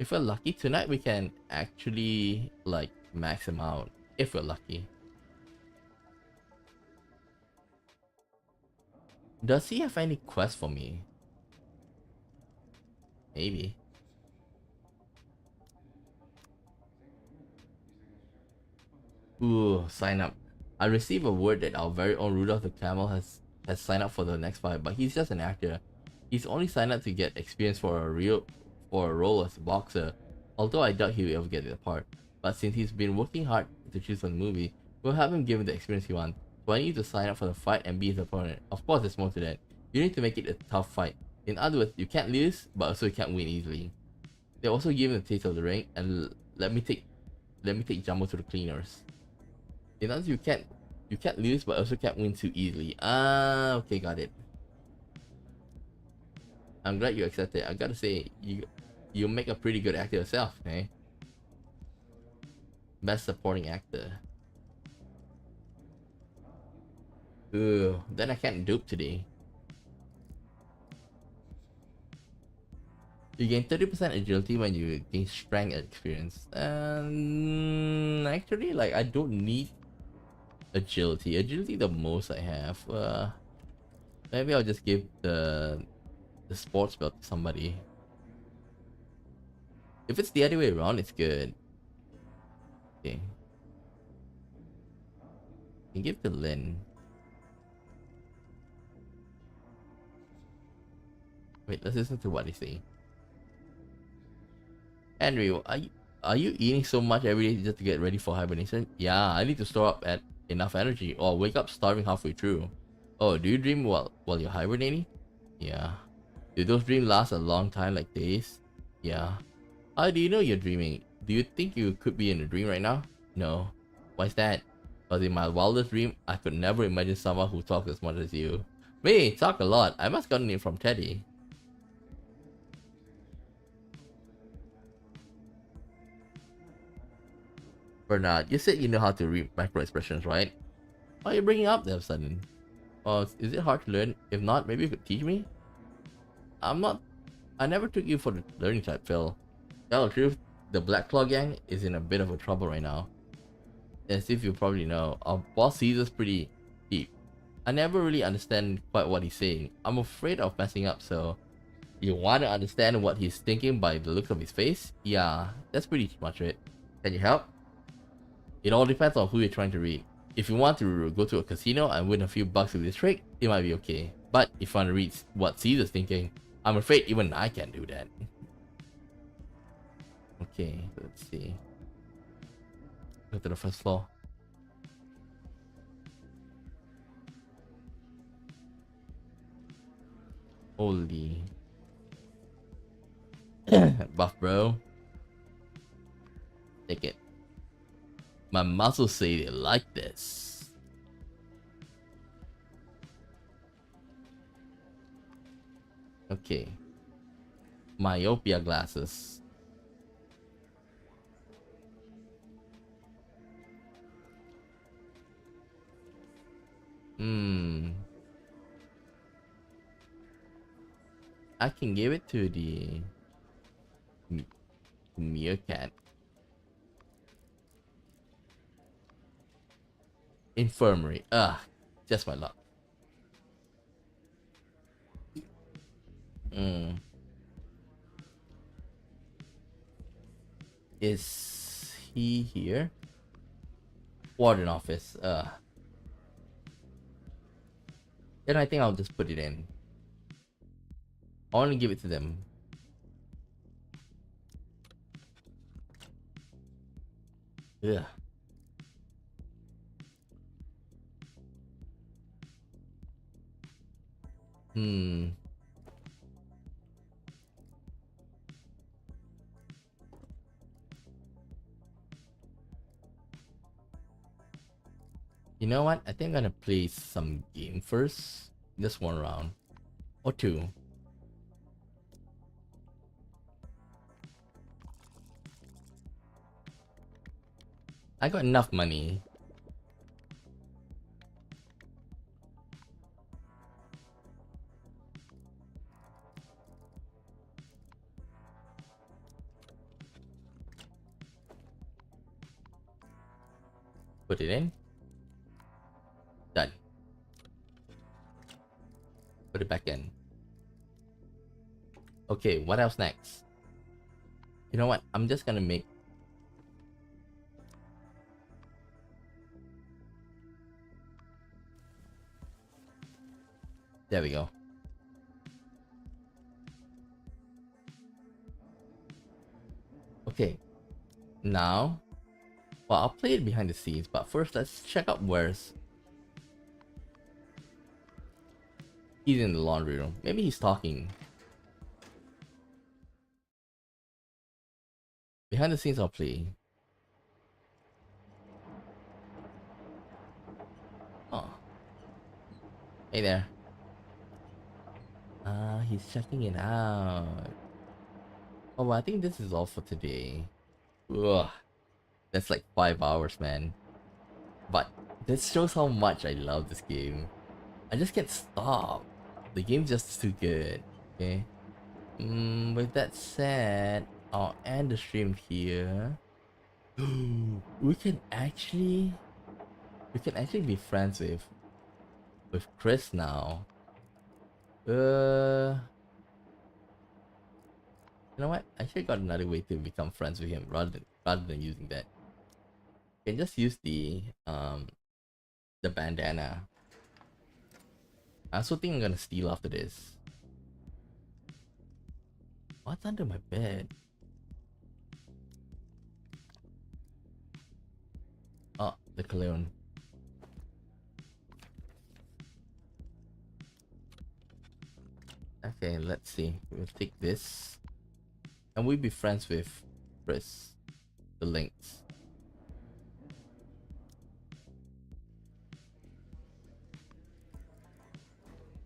If we're lucky tonight, we can actually like max him out. If we're lucky. Does he have any quest for me? Maybe. Ooh, sign up. I received a word that our very own Rudolph the Camel has signed up for the next fight, but he's just an actor. He's only signed up to get experience for a role as a boxer, although I doubt he'll ever get the part. But since he's been working hard to choose one movie, we'll have him given the experience he wants. So I need to sign up for the fight and be his opponent. Of course, there's more to that. You need to make it a tough fight. In other words, you can't lose, but also you can't win easily. They also give him a taste of the ring, and let me take Jumbo to the cleaners. In other words, you can't lose, but also can't win too easily. Ah, okay, got it. I'm glad you accepted. I gotta say, you make a pretty good actor yourself, eh? Best supporting actor. Ooh, then I can't dupe today. You gain 30% agility when you gain strength experience. Actually, like, I don't need agility. Agility the most I have. Maybe I'll just give the sports belt to somebody. If it's the other way around, it's good. Okay. You give to Lynn. Wait, let's listen to what they say. Henry, are you eating so much every day just to get ready for hibernation? Yeah, I need to store up at enough energy or wake up starving halfway through. Oh, do you dream while you're hibernating? Yeah. Do those dreams last a long time, like days? Yeah. How do you know you're dreaming? Do you think you could be in a dream right now? No. Why's that? Because in my wildest dream, I could never imagine someone who talks as much as you. Me, talk a lot. I must gotten it from Teddy. Bernard, you said you know how to read macro expressions, right? Why are you bringing up that sudden? Is it hard to learn? If not, maybe you could teach me? I'm not. I never took you for the learning type, Phil. Tell the truth, the Black Claw gang is in a bit of a trouble right now. As if you probably know, our boss sees us pretty deep. I never really understand quite what he's saying. I'm afraid of messing up, so you want to understand what he's thinking by the look of his face? Yeah, that's pretty much it. Can you help? It all depends on who you're trying to read. If you want to go to a casino and win a few bucks with this trick, it might be okay. But if you want to read what Caesar's thinking, I'm afraid even I can't do that. Okay, let's see. Go to the first floor. Holy. Buff bro. Take it. My muscles say they like this. Okay. Myopia glasses. I can give it to the meerkat. Infirmary. Just my luck. Is he here? Warden office. Then I think I'll just put it in. I want to give it to them. Yeah. You know what? I think I'm gonna play some game first. Just one round. Or two. I got enough money. Put it in. Done. Put it back in. Okay, what else next? You know what? I'm just gonna make... There we go. Okay. Now... Well, I'll play it behind the scenes, but first let's check out where's... He's in the laundry room. Maybe he's talking. Behind the scenes, I'll play. Oh. Hey there. He's checking it out. Oh, well, I think this is all for today. Ugh. That's like 5 hours, man. But this shows how much I love this game. I just can't stop. The game's just too good. Okay. With that said, I'll end the stream here. we can actually be friends with Chris now. You You know what? I should got another way to become friends with him rather than using that. You can just use the bandana. I also think I'm gonna steal after this. What's under my bed? Oh, the cologne. Okay, let's see. We'll take this. And we'll be friends with Chris. The links.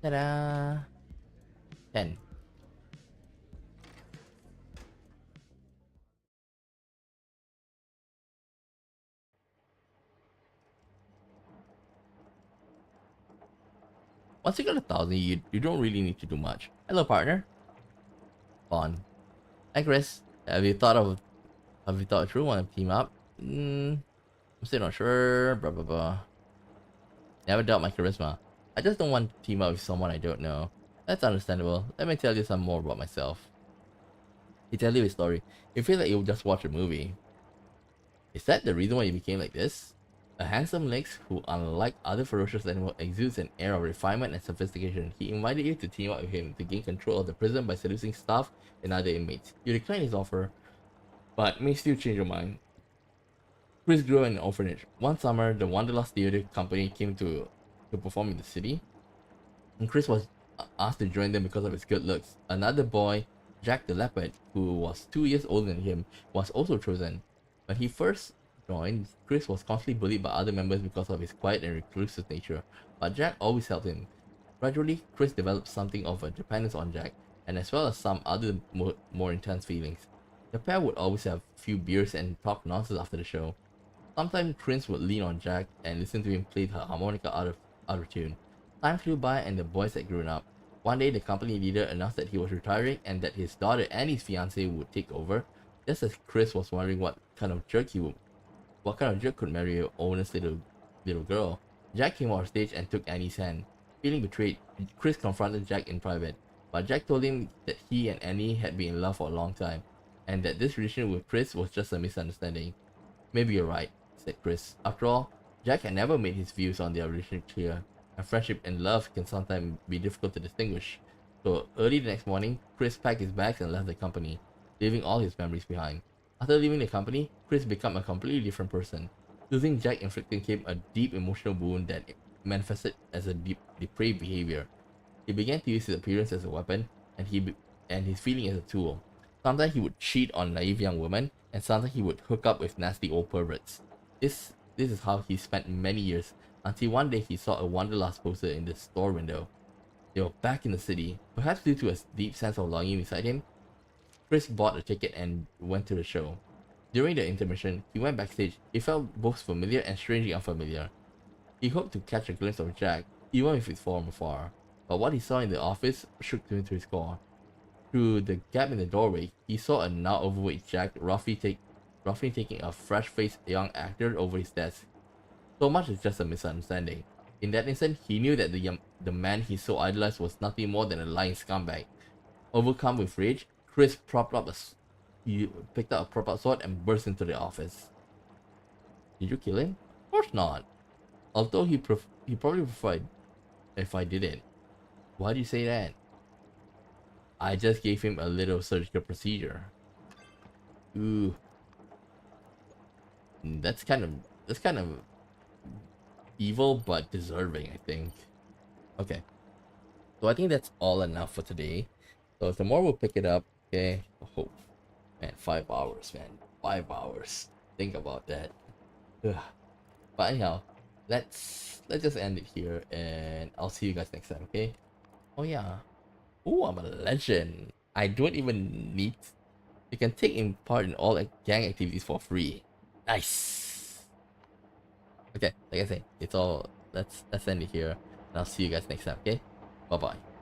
Ta-da! 10. Once you got 1,000, you don't really need to do much. Hello, partner. Fun. Hi, Chris. Have you thought it through? Want to team up? I'm still not sure. Blah blah blah. Never doubt my charisma. I just don't want to team up with someone I don't know. That's understandable. Let me tell you some more about myself. He tell you his story. You feel like you just watch a movie. Is that the reason why you became like this? A handsome lynx who, unlike other ferocious animals, exudes an air of refinement and sophistication. He invited you to team up with him to gain control of the prison by seducing staff and other inmates. You declined his offer, but may still change your mind. Chris grew up in an orphanage. One summer, the Wanderlust Theatre Company came to perform in the city, and Chris was asked to join them because of his good looks. Another boy, Jack the Leopard, who was 2 years older than him, was also chosen. When he first joined, Chris was constantly bullied by other members because of his quiet and reclusive nature, but Jack always helped him. Gradually, Chris developed something of a dependence on Jack, and as well as some other more intense feelings. The pair would always have a few beers and talk nonsense after the show. Sometimes Chris would lean on Jack and listen to him play the harmonica out of tune. Time flew by and the boys had grown up. One day, the company leader announced that he was retiring and that his daughter and his fiancée would take over. Just as Chris was wondering what kind of jerk could marry an owner's little girl, Jack came off stage and took Annie's hand. Feeling betrayed, Chris confronted Jack in private, but Jack told him that he and Annie had been in love for a long time, and that this relationship with Chris was just a misunderstanding. Maybe you're right, said Chris. After all, Jack had never made his views on their relationship clear, and friendship and love can sometimes be difficult to distinguish. So early the next morning, Chris packed his bags and left the company, leaving all his memories behind. After leaving the company, Chris became a completely different person. Losing Jack inflicted him a deep emotional wound that manifested as a depraved behavior. He began to use his appearance as a weapon, and his feeling as a tool. Sometimes he would cheat on naive young women, and sometimes he would hook up with nasty old perverts. This is how he spent many years, until one day he saw a Wanderlust poster in the store window. They were back in the city, perhaps due to a deep sense of longing inside him. Chris bought a ticket and went to the show. During the intermission, he went backstage. He felt both familiar and strangely unfamiliar. He hoped to catch a glimpse of Jack, even if it's from afar, but what he saw in the office shook him to his core. Through the gap in the doorway, he saw a now overweight Jack roughly taking a fresh-faced young actor over his desk. So much is just a misunderstanding. In that instant, he knew that the man he so idolized was nothing more than a lying scumbag. Overcome with rage, Chris he picked up a propped sword and burst into the office. Did you kill him? Of course not. Although he probably preferred if I didn't. Why do you say that? I just gave him a little surgical procedure. Ooh. That's kind of evil but deserving, I think. Okay. So I think that's all enough for today. So tomorrow we'll pick it up. Okay. Oh, man, 5 hours, man. 5 hours. Think about that. Ugh. But anyhow, let's just end it here, and I'll see you guys next time. Okay. Oh yeah. Oh, I'm a legend. I don't even need. You can take in part in all gang activities for free. Nice. Okay, like I say, it's all. Let's end it here, and I'll see you guys next time. Okay. Bye bye.